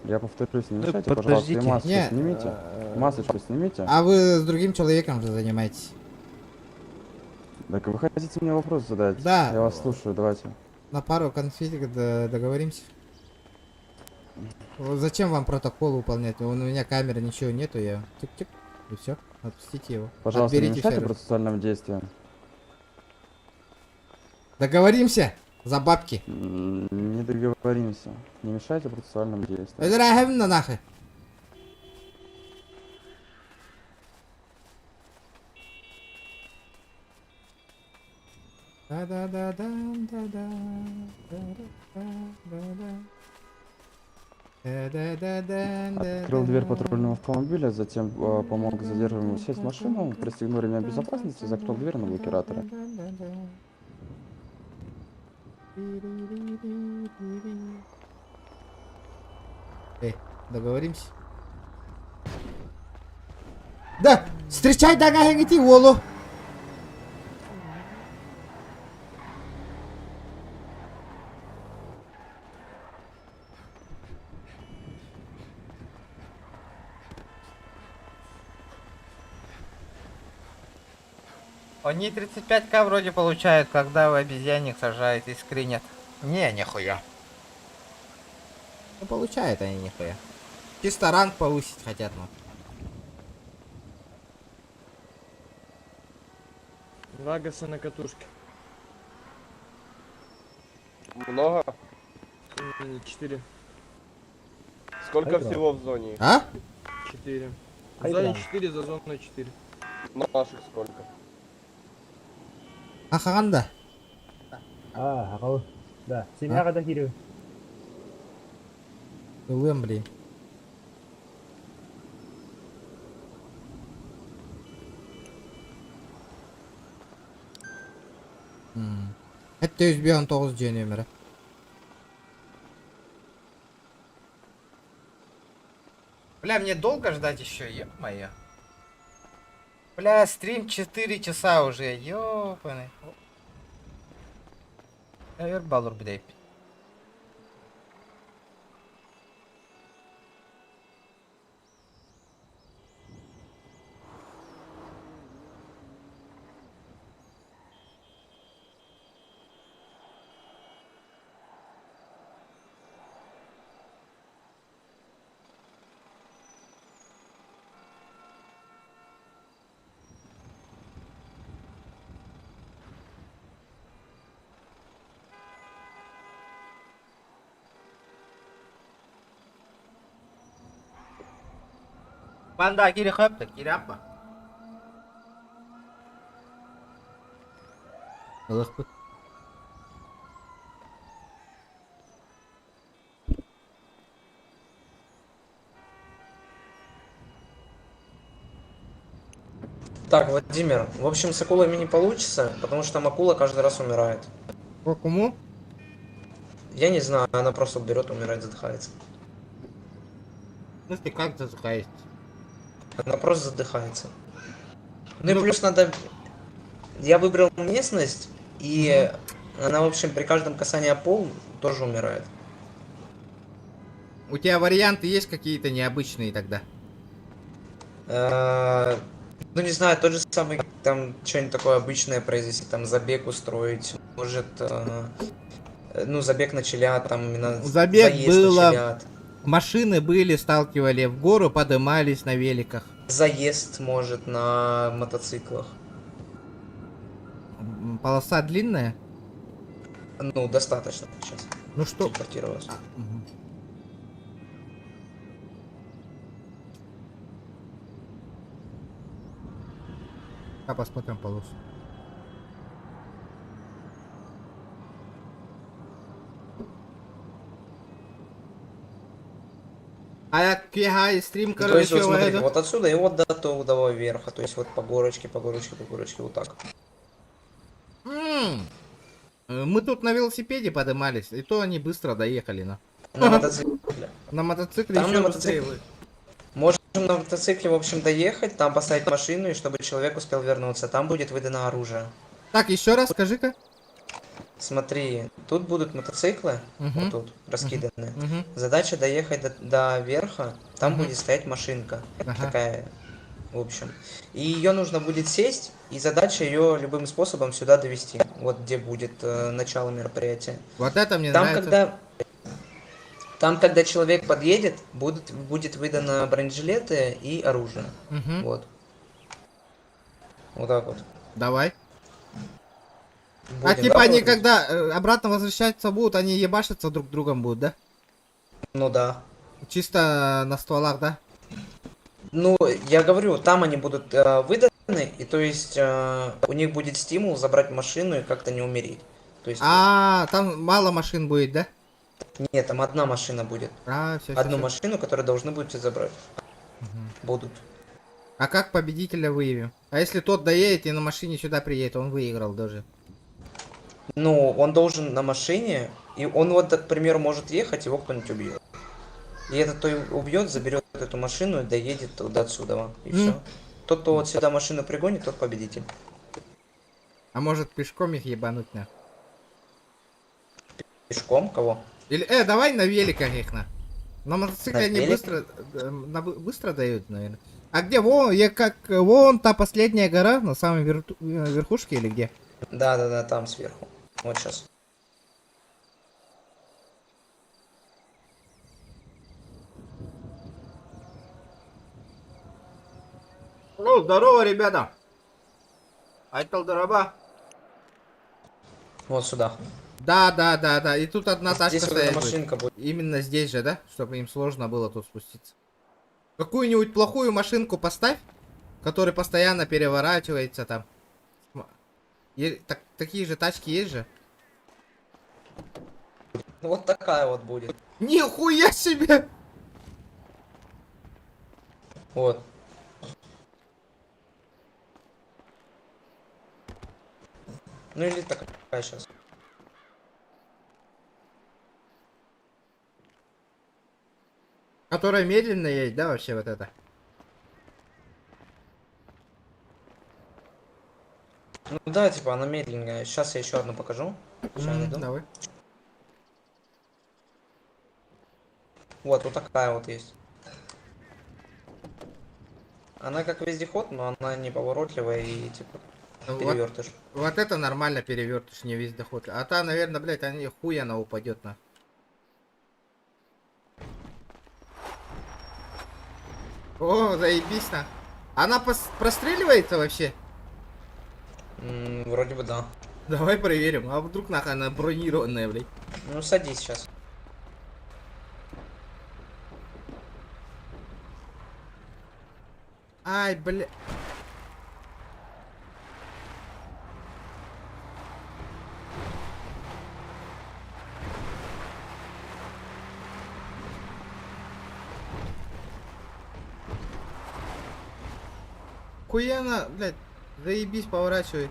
Я повторюсь, не мешайте, пожалуйста. подождите. И масочку Не, снимите. Масочку снимите. А вы с другим человеком же занимаетесь? Так вы хотите мне вопрос задать? Да. Я вас слушаю, давайте. На пару конфетик договоримся. Вот зачем вам протокол выполнять? У меня камеры, ничего нету, я тик-тик, и все, отпустите его. Пожалуйста, не Отберите мешайте фермер. процессуальным действиям. Договоримся за бабки. Не договоримся. Не мешайте процессуальным действиям. Эдерахем на нахуй. Открыл дверь патрульного автомобиля, затем помог задержанному сесть в машину, пристегнул ремень безопасности, закрыл дверь на блокираторе. Договоримся. Да, встречай дагахенгити волу. Они 35к вроде получают, когда вы обезьянник сажаете и скринят. Не, нихуя. Ну получают они нихуя. Чисто ранг повысить хотят, ну. Вагаса на катушке. Много? 4. Сколько всего в зоне? А? 4. В зоне 4, за зоной 4. Наших сколько? Ахаганда. Хакау. Да, семья да кирю. Улым, блин. Это 119 G номера. Бля, мне долго ждать еще, ё-моё. Бля, стрим 4 часа уже, ёпаный. Навер балур бдейп. Banda kiri khöp kiri apa? Ылык бут. Так, Владимир, в общем, с акулами не получится, потому что там акула каждый раз умирает. Кому? Я не знаю, она просто берет, умирает, задыхается. Ну ты как задыхаешься? Она просто задыхается. Ну и плюс надо... Я выбрал местность, и она, в общем, при каждом касании о пол тоже умирает. У тебя варианты есть какие-то необычные тогда? Ну, не знаю, тот же самый, там, что-нибудь такое обычное произвести, там, забег устроить, может, ну, забег на челяд, там, именно Забег заезд было, на челяд. машины были, сталкивали в гору, подымались на великах. Заезд, может, на мотоциклах. Полоса длинная? Ну, достаточно сейчас. Ну что? Телепортировалось. А посмотрим полосу. А я кигай стрим, Ну, то есть, короче, вот смотрите, это- вот отсюда и вот до того верха, то есть вот по горочке, вот так. Мы тут на велосипеде подымались, и то они быстро доехали, на. На мотоцикле. На мотоцикле Там еще на быстрее мотоцикле. вы. Можем на мотоцикле, в общем, доехать, там поставить машину, и чтобы человек успел вернуться. Там будет выдано оружие. Так, еще раз скажи-ка. Смотри, тут будут мотоциклы, Мгм. вот тут, раскиданные. Мгм. Задача доехать до верха, там Мгм. будет стоять машинка, Ага. такая, в общем. И ее нужно будет сесть, и задача ее любым способом сюда довести, вот где будет начало мероприятия. Вот это мне Там, нравится. когда человек подъедет, будет выдано бронежилеты и оружие. Мгм. Вот. Вот так вот. Давай. А Будем, типа да, они говорить? когда обратно возвращаться будут, они ебашиться друг другом будут, да? Ну да. Чисто на стволах, да? Ну, я говорю, там они будут выданы, и то есть у них будет стимул забрать машину и как-то не умереть. То есть, Там мало машин будет, да? нет, там одна машина будет. Всё, Одну всё. машину, которую должны будете забрать. Будут. А как победителя выявим? А если тот доедет и на машине сюда приедет, он выиграл даже. Ну, он должен на машине, и он вот, к примеру, может ехать, его кто-нибудь убьет. И этот, кто убьет, заберет эту машину и доедет до отсюда. И все. Тот, кто вот сюда машину пригонит, тот победитель. А может пешком их ебануть на? Пешком? Кого? Или, давай на великах их на. На мотоцикле На они велик? быстро дают, наверное. А где? Вон та последняя гора, на самой верхушке или где? Да, там сверху. Вот сейчас. Ну, здорово, ребята. Айтал дороба. Вот сюда. Да. И тут одна тачка Здесь вот стоит. эта машинка будет. Именно здесь же, да? Чтобы им сложно было тут спуститься. Какую-нибудь плохую машинку поставь, которая постоянно переворачивается там. Такие же тачки есть же? Вот такая вот будет. Нихуя себе! Вот. Ну или такая сейчас. Которая медленно едет, да, вообще вот это? Ну да, типа она медленная. Сейчас я еще одну покажу. Сейчас найду. Давай. Вот такая вот есть. Она как вездеход, но она неповоротливая и типа перевертыш. Вот это нормально перевертыш, не весь доход. А та, наверное, блядь, хуй она упадет на. О, заебись на. Она простреливается вообще? Вроде бы да. Давай проверим. А вдруг нахуй она бронированная, блядь. Ну садись сейчас. Ай, бля. Хуяна, блядь, заебись, поворачивай.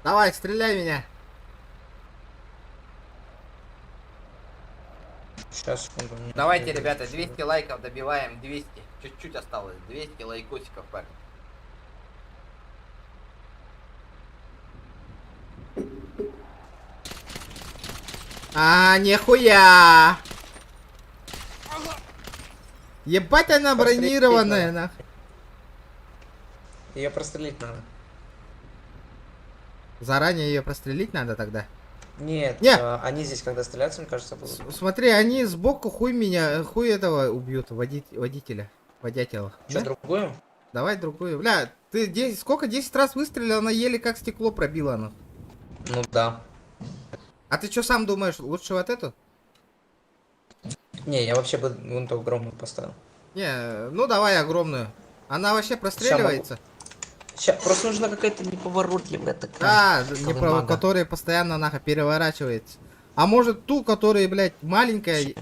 Давай, стреляй меня. Сейчас, секунду. Давайте, ребята, 200 лайков добиваем, 200. Чуть-чуть осталось, 200 лайкосиков, парень. Нихуя! Ебать она бронированная, нахуй. Ее прострелить надо. Заранее ее прострелить надо тогда? Нет, Нет. они здесь, когда стрелятся, мне кажется, будут. Смотри, они сбоку хуй этого убьют, водителя. Водятела. Что, другую? Давай другую. Бля, ты 10 раз выстрелил, она еле как стекло пробила она. Ну да. А ты что сам думаешь, лучше вот эту? Не, я вообще бы вон ту огромную поставил. Не, ну давай огромную. Она вообще простреливается? Сейчас, просто нужна какая-то неповоротливая такая. Да, колымага. которая постоянно нахуй переворачивается. А может ту, которая, блядь, маленькая.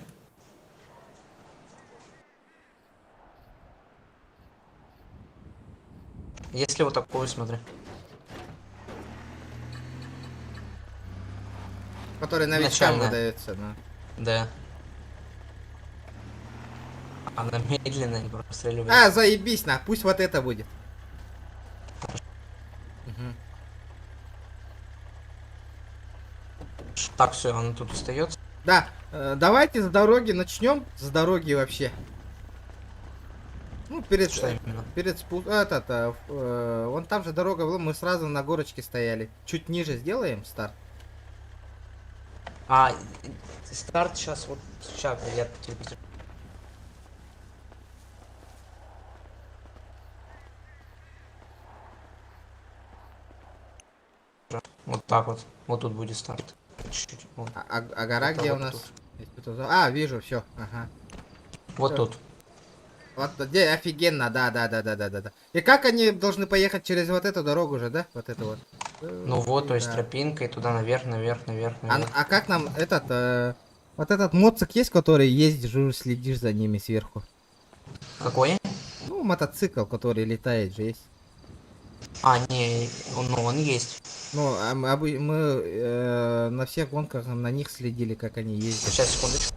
Если вот такую, смотри. Которая новичкам Начальная. выдается, да. Да. Она медленная, не простреливает. А, заебись, на, пусть вот это будет. Угу. Так, все, она тут остается. Да, давайте с дороги начнем. С дороги вообще. Ну, перед спуском. Вон там же дорога была, мы сразу на горочке стояли. Чуть ниже сделаем старт. А, старт сейчас, вот, сейчас, я телепортирую. Вот так вот. Вот тут будет старт. Чуть-чуть. Вот. А гора Это где вот у нас? тут. А, вижу, все. Ага. Вот Всё. тут. Вот где офигенно, да. И как они должны поехать через вот эту дорогу же, да? Вот это вот. Ну вот, то есть тропинкой туда наверх. А как нам вот этот моцик есть, который ездишь, следишь за ними сверху? Какой? Ну, мотоцикл, который летает же есть. А, не, он есть. Ну, мы на всех гонках на них следили, как они ездят. Сейчас, секундочку.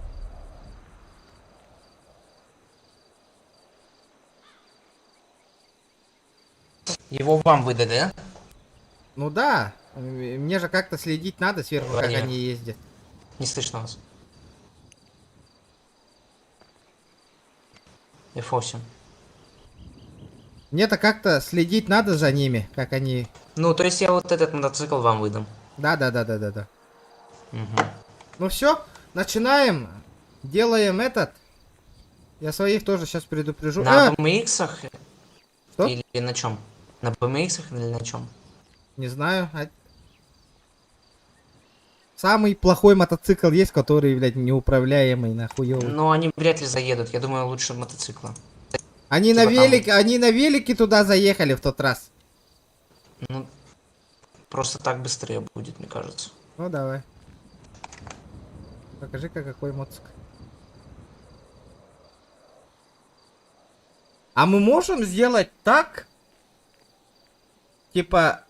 Его вам выдали, да? Ну да, мне же как-то следить надо сверху, как Нет. они ездят. Не слышно вас. F8. Мне-то как-то следить надо за ними, как они... Ну, то есть я вот этот мотоцикл вам выдам. Да. Угу. Ну все, начинаем. Делаем этот. Я своих тоже сейчас предупрежу. На BMX-ах? Что? Или на чем? На BMX-ах или на чем? Не знаю. Самый плохой мотоцикл есть, который, блядь, неуправляемый, нахуёвый. Ну, они вряд ли заедут. Я думаю, лучше мотоцикла. Они типа на велике туда заехали в тот раз. Ну, просто так быстрее будет, мне кажется. Ну давай. Покажи-ка, какой мотоцикл. А мы можем сделать так? Типа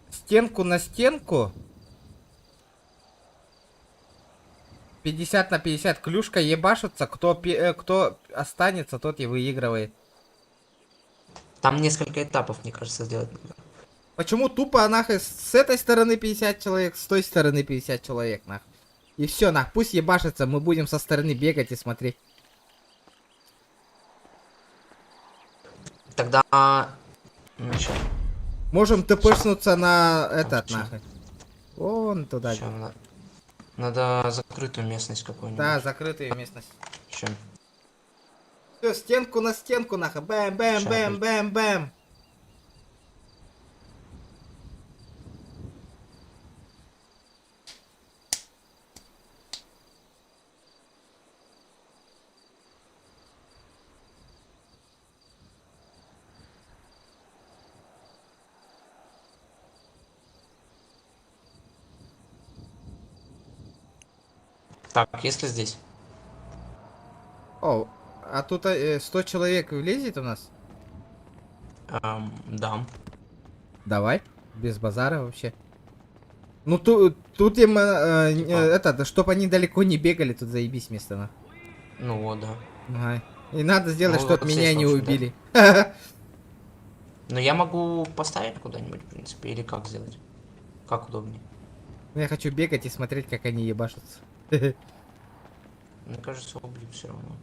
стенку на стенку. 50 на 50. Клюшка ебашится. Кто останется, тот и выигрывает. Там несколько этапов, мне кажется, сделать. Почему тупо нахуй с этой стороны 50 человек, с той стороны 50 человек, нахуй. И все, нахуй, пусть ебашится, мы будем со стороны бегать и смотреть. Тогда... Ну, чё? Можем тпшнуться на этот, нахуй. Вон туда. Чё, надо закрытую местность какую-нибудь. Да, закрытую местность. Чем? Все, стенку на стенку, нахуй. Бэм, бэм, бэм, бэм, бэм. Так, если здесь. О, а тут 100 человек влезет у нас? Да. Давай, без базара вообще. Ну тут им это, чтоб они далеко не бегали, тут заебись место, на. Ну вот, да. Ага. И надо сделать, Ну, чтоб вот меня здесь, не в общем, убили. Но я могу поставить куда-нибудь, в принципе, или как сделать? Как удобнее? Я хочу бегать и смотреть, как они ебашатся. Мне кажется, убьют все равно.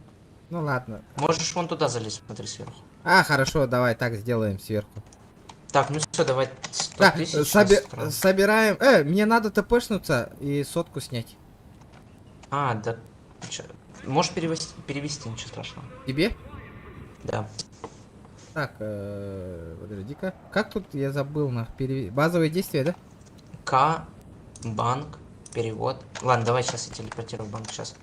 Ну ладно. Можешь вон туда залезть, смотри, сверху. А, хорошо, давай так сделаем сверху. Так, ну все, давай 100 Да, тысяч. собираем. Мне надо тпшнуться и сотку снять. А, да. Можешь перевести, ничего страшного. Тебе? Да. Так, подожди-ка. Как тут я забыл на базовые действия, да? К, банк, перевод. Ладно, давай сейчас я телепортирую в банк сейчас.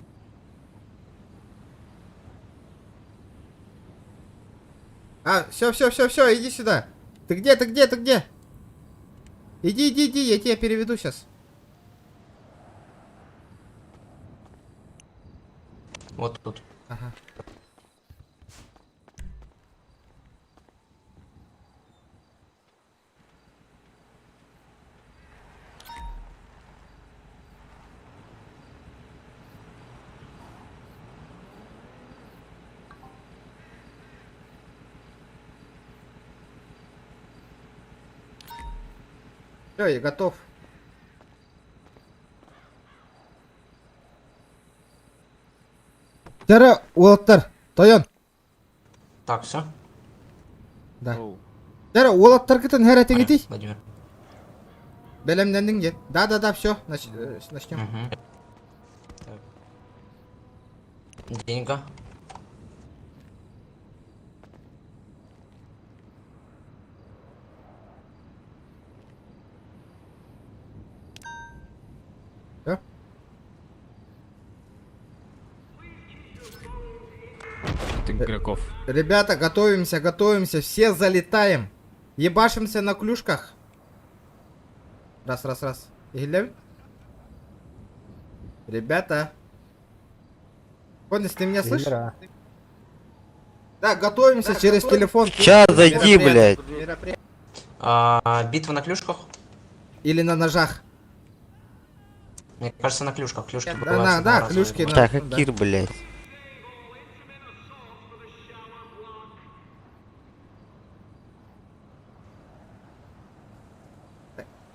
А, все, иди сюда. Ты где? Иди, я тебя переведу сейчас. Вот тут. Ага. Все, я готов. Тара, Уолтер, Тойон. Так, все? Да. Тара, Уолтер, китен херати гити. Владимир. Белемдендин же. Да, все, начнем. Деньга. Все? Игроков. Ребята, готовимся, все залетаем. Ебашимся на клюшках. Раз. Игилем? Ребята. Конис, ты меня слышишь? Да, готовимся через телефон. Сейчас зайди, блядь. Битва на клюшках? Или на ножах? Мне кажется, на клюшках. Клюшки Да, клюшки. Так, Кир, блядь.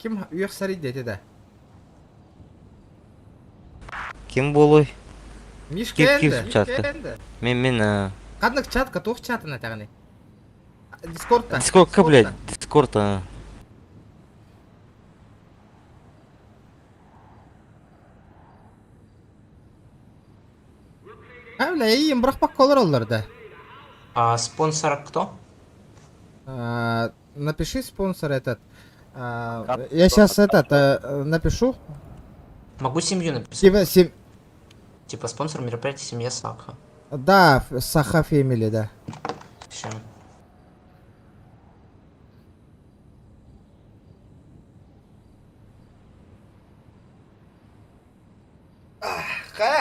Kim üyeksari dedi de. Kim болой? Мишка енді. чатка? Мен. Қандық чатка, тоқ чатына тағыны. Дискордта. Дискордка, блядь, Дискордта. Бля, им бірақ бақ колыр оларды. Спонсор кто? Напиши спонсор этот. Я сейчас напишу. Могу семью написать. Типа спонсор мероприятия семья Саха. Да, Саха Фэмили, да. Все.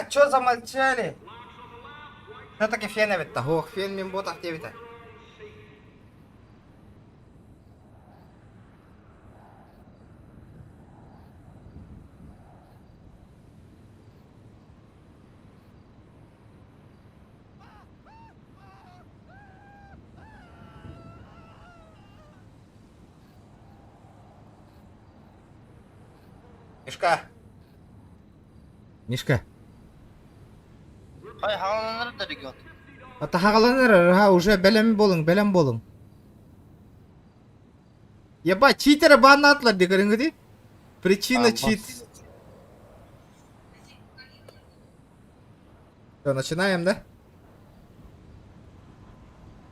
Чё замолчали? Что таки фен бетта? Ох, фен мен ботақ дебіті. Мишка. Хай, хағаланыр да регион. Хағаланыр, уже бәлем болың. Еба, читері баны атылар дегіріңі де? Причина чит. Все, начинаем, да?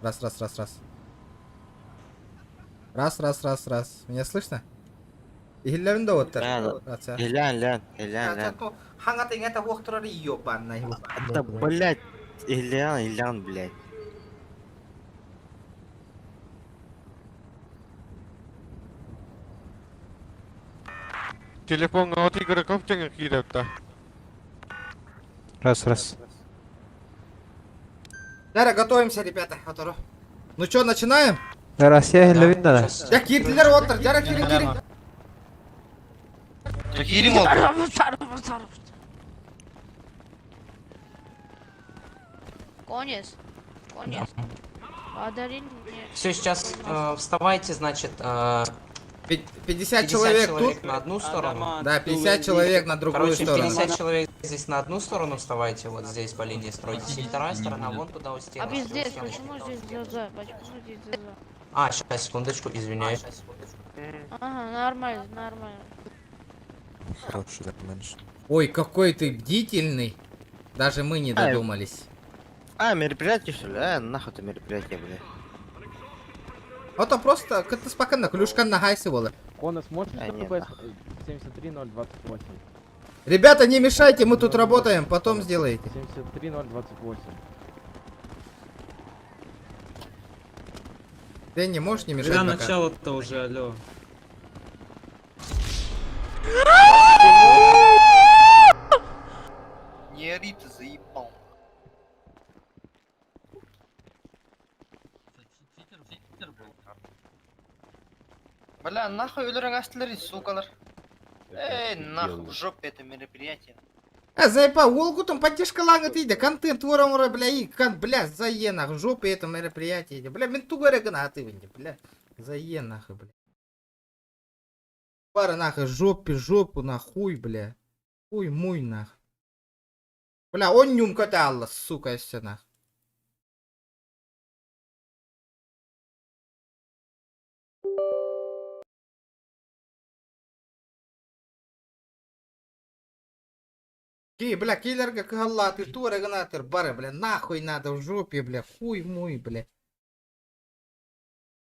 Раз. Раз. Меня слышно? Игіллерін да оттар? Лян. Хаңаты это вақтырары ёбанный. Да, блядь, Лян, блядь. Телефон от игроков тянет кидать-то. Раз. Дара, готовимся, ребята. Ну что, начинаем? Россия левин надо. Я кирлер оттар, Дара, кирин. Кирим оттар. Конец. Подарили мне. Все, сейчас вставайте, значит, 50 человек тут? на одну сторону. Да, 50 человек на другую Короче, сторону. 50 человек здесь на одну сторону вставайте, вот здесь по линии стройтесь. И вторая сторона вон туда у стены. А пиздец, почему здесь ЗЗ? Почему здесь ЗЗ? А, сейчас, секундочку, извиняюсь. Ага, нормально, нормально. Ой, какой ты бдительный. Даже мы не додумались. Мероприятие что ли? Нахуй это мероприятие, блядь. Это просто, как ты спокойно, клюшка на гайсе было. Конос, можешь нет, 73028? Ребята, не мешайте, мы тут работаем, потом сделаете. 73028. Ты не можешь не мешать Когда пока? начало-то уже, алло. Не ори, ты заебал. Бля, нахуй өлерің астылар, сукалар. Эй, нахуй, в жопе это мероприятие. Зайпа, олгутом поддержкалаңы дейді, контент орамыра, бля, и, бля, заен, нахуй, жопе это мероприятие, бля, мен тугаре гына атывынде, бля, заен, нахуй, бля. Пара, нахуй, жопу, нахуй, бля, хуй, муй, нахуй. Бля, он нюм коталла, сука, если нахуй. Бля, киллерга калла, ты туре гнатер, бара, бля, нахуй надо в жопе, бля, хуй мой, бля.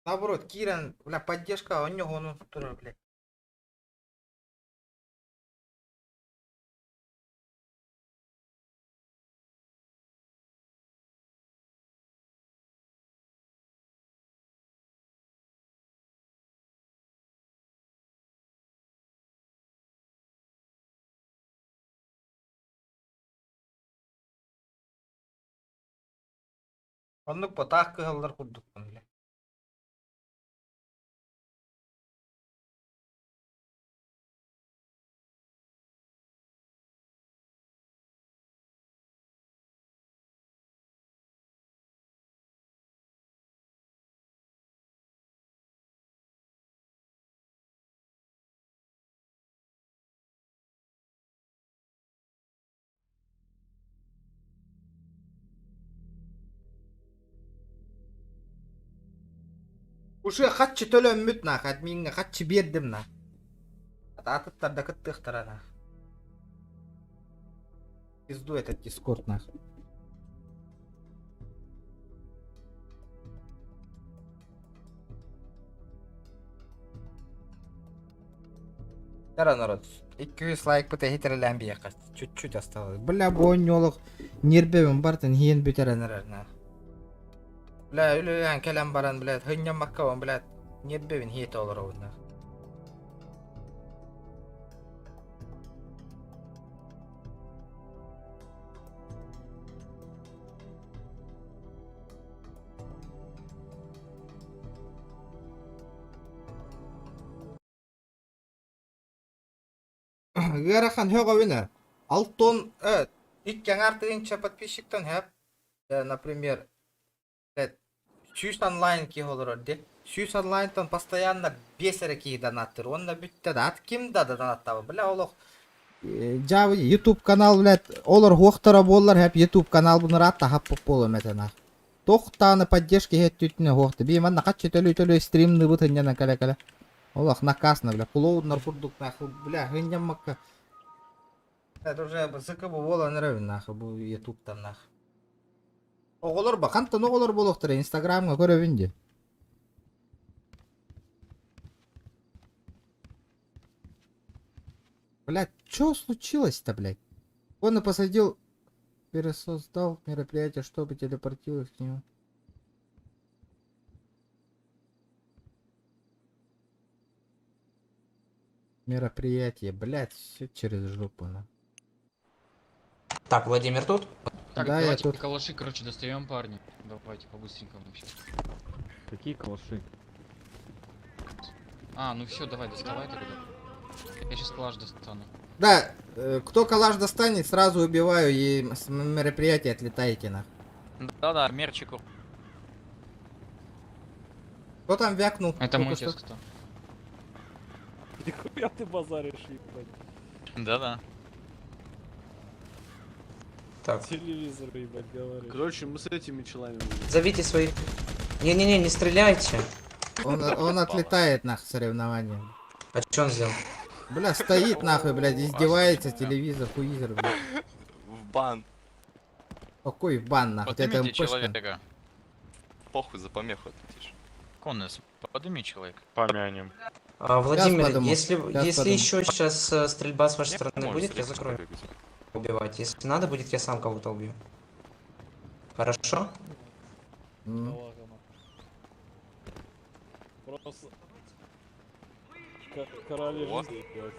Наоборот, Киран, бля, поддержка, у него, ну, туре, бля. Оннук потах кыгаллар курдуккан, бля. Уши хатчы төлөммүт нах, админге хатчы бердим нах. Атыттарда кыттыктара нах. Пизду этот дискорд нах. Дара народ, 200 лайк быта хитерелен бияқас. Чуть-чуть осталось. Бля, боньолық нербебім бартын хиен бүтеренерер нах. Бля, үлілен кәлем баран, блядь, хынням маккаван, блядь, нербебін хейт олар оғынна. Гарахан хёга винер. Алтон, иккен артыгынча подписчиктан хэп. Например, 100 онлайн ки холор де. 100 онлайнтан постоянно бесере ки донаттыр. Онда бүтті дат. Ким да донаттабы? Бля, олық. Жабы YouTube канал, блядь, олар хоқтара болар хэп YouTube канал бұны ратта хаппып болу мәтена. Тоқтаны поддержки хэт түтіне хоқты. Бейман нақат төлі стримны бұтыннена кәлі-кәлі. Олах накасно, бля, кулоуднар курдук нахуй, бля, гыням макка. Это уже зыкы бу бола нравен нахуй, бу YouTube там нахуй. Оголор ба, қантан оголор болуқтыр, Инстаграмға көрөбінде. Блядь, чё случилось-то, блядь? Он и посадил, пересоздал мероприятие, чтобы телепортировать к нему. Мероприятие, блядь, все через жопу, на. Так, Владимир тут? Так, Да, я давайте тут. калаши, короче, достаем, парни. Давайте по-быстренькому сейчас. Какие калаши? А, ну все, давай, доставай тогда. Я сейчас калаш достану. Да, кто калаш достанет, сразу убиваю и с мероприятия отлетаете на. Да-да, мерчику. Кто там вякнул? Это Только мой что? текст, кто? Нихуя ты базаришь, ебать. Да-да. Так. Телевизор, ебать, говоришь. Короче, мы с этими челами. Зовите своих. Не-не-не, не стреляйте. Он отлетает нахуй соревнования. А что он сделал? Бля, стоит нахуй, блядь, издевается, телевизор, хуизер, блядь. В бан. Какой в бан нахуй? Это Поднимите МПшка. человека. Похуй за помеху отлетишь. Коннес, подними человека. Помянем. Владимир, подумаю, если сейчас подумаю. еще сейчас стрельба с вашей стороны Может, будет, я средства закрою. побегать. Убивать. Если надо будет, я сам кого-то убью. Хорошо? Просто... Короли жизни, блядь.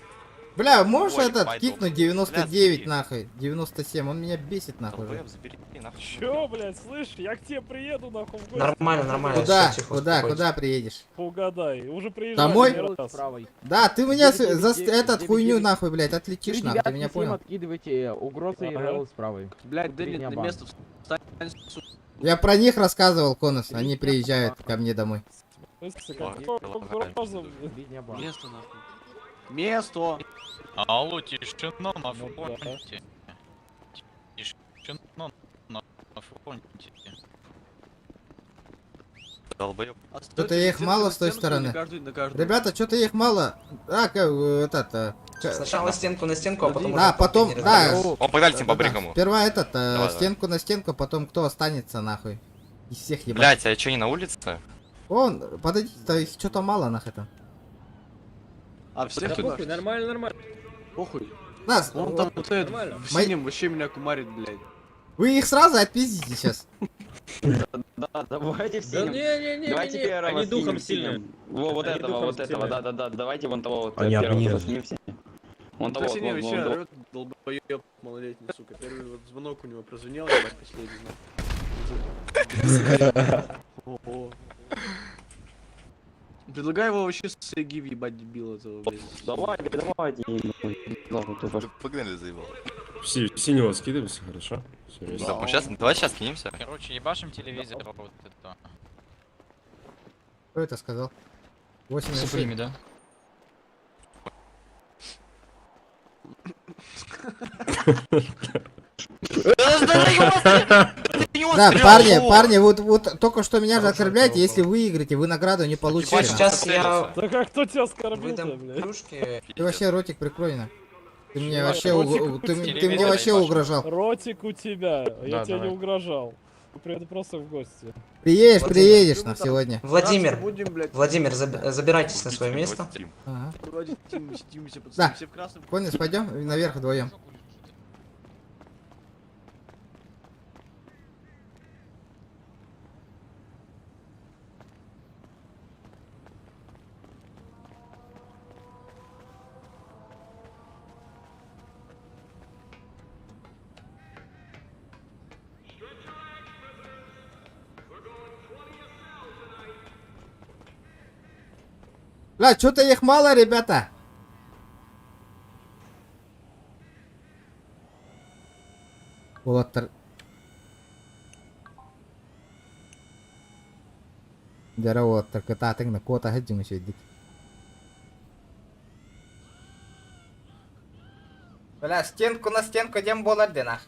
Бля, можешь Ой, этот Майкл. кикнуть Бля, 99 забери. нахуй? 97, он меня бесит нахуй. Долбоёб, уже. забери нахуй. Чё, блядь, слышь, я к тебе приеду, нахуй, в гости. Нормально, нормально. Куда? всё, тихо, Куда? успокойтесь. Куда приедешь? Поугадай, уже приезжай. Домой? не раз. Да, ты меня за 999, этот хуйню 999. нахуй, блядь, отлетишь нахуй, ты меня понял? Откидывайте угрозы и релс с правой. Блядь, Дэнни, на Бан. место встань, сука. Я про них рассказывал, Конус, они приезжают ко мне домой. Слышь, Ладно, какой ладно, угроза? Место, нахуй. Место! Алло, тишина на Ну да. фронте. Тишина на фронте. Долбоёб. Что-то их мало с той стороны. Ребята, что-то их мало. А, Сначала стенку на стенку, а потом... Да, уже потом, контейнеры да. разберем. О, погнали тем Да, по-брикому. Сперва этот, Давай, стенку на стенку, потом кто останется нахуй. Из всех ебать. Блять, а что, не на улице? Он, подойдите, их что-то мало нахуй. А всех туда? Нормально, нормально. Похуй. Нас, Он там вот этот Нормально. в синем вообще меня кумарит, блядь. вы их сразу отпиздите сейчас. Да, давайте Да не-не-не, Давайте первого они духом скинем. сильные. Вот Они этого, духом вот этого, сильные. да, давайте вон того вот Они первого обнежены. скинемся. Вон того, Да синий вон, вообще вон, орёт, долбоёб малолетний, сука. Первый вот звонок у него прозвенел, ебать, последний. Ого. Предлагаю его вообще с ЭГИ въебать, дебила этого, блядь. Давайте. Ладно, тупо. Погнали, заебал. Синего скидывайся, хорошо? Да, мы сейчас, давай сейчас кинемся. Короче, ебашим телевизор. Вот это. Кто это сказал? 8 С Суприми, да? Да, парни, вот только что меня же оскорбляете, если выиграете, вы награду не получите. Вот сейчас я... Да как кто тебя В оскорбил-то, этом блядь? кружке... Ты вообще ротик прикрой на. Ты мне вообще, Ротик ты у мне тебя. вообще угрожал. Ротик у тебя, я Да, тебе не давай. угрожал. Приеду просто в гости. Приедешь на сегодня. Владимир, Будем, блядь. Владимир, забирайтесь на свое место. Ага. Давайте тимимся, пацаны, Да. все в красном. Конец, пойдем наверх вдвоем. Бля, что-то их мало, ребята. Болаттар. Жара болаттар кытаатың кота хеджиң сөйдик. Бля, стенку на стенку дем болар денах.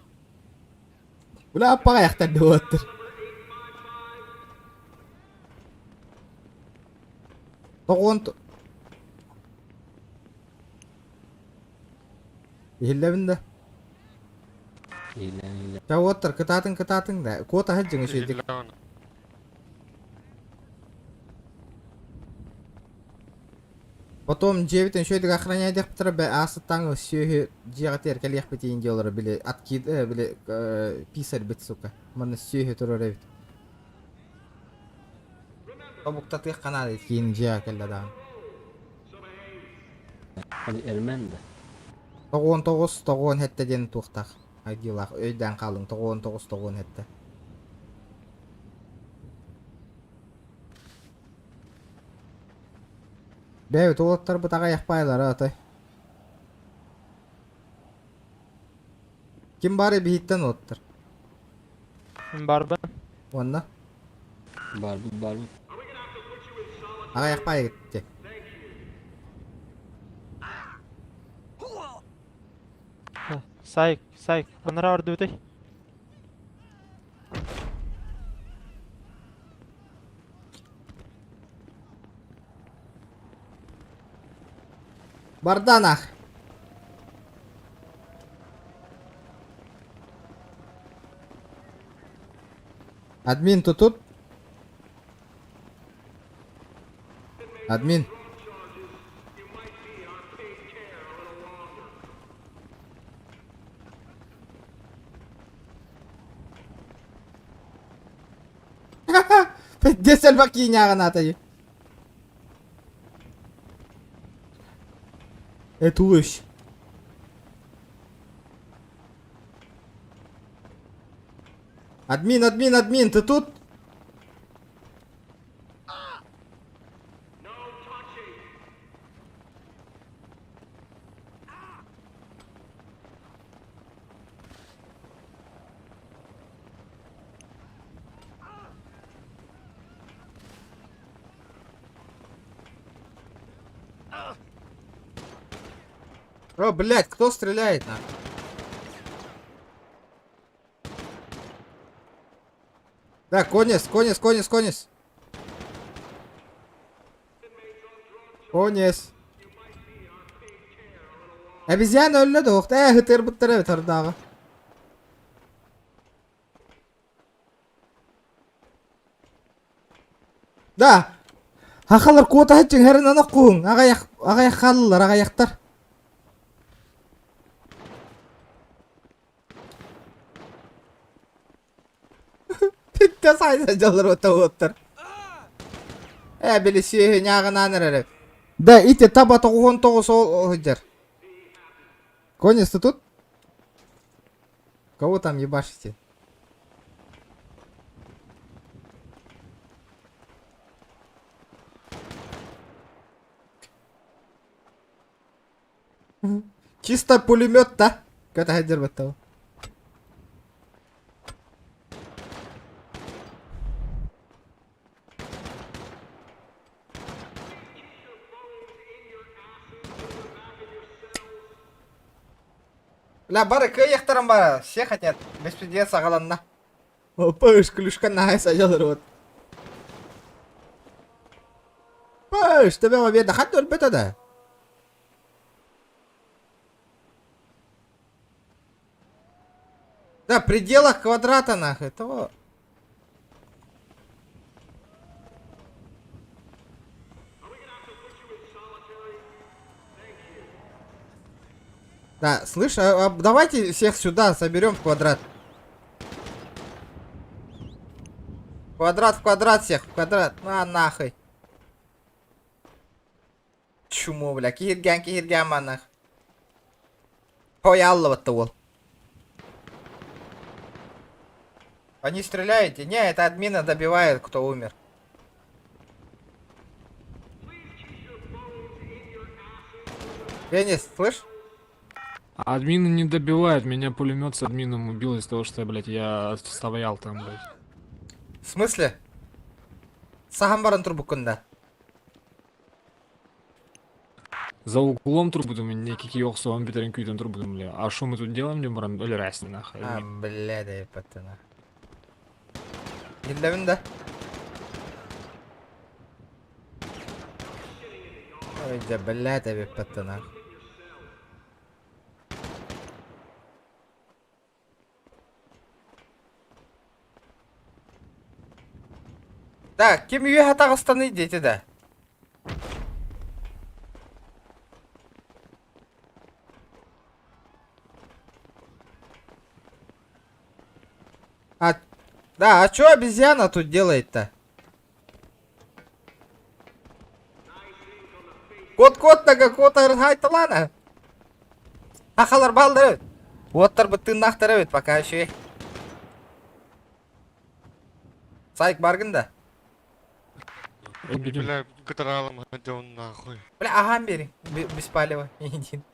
Бля, аппага яктарды болаттар. Тогон Хиллебинде. Чавоттар кытаатың да. Кота хеджиң сөйдик. Потом 9 шөйдік охраняй деп тұр, асыттаңы сүйі жиғатер кәлеқ бітейін деолары біле аткиді, біле писар біт, сука. Мұны сүйі тұрыр әбіт. Тобукта тық қанады кейін жиға кәлді дағын. Эрмен да. 99 хәтті дені туқтақ. Айдилақ, өйден қалың, 99 хәтті. Бәйбіт олаттар бұтаға яқпайлар, атай. Кім бары бейттен оттыр? Барбы? Онна? Барбы. Аға яқпай кетті. Сайк, сайк, ыныра орды өтей. Барданах. Админ тут? Админ. Десять бакиняга натаю. Это уж. Админ, ты тут? О, блядь, кто стреляет на? Да, конец. Обезьяна öldü dokta. Hıtır bıttır bıtır dağı. Да. Хахалар кота хэтчен хэрэн анак куун. Агаяк халылар, агаяктар. Питте сайса жалыр отыр. Билиси нягынан эреп. Да, ите таба 99 ол жер. Конец, ты тут? Кого там ебашите? Чисто пулемет, да? Ката хадер баттау. Ля, бары каяқтарым бар, все хотят беспредел сағаланна. Пыш, клюшка нағай сажалыр вот. Пыш, тебе ма берді, хатты өлбет ада. Да, в пределах квадрата нахуй, того. Да, слышь, давайте всех сюда соберем в квадрат. В квадрат всех, в квадрат. На нахуй. Чуму, бля, киргян, манах. Пояллова-то ол. Они стреляете? Не, это админа добивает, кто умер. Денис, слышь? Админы не добивают, меня пулемет с админом убил из-за того, что, блядь, я стоял там, блядь. В смысле? Сахамбаран трубукунда. За углом трубу, меня какие окса, он бетерин кюйтен трубу, бля. А что мы тут делаем, Демаран? Или раз нахуй. А, бля, да и пацана. Гиллевин, да? Ой, да, бля, да, пацана. Так, кем үйе хатағыстаны деті да? Да, а чё обезьяна тут делает-то? Кот-нага, кота-ргайта лана. Ахалар балдыры. Оттар бұттын нақтыры өт, пока еще. Сайк баргында. Бля, катаралом хотел нахуй. Бля, агам бери, без палева, един.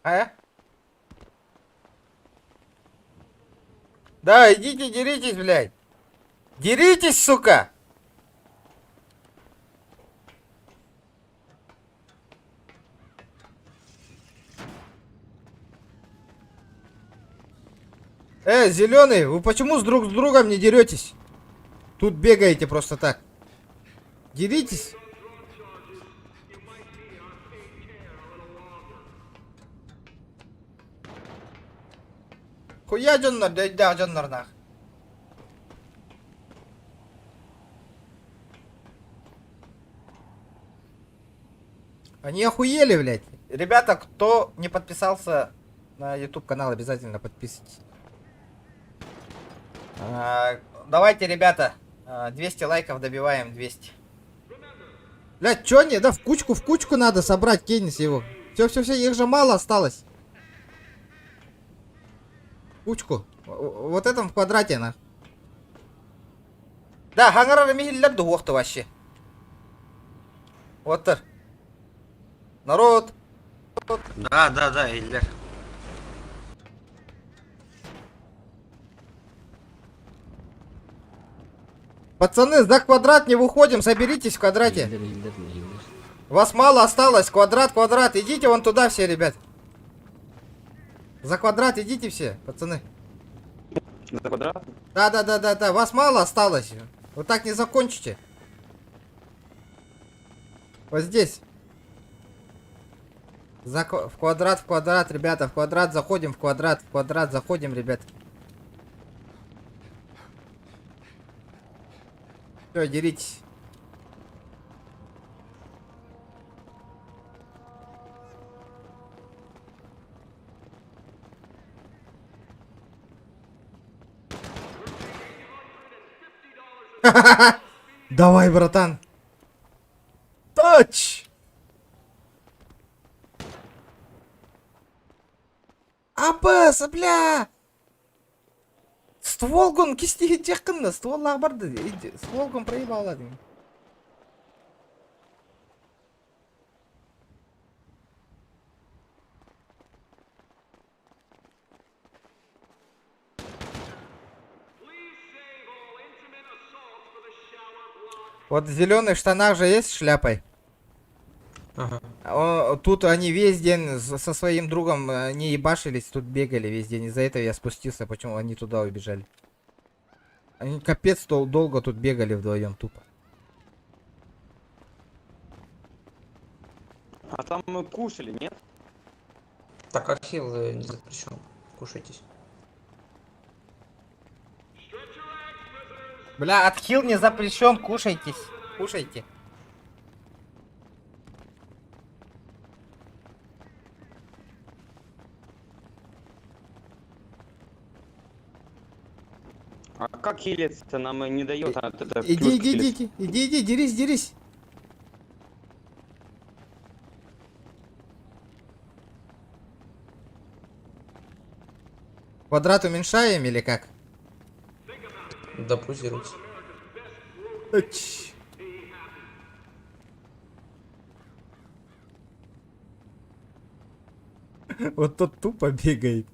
А? Да, идите, деритесь, блядь. Деритесь, сука! Зеленый, вы почему друг с другом не деретесь? Тут бегаете просто так. Деритесь. Хуя жоннор, да, жоннор нах. Они охуели, блядь. Ребята, кто не подписался на YouTube канал, обязательно подписывайтесь. Давайте, ребята, 200 лайков добиваем, 200. Блядь, чё не? Да в кучку надо собрать, Кеннис его. Все, их же мало осталось. Кучку. Вот этом в квадрате, на. Да, хангара михиллер дуохты вообще. Вот так. Народ. Да, Ильдар. Пацаны, за квадрат не выходим, соберитесь в квадрате. Вас мало осталось, квадрат, идите вон туда все, ребят. За квадрат идите все, пацаны. За квадрат? Да, вас мало осталось. Вы так не закончите. Вот здесь. В квадрат, ребята, в квадрат заходим, в квадрат заходим, ребят. Все, деритесь. Давай, братан. Тач! Абас, бля! Стволгон кистеге жақында, стволлағы барды. Стволгон проебал аладың. Вот в зеленых штанах же есть с шляпой. Ага. Тут они весь день со своим другом не ебашились, тут бегали весь день. Из-за этого я спустился, почему они туда убежали. Они капец долго тут бегали вдвоем тупо. А там мы кушали, нет? Так, Ахилл не запрещен. Кушайтесь. Бля, отхил не запрещен, кушайтесь. Кушайте. А как хилиться нам не дает? Иди, дерись. Квадрат уменьшаем или как? Да, пузируйте. Вот тот тупо бегает.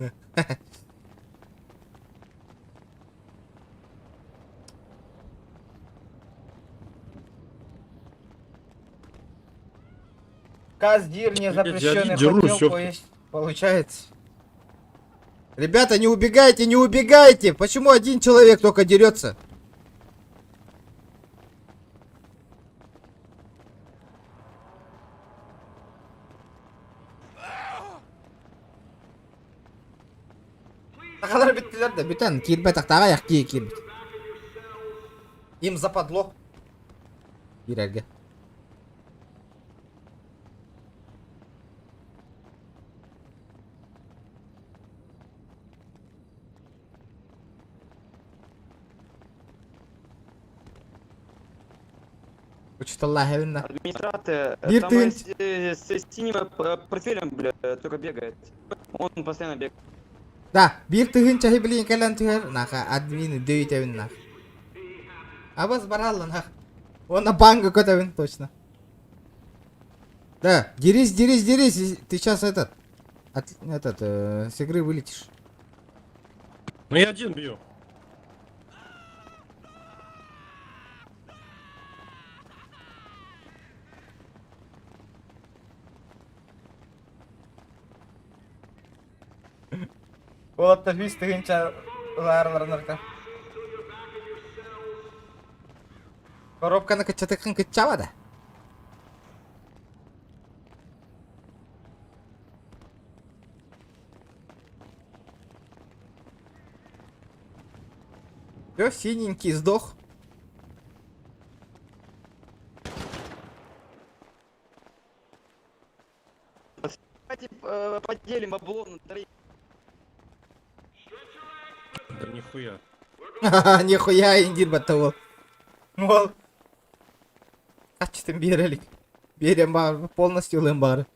Каздир не запрещенный хотелку есть. Получается. Ребята, не убегайте! Почему один человек только дерется? Тахалар биттилер да, бүтән килбе тактага як килбе. Им западло. Бирерге. Учиталлахи винна. Администратор, Бир там тыгын. с синим профилем, бля, только бегает. Он постоянно бегает. Да, бир тыгын чахи билин калан тыгыр, наха админ дөйтевин нах. Абас баралла нах. Он на банга котовин, точно. Да, дерись. Ты сейчас с игры вылетишь. Ну я один бью. Вот так вис тыгынча ларларнарка. Коробканы кычатыкын кыччаба да. Всё, синенький сдох. Давайте поделим бабло на 3. Да нихуя. Нихуя индир батавол. Мол. Качественно берелик. Берем бар полностью лэмбар.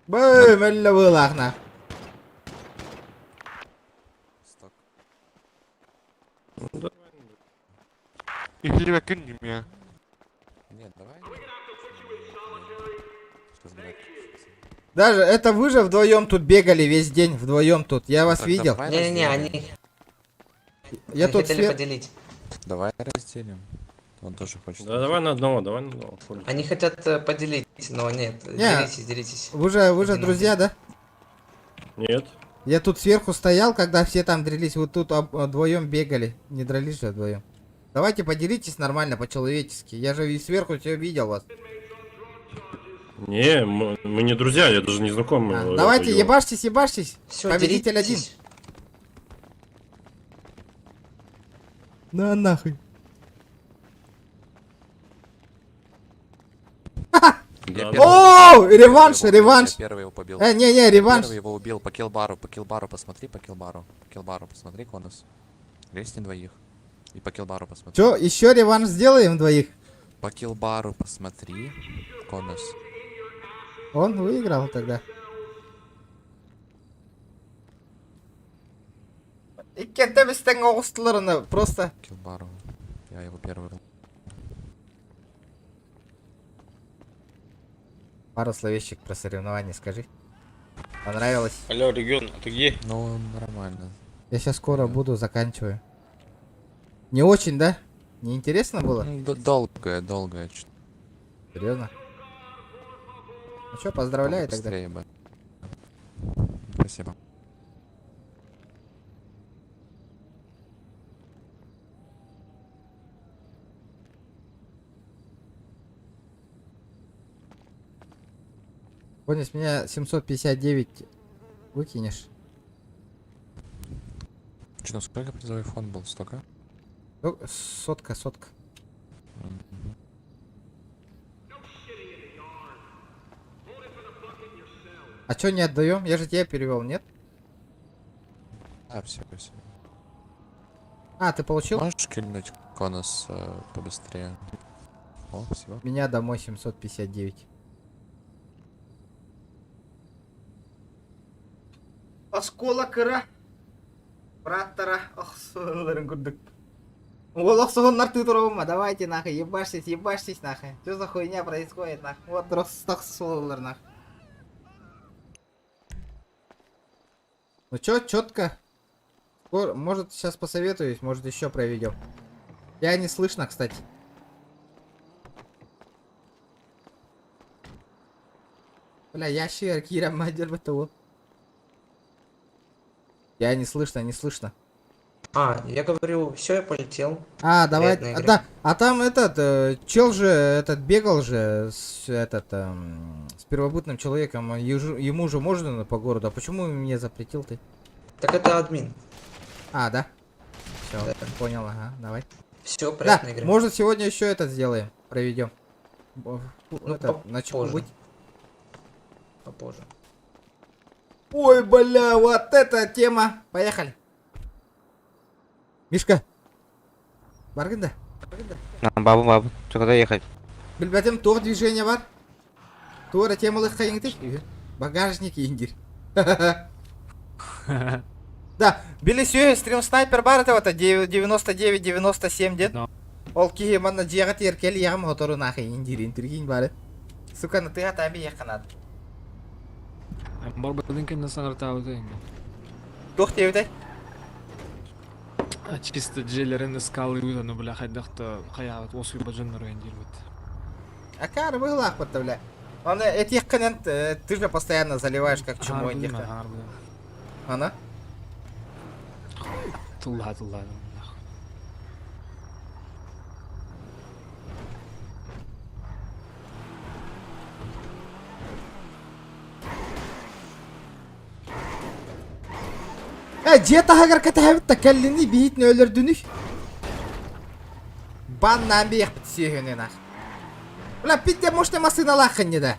Бэм, элла вылахна. Или кинь меня. Нет, давай. Даже это вы же вдвоем тут бегали весь день, вдвоем тут. Я вас видел. Не-не-не, они... Я они тут хотели поделить. Давай разделим. Он тоже хочет. Да давай на одного, давай на одного. Они хотят поделить, но нет. Не, Делитесь. Вы же друзья, да? Нет. Я тут сверху стоял, когда все там дрались, вот тут вдвоем бегали. Не дрались же вдвоем. Давайте поделитесь нормально, по-человечески. Я же и сверху все видел вас. Не, мы не друзья, я даже не знакомый. Давайте, ебашьтесь, ебашьтесь. Всё, победитель делитесь. один. На нахуй. О, реванш, реванш. Я первый его побил. Не, реванш. Первый его убил по киллбару, посмотри, по киллбару. По киллбару посмотри, конус. Лезь двоих. И по киллбару посмотри. Чё, еще реванш сделаем двоих? По киллбару посмотри, конус. Он выиграл тогда. Иккентебистен оғыстыларыны просто. Киллбару. Я его первый. Пару словечек про соревнования скажи. Понравилось? Алло, регион, а ты где? Ну, нормально. Я сейчас скоро буду, заканчиваю. Не очень, да? Не интересно было? Долгое. Серьезно? Ну что, поздравляю тогда. Быстрее бы. Спасибо. Понял, с меня 759 выкинешь. Че, ну сколько призовой фонд был? Столько? Сотка. А чё не отдаем? Я же тебя перевел, нет? А, все. А, ты получил? Можешь кильнуть конус побыстрее? О, спасибо. Меня домой 759. Осколок ира. Браттара. Ох, сылырын күрдік. Ол оқсығынлар тутырауыма. Давайте нахуй, ебашьтесь нахуй. Что за хуйня происходит нахуй? Вот росток нахуй. Ну чё, четко. Может сейчас посоветуюсь, может еще проведем. Я не слышно, кстати. Бля, я Кира мадер бы. Я не слышно. А, я говорю, все, я полетел. А, давай, да, а там этот, чел же, этот бегал же, с первобытным человеком, ему же можно по городу, а почему мне запретил ты? Так это админ. А, да? Все, Да. понял, ага, давай. Все, Да, приятной игры. может сегодня еще этот сделаем, проведем. На чеку попозже. быть. Попозже. Ой, бля, вот эта тема. Поехали. Мишка. Баргында. Бабу, что куда ехать? Билбәтем тур движение бар. Тура темалы хайыңды. Багажник индир. Да, били сүйе стрим снайпер бар это 99-97 дед. Ол кие манна жиға теркели яғым хотору нахи индир интергин бары. Сука, на тыға таби яқанат. Бар бадынкен на санар тауды. Тух тебітай. Чисто джейлерин скалы ну бля хайдахта хаягат осуй баджаннар эндилбит. А кар выглах бля. Он этих конент ты же постоянно заливаешь как чумой нехта. Ана? Тулла. Дета хагар катахабит такаллини бихитни өлөрдүнүк. Баннан бияк битсегенен ах. Бля, питте мощный машина лахын да.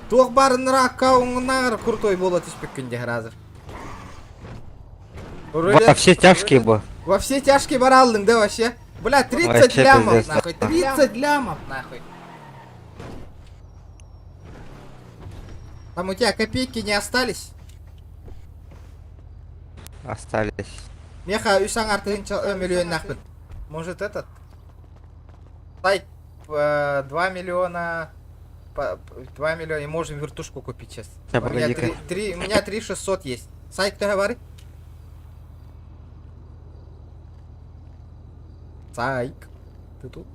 Тух барынра кауңнар крутой болот испеккенде хазыр. Во все тяжкие бы. Во все тяжкие баралдың, да, вообще? Бля, 30 лямов, нахуй, 30 лямов, нахуй. Там у тебя копейки не остались? Остались. Меха, үсаң артығынша миллион нахуй. Может этот? Сайт 2 миллиона... 2 миллиона, и можем вертушку купить сейчас. У меня 3 600 есть. Сайт, кто говорит? Сайк, ты тут?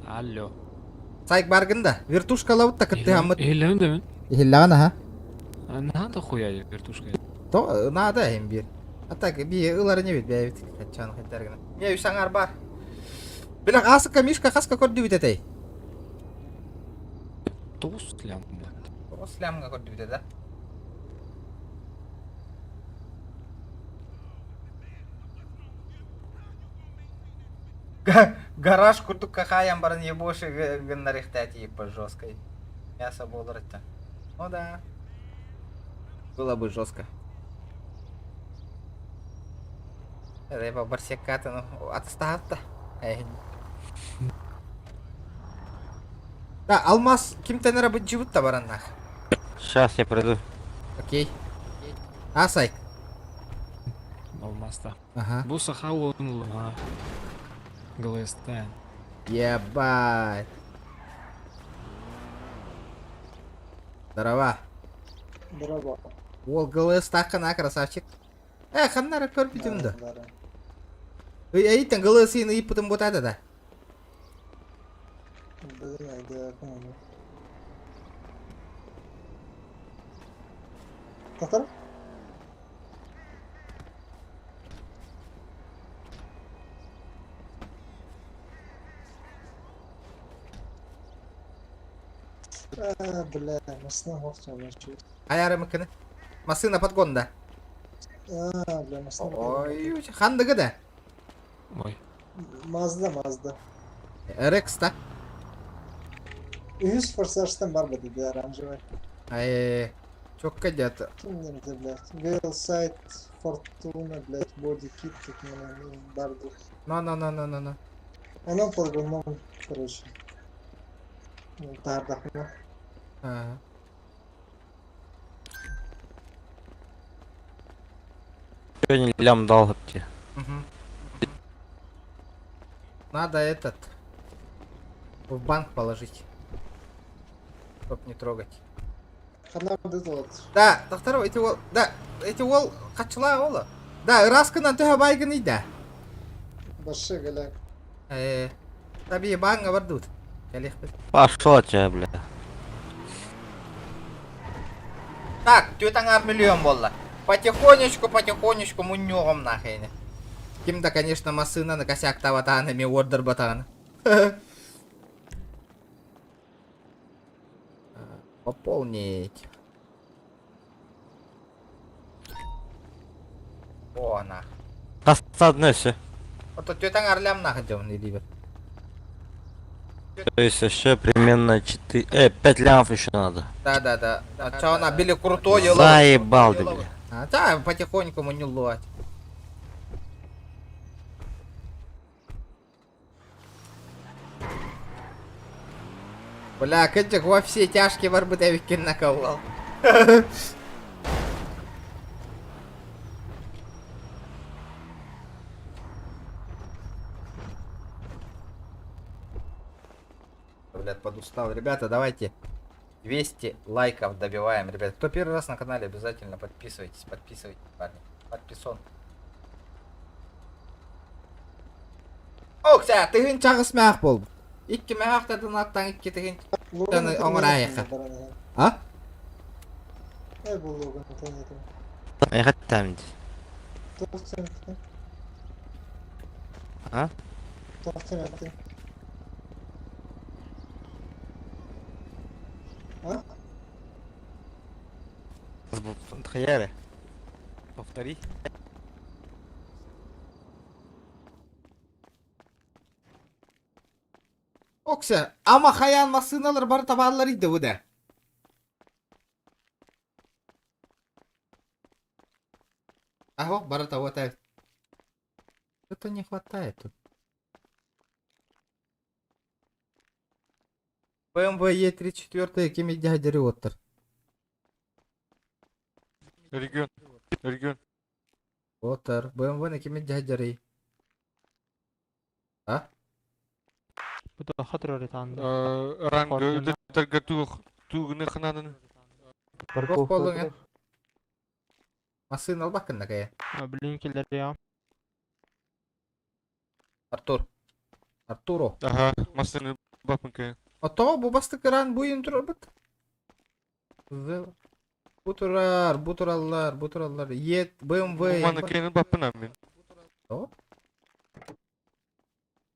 Алло. Сайк баргында. Вертушка лаут так ты амыт. Илемдемен. Илана, ха? Надо хуя вертушка. То надо им бир. А так би ылары не бит, бәйбит. Качан хәттәргенә. Не үсәңар бар. Билак асыка мишка хаска көрдү бит әтәй. Тослям. Тослямга көрдү бит да. Гараж куртук кахаям барын ебоши гыннарихтати типа жесткой. Мясо болырыта. Ну да. Было бы жестко. Это я по барсеката, ну, отстав-то. Да, алмаз, кем-то на работе живут-то баранах. Сейчас я приду. Окей. Сайк. Алмаз-то. Ага. Буса хауын ГЛС-то. Ебать. Здорово. Здорово. Ол ГЛС тақына, красавчик. Ханнары көрпітім да. Әйттен ГЛС-ины иппытым ботады да. Какар? Бля, машина вовсе ночью. Аяры мыкыны? Машина подгонда. Бля, машина. Ой, хандыгы да. Ой. Мазда. Рекс-та. 100 форсажтан бар беді, да, оранжевый. Чок кадета. Kimlerdi, блядь. Гейл сайт, Фортуна, блядь, бодикит, как мы барду. На. Она по-другому, короче. Тардахна. Сегодня лям дал тебе. Надо этот в банк положить, чтоб не трогать. Да, доктор, эти вол качла ола. Да, раскынан төһө байгын иде. Башы галяк. Таби банга бардут. Пошел тебя, бля. Так, тютаңар миллион болла. Потихонечку муньёгом нахрен. Ким-то, конечно, машина на косяк таватанами ордер батана. Пополнить. О, нах. Остатнешься. Вот тут тютаңар лям нахрен не либо. То есть еще примерно 5 лямов еще надо. Да. А чё она били крутой? Заебал ты, бля. Да, потихоньку мунюлать. Бля, кэнчик во все тяжкие барбытовики наковал. Блядь, подустал. Ребята, давайте. 200 лайков добиваем, ребят. Кто первый раз на канале, обязательно подписывайтесь, парни. Подписон. Окса, тыгын чагыс мәк бол. 2 мәктәдән аттан 2 тыгын. Таны оңор аяққа. А? Я хотел там. А? Тхаяре. Повтори. Окса, ама хаян машиналар бар табалар иде бұда. Ага, бар табалар. Что-то не хватает тут. BMW E34 кеме дядери оттыр. Регион. Отыр. BMW на кеме дядери. А? بدو خطر اللي عندك Ранга торгатух тугны ханадын. Парков болуңа. Машина албак кында кая. блинкелер я Артуро. Ага, машины бапынка. Ото бу басты кран буйын турар бит. Бутураллар. Ет BMW. Мана кейнин бапына мен. О?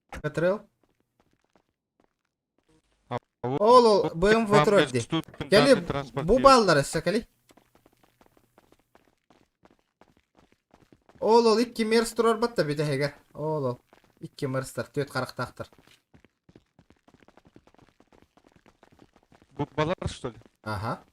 Катрел? Ол BMW турарди. Кели бу баллар эсекели. Ол 2 мерс турар батта биде хеге. Ол 2 мерстер 440 тактыр. Bu balar что ли? Ага.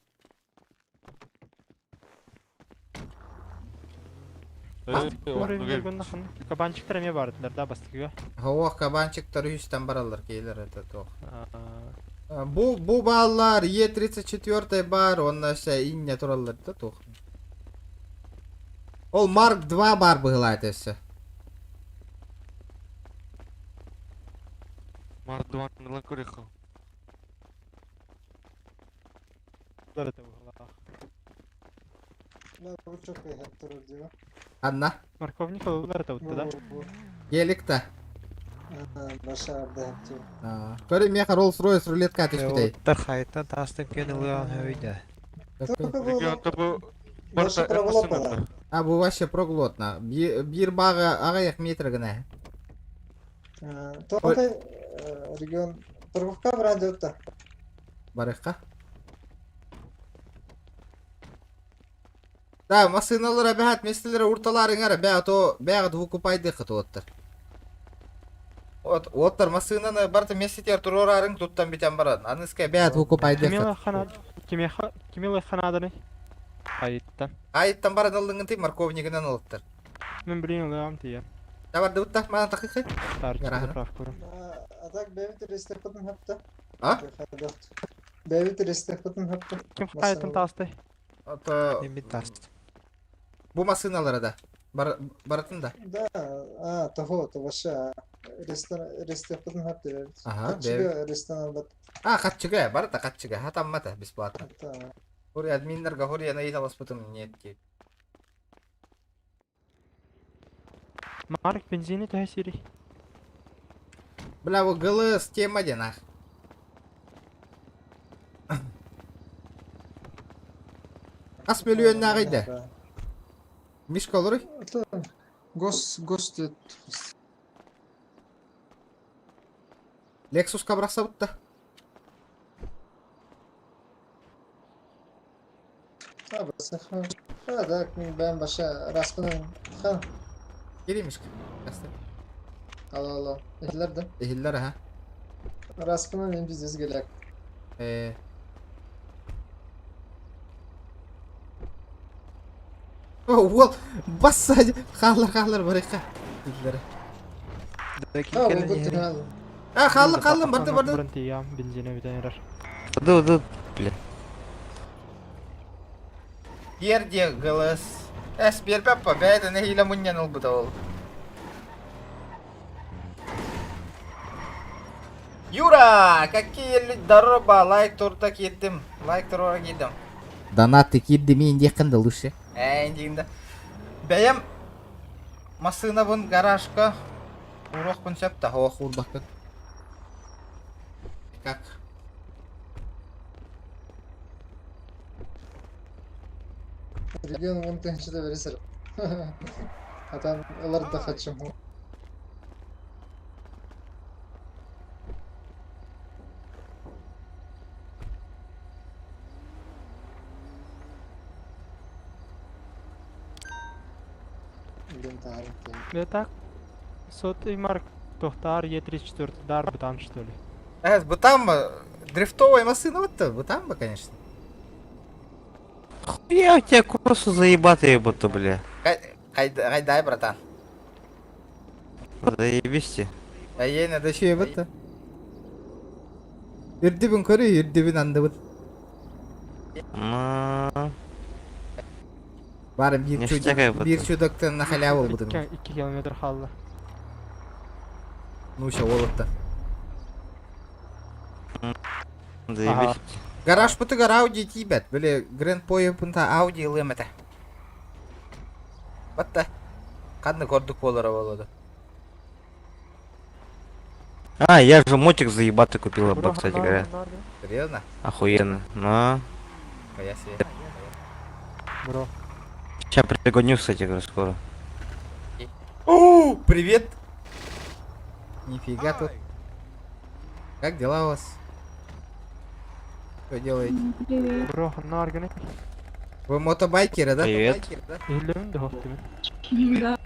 Кабанчиктер эме бардылар да бастыгы. Хава кабанчиктер 100 баралар кейлер это то. Бу баллар E34 бар, онна ше инне туралар да то. Ол Марк 2 бар булайт эсе. Марк 2 на корехал. Анна. Морковник олар это вот да? Еликта. Кори меха Rolls-Royce рулетка тишпитей. Тархайта тастын кенелуан хавида. Регион табу барса эмасына. А бу вообще проглотна. Бир бага агаяк метр гына. Тоқтай регион торговка брадыпта. Барыққа. Да, машиналар бәхәт местелер урталарыңар бәғат бәғат вукупайды қыты оттыр. Оттыр машинаны барты местетер турорарың туттан битен барады. Аныскай бәғат вукупайды қыты. Кемелой ханаданы. Айттан. Айттан барады алдыңын тей морковнигінен олыттыр. Мен білейін олағам тейен. Табарды ұтта, маған тақиқы? Атак бәвіт рестепатын хапты. А? Бәвіт рестепатын хапты. Кем қайтын тасты? Бу машиналары да. Баратын да. Да, того ша рестепатын хапты. Ага, бәвіт. Рестепатын бат. Қатчыға, барыта қатчыға. Хатаммата, бесплатно. Хури админлерға хури яна воспытым нетки. Марк бензины тәсири. Бля, bu ГЛС тема денах. Ас миллион нағайды. Мишка олыры? Гос Lexus кабрақса бұтты. Да, ben başa raspının ha. Geliymiş. Allah. Ehiller de. Ehiller ha. Raspının en biz gelek. Ол басса қалар барыққа. Қалым барды. Бензине бітенер. Блин. Ерде ГЛС. Бер папа, бәйді нәхилі мұннен ұлбыда ол. Юра, какие дороба, лайк турта кеттім. Лайк тұрора келдім. Донаты кидді мен декінді лучше. Әйіндегінді. Бәйім масына бұн гаражқа урок бұн сөпті. Ох, урбақпен. Как? Регион вон тынчыда бересер. Атан аларды да хатчым. Так, сотый марк, Тохтар, Е34, дар, бутан, что ли? Бутам дрифтовая машина вот то, бутам бы, конечно. Я у тебя курсу заебатые будто, бля. Гайдай, братан. Заебись. А ей надо еще и вот-то. Юрдибин көрі, юрдибин анды вот. Бары bir чудоктан на халяву будем. 2 километр халла. Ну ще олытта. Заебись. Гараж путыгар Ауди тибет. Біле Гранд Пойы пунта Ауди лымета. Батта. Қанды көрдік болары болады. А, я же мотик заебатый купил, кстати говоря. Серьезно? Охуенно. Ну. Я себе. Бро. Сейчас пригоню, кстати говоря, скоро. О, привет! Нифига тут. Как дела у вас? Что делаете? Бро, на органе. Вы мотобайкеры, да? Привет. Да.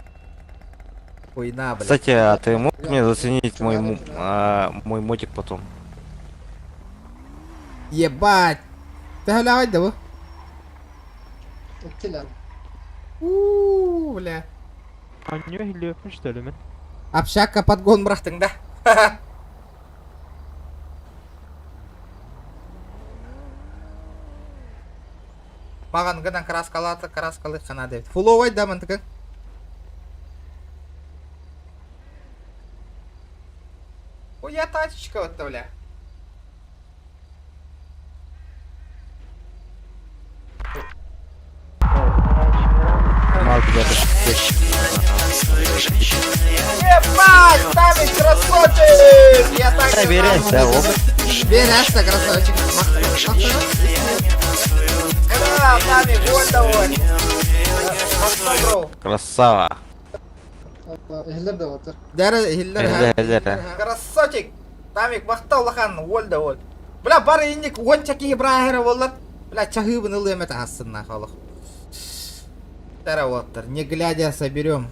Хуйна, блядь. Кстати, а ты мог мне заценить мой мой мотик потом? Ебать! Ты глянь, да вы? Бля. А не лепен, что ли, мен? Общака подгон брахтың да? Маған гынан краскалы қана деп. Фуловай да мантыкың? Ой, я тачечка вот то, бля. Ебать, Тамик красавчик! Я так проверяйся, Берешься, красавчик. Да, Тамик, вот довольно. Красава. Хиллер. Красавчик. Тамик, мақтаулахан, ол да ол. Бля, бары инник, ончаки брахера болат. Бля, чахыбын ылым это ассына халық. Тараваттар, не глядя соберем.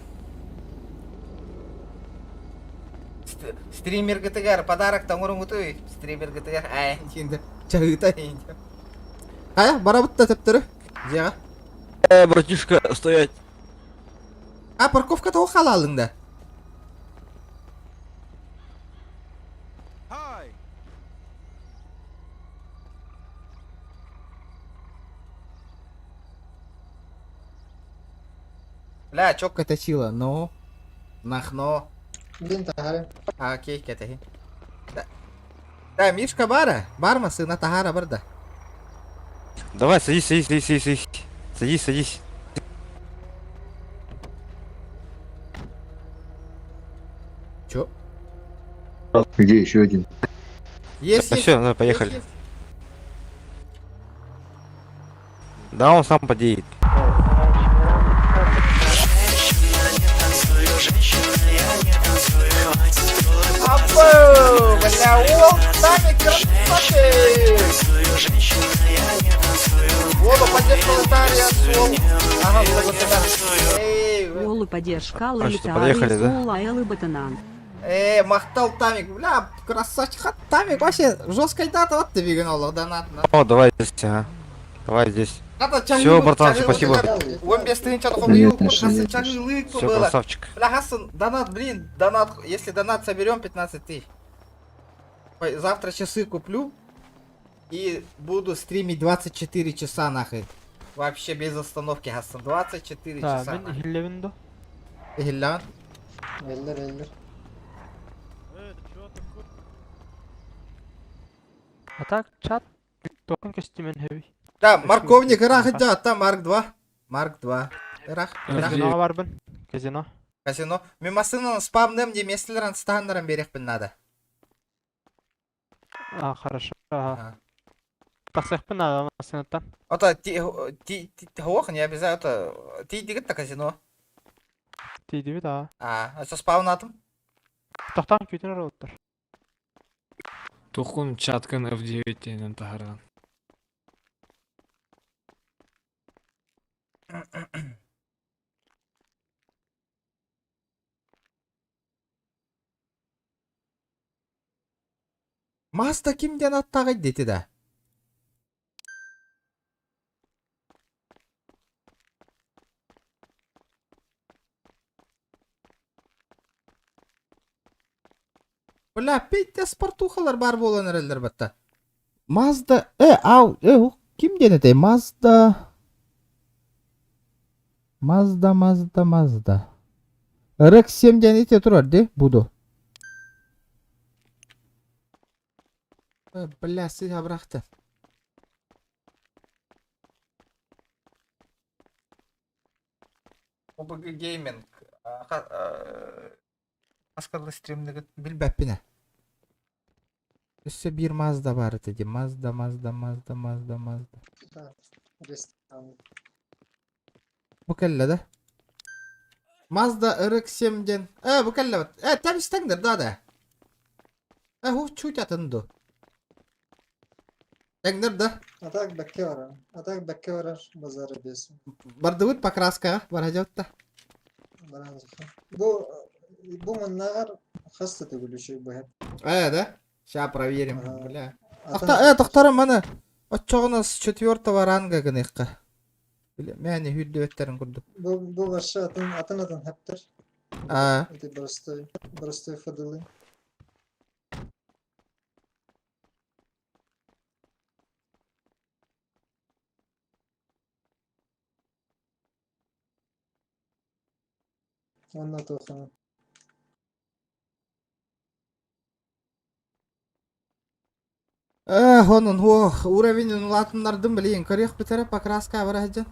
Стример ГТГР, подарок там урумутуй. Стример ГТГР, ай, енді, чахыта енді. Ая, барабытта тәптірі? Жеға? Братишка, стоять. А, парковка-то ол халалыңда? Бля, чокка точила, ну. Нахно. А, окей, кетахи. Да, Мишка бара. Барма сына тахара барда. Давай, садись. Садись. Чё? Где еще один? Есть. Все, ну поехали. Да, он сам подъедет. Абу, бля, ол, Тамик красавчик! Волу поддержка Латария, Сол. Ага, благодаря. Волу поддержка поехали, да? Латария, и Батанан. Мақтал Тамик, бля, красавчик. Тамик вообще жесткой дата, вот ты вигнал, донат. О, давай здесь, ага. Давай здесь. Все, братан, спасибо. Он без тринчат хобил, чагылык Все, было. красавчик. Бля, Хасан, донат, блин, донат, если донат соберем 15 тысяч. Завтра часы куплю и буду стримить 24 часа нахуй. Вообще без остановки, Хасан, 24 часа. Да, мен хиллевин до. Хиллан? Эллер. А так, чат Тоқын костюмен хэви. Да, морковник ырах иджа, та Марк 2. Марк 2. Ырах. Казиноға барбын. Казино. Казино. Мен машинаны спамнем де местелерін стағандарым берекпін нада. Хорошо. Тақсақпын ада машинаттан. Ота, хоқ, не обязательно, ота, ти дигітті казино. Тейді бі, да. Аса спаунатым? Тоқтан көйтінер олыттыр. Тухун чаткан F9 тенен тағарған. Mazda kimden attağıydı dedi de. Бля, пейте спортухалар бар болан әрелдер бәтті. Mazda, kimden ете? Mazda. RX-7'den ете тұрар де, буду. Бля, сыға бырақты. OBG Gaming. Аскарлы стримдегі білбәппіне. Үсі бір Mazda бар еді. Mazda. Bu kelle de. Mazda RX-7'den. Bu kelle bak. Temiz tengdir daha da. Hu çuğut atındı. Tengdir de. Атак бәкке вара базары бесін. Бардывыт покраска бар хажатта. Бу мыннағар хаста төгілуші бұл хеп. Да? Ща проверим. Бля. Тоқтарым мана. Отчоғыныз 4-го ранга гыныққа. Бля, мәне хүлді өттерін күрдік. Бу баршы атын хептір. Это простой фадылы. Онна тоқын. Оның уровенін ұлатындардың білейін. Көрек бітіріп покраска бар әжен.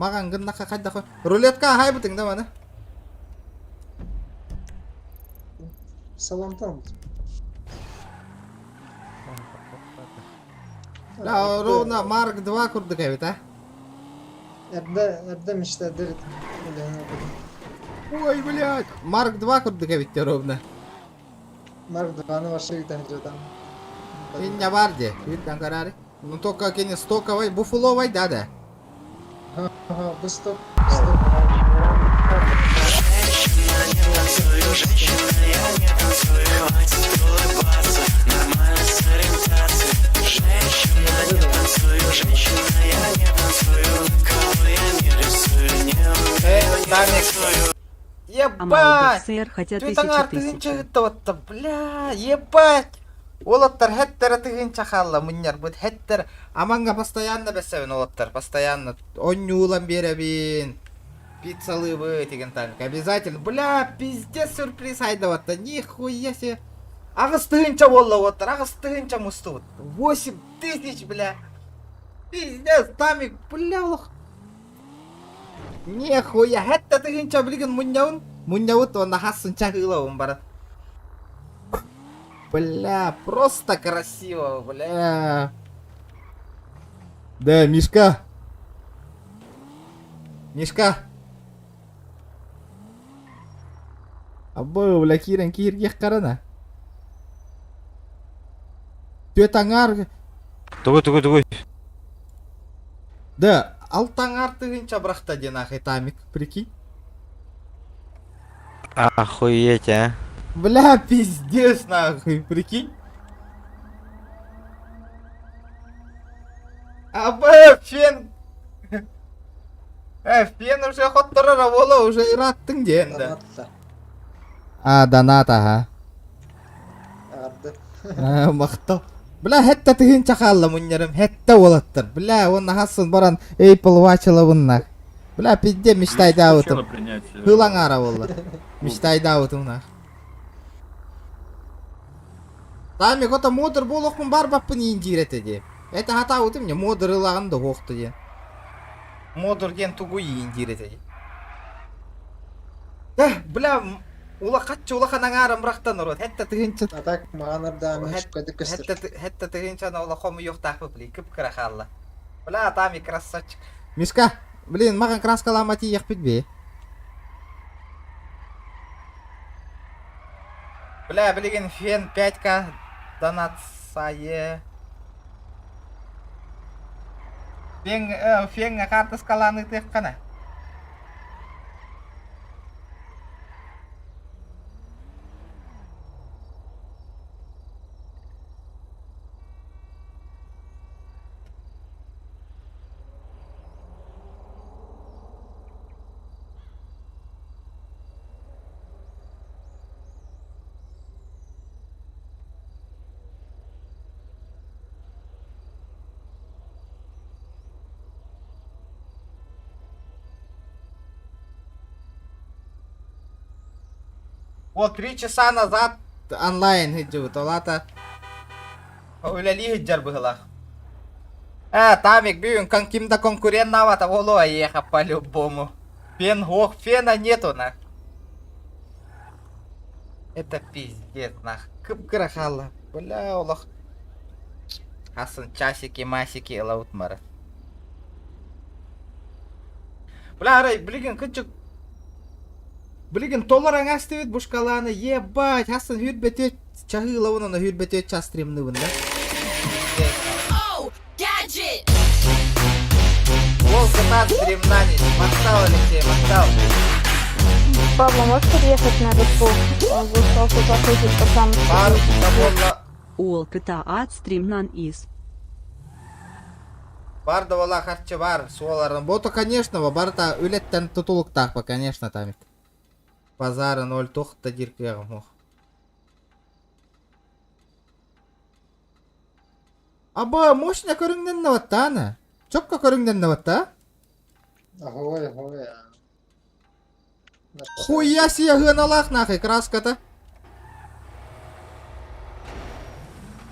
Маған гыннаққа қайда қой. Рулетка ағай бұтың да маны? Салонтан. Ровно Марк 2 күрдік әбет, Әрдім ішті дәрет. Ой, блядь. Марк 2 күрдік әбет ровно. Марк 2-ны вашы үйтен жадан. Не бар де, үйтен қарары. Ну только кені стоковай, буфуловай да. Бұл стоп. Ебать! Тютаңар тыгынча гыттаватта, бля, ебать! Олаттар хэттер тыгынча халла, мұньяр бұд хэттер. Аманга постоянно бәсәвін олаттар, постоянно. Оннюлан беребин. Пиццалы вы, деген тамик. Обязательно. Бля, пиздец сюрприз айдаватта, нихуя себе. Ағыз тыгынча болла олаттар, ағыз тыгынча мұсты бұд. 8000, бля. Пиздец, тамик, бля, олық. Нихуя, хәтта тыгынча білген мұньяуын. Мұньяуыт, онда хасын чағылауын барат. Бля, просто красиво, бля. Да, Мишка. Абы, бля, кирге қарана. Төтаңар. Тугой. Да, алтаңар тыгынча бірақта ден ақай тамик, прикинь. Охуеть, а. Бля, пиздец, нахуй, прикинь. Абы, фен. Фен уже хоттырыра бола, уже ираттың денді. Донат, ага. Мақтал. Бля, хәтта тыгынча қалла мұньярым, хәтта олаттыр. Бля, оны хасын баран Apple Watch'ылы бұннақ. Бля, пизде мечтайды ауытым. Хылаң ара болды. Мечтайды ауытым нақ. Тамик, ота мотор болуқпын бар баппын ең жиреті де. Это хата утым мне модерлаган да хоқты де. Модер ген тугуйин дирете. Да, бля, ула қатчы ула ханаңарым рақтан ұрот. Хәтті тігінші... Атак мағанарда мешка декестер. Хәтті тігінші ула қомы yoқтақ бұплей, кіп кіра қалла. Бля, Тамик, красавчик. Мишка, блин, маған краскалама тиек бітбе. Бля, білген фен 5К донат сайы. Фен карты скаланы тек қана. Вот 3 часа назад онлайн хиджу, толата. Уляли хиджар было. Тамик, бьюн, как кем-то конкурент навата, воло ехал по-любому. Фена нету, нах. Это пиздец, нах. Кып крахала. Бля, олах. Хасан часики-масики, лаутмара. Бля, рай, блин, кычук. Блин, толларан астывет бушкаланы, ебать, Хасан хюрбетет, чахыла вон на хюрбетет час стримны вон, да? Волка на стримнани, мастал Алексей, мастал. Павла, можешь подъехать на Рыпу? Он вышел туда ходить по самому. Бар, довольно. Уолката ад стримнан из. Бар давала харчы бар, суаларын. Бото, конечно, барта үлеттен тутулук тақпа, конечно, Тамик. Базары 0 тоқта диркеғым оқ. Аба, мощно көріңден наватта, ана? Чокка көріңден наватта? Ахой. Хуя себе гыналах нахуй, краска-то.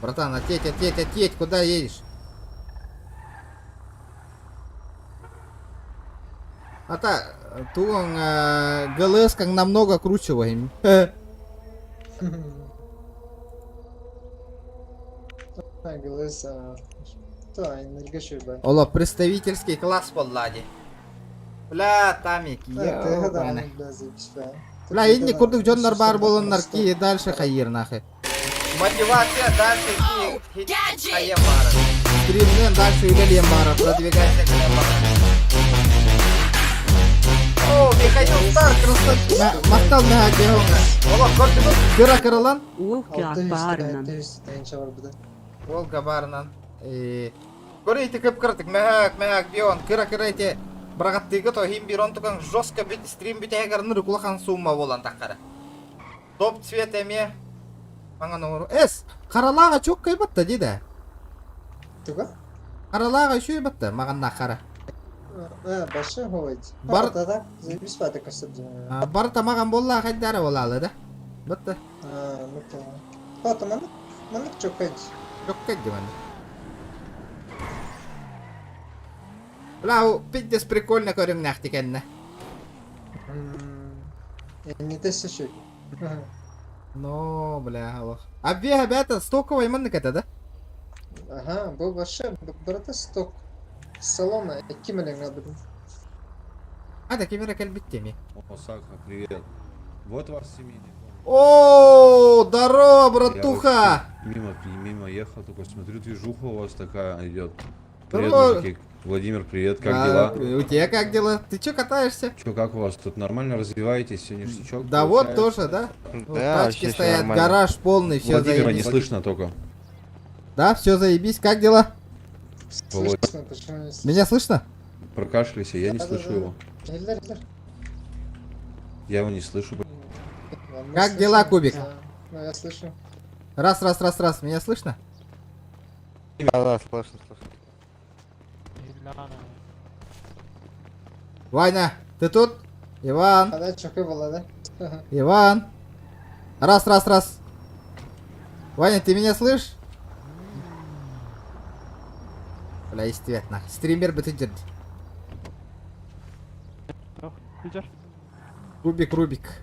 Братан, отъедь, куда едешь? Туган ГЛС как намного круче войм. ГЛС, да, энергия бай. Ола, представительский класс подлади. Бля, Тамик, ебаный. Бля, inni kurduk jonlar бар болоннар ки дальше хайыр нахуй. Мотивация дальше ки хайыр бары. Стримнен дальше үлелем бары, продвигайся к бары. О, Михаил Стар, красавчик. Мақтал мәға беғыңа. Ола, көрді бұл? Кыра кырылан? Волга барынан. Көрейті көп кірдік, мәғақ беғын. Кыра эти брағаттығы то хим бирон тұқан жостка бит стрим бит әгерін рүкулақан суыма болан таққары. Топ цвет әме. Маңан оңыру. Қаралаға чөк кайбатта дейді. Туға? Қаралаға үші батта, маған наққары. Башы хойд. Бар да, заебись паты кастырды. Бар тамаган болла хайдары болалы да. Бытты. Ну-то. Фото манық жоқ кайд. Жоқ кайд деманды. Бля, пиздец прикольно көрің нахти кәнні. Не тесті шөй. Но, бля, аллах. Абвега бәті стоковай манны кәті да? Ага, бұл башы, бірді сток. Салона, кимелен надо. Кемера кәлбіттеми. Осака, привет. Вот ваш семейный. О, здорово, братуха! Мимо ехал, только смотрю, движуха у вас такая идет. Привет, мужики. Владимир, привет, как дела? У тебя как дела? Ты чё катаешься? Чё, как у вас тут нормально развиваетесь? Все ништячок? Да вот тоже, да? Да, тачки стоят, гараж полный, все Владимира заебись. не слышно только. Да, все заебись, как дела? Слышно, почему не слышно? Меня слышно? Прокашляйся, я не слышу его. Я его не слышу. Как дела, Кубик? Ну, я слышу. Раз, меня слышно? Да, слышно. Ваня, ты тут? Иван. А да, чё было, да? Иван. Раз. Ваня, ты меня слышишь? Бля, истевет нах. Стример бітіп Лидер. Рубик.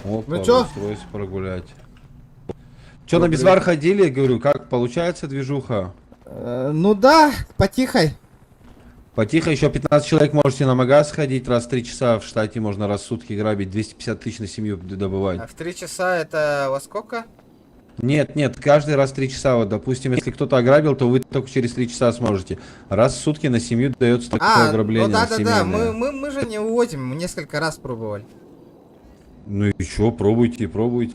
Опа, Ну чё? устройся прогулять. Чё, на безвар ходили? Говорю, как получается движуха? Ну да, потихой. Потихо, еще 15 человек можете на магаз ходить, раз в 3 часа в штате можно раз в сутки грабить, 250 тысяч на семью добывать. А в 3 часа это во сколько? Нет, каждый раз 3 часа, вот, допустим, если кто-то ограбил, то вы только через 3 часа сможете. Раз в сутки на семью дается такое ограбление ну да, семейное. мы же не увозим, мы несколько раз пробовали. Ну и чё, пробуйте,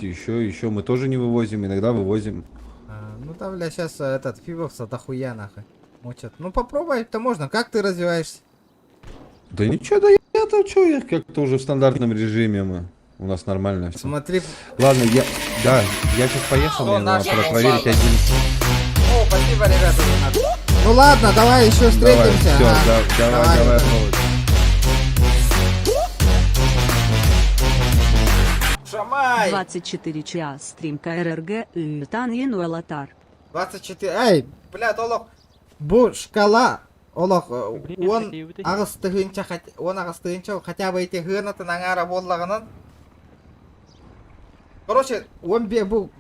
еще, мы тоже не вывозим, иногда вывозим. Ну там, бля, сейчас этот фибовца дохуя нахуй мочат. Ну попробовать-то можно, как ты развиваешься? Да ничего, да я-то чё, я как-то уже в стандартном режиме мы. У нас нормально все. Смотри. Ладно, я сейчас поехал, мне надо проверить один. О, спасибо, ребята. Ну ладно, давай еще встретимся. Давай, Шамай! 24 час стрим КРРГ Ютан Януэлатар. 24. Эй, блядь, олох. Бу шкала. Олох, он ағыстығынша хотя бы эти гынаты наңара боллағынан. Короче, он бе бу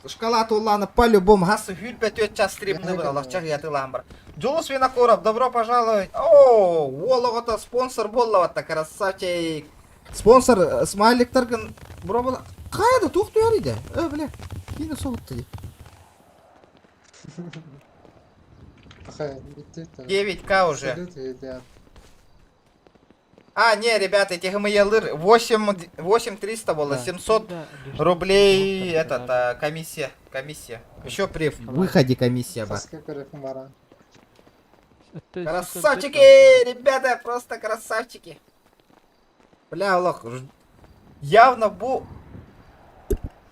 шкала толланы по-любому хасы хүлбет 4 час стримны был, Аллах чағияты ламбар. Джулус Винокуров, добро пожаловать. О, олоғыта спонсор боллаватта, красавчик. Спонсор смайликтаргын бро бола. Қайда тоқты ярыйды? Бля, кейіні соғытты де. 9к уже. А, не, ребята, эти ГМЕЛыр 8300 было, 700 рублей, комиссия. Еще при выходе комиссия была. Красавчики, ребята, просто красавчики. Бля, лох, явно бу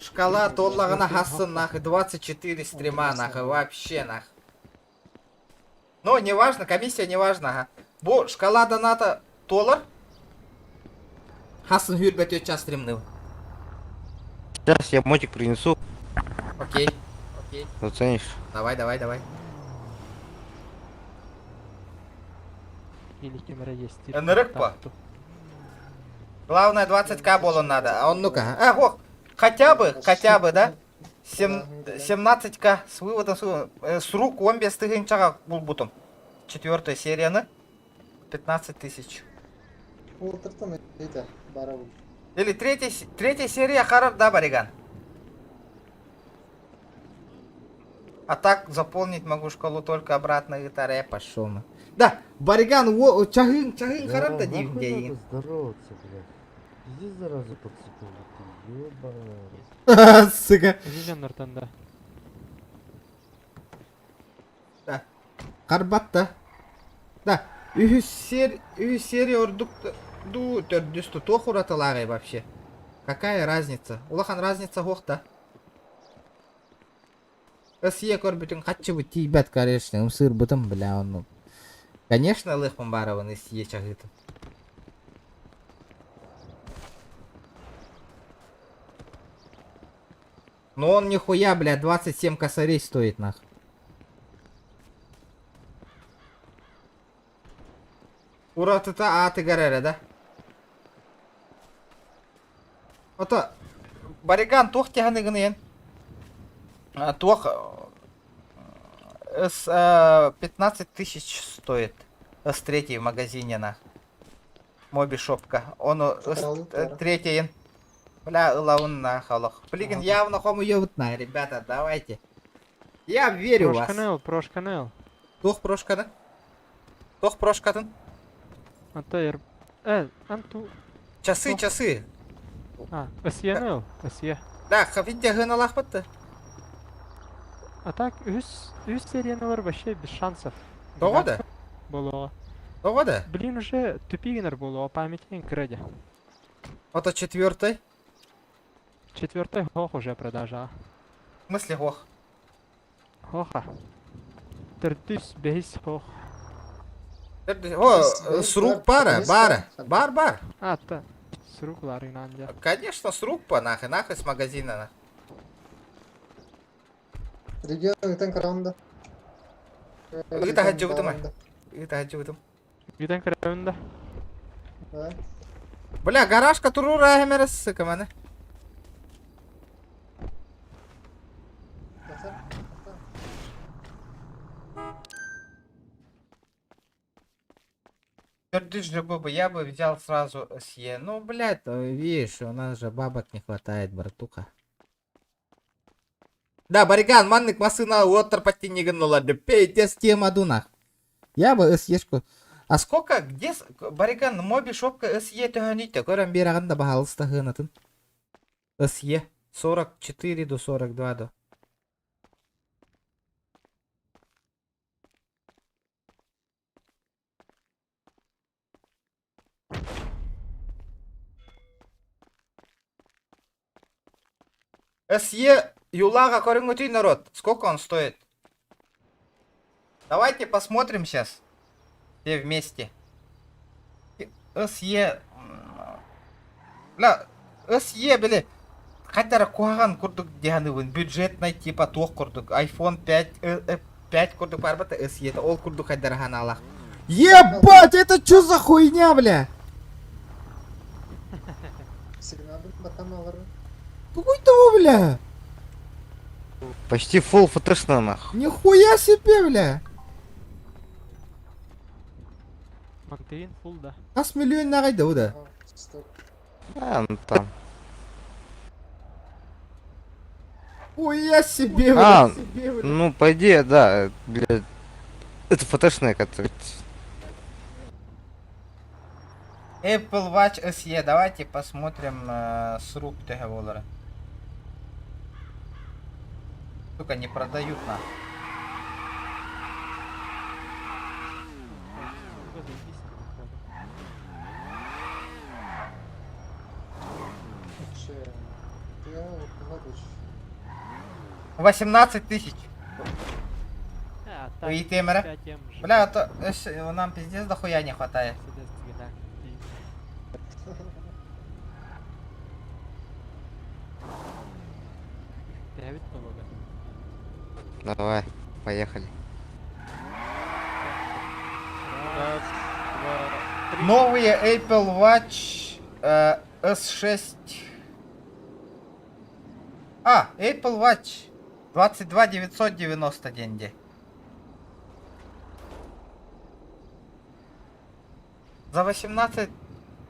шкала толлағына хасын нахуй, 24 стрима нахуй, вообще нахуй. Ну, не важно, комиссия не важно, ага. Бу шкала доната $. Хасын хүлбет 4 час стримныл. Сейчас я мотик принесу. Окей. Заценишь? Давай. Или камера есть. НРК. Главное 20к болон надо. А он ну-ка. Хотя бы, да? 17к с выводом с рук он без тыгынчага был бутом. 4-я серия, 15 тысяч. Или третья серия Харар, да, Бариган? А так заполнить могу шкалу только обратно гитаре пошел. Да, Бариган, чагын Харар да дивин. Здороваться, блядь. Иди зараза подцепил, ёбаный. Сука. Да. Да. Карбатта. Да. Үхі серия ордук ду төрдүсту тохураталагай вообще. Какая разница? Улахан разница хохта. Россия корбитин хатчы бы тибет, конечно, сыр бытым, бля, он. Конечно, лыхпан барован из Россия чагытым. Но он нихуя, бля, 27 косарей стоит, нах. Ура, ты горели, да? Вот Бариган, тох тяганы гынен. Тох с 15 тысяч стоит. С третьей в магазине, нах. Моби шопка. Он с третьей. Бля, лаун на халах. Блин, явно хому ёбутна, ребята, давайте. Я верю в вас. Прошканел. Тох прошканы? Тох прошкатын? Антайр. Анту. Часы. СЕНЛ. Да, хафитте гыналах бытты. А так, үс сериялар вообще без шансов. Догода? Было. Догода? Блин, уже тупигнер было, памятен крэди. Это 4-й? Четвертый хох уже продажа. В смысле хох? Хоха. 405 хох. О, с рук бар. А, та. С рук ларинанdia. Конечно, с рук по нахуй с магазина. Нахуй. Регион итен караунда. Kita hancur betul mah. Kita hancur betul. Виден караунда. Бля, гаражка турура хемерес кемана? Я бы взял сразу СЕ. Ну, блядь, видишь, у нас же бабок не хватает, братуха. Да, Бариган, манник масына отыр подтяниган оларды. Пейтес тема дунах. Я бы СЕшку. А сколько, где, Бариган, моби шопка СЕ төгөнүйтө? Көрөн бераганда баалыста хынатын. СЕ 44 до 42 до. СЕ Юлага корынгутый народ. Сколько он стоит? Давайте посмотрим сейчас. Все вместе. СЕ. Бля, СЕ, бля. Хотя куаган курдук деганы бюджетный типа тох курдук. iPhone 5 курдук барбата СЕ. Это ол курдук хотя ханалах. Ебать, это чё за хуйня, бля? Какой того, бля? Почти full фотошно нахуй. Нихуя себе, бля. Мантейн фул, да. Ас миллион нагайда, уда. А, ну там. Хуя себе, бля. А, ну по идее, да, блядь. Это фотошная, который. Apple Watch SE. Давайте посмотрим с рук договора. Сука, не продают на. — 18 тысяч. И темера. Бля, то нам пиздец дохуя не хватает. Давай, поехали. Новые Apple Watch S6. А, Apple Watch 22 990 деньги. За 18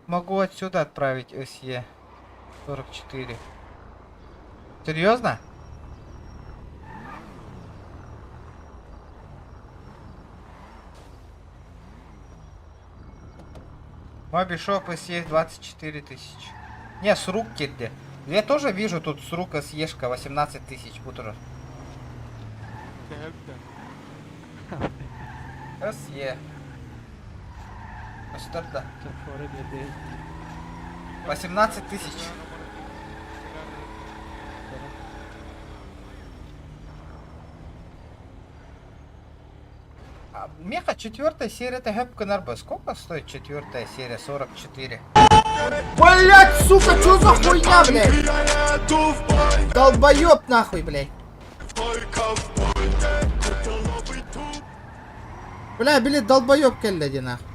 могу отсюда отправить SE 44. Серьезно? Мобишоп SE 24 тысячи. Не, с рук кидде. Я тоже вижу тут с рук SE-шка 18 тысяч бутер. SE. Что-то. 18 тысяч. Меха 4 серия это Хэпка Нарба. Сколько стоит 4 серия? 44. Блять, сука, что за хуйня, блядь? Долбоёб нахуй, блядь. Бля, билет долбоёб келледи нахуй.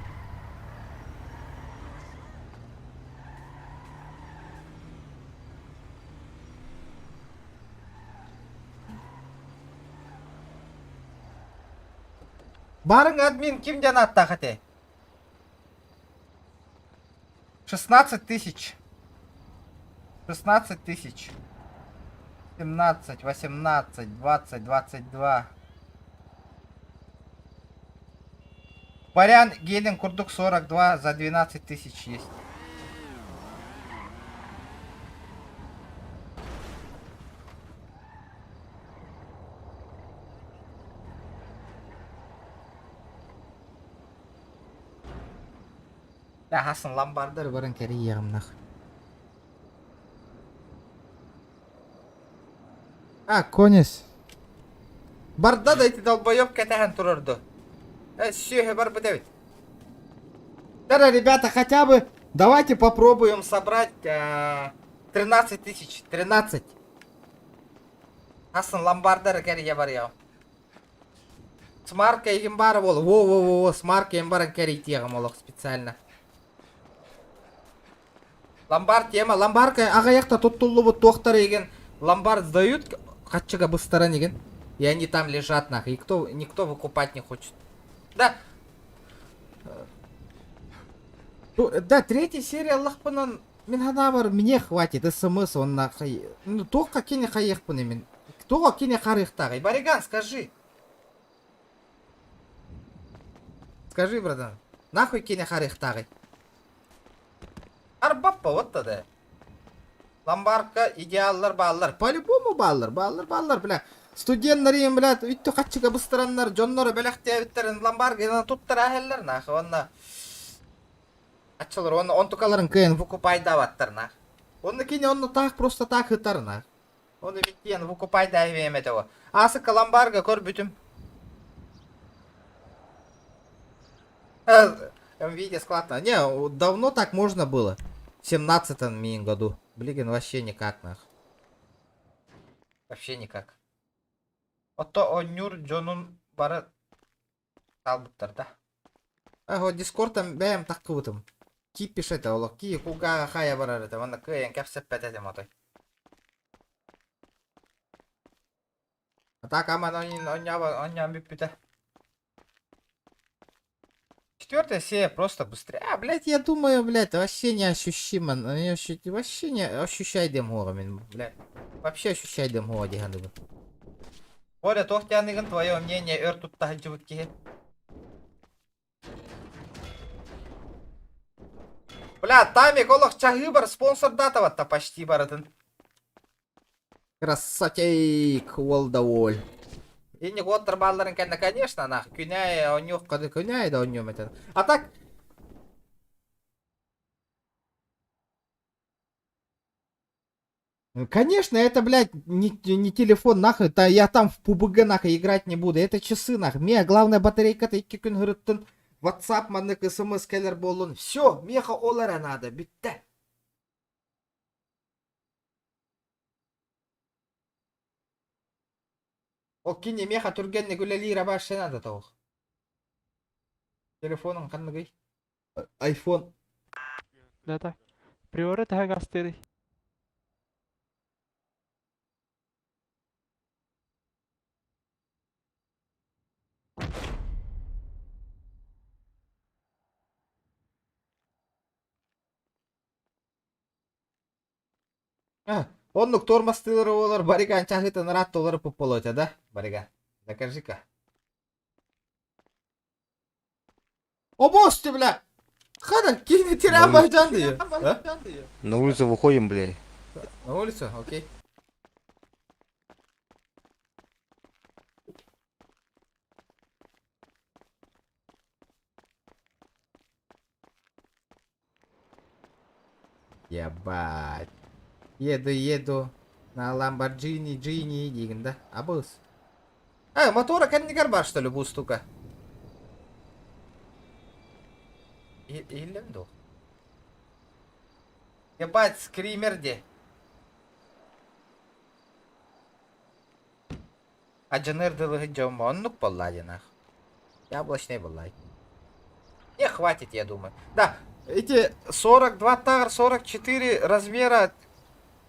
Барың админ ким жанат тахате? 16 тысяч. 16 тысяч. 17, 18, 20, 22. Барян Гелен Курдук 42 за 12 тысяч есть. Да, Хасан Ламбардар Баран кери ягым нахуй. А, конец. Барда да эти долбоёб кетахан турарду. Все, бар бдевит. Тогда, ребята, хотя бы давайте попробуем собрать 13 тысяч. 13. Асын ломбардар кәрия бар яу. Смарка егін бары бол. Во, смарка егін барын кәрей тегім олық специально. Ломбард тема. Ломбарка ағаяқта тұттулы бұт тоқтар еген. Ломбард сдают қатчыға быстаран еген. И они там лежат нах. И никто выкупать не хочет. Да. Да, третья серия Аллахпанан. Минхадабар мне хватит. СМС он нахай. Ну, только кине хаехпаны мен. Кто кине харихтагай? Бариган, скажи. Скажи, братан. Нахуй кине харихтагай? Арбаппа вот тогда. Ломбарка идеаллар баллар. По-любому баллар, бля. Студенттер ем, блядь, үйтті қатчыға бұстыранлар, жонлары бөләқтебіттерін ломбарга туттар әхеллер, нах. Онна... Атчылар, он тукаларын күйен вукупайда баттар, нах. Онны кейне онны так, просто так хытар, нах. Онны биттен вукупайда әвеме дева. Асыка ломбарга көр бүтім. Видео складно. Не, давно так можно было. В 17-м году. Блин, вообще никак, нах. Вообще никак. Ото онюр жонун бары талбыттар да. Ага, дискордтан бәйім таққы бұтым. Ки пишет олық, ки кугаға қая барар это. Ванда күйен кәпсеп бәтәдем отой. А так, аман оням биппіті. 4-я серия просто быстрее. А, блядь, я думаю, блядь, вообще не ощущимо. Вообще не ощущай демгора, блядь. Вообще ощущай демгора, диганы бы. Оля, тохтяныгын, твое мнение, эр тут тахдживут кихе. Бля, Тамик, олох чахыбар, спонсор датаватта почти баратын. Красотейк, волдоволь. И не год балларын кәнді, конечно, нах, күнәй, онюх, қады күнәй, да онюм етен. А так... Конечно, это, блядь, не телефон, нахуй, да я там в PUBG, нахуй, играть не буду, это часы, нахуй. Мне главная батарейка-то 2 күн хүріттін, WhatsApp, маннык, SMS, келер болын. Все, меха олара надо, бітті. Ол кине меха түргенне гүлелі рабашсы надо тауық. Телефонын қанныгай? Айфон. Да. Приоры тәгі астыры. Оннук тормастылары олар бариган чахытын рат олары пополотя, да? Бариган, закажи-ка. О, босс ты, бля! Хада, кинь тиря баждан дию. На улицу выходим, бля. На улицу? Окей. Ебать. Еду на Lamborghini, Джини, деген, да? Абыз. Мотора кәннігер бар, что ли, бұл стука? Или ду? Ебать, скримерде. А джанердылығы джомба, оннук боллади, нах. Яблочный боллади. Не хватит, я думаю. Да, эти 42 тагр, 44 размера.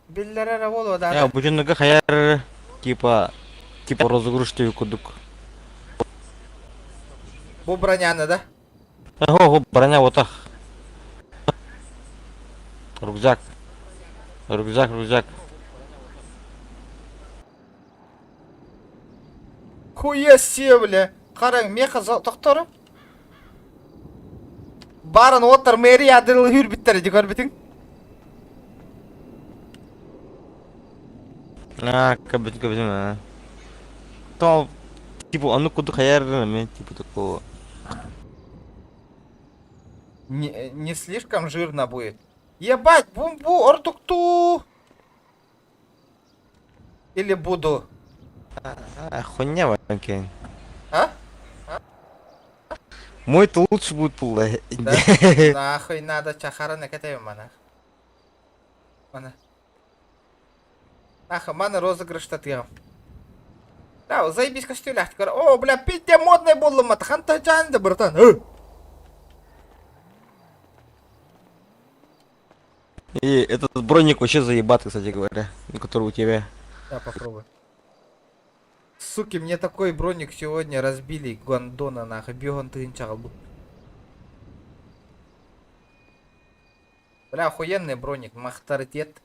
Биллерера болу, да. Я бужынныгы хаяр типа розыгрыш кудук. Бу броняны, да? Ого, броня вот так. Рюкзак. Хуя се, бля. Қараң, меха тоқтары? Барын оттар мэри адырылы хүр биттері, де көрбітің? Кабин. То, типа, он куда хаяр, типа такого. Не слишком жирно будет. Ебать, бумбу, ортукту. Или буду. Хуйня, Ванькин. А? Мой-то лучше будет пул. Да? Нахуй надо чахараны катаем, мана. Мана. Нахуй, мана розыгрыш татьям. Да, заебись костюлях. О, бля, пить модный был ломат. Ханта джанда, братан. И этот броник вообще заебатый, кстати говоря, который у тебя. Да, попробуй. Суки, мне такой броник сегодня разбили. Гондона, нахуй. Бегон тынчал был. Бля, охуенный броник. Махтаритет.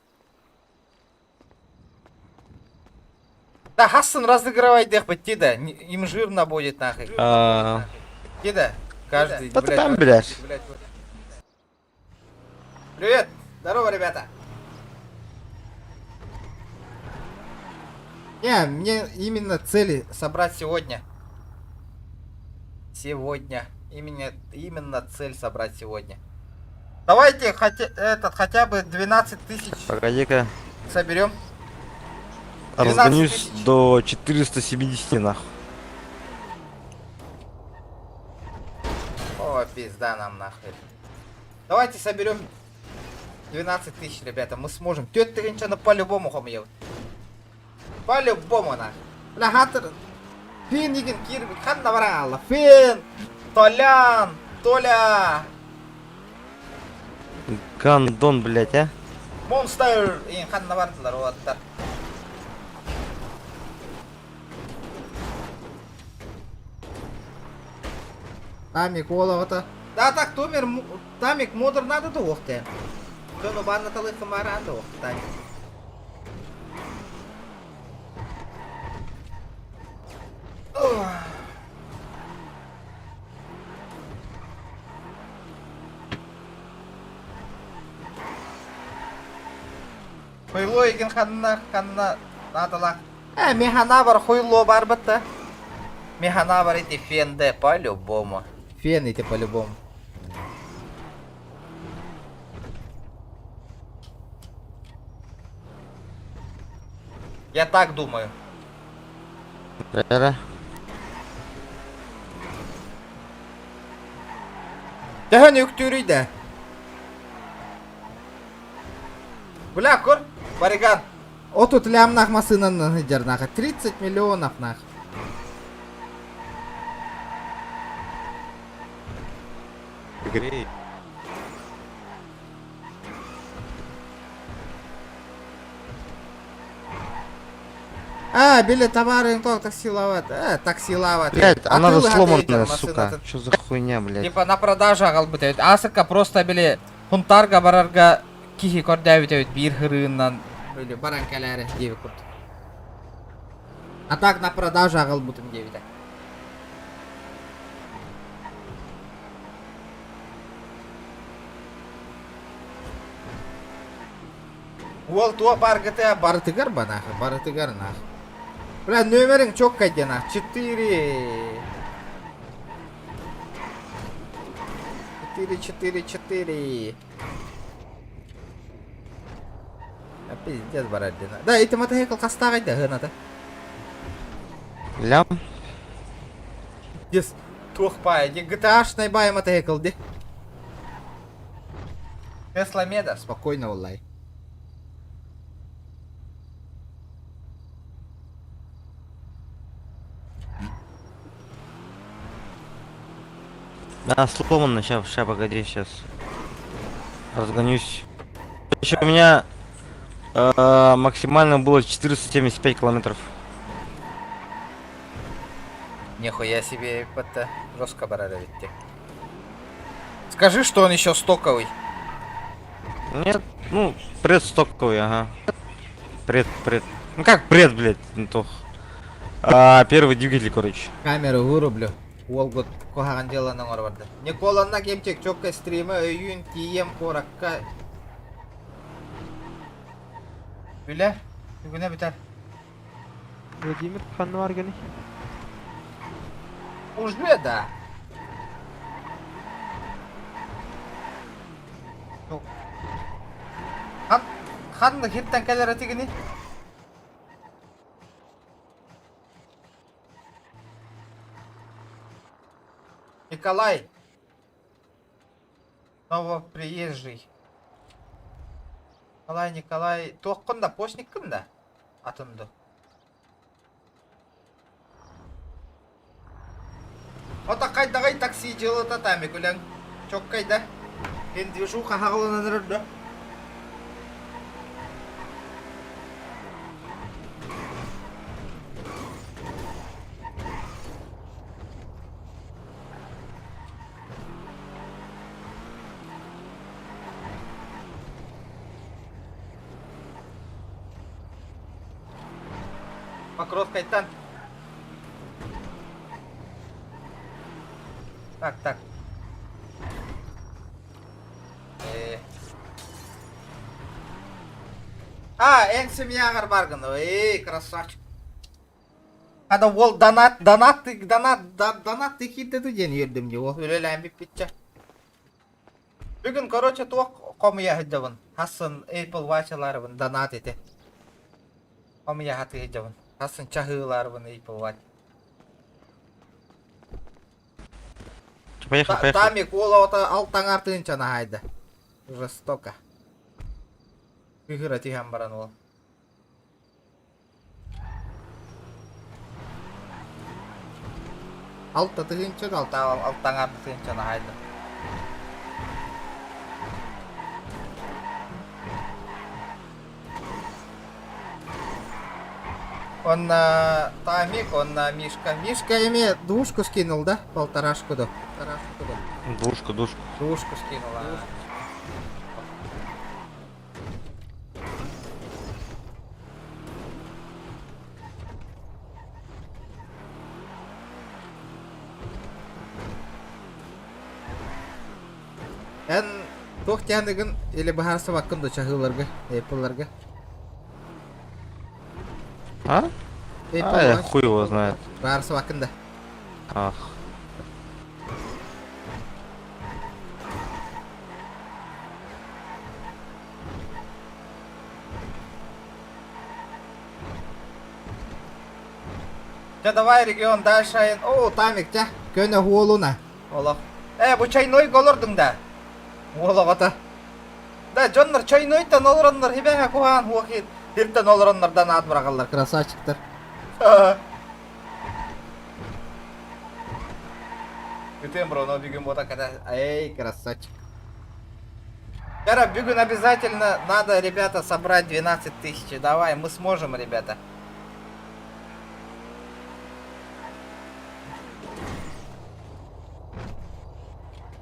Да, Хасан разыгрывай дэх, да. Им жирно будет, нахуй. Кида. Каждый, Да ты там, блядь. Привет. Здорово, ребята. Не, мне именно цели собрать сегодня. Сегодня. Именно цель собрать сегодня. Давайте хотя бы 12 тысяч Погоди-ка. соберем. Разгонюсь до 470 нахуй. О, пизда нам нахуй. Давайте соберем 12 тысяч, ребята. Мы сможем. Тетя Ринчана по-любому хомьев. По-любому нахуй. Бля, хатыр. Фин еген кирбик. Хан наврала. Фин. Толян. Толя. Гандон, блядь, а? Монстер. Ин хан навардылар оаттар. Тамик олавата. Да так томер тамик модер надо до вахте. Тону банна талы камара до вахте. Хуйло еген ханна надала. Механа бар хуйло бар бітті. Механа бар эти фенде по-любому. Фен эти по-любому. Я так думаю. Да. Тәһән үктүрейді. Бля, кор, бариган. Отут лямнах масынын жернаха 30 миллионов нах. Грей. Били товары то таксиловат. Таксиловат. Блять, она же сломанная, сука. Что за хуйня, блядь? Типа на продажу албыт. Асыка просто били хунтарга барарга кихи кордявит бир хырыннан. Били баранкалары деви курт. А так на продажу албытым девита. Ол туа баргыты барытыгар банах, барытыгар нах. Бля, номерин чок кайдена. 4. 4. Пиздец, барадина. Да, это мотоцикл кастагай да, гына-то. Лям. Дес, тухпай, де GTA-шный бай мотоцикл, де. Тесла Меда, спокойно, улай. Да, сломанно, ща, погоди, сейчас. Разгонюсь. Еще у меня максимально было 475 километров. Нихуя себе, это жестко барада ведь. Скажи, что он еще стоковый. Нет, ну, предстоковый, ага. Пред. Ну как пред, блядь, Антох. Первый двигатель, короче. Камеру вырублю. Волгот кохаган дела на морварда. Никола на геймчек чокка стрима июнь тием коракка. Бля, гуна битар. Владимир Ханваргани. Уже да. Хан хиттан калера тигини. Николай. Новоприезжий. Николай. Тоққында, почник кімді? Атымды. Ота қайдағай такси жылыта тәмек өлең. Чоқ қайда? Енді жуқа хағылынан үрді. Покров кайтан. Так. Эң семьяғар барғын. Красавчик. Ада ол донат декейді ден ердім де. Ол өлелән біп бітчі. Бүгін, короче, тоқ қомия хыджабын. Хасын Apple Watch'ларыбын донат еті. Қомия хаты хыджабын. Хасын чахыларыбын Apple Watch. Поехали. Тамик ол алтан артынша нахайды. Жестоко. Игра тихан баран ол. Алта тыгынча алтан артынша нахайды. Он Тамик, он Мишка. Мишка ими двушку скинул, да? Полторашку, да? Двушку. Двушку скинул, Эн тоқтяндығын или бағарсы баққынды чағыларға, Apple'ларға. А? Я хуй его знает. Бағарсы баққынды. Ах. Давай регион дальше. О, Тамик, тя. Көне хуолуна. Олақ. Бұ чайной голырдың да. Олағата. Да, жонлар чайнойтан олыранлар. Хебеға куған хуақид. Хирттен олыранлардан ат бұрағалар. Красавчиктар. Күтен броно бүгін бота када. Эй, красавчик. Кара, бүгін обязательно надо, ребята, собрать 12 тысяч. Давай, мы сможем, ребята.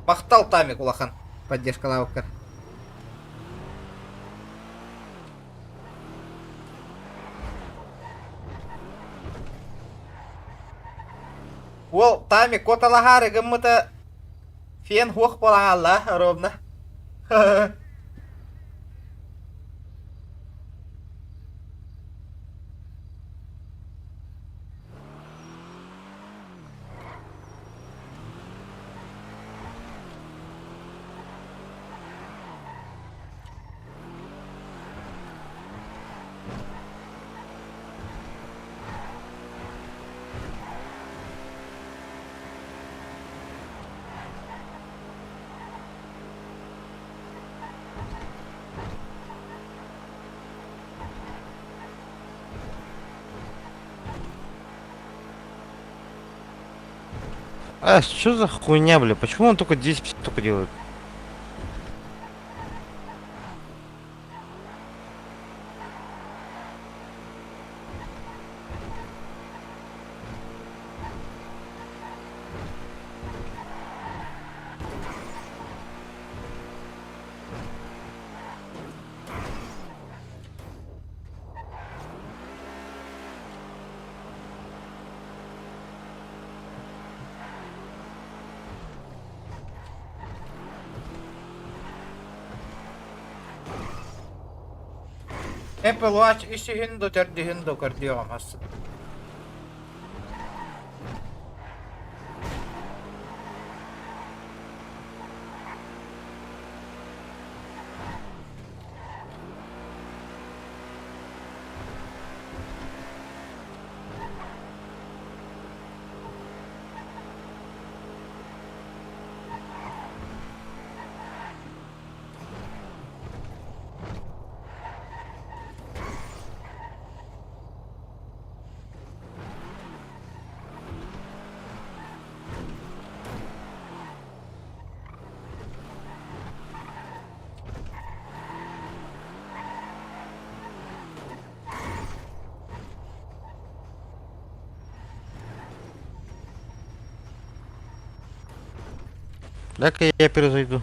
Мақтал Тамик улахан. Поддержка лавкар. Ол Тамик коталахары гыммыта фен хуақ болағалла, ровно. А, что за хуйня, бля? Почему он только 10 только делает? Apple Watch isi hindu terdi hindu kardiyom aslında. Дай-ка я перезайду.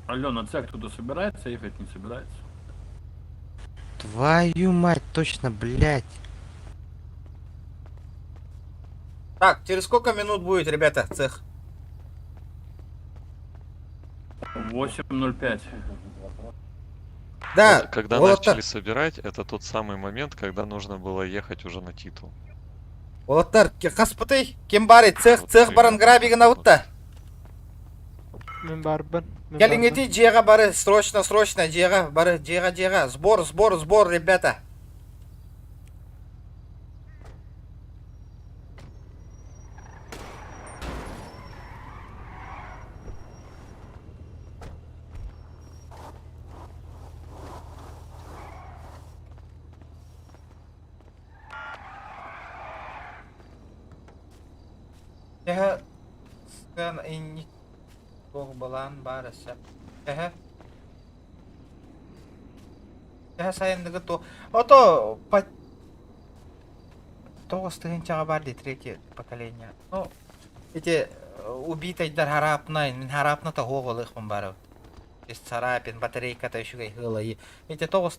Алена, цех туда собирается, ехать не собирается? Твою мать, точно, блядь. Так, через сколько минут будет, ребята, цех? 8:05. Да, Вот когда вот начали собирать, это тот самый момент, когда нужно было ехать уже на титул. Олаттар, хаспытай, кем бары, цех баран грабиген аутта. Мен барбын. Келингети жега бары, срочно, жега бары, жега. Сбор, ребята. Жега скан инни тог балан барыса. Жега сайындыгы то. Ото тоғыз барды третье поколение. Ну, эти убитайдар харапнай, мен харапна-то хоғыл ихмын бары. Царапин, батарейка-то еще гай хыла. Эти тоғыз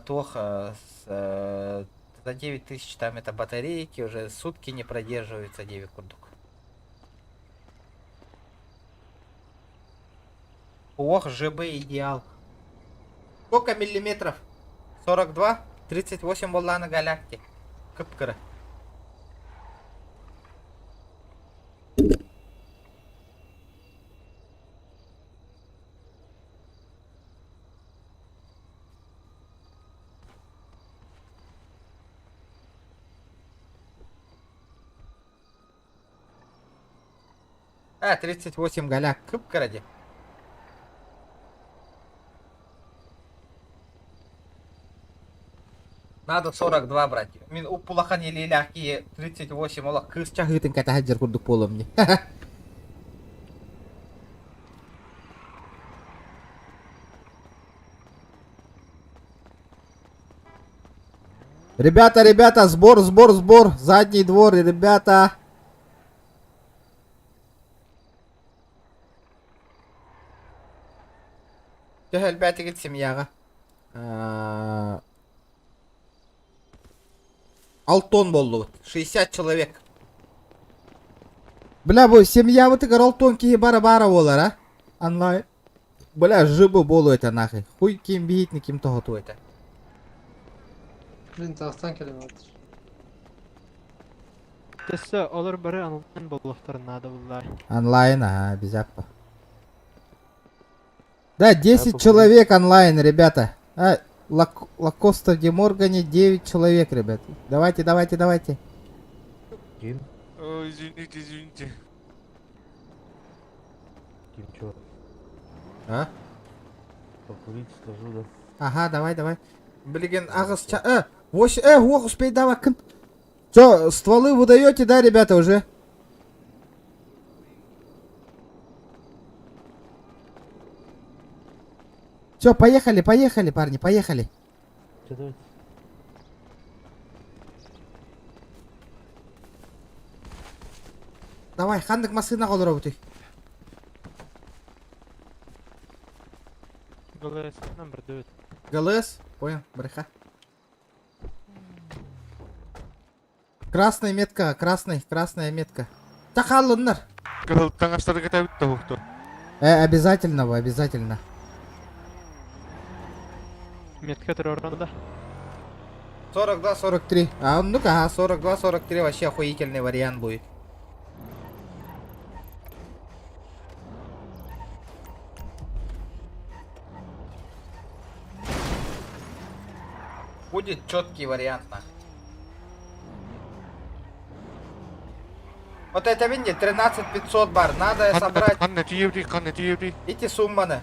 тох за 9000 там это батарейки, уже сутки не продерживаются 9 курдук. Ох, ЖБ идеал. Сколько миллиметров? 42? 38 была на галактике. Кыпкыры. А, 38 галяк. Кыпкыры. Надо 42 брать. Мен упулахан или ляхи 38 олак кыз чагытын ката хаджар курдук болом мне. Ребята, сбор. Задний двор, ребята. Төхөл бәтігіт семьяға. 6 тонн болды. 60 человек. Бля, бұл семья вот игр 6 тонн кейі бара олар, а? Онлайн. Бля, жыбы болу это нахуй. Хуй кем бейт, не кем тоғыту это. Блин, тағыстан келем отыр. Тесі олар бірі онлайн болуқтарына да бұлар. Онлайн, ага, безаппа. Да, 10 человек онлайн, ребята. Лакоста де Моргане 9 человек, ребят. Давайте. Ким? Ой, извините. Ким, чё? А? Покурить скажу, да. Ага, давай. Блин, ағыз ча... ох, успей, давай, кім? Чё, стволы выдаете, да, ребята, уже? Все, поехали, парни, поехали. Чё, давайте. Давай, хандык машина қалдыра өтей. ГЛС номер 9. ГЛС? Понял, бреха. Красная метка, красная метка. Тахалыннар. Обязательно. Метка террорда. 42-43. А ну-ка, 42-43 вообще охуительный вариант будет. Будет четкий вариант, нахуй. Вот это видите, 13500 бар. Надо собрать эти сумманы.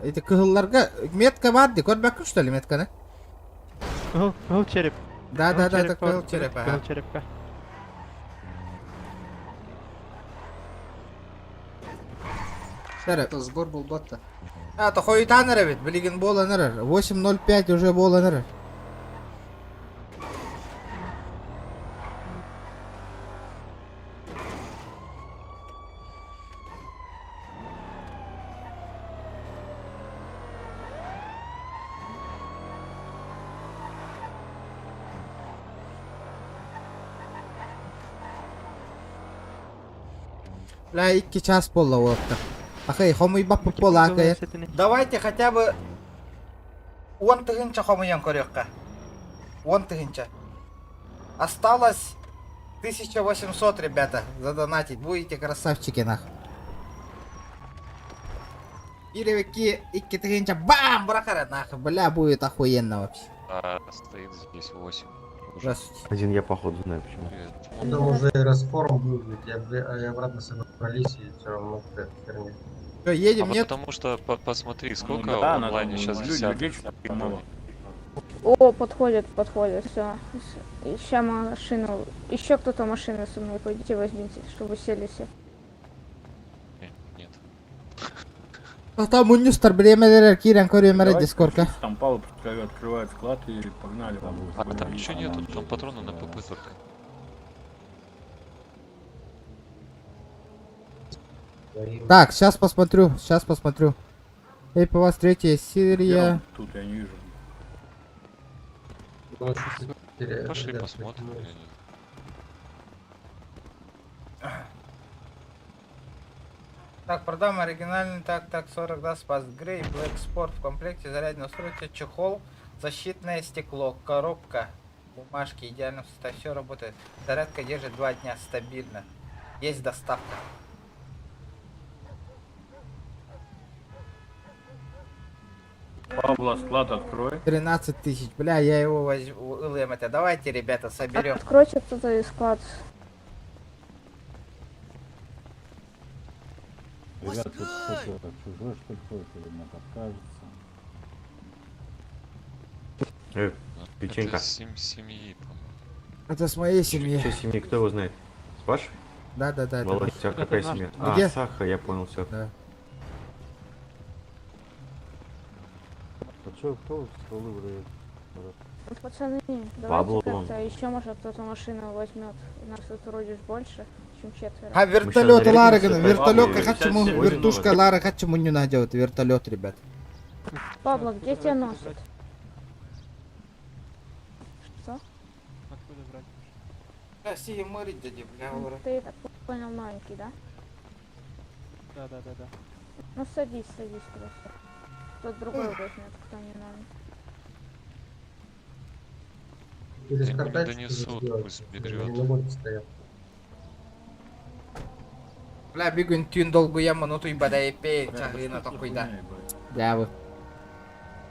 Эти кыгылларга метка бар ди, көрбөккү что ли метканы? Кыл череп. Да, это кыл череп. Кыл черепка. Сэр, Сбор был бата. то хойтаныр бит, билген боланыр. 8:05 уже боланыр. Ла 2 час болла уақытта. Ахай, хомый баппы бола акай. Давайте хотя бы 10 тыгынча хомыян көрөкка. 10 тыгынча. Осталось 1800, ребята, задонатить. Будете красавчики, нахуй. Иревики, 2 тыгынча, бам, бракара, нахуй. Бля, будет охуенно вообще. Стоит здесь 8. Здравствуйте. Один я походу знаю почему. Да уже распором будет, я обратно собрались и все равно какая-то херня. Что, едем, нет? Потому что посмотри, сколько да, онлайне сейчас людей десяток. мало. О, подходит, все. Еще машину. Еще кто-то машину со мной. Пойдите возьмите, чтобы сели все. Нет. Там унистер бремелер кирен көрөмөр дискорка. Там Павел пускай открывает склад и погнали. А там ничего нету, там патроны на ПП только. Так, сейчас посмотрю. Эй, по вас 3 серия. Тут я не вижу. Пошли посмотрим. Так, продам оригинальный, так, 40, да, спас Грей, Black Sport в комплекте, зарядное устройство, чехол, защитное стекло, коробка, бумажки, идеально в состоянии, все работает. Зарядка держит 2 дня стабильно. Есть доставка. Павла, склад открой. 13 тысяч, бля, я его возьму, это. Давайте, ребята, соберем. Откройте кто-то из склад. Ребят, тут кто-то чужой, что ли, ходит, или мне так кажется. Печенька. Это семьи, по-моему. Это с моей семьи. Что семьи, кто его знает? С вашей? Да. Володь, у тебя какая семья? Где? Саха, я понял, все. Да. А чё, кто стволы выдает? Пацаны, Пабло, давайте как-то еще, может, кто-то машину возьмет. У нас тут вроде ж больше, чем 4. А вертолет, Лараган, зарядимся, вертолет, Пабло, хачему, 57, вертушка, Лара, хачему не надевает, вертолет, ребят. Пабло, где тебя носят? Что? Откуда брать? Россия морит, дядя, бля, ура. Ты так понял, маленький, да? Да. Ну садись просто. Кто-то другой возьмет, кто не надо. Или Ему не скатать, донесут, пусть берет. Бля, бигун тюн долгу яма, ну туй бада епей, чахрина такой, да. Да, вы.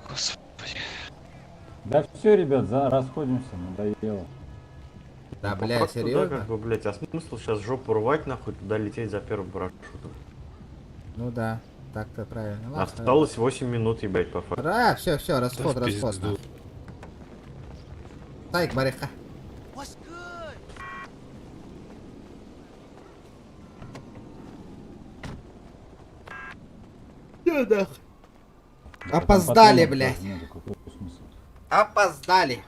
Господи. Да все, ребят, расходимся, надоело. Да, бля, серьезно? Как бы, блять, а смысл сейчас жопу рвать, нахуй, туда лететь за первым парашютом? Ну да, так-то правильно. Ладно. Осталось 8 минут, ебать, по факту. Да, все, расход. Тайк, бариха. Опоздали, блядь. Опоздали.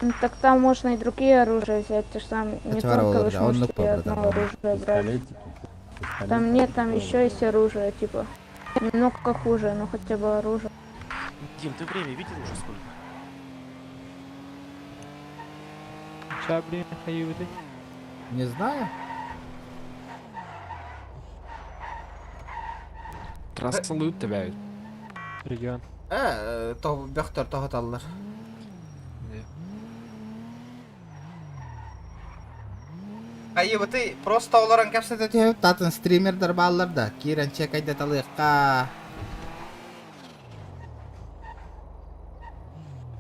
Ну, так там можно и другие оружия взять, ты ж там не только лишь можете одно оружие брать. Там нет, там еще есть оружие, типа. Немного хуже, но хотя бы оружие. Дим, ты время видел уже сколько? Ща, блин, хаюды. Не знаю. Трасслы тебя. Регион. То бөхтөр тоғыталылар. Айыбы ты просто оларан кәпсет өтеп, татын стримердер баллар да. Кирен чек айда талыққа.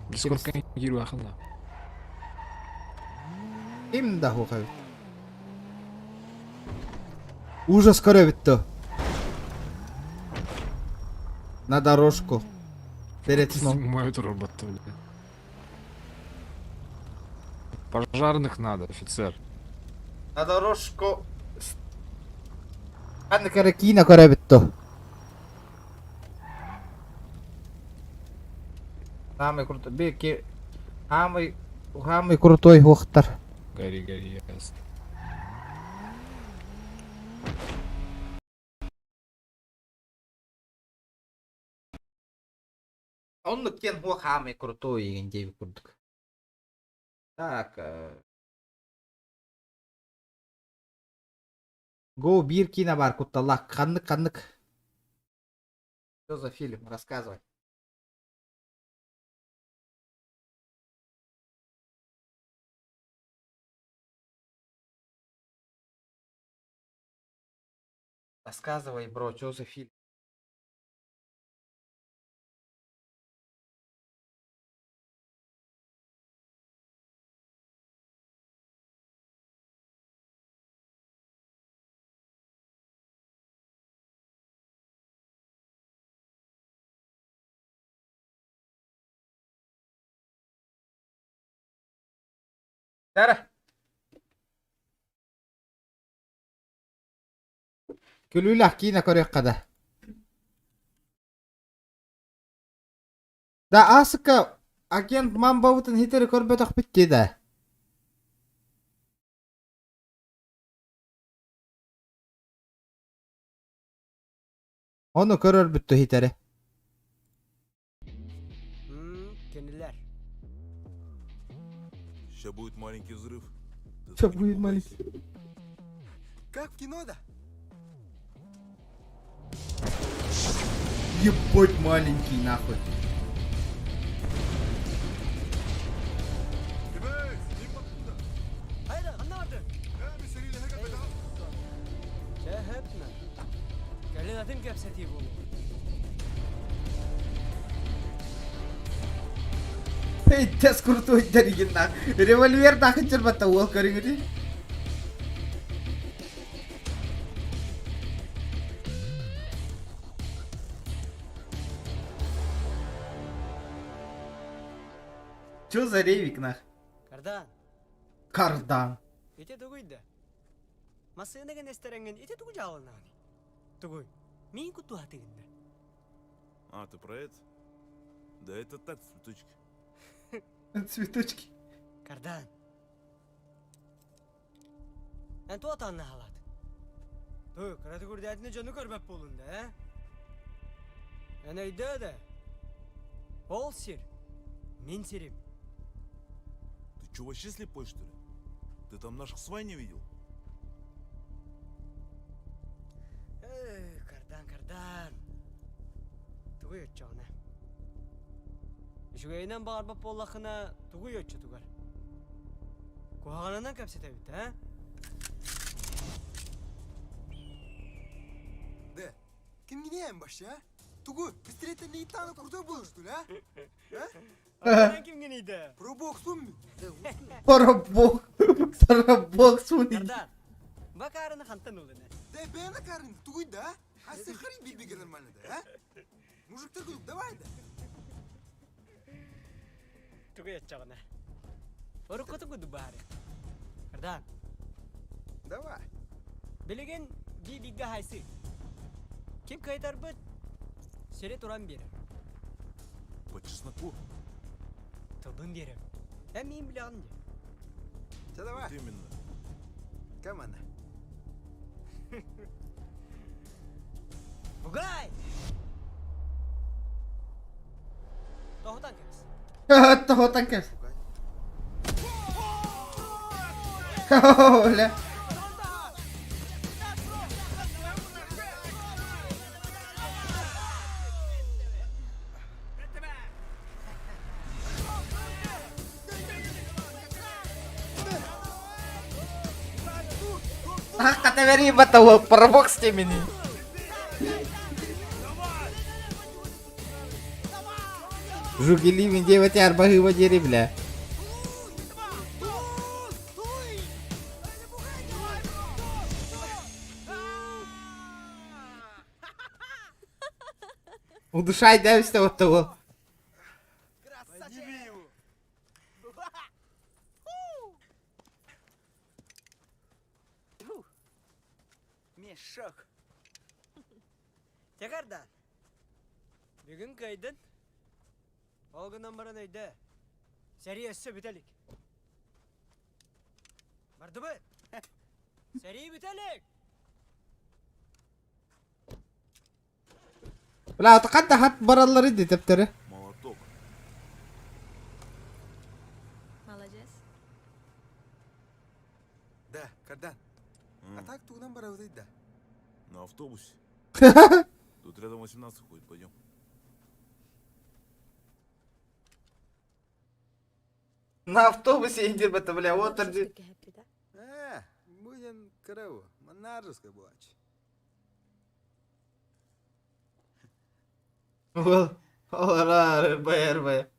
Дискордқа гиру ақылда. Ким да хуқай? Уже скоро бітті. На дорожку. Перед сном. Снимают робота, бля. Пожарных надо, офицер. На дорожку. Анна Каракина скоро бітті. Самый крутой. Беки. Самый крутой Вохтар. Гори, ясно. Он кен хуа самый крутой егендей курдук. Так. Го бир кино бар кутталлах. Каннык. Что за фильм? Рассказывай. Рассказывай, бро, что за фильм? Тара. Күлүләх кино көрөккәдә. Да асыка агент Мамбаутын хитер көрбөтөк битти да. Onu көрөр бүттү хитери. Кенелер. Сейчас будет маленький взрыв. Сейчас будет маленький. Как в кино, да? Ебать маленький нахуй. Hayda, anlamadım. Şehitna. Gelin adım kapsati bu. Hey, test крутой дереген на. Револьвер тахынчыр бата ол көрүңүр. Чё за ревик нах? Кардан. Кардан. Ите тугуйда. Масыынага нестеренген ите тугу жалынаны. Тугуй. Мен куту атыгында. А, ты про это? Да это так, цветочки. Цветочки. Кардан. En tu atan halat. Tu karate kurdiyatını canı körbep bolunda, he? En ayda da. Ол сир. Мен сирим. Ты чё, вообще слепой, что ли? Ты там наших свай не видел? Кардан. Тугу йотчауна. Ишугайнан bağırбап боллахына тугу йотчу тугар. Куагананан капсете бит, he? Да, кем гинеем башы, а? Тугу, пистолетті лейтаны крутой болыр, что ли, а? Ана кем гинейді? Пробок сумми. Пробок сумми. Кардан, бакарыны хантан улыны. Да, бәйіні қарын, тугуй, да? А сен харин бейбеге нормально, да, а? Мужиктар күліп, давай, да? Тугу йотчауна. Орукоту куду бары. Кардан. Давай. Билеген бибига хайсы. Кем кайтар быт? Сере туран берем. По чесноку. Тылдын берем. Мен билягын де. Все, давай. Вот именно. Команда. Бугай! Тохотан кемс. Тохотан кемс. Оля. Kata beri batawa parbok stemini. Жугили мен девать арбагы водери, бля. Удушай, да, все вот того. Мешок. Tekrardan. Bir gün kaydın. O günden bana neydi? Seri esse bitelik. Vardı mı? Seri bitelik. لا اعتقد حط برا الريد تبتري. Молоток. Молодец. Да, кардан. А так тугдан барабызды да. На автобусе. Тут рядом 18 ходит, пойдем. На автобусе индир бата, бля, вот орди. Будем крыво. Манаржеская булач. Олар, байер.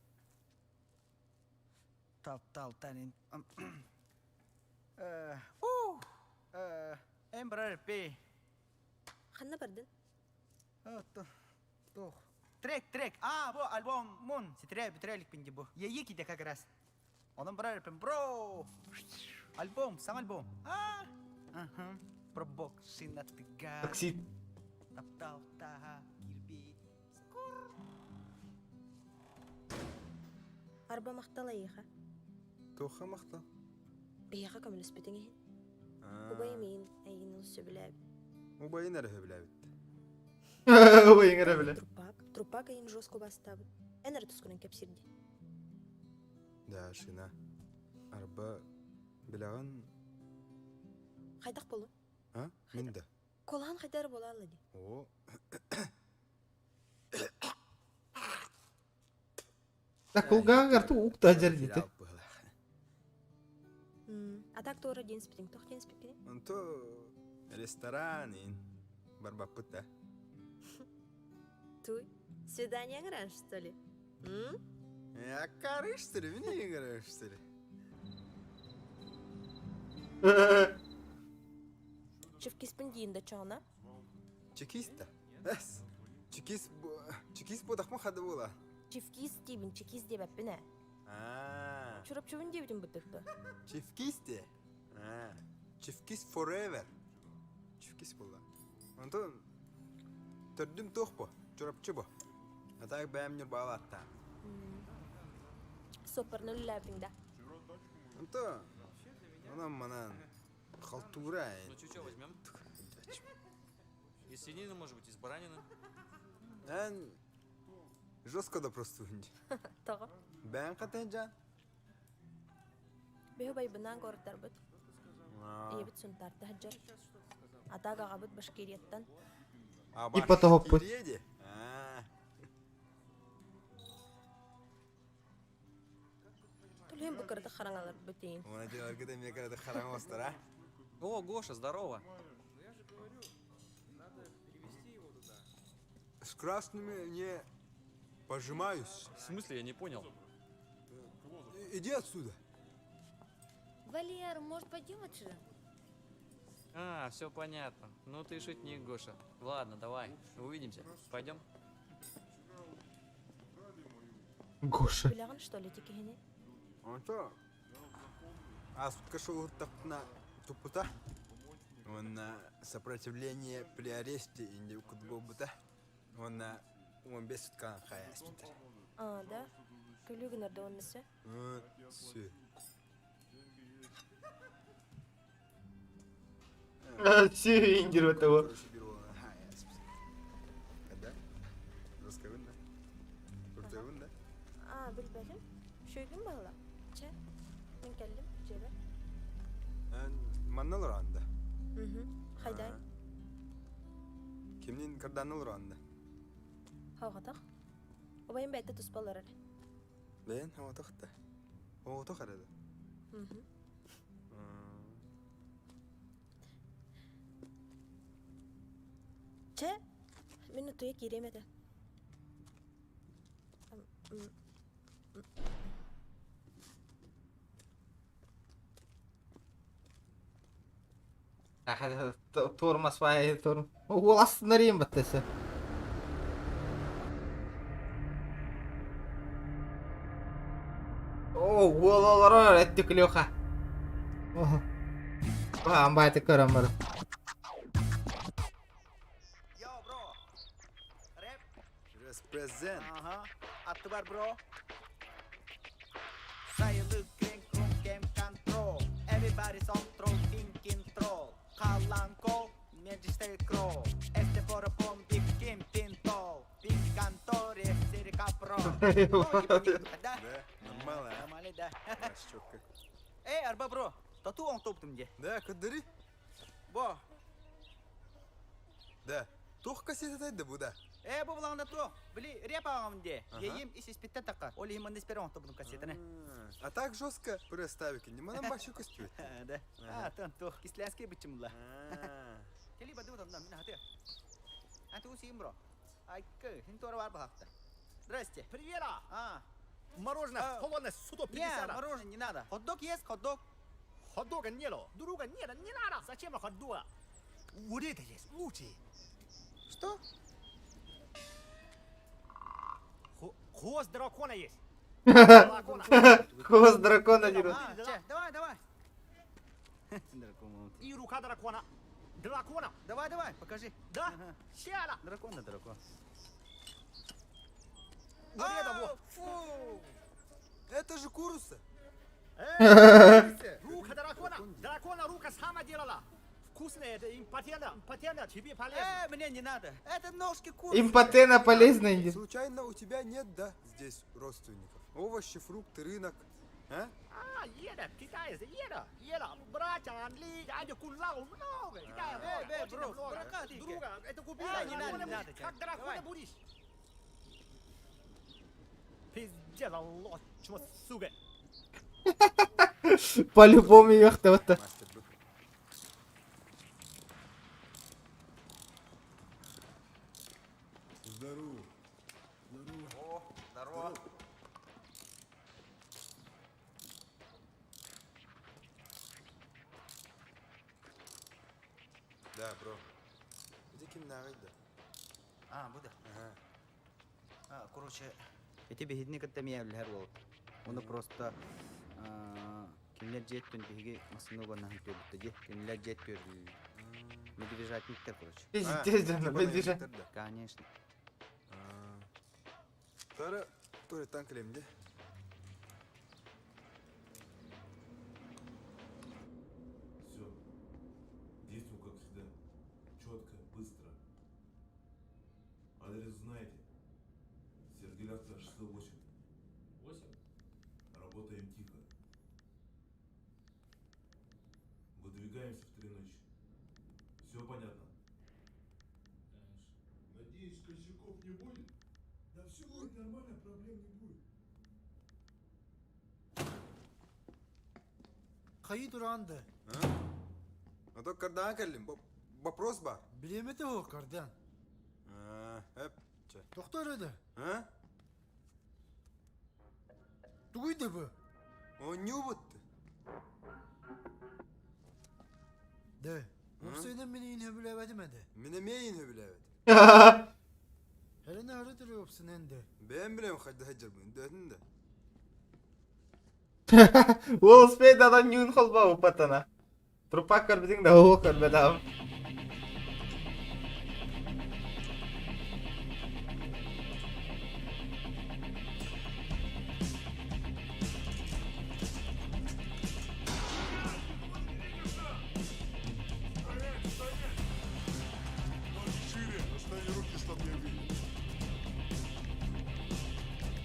Tal tanin. Embraer P. خلنا بردن. Тух. Трек. Bu albüm mun. Bitirelik bence bu. Ye ki de kagras. Onun brar pen bro. Albüm, sam albüm. Probok sinatiga. Такси. Taptal taha kirbi. أربعة مختلة يخا. توخا مخطا. يخا كم نسبتين وبيمين أي نص بلعب. وباين له بلعبت. وين غربله. تروباك أي نجوسكو باستاب. أنا رتسكن كبسير دي. Да, шина. Арба بلغن. خيدق بلو. ها؟ من ده؟ كلهن خيدار بولا الله دي. أوه. تاكل غاغر تو تاجر دي. أتاك تورا جينس بتين توخ جينس بتين. أنتو ريستورانين барбапыта. Туй, свидание играешь, что ли? Я корыш, что ли? Мне играешь, что ли? Чевки спендин да чона? Чекиста? Чекист бодахма хады бола. Чевки стибин, чекис дебеп біне. Чурап чувын дебетін бұттықты. Чевкисте? Чевкис forever. Чевкис бола. Антон, төрдім тоқ бо, чурапчы бо. Атақ бәйімнер бала атта. Сопарны ләбіңді. Антон, манан халтура. Ну что возьмем? Из свинины, может быть, из баранины? Жестко да просто үнді. Тоғы. Бәйін қатын жан? Бейі байбынан көрттар бұд. Ебіт сұнтарды хаджар. Атаға ғабыт Башкирияттан. И потом путь. Тулем бұкырды қараңалар бүтейін. Оны деларғы да мекарады қараң остыр, а? О, Гоша, здорово. С красными не пожимаюсь. В смысле, я не понял? Иди отсюда. Валер, может пойдем отсюда? А, все понятно. Ну ты шутник, Гоша. Ладно, давай, увидимся. Пойдем. Гоша. Білағын, что ли, теке хене? Антон, а сутка шоу тапна тупута? Он сопротивление при аресте и не укудбобута. Он без сутка хая спитер. А, да? Көлігін әрді онысы? Все. Все индир вот того. Когда? Раскавында? Уртавында? А, білбәлім. Шөйгін бағыла. Чә? Мен кәлім, жебі. Маннал ұранда? Қайдай? Кемнен кірданыл ұранда? Хауғатақ? Обайын бәйтті тұспалар әлі. Бәйін хауғатақта? Оғытақ әреді? Чә? Мен ұтуя керемеді. Турмас вай турм. Ол астында рейін баттысы. Ололор эттик Леха. Амбайты көрөм бар. Represent. Aha. Attı var bro. Sayılı crank room game control. Everybody's on troll thinking troll. Kalan kol. Magister crow. Este for a bomb big game pintol. Big cantore. Seri capro. Да, нормально, а? Нормально, да. Щётка. Эй, арба бро. Тату он топтым где. Да, кадыри. Бо. Да. Тух кассеты да буда. Bu bulanda tu. Бли, репа вам где. Я им из испита така. Оли им не сперон топтым кассетаны. А так жестко представить, не можем башу костюм. Да. А, там то кислянский бычымла. Кели баду там на хате. А ты усим бро. Ай к, хинтора бар бахта. Здрасте. Привет! А. Мороженое холодное, сюда Не, мороженое не надо. Хот-дог есть, хот-дог. Хот-дога нету. Друга нет, не надо. Зачем хот-дога? Вот это есть, лучше. Что? Хвост дракона есть. Хвост дракона не Давай, давай. И рука дракона. Дракона. Давай, покажи. Да? Сяла. Дракон. Фу! Это же куруса. Рука дракона. Дракона рука сама делала. Вкусная, это импотентно, тебе полезно. Мне не надо. Это ножки курицы. Импотена полезная. Случайно у тебя нет, да, здесь родственников? Овощи, фрукты, рынок. А? Еда, китаец, еда. Братья, Анли, дядя Кулау, много. Бро, дурака ты. Друга, это купи. Не надо. Как дракона будешь? Пиздец, лох, чего, сука. По-любому ёхта-то. Здорово. О, здорово. Да, бро. Где кем да? А, Буда. Короче, эти бегидни каттамия лхарло. Он просто kimler jettun bihi masnuga nahi tölütte kimler jettür медвежатник-то, короче. Естественно, медвежат. Конечно. Тара, тоже танк лемде. Все. Действуем как всегда. Четко, быстро. Адрес знаете. Сергей Авто 608. 8? Работаем тихо. Выдвигаемся в 3 ночи. Все понятно? Надеюсь, косяков не будет? Да все будет нормально, проблем не будет. Кайы дуранды? А то кардан келдим. Вопрос бар. Билемети о кардан. Тоқтар еді. Тугуйды бу. Он не убытты. Да. Оксайдан мені ин хөбіләвәдімәді. Мене мейін хөбіләвәді. Хәліне хәрітірі өпсін әнді. Ben bileyim hadi hacır bunu. Döndün de. Ол спейдадан нюн холба упатана. Трупак көрбедең да о көрбеді ау.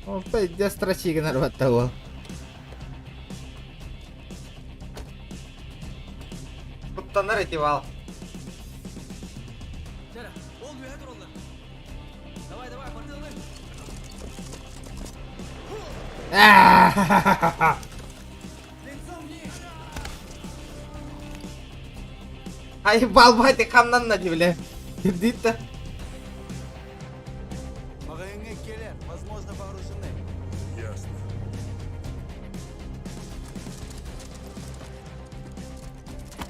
Он пойдет строчига нарвать того. Будто наративал. А ебал, бать, ты камнан надевля. Иди-то. Магазин келер, возможно, вооружены. Ясно.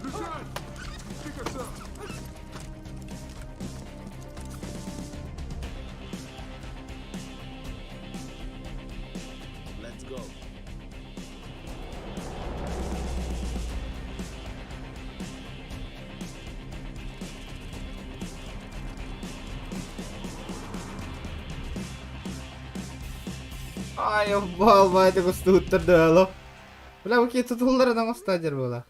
Бежать! Двигаться! Let's go. Ай, болбайды кустуттарды алып. Бля, bu keti tuğullarından ustadır bola.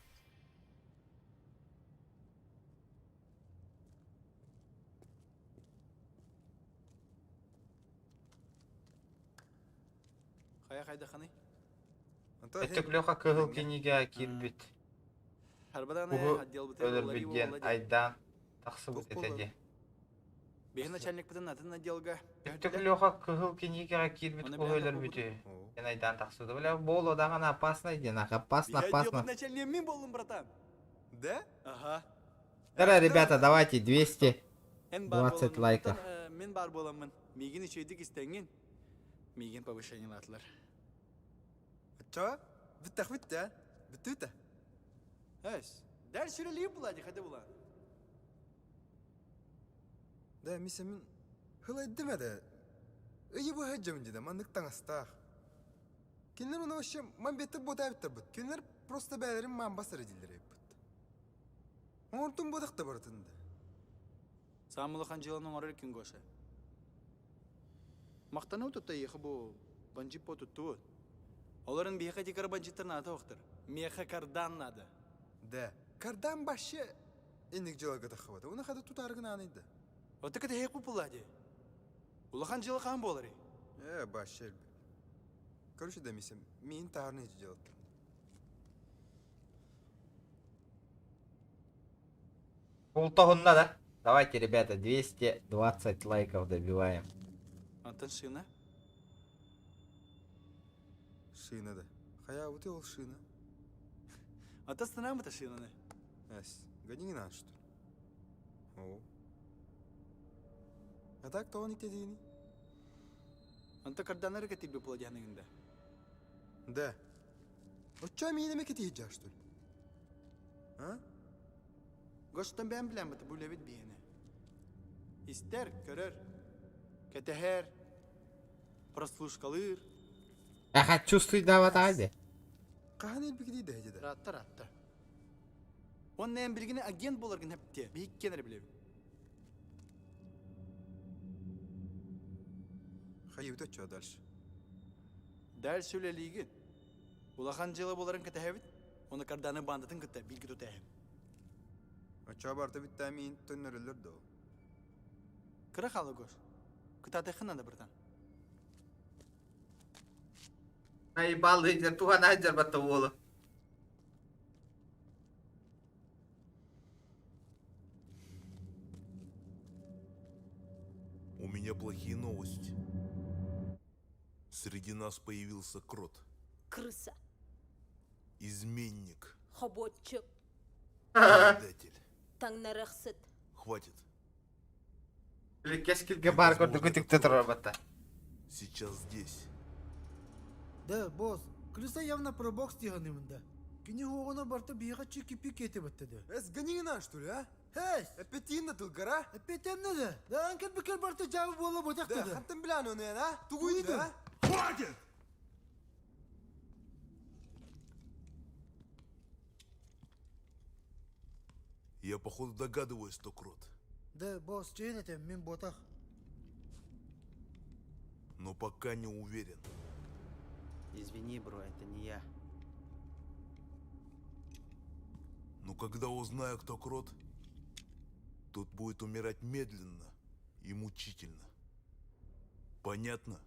Хая қайда қаны? Өтіклеуға кығыл кенеге келбет. Бұғы өлір білген айдан тақсы бұд етеді. Бейін начальник бұдан атын отделға. Өтіклеуға кығыл кенеге келбет бұғы өлір бүті. Ен айдан тақсы бұд. Бля, бол одағын опасно иден, опасно. Я делать начальник мен болдым, братан. Да? Ага. Давай, ребята, давайте 220 лайков. Мен бар боламын. Меген үшейдік істенген. Меген повышение атылар. Чо? Биттах битті, бітті. Әс, дәл сүрелейі бұлады, қады бұла. Да, мисі мен хылай демеді. Үйі бұ хөджемін деді, мандықтан астақ. Кенлер оны өші ман бетті бота біттір бұд. Кенлер просто бәлерім ман басыр еділдер еп бұд. Оңыртын бодақты бұрытынды. Самылы қан жылының орыр кен көші. Мақтаны ұтытта еқі бұл банжип отытты өт. Оларын бейқа декар банжиттарына аты оқтыр. Меха кардан нады. Да, кардан башы ендік жылға тақы оны қады тұтарғын анайды. Оты кәді хек бұпылады. Улахан жылы қан болары. Башы әлбі. Көрші демесем, мен тағырны ете жылаттым. Ултығынна да. Давайте, ребята, 220 лайков добиваем. Антон шина? Шина да. Қая өте ол шина. Ата станамыта шинаны? Әс, гадиңін ан что ли? О. А так то он и те дейіні? Анта карданары кәтіп бе пұладияғыныңында? Да. Отча мейнеме кетейі жа что ли? А? Гоштан бән білән бұты бұл әвет бейіні. Истер, көрір, кәтәхер, прослушкалыр. Ага, чувствуй дават айде. Қаған ел бігідей дәйді да? Ратта. Он нәйін білгіне агент боларғын әпте, бейік кенер білем. Қайы өте чуа дальше? Дәл сөйлелейген. Улахан жылы боларын кәтәхәвіт, оны карданы бандатын күтті, білгі тұтайым. Оча барты бітті әмейін төннөрілер до. Кыры қалы көш. Күтаты қынады бірден. Ай, балды егер туған айдар бата олы. У меня плохие новости. Среди нас появился крот. Крыса. Изменник. Хоботчик. Предатель. Таңнарықсыт. Хватит. Кескілге бар көрді күтікті тұрар бата. Сейчас здесь. Да, босс, крыса явно пробок стиганымында. Кені оғына барты бейға чеки-пик еті бітті де. Әс гәнеңін ан что ли, а? Әс! Әпетейін на тылгара? Әпетейін на да? Да, анкет бікер барты жауы болы ботақты да. Да, хантын білән оны ян, а? Туғыйды, а? Хватит! Я, походу, догадываюсь, что крот. Да, босс, чейн это, мен ботах. Но пока не уверен. Извини, бро, это не я. Но когда узнаю, кто крот, тот будет умирать медленно и мучительно. Понятно?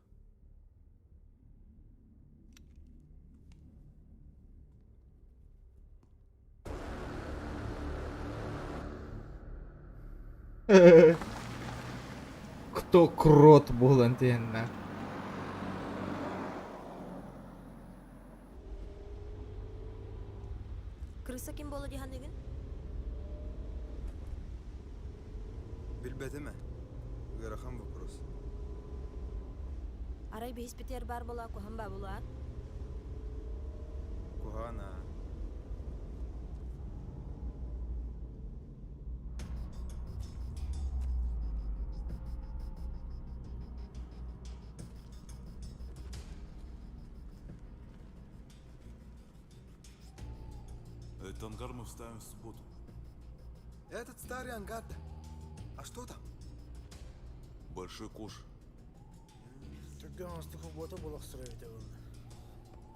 Кто крот был антенна? Крыса кем болу дегендеген? Билбетіме? Гарахан вопрос. Арай бейс бітер бар бола, кухан ба болуар? Кухана. Этот ангар мы вставим в субботу. Этот старый ангар-то. А что там? Большой куш. Чөккен астық бота болақ сұрайды оны.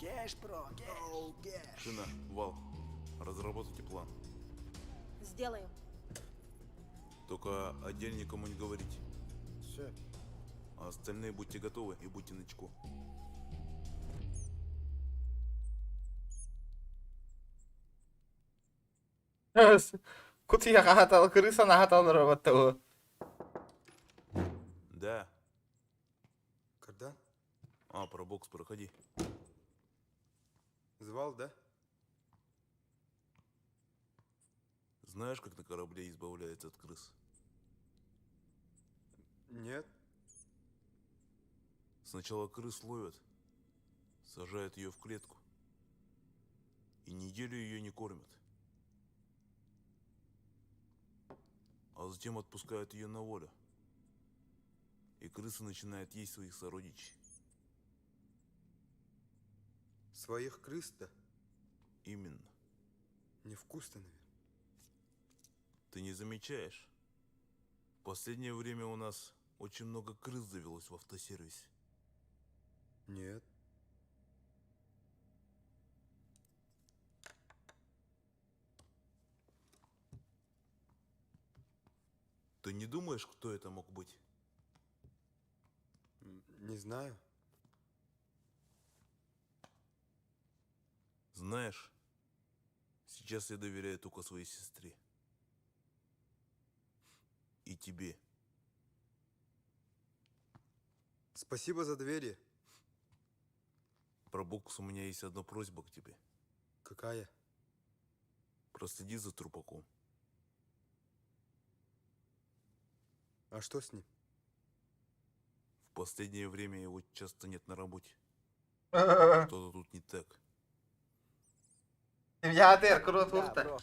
Кеш, бро, кеш. Шина, Вал, разработайте план. Сделаем. Только отдельно никому не говорите. Все. А остальные будьте готовы и будьте начеку. Кутия хатал, крыса на хатал работал. Да. Когда? Про бокс проходи. Звал, да? Знаешь, как на корабле избавляется от крыс? Нет. Сначала крыс ловят, сажают ее в клетку. И неделю ее не кормят. А затем отпускают ее на волю. И крыса начинает есть своих сородичей. Своих крыс-то? Именно. Невкусно, наверное. Ты не замечаешь? В последнее время у нас очень много крыс завелось в автосервисе. Нет. Ты не думаешь, кто это мог быть? Не знаю. Знаешь, сейчас я доверяю только своей сестре. И тебе. Спасибо за доверие. Про бокс у меня есть одна просьба к тебе. Какая? Проследи за трупаком. А что с ним? В последнее время его часто нет на работе. Что-то тут не так. Я отер, круто, Да, круто. бро.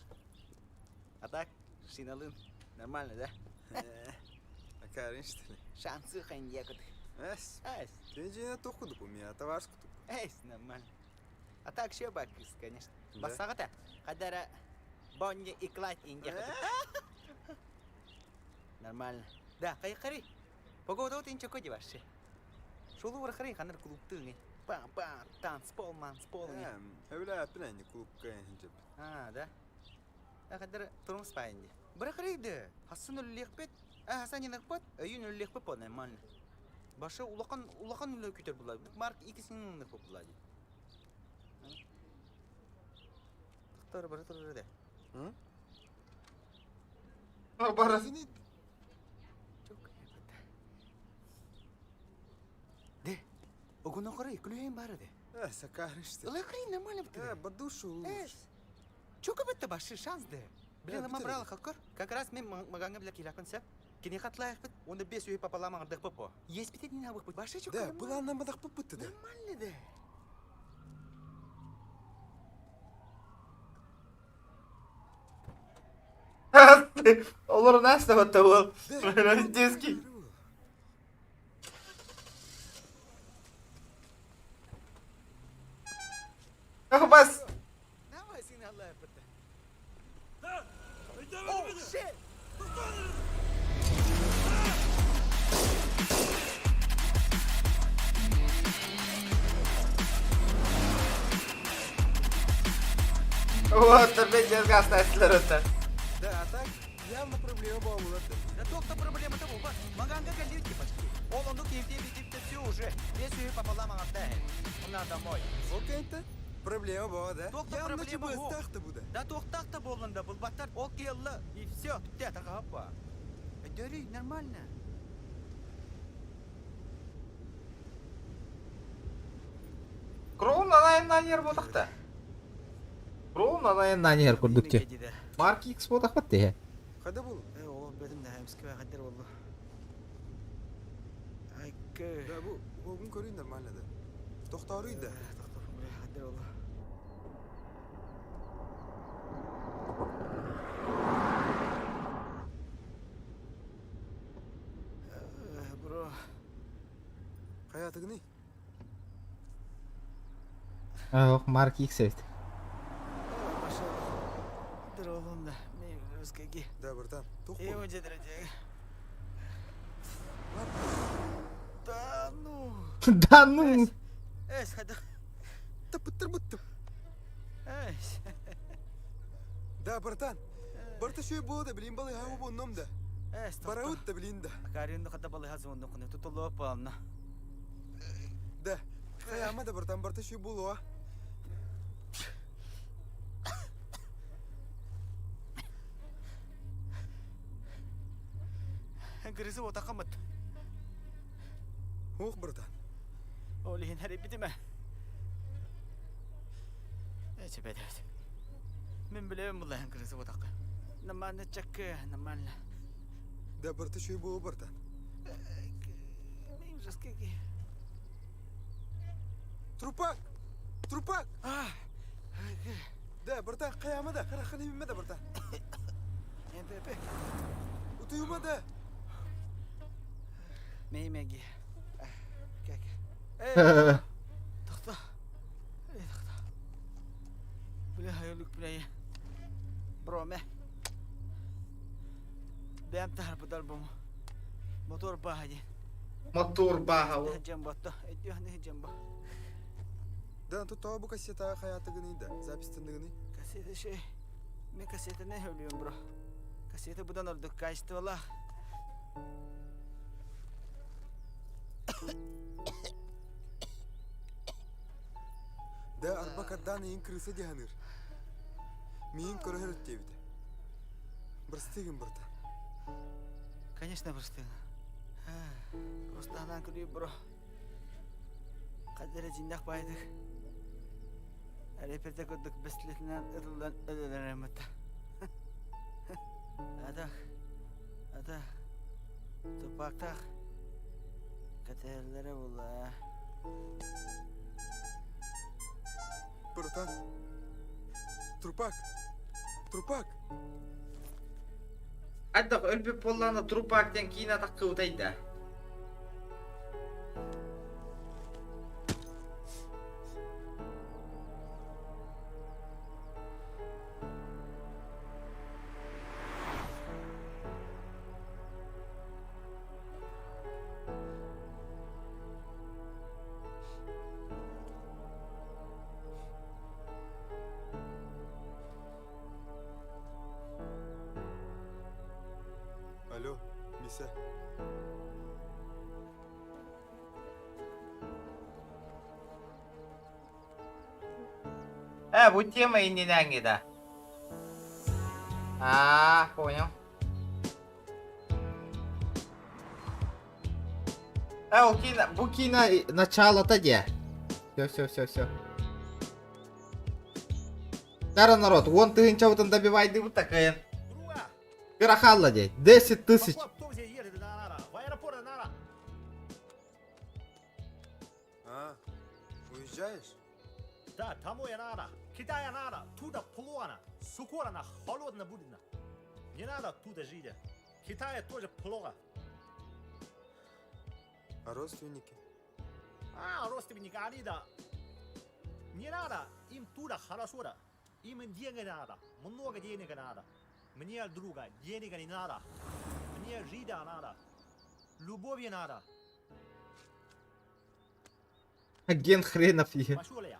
А так, шиналын. Нормально, да? А Карин, что ли? Шансы хан якут. Эс. Эс. Тенджина тухуду у меня, товарскую. Эс, нормально. А так все бакис, конечно. Да? Басагата. Хадара Бонни и Клайд иньякут. Нормально. Да, хари. Погода вот инчо коди вообще. Шулу вархари ханар клубтыни. Пам-пам, танцпол, манцпол. Öyle plan клубка инжеп. Да? Да, хадара турм спайнди. Брахриды. Хасын үллекпет. Хасан инакпет. Үйін үллекпет по нормально. Башы улақан үлі көтер болады. Марк икісінің нақпет болады. Тұқтары да. Барас. Де, огуна қарай, күлейін бары де. Сакарин, что ли? Лақырин нормально бітті. Бадушу лучше. Чока бітті башы шанс де. Блин, Да, ама бітті. брал хақыр. Как раз мен мағанға біля келақын сәп. Кене қатлайық біт, онда 5 үй папалама ардық бұпы. Ес бітетін абық бұт. Башы чока Да, нормально. была нам адақ бұппыты да. Нормально де. Олар nästa vad det var. Диски. Бас. Давай, сын Аллах, бітті. Оу, shit! Вот, опять дергастая слерата. Да, а так явно проблема была. Да только проблема-то был. Маганга галюки почти. Он онду кевде битипте все уже. Весь үй пополам отдает. На домой. Окей-то. Проблема была, да? Только Явно проблема чебы был. стахта буде. Да тоқтақ-то болында бұл баттар. Ол келді. И все. Түтте тағапа. Дөрі, нормально. Кровна на нер ботакта. Кровна на нер курдукте. Марк X ботак батте. Қайда бұл? Ол бәдім да әміскі қадыр болды. Айкы. Да, бұл оғын көрейін нормально да. Тоқтарый да. Қадыр болды. Бро. Hayatı ne? Марк X evet. Қадыр олында. Мен өзгеге. Да, братан. Тоқ Е, бол. өте дірәтегі. Да ну. Да ну. Эс, хада. Тапыттыр-быттым. Эс. Да, братан. Барта шөй болды, білейін балы хау болном да. Эс, Бараут да білейін да. Каринды хада балы хазуынды құны тұтылып алына. Да, қаяма да братан, барта шөй болуа. Грызы ота қамыт. Оқ, братан. Олейін әрі бітіме. Эче бәдәт. Мен білем бұлайын грызы отақы. Наманы чакы, наманы. Да, барта шөй болу, братан. Мен жаскеге. Трупак! Трупак! Да, братан, қаяма да, қараққан емеме да, братан. Енді бе. Утуюма да. Меймеге. Кәк. Тақта. Тақта. Біле хайылық біле. Броме. Бәм тағыр бұдар бұмы. Мотор баға ден. Мотор баға ол. Жамбатта. Әйдіғаны жамба. Да, тут того bu кассета hayatı да, запистің гыны. Кассеті шей. Мен кассетіне өліем, бро. Кассеті бұдан ордық качты ола. Да, арбакардан ең кірісі дегенір. Мен көрігір өттебіді. Бірстігін бұрта. Конечно, бірстігін. Просто анан күлейіп, бро. Қадыры жинақ байдық. Әреперді көрдік бәстілетінен ұтылдан өділер әмітті. Адақ. Тупақтақ. Кәтерлері бұла. Братан. Трупак. Трупак. Аддақ өлбіп болланы трупактен кейін атаққа ұтайды. Алло, Миса. Bu тема иннен еді. Понял. Бұл кино начало-то де. Все. Дара народ, он тыгынча бұтын добивайды бұт такайын. Пирахалла де, 10 тысяч. В аэропорт надо. А, уезжаешь? Да, тому и надо. Китая надо. Туда плохо. Скоро на холодно будет. Не надо туда жить. Китая тоже плохо. А родственники? Родственники, они да. Не надо. Им туда хорошо. Им денег надо. Много денег надо. Мне друга, денег не надо. Мне жида надо. Любовь надо. Агент хренов є. Пошел я.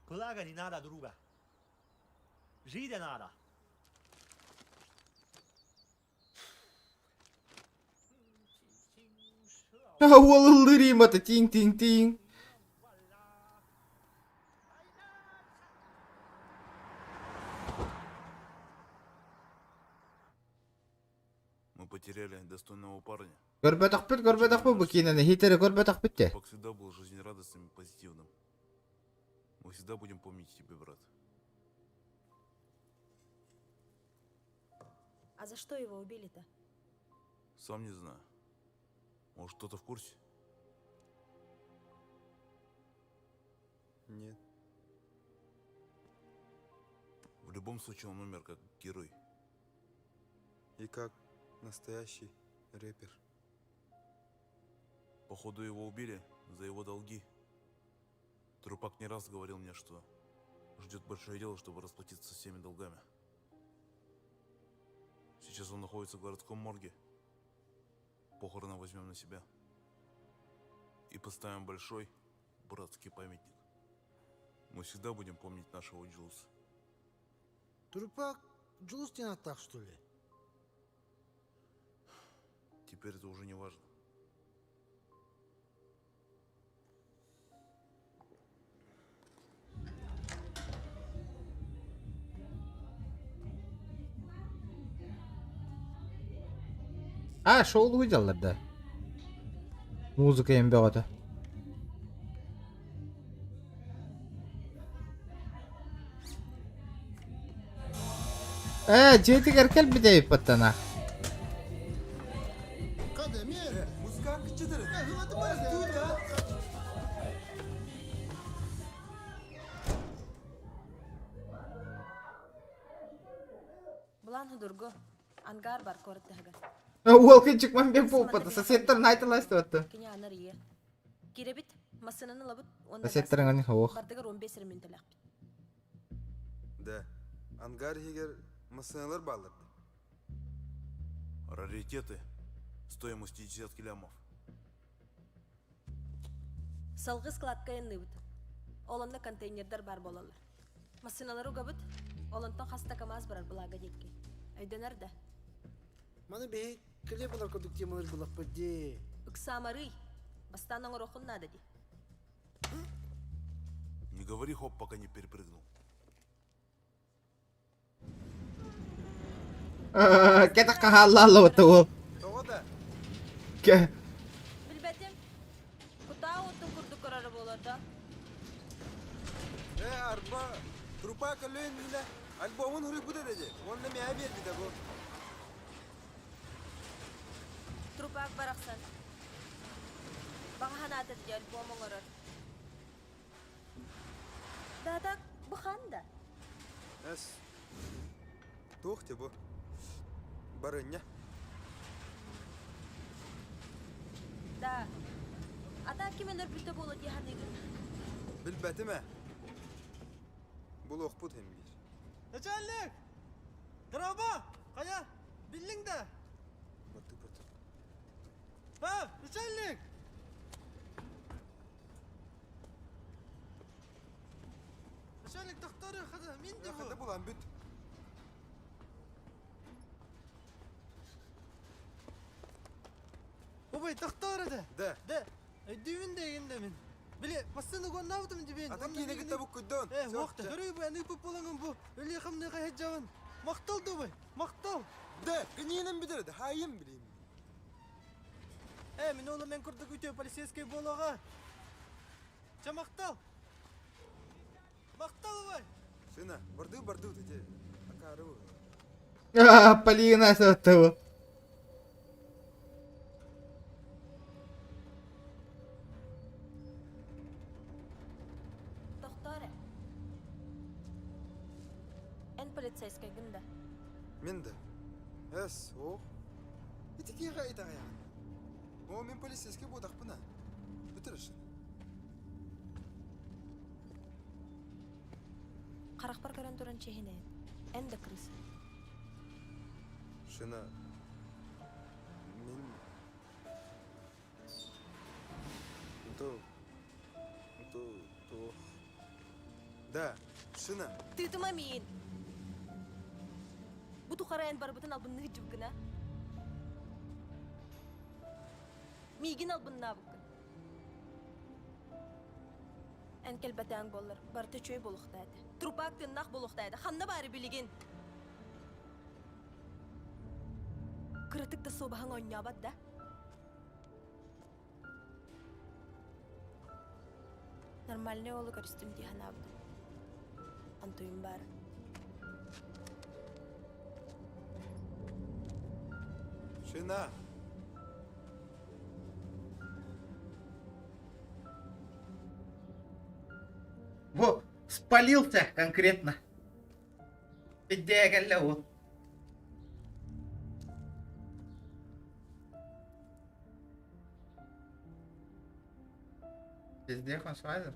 Блага не надо, друга. Жида надо. Олылдырим-ата, тинг-тинг-тинг. Мы потеряли достойного парня. Көрбетақ бұл киноны, хитері көрбетақ бітті. Пак всегда был жизнерадостным и позитивным. Мы всегда будем помнить тебя, брат. А за что его убили-то? Сам не знаю. Может, кто-то в курсе? Нет. В любом случае он умер как герой. И как настоящий рэпер. Походу его убили за его долги. Трупак не раз говорил мне, что ждет большое дело, чтобы расплатиться со всеми долгами. Сейчас он находится в городском морге. Похороны возьмем на себя. И поставим большой братский памятник. Мы всегда будем помнить нашего Джулса. Трупак Джулс тебя так, что ли? Теперь это уже не важно. Шоу выделали, да. Музыка им берет. Джети Гаркель бедей патана. Булан худургу. Ангар бар корыттыга. Уолкин çıkmam ben bu pata. Соседтер найтыласты отты. Киня анар ие. Киребит масынаны лабыт. Соседтерин они хавох. Бардыгар 15 минутлак. Да. Ангар хигер масыналар балыр. Раритеты стоимостью 10 лямов. Салгы складка енныбыт. Олонда контейнердар бар болалар. Масыналары габыт. Олонтон хаста камаз барар булага декке. Айданар да. Маны бей, кіле бұлар көдік темалар бұлақ бөде. Уксамары. Бастанның рохын надо ди. Не говори хоп, пока не перепрыгнул. Kita kahalah lo tuh. Ke. Bilbetim. Kutağı otun kurduk kararı bolarda. Arba, trupa kalın yine. Albümün hırı bu derece. Onunla meyabiyet bir de bu. Trupak baraksan. Bana hanadet ya albümün arar. Dadak bu handa. Es. Tuhti bu. Barınya. Da. Ata kimin bütte bolu diye handigin. Bilbetime. Bu lokput hem bir. Neçellik? Draba, kaya, bildin de. Batı batı. Ha, neçellik? Neçellik doktoru, hadi, min de bu. Hadi bulan büt. Babay doktoru da. De. De. Düğün de yine min. Bile, basını gönne avdım dibin. Ata kine gitti bu kuddon. Vakti. Görüyor bu, anı popolanın bu. Öyle yakamda kayacağın. Maktal da bay, maktal. De, kıniyinin bir de, hayım bileyim. Min oğlum ben kurduk ütüyor polisiyeske bolağa. Maktal. Maktal bay. Şuna, bardu dedi. Akarı bu. Полина tuh. Doktora. En полицейская гында. Мен de. Es, o. İtiki gayet yani. O men polisiyeske bodak buna. Bitirişin. Qaraqpar karan turan chehine. En de kris. Şuna. Men. To. Да, шина. Ты момент. Буду хараян барбытын албын хыджып гына. Мигин албын набыкын. Энкел батаң болар, барты чөй болуқтайды. Трупак тыннақ болуқтайды. Ханна бары билигин. Кырытыкта собаһың ойнабат да. Нормальный олы костюм дихан абды. Антуим бар. Шина. Во, спалился конкретно. Идея вот. Везде Хансвайзер.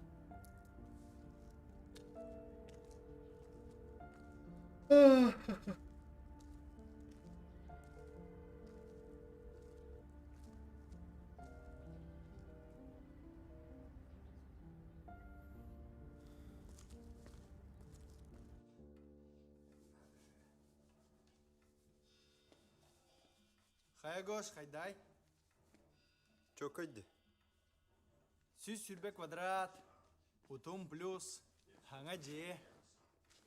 Хай Гош, хайдай. Чё, кайди? Сүз сүрбе квадрат. Утум плюс. Хаңа же.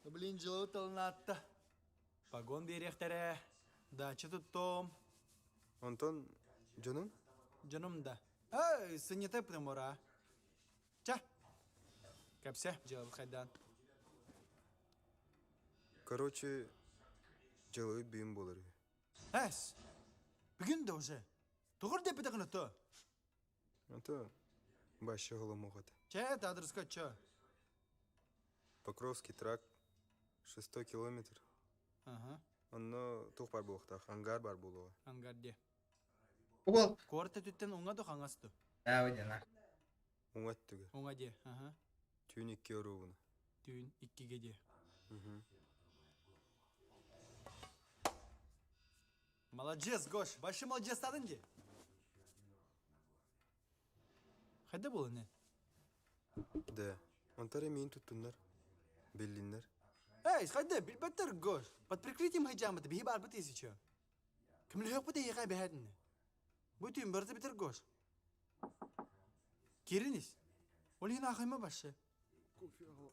Блин, жылы тылнатты. Погон беректере. Дача туттум. Антон, жаным? Жаным да. Сынеты примора. Ча. Капсе, жылы хайдан. Короче, жылы бейім болар. Әс. Бүгін де уже. Тұғыр деп бітіғіні тұ. Это башы ғылым оғады. Ча, адресқа ча. Покровский тракт, 6 километр. Ага. Онно туқ бар болуқтақ, ангар бар болуға. Ангар де. Ол. Корты түттен оңа дұқ аңасты. Әуеден, Оңат түгер. Оңа де, ага. Түйін 2 еуро бұны. Түйін 2-ге де. Молодец, Гош. Большой молодец тадын де. Қайда болы не? Да, онтары мен тұттындар. Беллиндар. Эй, қайда, білбәттір, Гош. Под прикрытием хайджамыды, бейі бар бұт есі чо. Кімлі өк бұт еға бәхәдіні. Бұтүйін бұрды бітір, Гош. Керініс. Ол ең ақайма башы.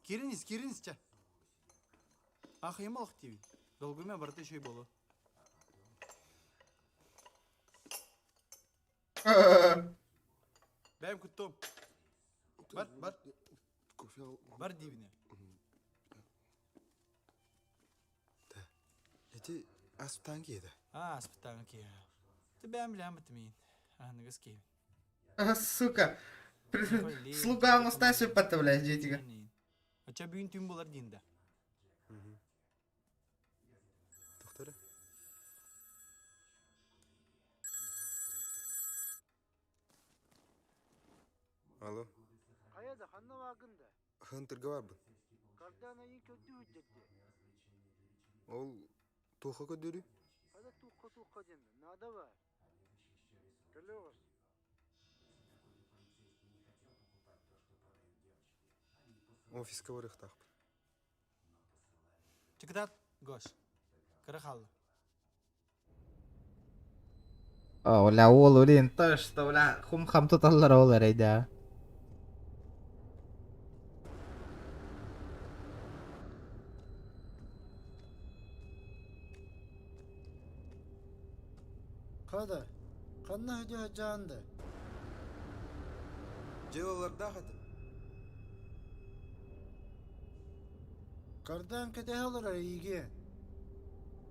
Керініс, ча. Ақайма лық дейбі. Долгуме бұрды шөй болу. Бәйім күттім. Бар. Бар дейбіне. Эти аспитан кейді. Аспитан кейді. Ты бәйім біләм бітімейін. Ағынығыз кейді. Сука. Слуга Анастасию подставляешь, детига. Ача бүйін түйін болар дейінді. Тоқтары? Алло. Қаяда, қанна вағында? Хантырға бар бұл. Қардана ең көтті өтетті. Ол тоққа көдері? Қада туққа денді, нада бар. Көлі оғыз. Офисқа барық тақпын. Чекдат, Гош. Кірі қалы. Оля, ол өлейін тұш, оля, құм-қам тұталар олар әйді. Қада, қанна өде жанды. Желаларда қады? Кардан кәтәһ олар иге.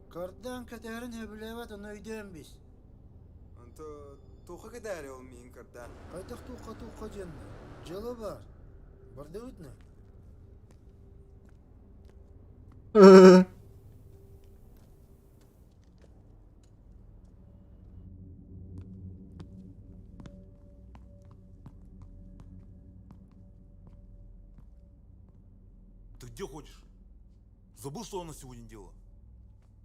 Кардан кәтәһәрін өбілеват оны өйден біз. Анты тоққа кәдәрі ол мен кардан. Қайдақ туққа женді. Жылы бар. Барды өтіне. Ты где ходишь? Забыл, что она сегодня делала?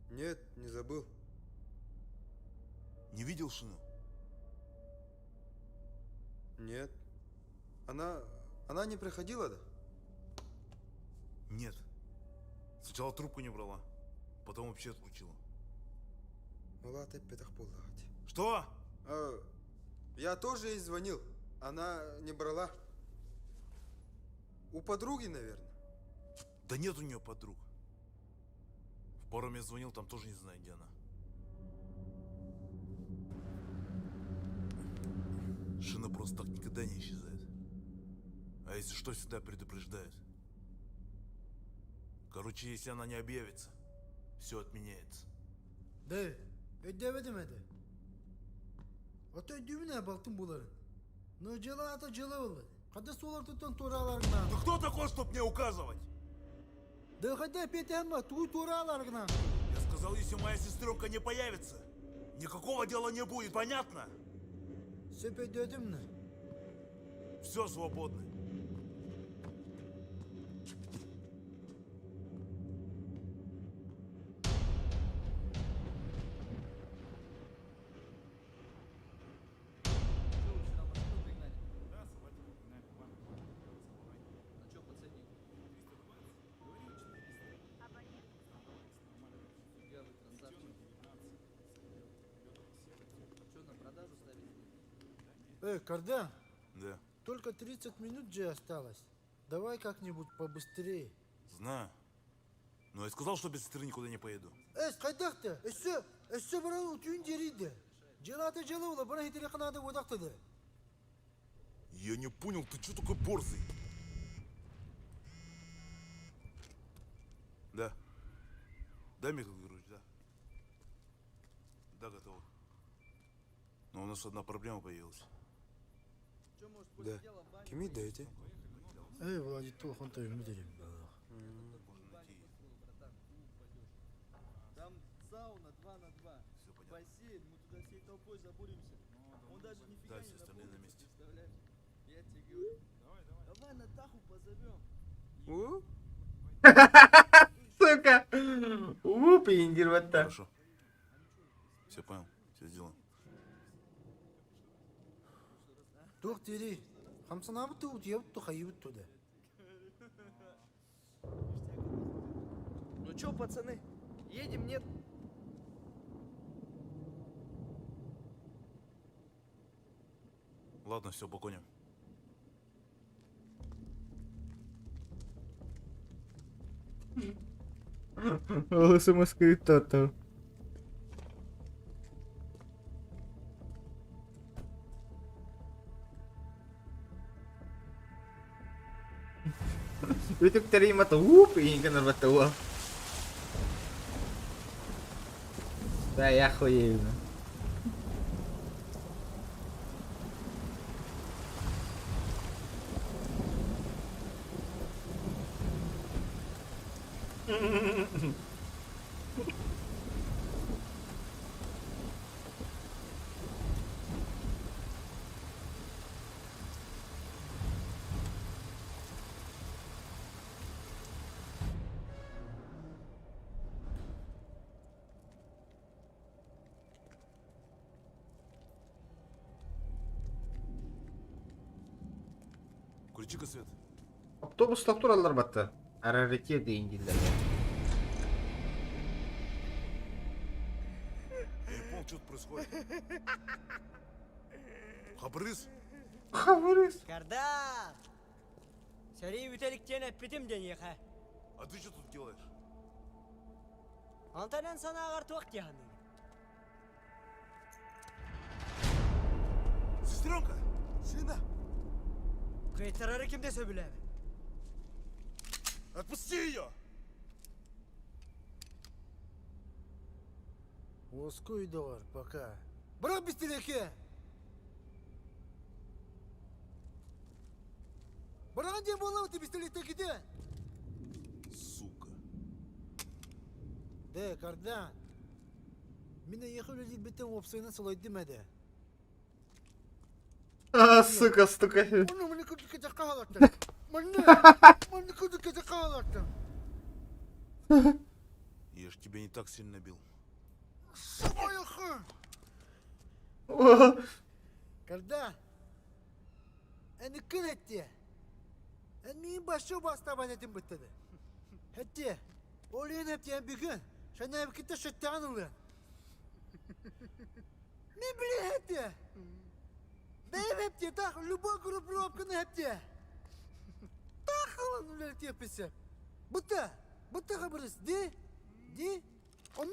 Нет, не забыл. Не видел Шину? Нет. Она не приходила, да? Нет. Сначала трубку не брала, потом вообще отключила. Ладно, пятах полгода. Что? Я тоже ей звонил. Она не брала. У подруги, наверное. Да нет у нее подруг. В паром я звонил, там тоже не знаю, где она. Шина просто так никогда не исчезает. А если что, всегда предупреждает. Короче, если она не объявится, все отменяется. Да, ödemedim hadi. Ata ödümüne baktım bunların. Но жела ата жела болды. Қада солар тұттан тораларына. Ты кто такой, чтоб мне указывать? Да қада петема, туй тораларына. Я сказал, если моя сестренка не появится, никакого дела не будет, понятно? Сөп ödedim mi? Все свободны. Кардан, Да, только 30 минут же осталось. Давай как-нибудь побыстрее. знаю. Но я сказал, что без сестры никуда не поеду. Кайдакта, эссе баран утюн жериде. Желата желаула, бара хитире канада водактады. Я не понял, ты что такой борзый? Да. Дай мне грудь, да. Да, готово. Но у нас одна проблема появилась. Да. Кеми дайте? Влади, толхон-то юмидерим. Там сауна 2 на 2. Бассейн, мы туда всей толпой забуримся. Он даже нифига не остальные на месте. представляешь? Я тебе говорю. Давай на Таху позовем. Сука! Пиндир вот так. Хорошо. Все понял, все сделаем. Тух тери. Хамсанабы тут ебут, тухаибут туда. Ну чё, пацаны, едем, нет? Ладно, все, погоним. Голосы Москвы то-то. Untuk terima tuh, ingin kena betul. Saya khuya. Включи-ка свет. Автобус туралар батты. Арарете дейін делдерге. Я не понял, что тут происходит. Хабрыз? Хабрыз? Кардан! Сәрей үтеліктен әппетім денеға. А ты что тут делаешь? Антанан sana ағартуақ деғаны. Сестренка! Сына! Кайтарары кімде сөбілі? Отпусти ее! Оскуй доллар, пока. Брат без телеке! Брат, где была ты без телека где? Сука. Да, Кардан. Меня ехали лить битым опсайна солой демеде. Сука, стука. Onu beni kutu kete kahalattın. Beni kutu kete kahalattın. Я ж тебя не так сильно бил. Sabahı. Kardan. Eni kın etti. Eni başı bastı banetim bitti. Etti. Olayın hep diyen bir gün. Sen de hep kitle şettan ulan. Ne bileyim etti. Benim hep diye tak, любой группировканы hep diye. Tak lan ulan tepesi. Быта хабарыс, di. Onu...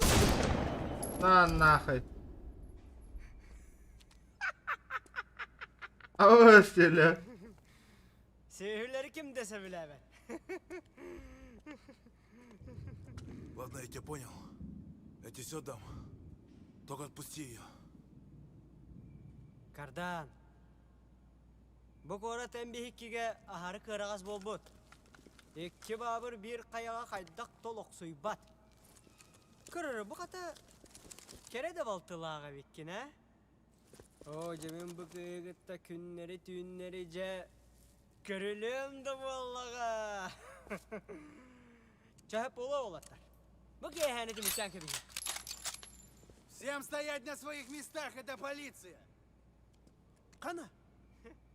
На нахуй. Авостеля. Sevhürleri kim dese bile ben. Ладно, я тебя понял. Я тебе все дам. Только отпусти ее. Kardan. Bu kora tembihikkiga aharı kırağız bolbut. İki babır bir kayağa kaydak tolok suybat. Kırır bu kata kere de baltılağa bikkin ha? O cemin bu kıyıgıtta günleri tünlerice kırılım da vallaha. Çahep ola olatar. Bu kehanetim içen kebine. Всем стоять на своих местах, это полиция! Kana.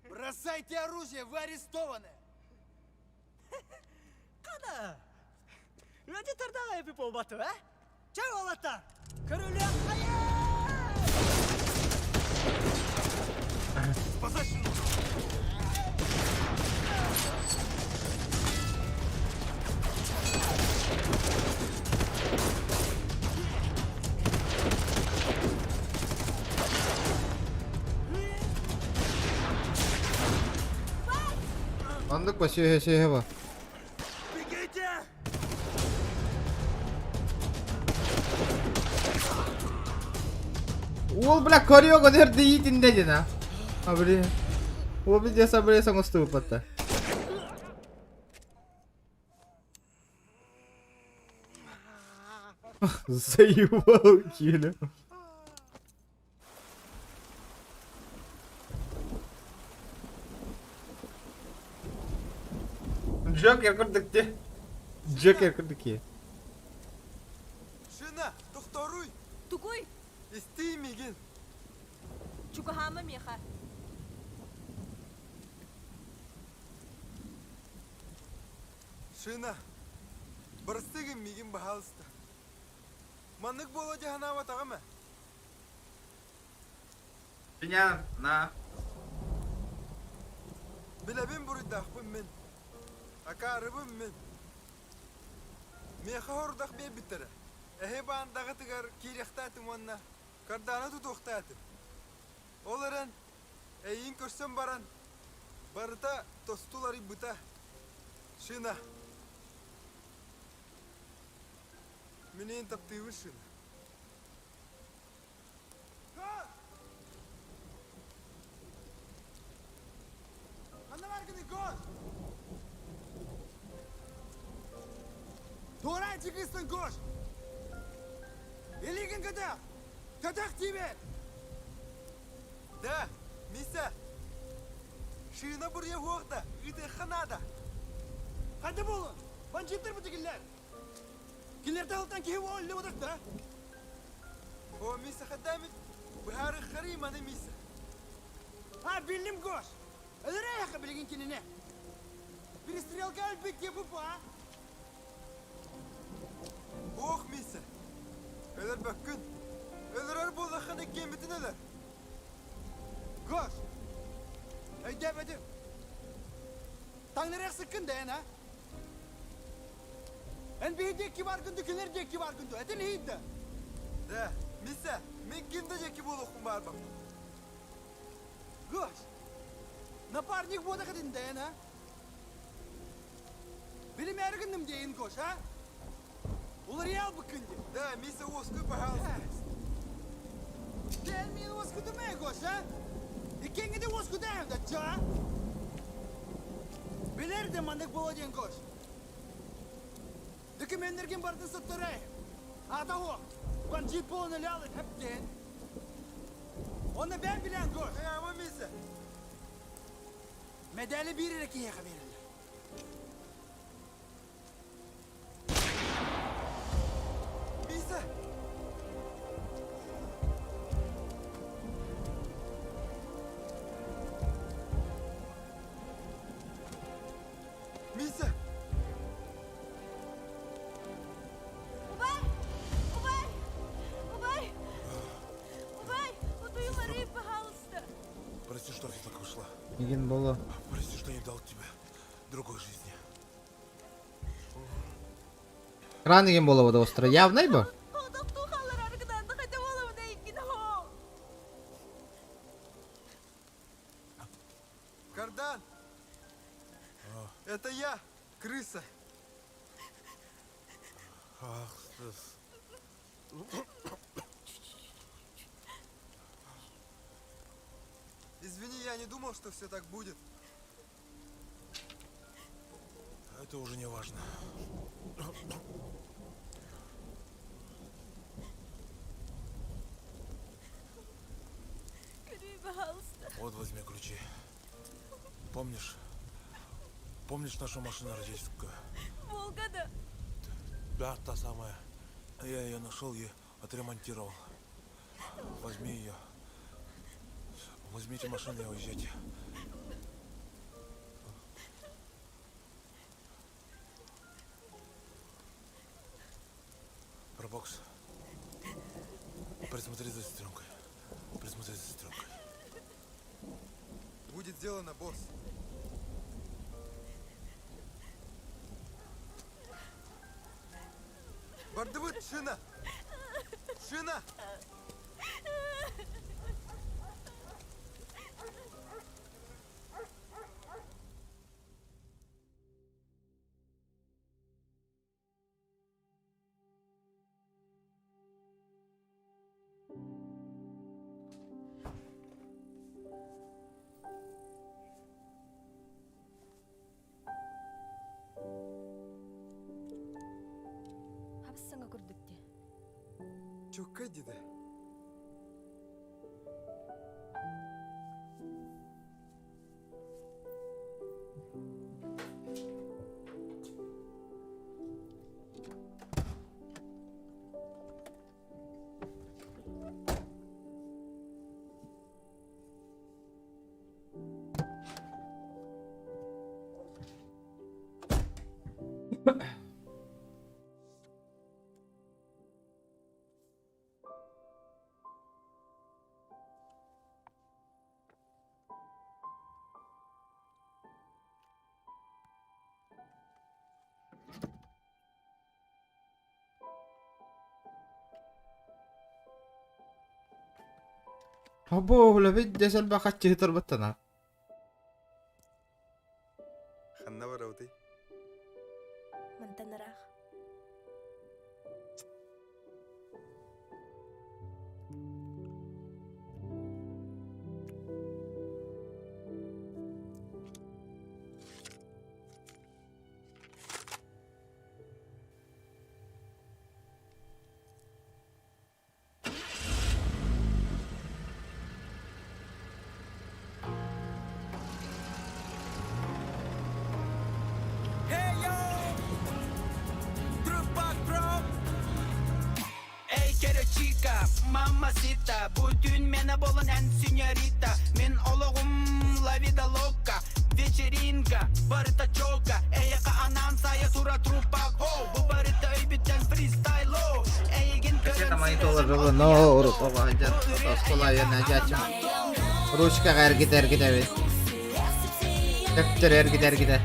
Бросайте оружие, вы арестованы! Kana. Önce tardağa yapıp olbatı ha? Çay olatar. Kırılım hayır! Anlık ba şey var. Ол, бля, корёго дерде итинде жена. А, бля. Ол биде сабре саңосту патта. Заебал Киля. Джокер курдук те. Джокер курдук ye. Шина, тоқтаруй. Тугуй, Истеймеген. чукахама меха. Шина, барыстыгын меген бахалысты. Маннык боло жаханава тағама. Меня на. Біләбен бұрыдақпын мен. Акарыбын мен. Меха хордақ бе біттірі. Әхе баандағы тығар керектатым онна. Карданы тұтуқтатым. Оларын әйін көрсен баран. Барыта тостулары бұта. Шина. Менен таптыйвы шина. Ана баргыны гош! Тура çıkırsın koş! Eligin kadar! Kadak тебе! Да, Миса! Шина buraya hoğda, ıdı xanada! Hadi bulun! Bançittir bu tikiller! Killer dağıltan ki hava öyle odak da! O Misa xadamit, buharı xarim anı Misa! Ha bildim koş! Öyle ayakkabı bilgin kinine! Перестрелка альбекте бупа! Ох, Миса! Ölür bakın! Ölür bu lakhan ekken bütün ölür! Koş! Demedim! Tanrı'ya sıkın deyin ha! En bir deki var gündü, kiler deki var gündü. Eten hiydi. De, Misa! Men kimde deki bulukum var bak! Koş! Напарник вода kadın deyin ha! Benim ergindim deyin koş ha! Ular yal bakındı. Da, Misa oskı pahalısı. Gelmeyin oskı demeye koş ha! İkenge de oskı deyim de ça! Bilir de mandık bulacaksın koş! Dökümenlerken bardın satları. Ata o! Ben cip polunu lalet hep deyin. Onu ben bilen koş! Ama Misa! Medali bir yere kiyaka verirler. Misa! Misa! Убай! Убай! Убай! Убай! Убей Марию, пожалуйста! Прости, что все так вышло. Неген боло. Прости, что не дал тебе другой жизни. Кран неген боло вода остро. Явный бо? Кардан! Это я, крыса! Ах, Извини, я не думал, что все так будет. это уже не важно. Вот возьми ключи. Помнишь? Помнишь нашу машину родительскую? Волга, да? Да, та самая. Я ее нашел и отремонтировал. Возьми ее. Возьмите машину и уезжайте. Робокс. Присмотри за сестренкой. Присмотри за сестренкой. будет сделано, босс. Бардовыт, шина! Шина! Хабысыңа күрдікте. Чукка деді. Abo ولا بدي سلبا خدش تربطنا. Ханна барауты. Мантанарақ. Hey yo, Drupak bro. Ey kere chica, mamacita, bugün mene bolun en señorita. Min oluğum la vida loca, вечеринка, barita choka. Eyaka anan saya tura trupak ho, bu barita öybütten freestyle ho. Eygin Кассета монитор жылы, но урут оба хаджар. Скола yana жачым. Ручка эргите. Каптер эргите.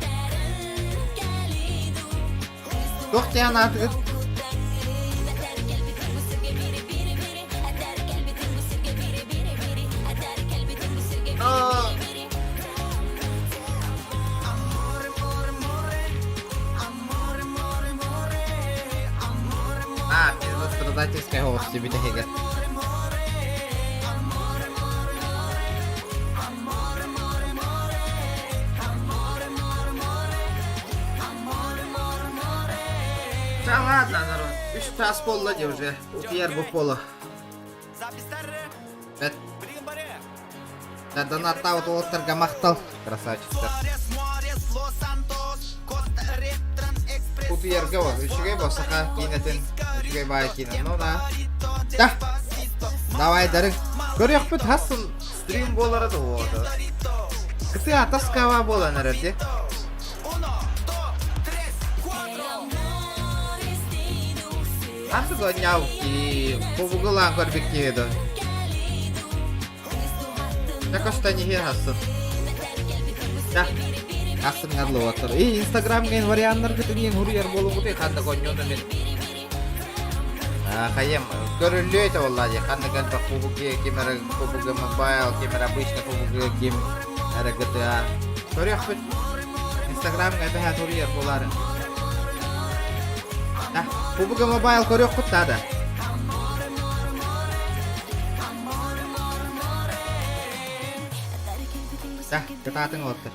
Yok ya artık. Это страдательская гость тебе тихо. Да ладно, народ. 3 час поллади уже. Упьер бы пола. Да донатта вот острга мақтал. Красавчиктер. Упьер гава. Үшіге босақа кейнетін. Үшіге бай кейнен. Ну да. Да. Давай дарың. Көрек бүт хасын. Стрим боларады оды. Кысы атаскава болан әрді. Асы гонял и побугылан көрбеккеді. Так что не хасын. Да. Хасын ғадлы отыр. Инстаграм ген варианттар күтін ең хурьер болу бұты қанды гоньоны мен. Хайем, көрілі өйті олады. Қанды гәлбі побуге, кемері побуге мобайл, кемері обычный побуге кем әрі GTA. Көрек бүт. Инстаграм ген бәхәт хурьер болары. Да, побуге мобайл көрек бүт тады. Да, кытатын отыр.